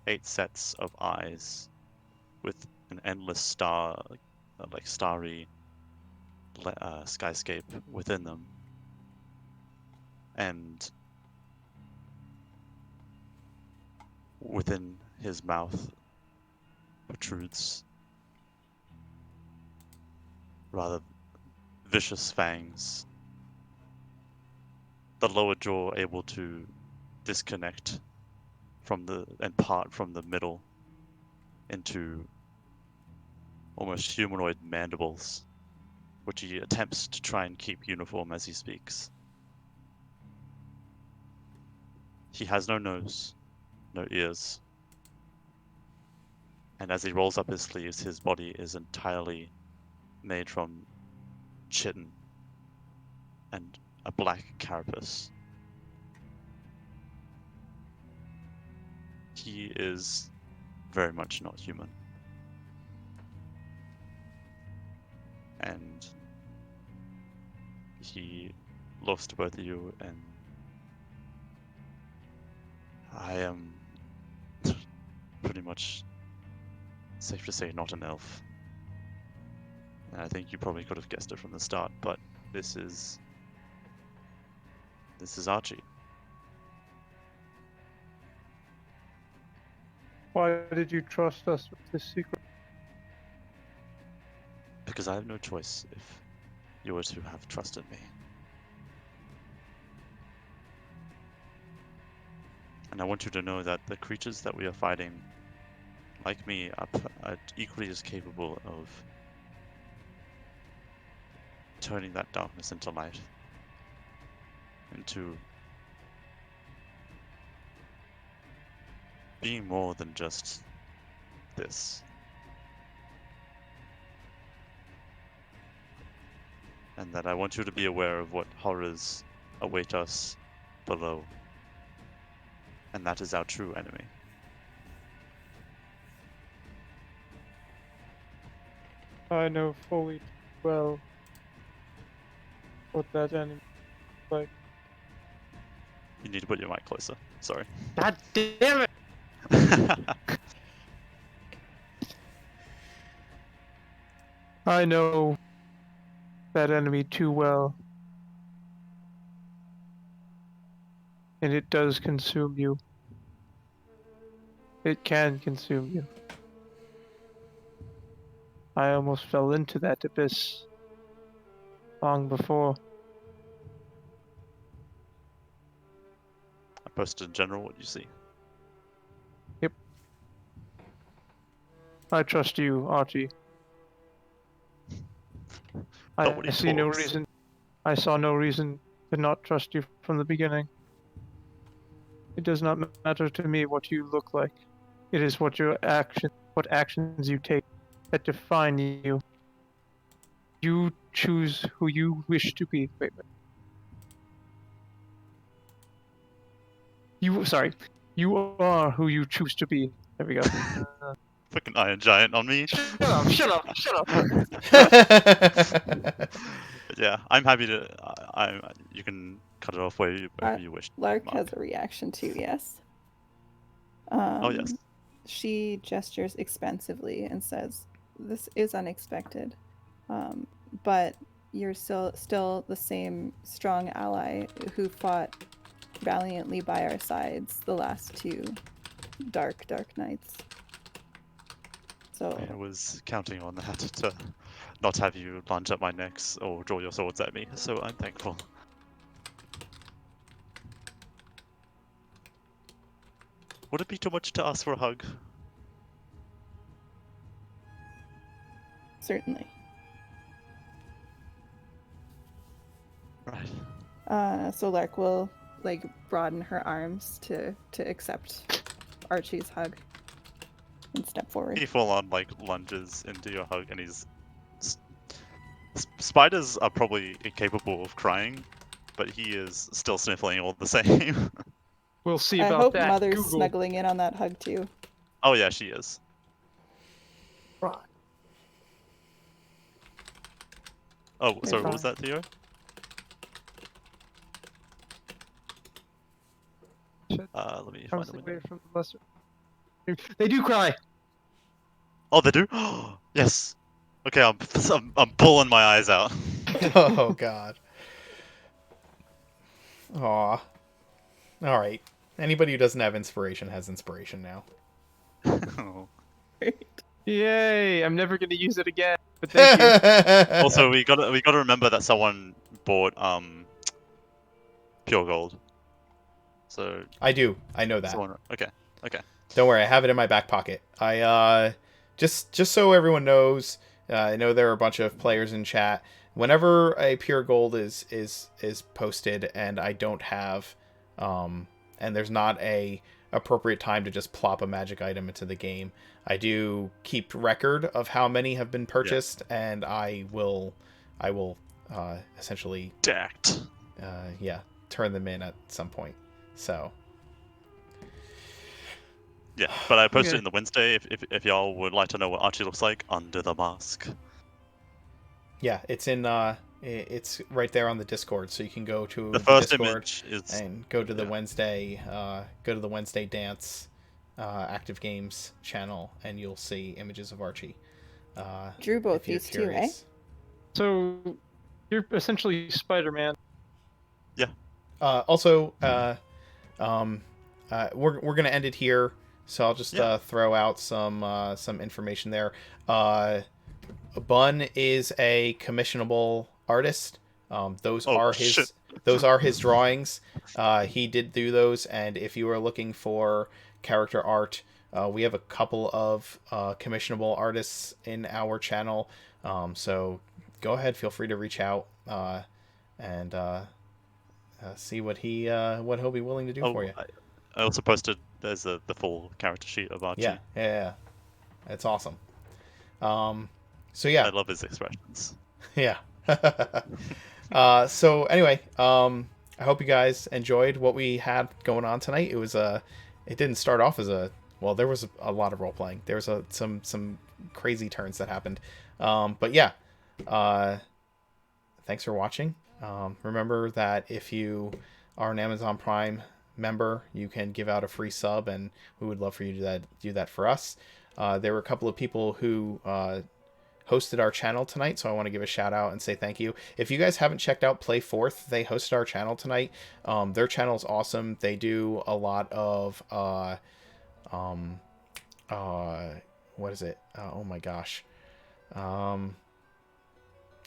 Speaker 1: 8 sets of eyes, with an endless starry skyscape within them, and within his mouth protrudes rather vicious fangs. The lower jaw able to disconnect and part from the middle into almost humanoid mandibles, which he attempts to try and keep uniform as he speaks. He has no nose, no ears, and as he rolls up his sleeves, his body is entirely made from chitin and a black carapace. He is very much not human. And he looks to both of you, and I am pretty much safe to say not an elf. And I think you probably could have guessed it from the start, but this is Archie.
Speaker 4: Why did you trust us with this secret?
Speaker 1: Because I have no choice if you were to have trusted me. And I want you to know that the creatures that we are fighting, like me, are equally as capable of turning that darkness into light, into being more than just this. And that I want you to be aware of what horrors await us below. And that is our true enemy.
Speaker 4: I know fully well what that enemy is like.
Speaker 1: You need to put your mic closer. Sorry.
Speaker 4: God damn it! I know that enemy too well. And it does consume you. It can consume you. I almost fell into that abyss long before.
Speaker 1: I posted in general what you see.
Speaker 4: I trust you, Archie.
Speaker 1: But what
Speaker 4: I
Speaker 1: he
Speaker 4: see no
Speaker 1: talks.
Speaker 4: reason. I saw no reason to not trust you from the beginning. It does not matter to me what you look like. It is what actions you take that define you. You choose who you wish to be. Wait. You are who you choose to be. There we go.
Speaker 1: Fucking Iron Giant on me.
Speaker 4: Shut up.
Speaker 1: But yeah, I'm happy to. You can cut it off wherever you wish.
Speaker 3: Lark
Speaker 1: Mark.
Speaker 3: has a reaction too, yes.
Speaker 1: Oh yes.
Speaker 3: She gestures expansively and says, "This is unexpected, but you're still the same strong ally who fought valiantly by our sides the last 2 dark nights." So
Speaker 1: I was counting on that to not have you lunge at my necks or draw your swords at me, so I'm thankful. Would it be too much to ask for a hug?
Speaker 3: certainly.
Speaker 1: Right.
Speaker 3: So Lark will broaden her arms to accept Archie's hug and step forward.
Speaker 1: He full on lunges into your hug, and he's. Spiders are probably incapable of crying, but he is still sniffling all the same.
Speaker 4: We'll see
Speaker 3: I
Speaker 4: about
Speaker 3: hope
Speaker 4: that.
Speaker 3: Mother's
Speaker 4: Google.
Speaker 3: snuggling in on that hug too.
Speaker 1: Oh yeah, she is. Oh,
Speaker 3: You're
Speaker 1: sorry, what was
Speaker 3: fine.
Speaker 1: that, Theo?
Speaker 4: Shit.
Speaker 1: Let me
Speaker 4: I
Speaker 1: find
Speaker 4: was
Speaker 1: the
Speaker 4: away
Speaker 1: window.
Speaker 4: from the lesser. They do cry.
Speaker 1: Oh, they do? Yes. Okay, I'm pulling my eyes out.
Speaker 2: Oh God. Aw. All right. Anybody who doesn't have inspiration has inspiration now.
Speaker 1: Oh.
Speaker 4: Yay! I'm never gonna use it again. But thank you.
Speaker 1: Also, we gotta remember that someone bought pure gold. So
Speaker 2: I do. I know that.
Speaker 1: someone. Okay. Okay.
Speaker 2: Don't worry, I have it in my back pocket. I just so everyone knows, I know there are a bunch of players in chat. Whenever a pure gold is posted and I don't have and there's not a appropriate time to just plop a magic item into the game, I do keep record of how many have been purchased, and I will essentially
Speaker 1: Stacked.
Speaker 2: yeah, turn them in at some point. So
Speaker 1: Yeah, but I posted
Speaker 4: Okay.
Speaker 1: it in the Wednesday. If y'all would like to know what Archie looks like under the mask.
Speaker 2: yeah, it's in it's right there on the Discord, so you can go to
Speaker 1: The
Speaker 2: the
Speaker 1: first
Speaker 2: Discord
Speaker 1: image is
Speaker 2: and go to the
Speaker 1: yeah.
Speaker 2: Wednesday Dance active games channel, and you'll see images of Archie.
Speaker 3: Drew both
Speaker 2: if you're
Speaker 3: these two, right?
Speaker 2: curious.
Speaker 4: So you're essentially Spider-Man.
Speaker 2: Also, we're gonna end it here, so I'll just
Speaker 1: Yeah.
Speaker 2: throw out some information there. Bun is a commissionable artist. Those
Speaker 1: Oh
Speaker 2: are
Speaker 1: shit.
Speaker 2: his drawings. He did do those, and if you are looking for character art, we have a couple of commissionable artists in our channel. So go ahead, feel free to reach out and see what he'll be willing to do for
Speaker 1: Oh,
Speaker 2: you.
Speaker 1: I also posted there's the full character sheet of Archie.
Speaker 2: Yeah. It's awesome. So yeah,
Speaker 1: I love his expressions.
Speaker 2: yeah. So anyway, I hope you guys enjoyed what we had going on tonight. It didn't start off as there was a lot of role playing. There was some crazy turns that happened. But yeah, thanks for watching. Remember that if you are an Amazon Prime member, you can give out a free sub, and we would love for you to do that for us. There were a couple of people who hosted our channel tonight, so I want to give a shout out and say thank you. If you guys haven't checked out Play Forth, they hosted our channel tonight. Their channel is awesome. They do a lot of what is it? Oh my gosh.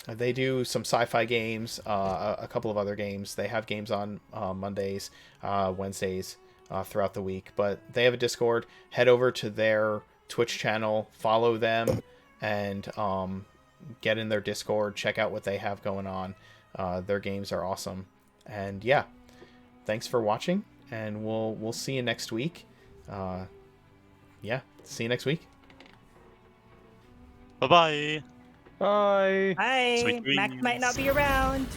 Speaker 2: They do some sci-fi games, a couple of other games. They have games on Mondays, Wednesdays, throughout the week. But they have a Discord. Head over to their Twitch channel, follow them, and get in their Discord. Check out what they have going on. Their games are awesome. And yeah, thanks for watching, and we'll see you next week. Yeah, see you next week.
Speaker 1: Bye-bye.
Speaker 4: Bye.
Speaker 5: Hi.
Speaker 1: Sweet
Speaker 5: Mac might not
Speaker 1: dreams.
Speaker 5: be around.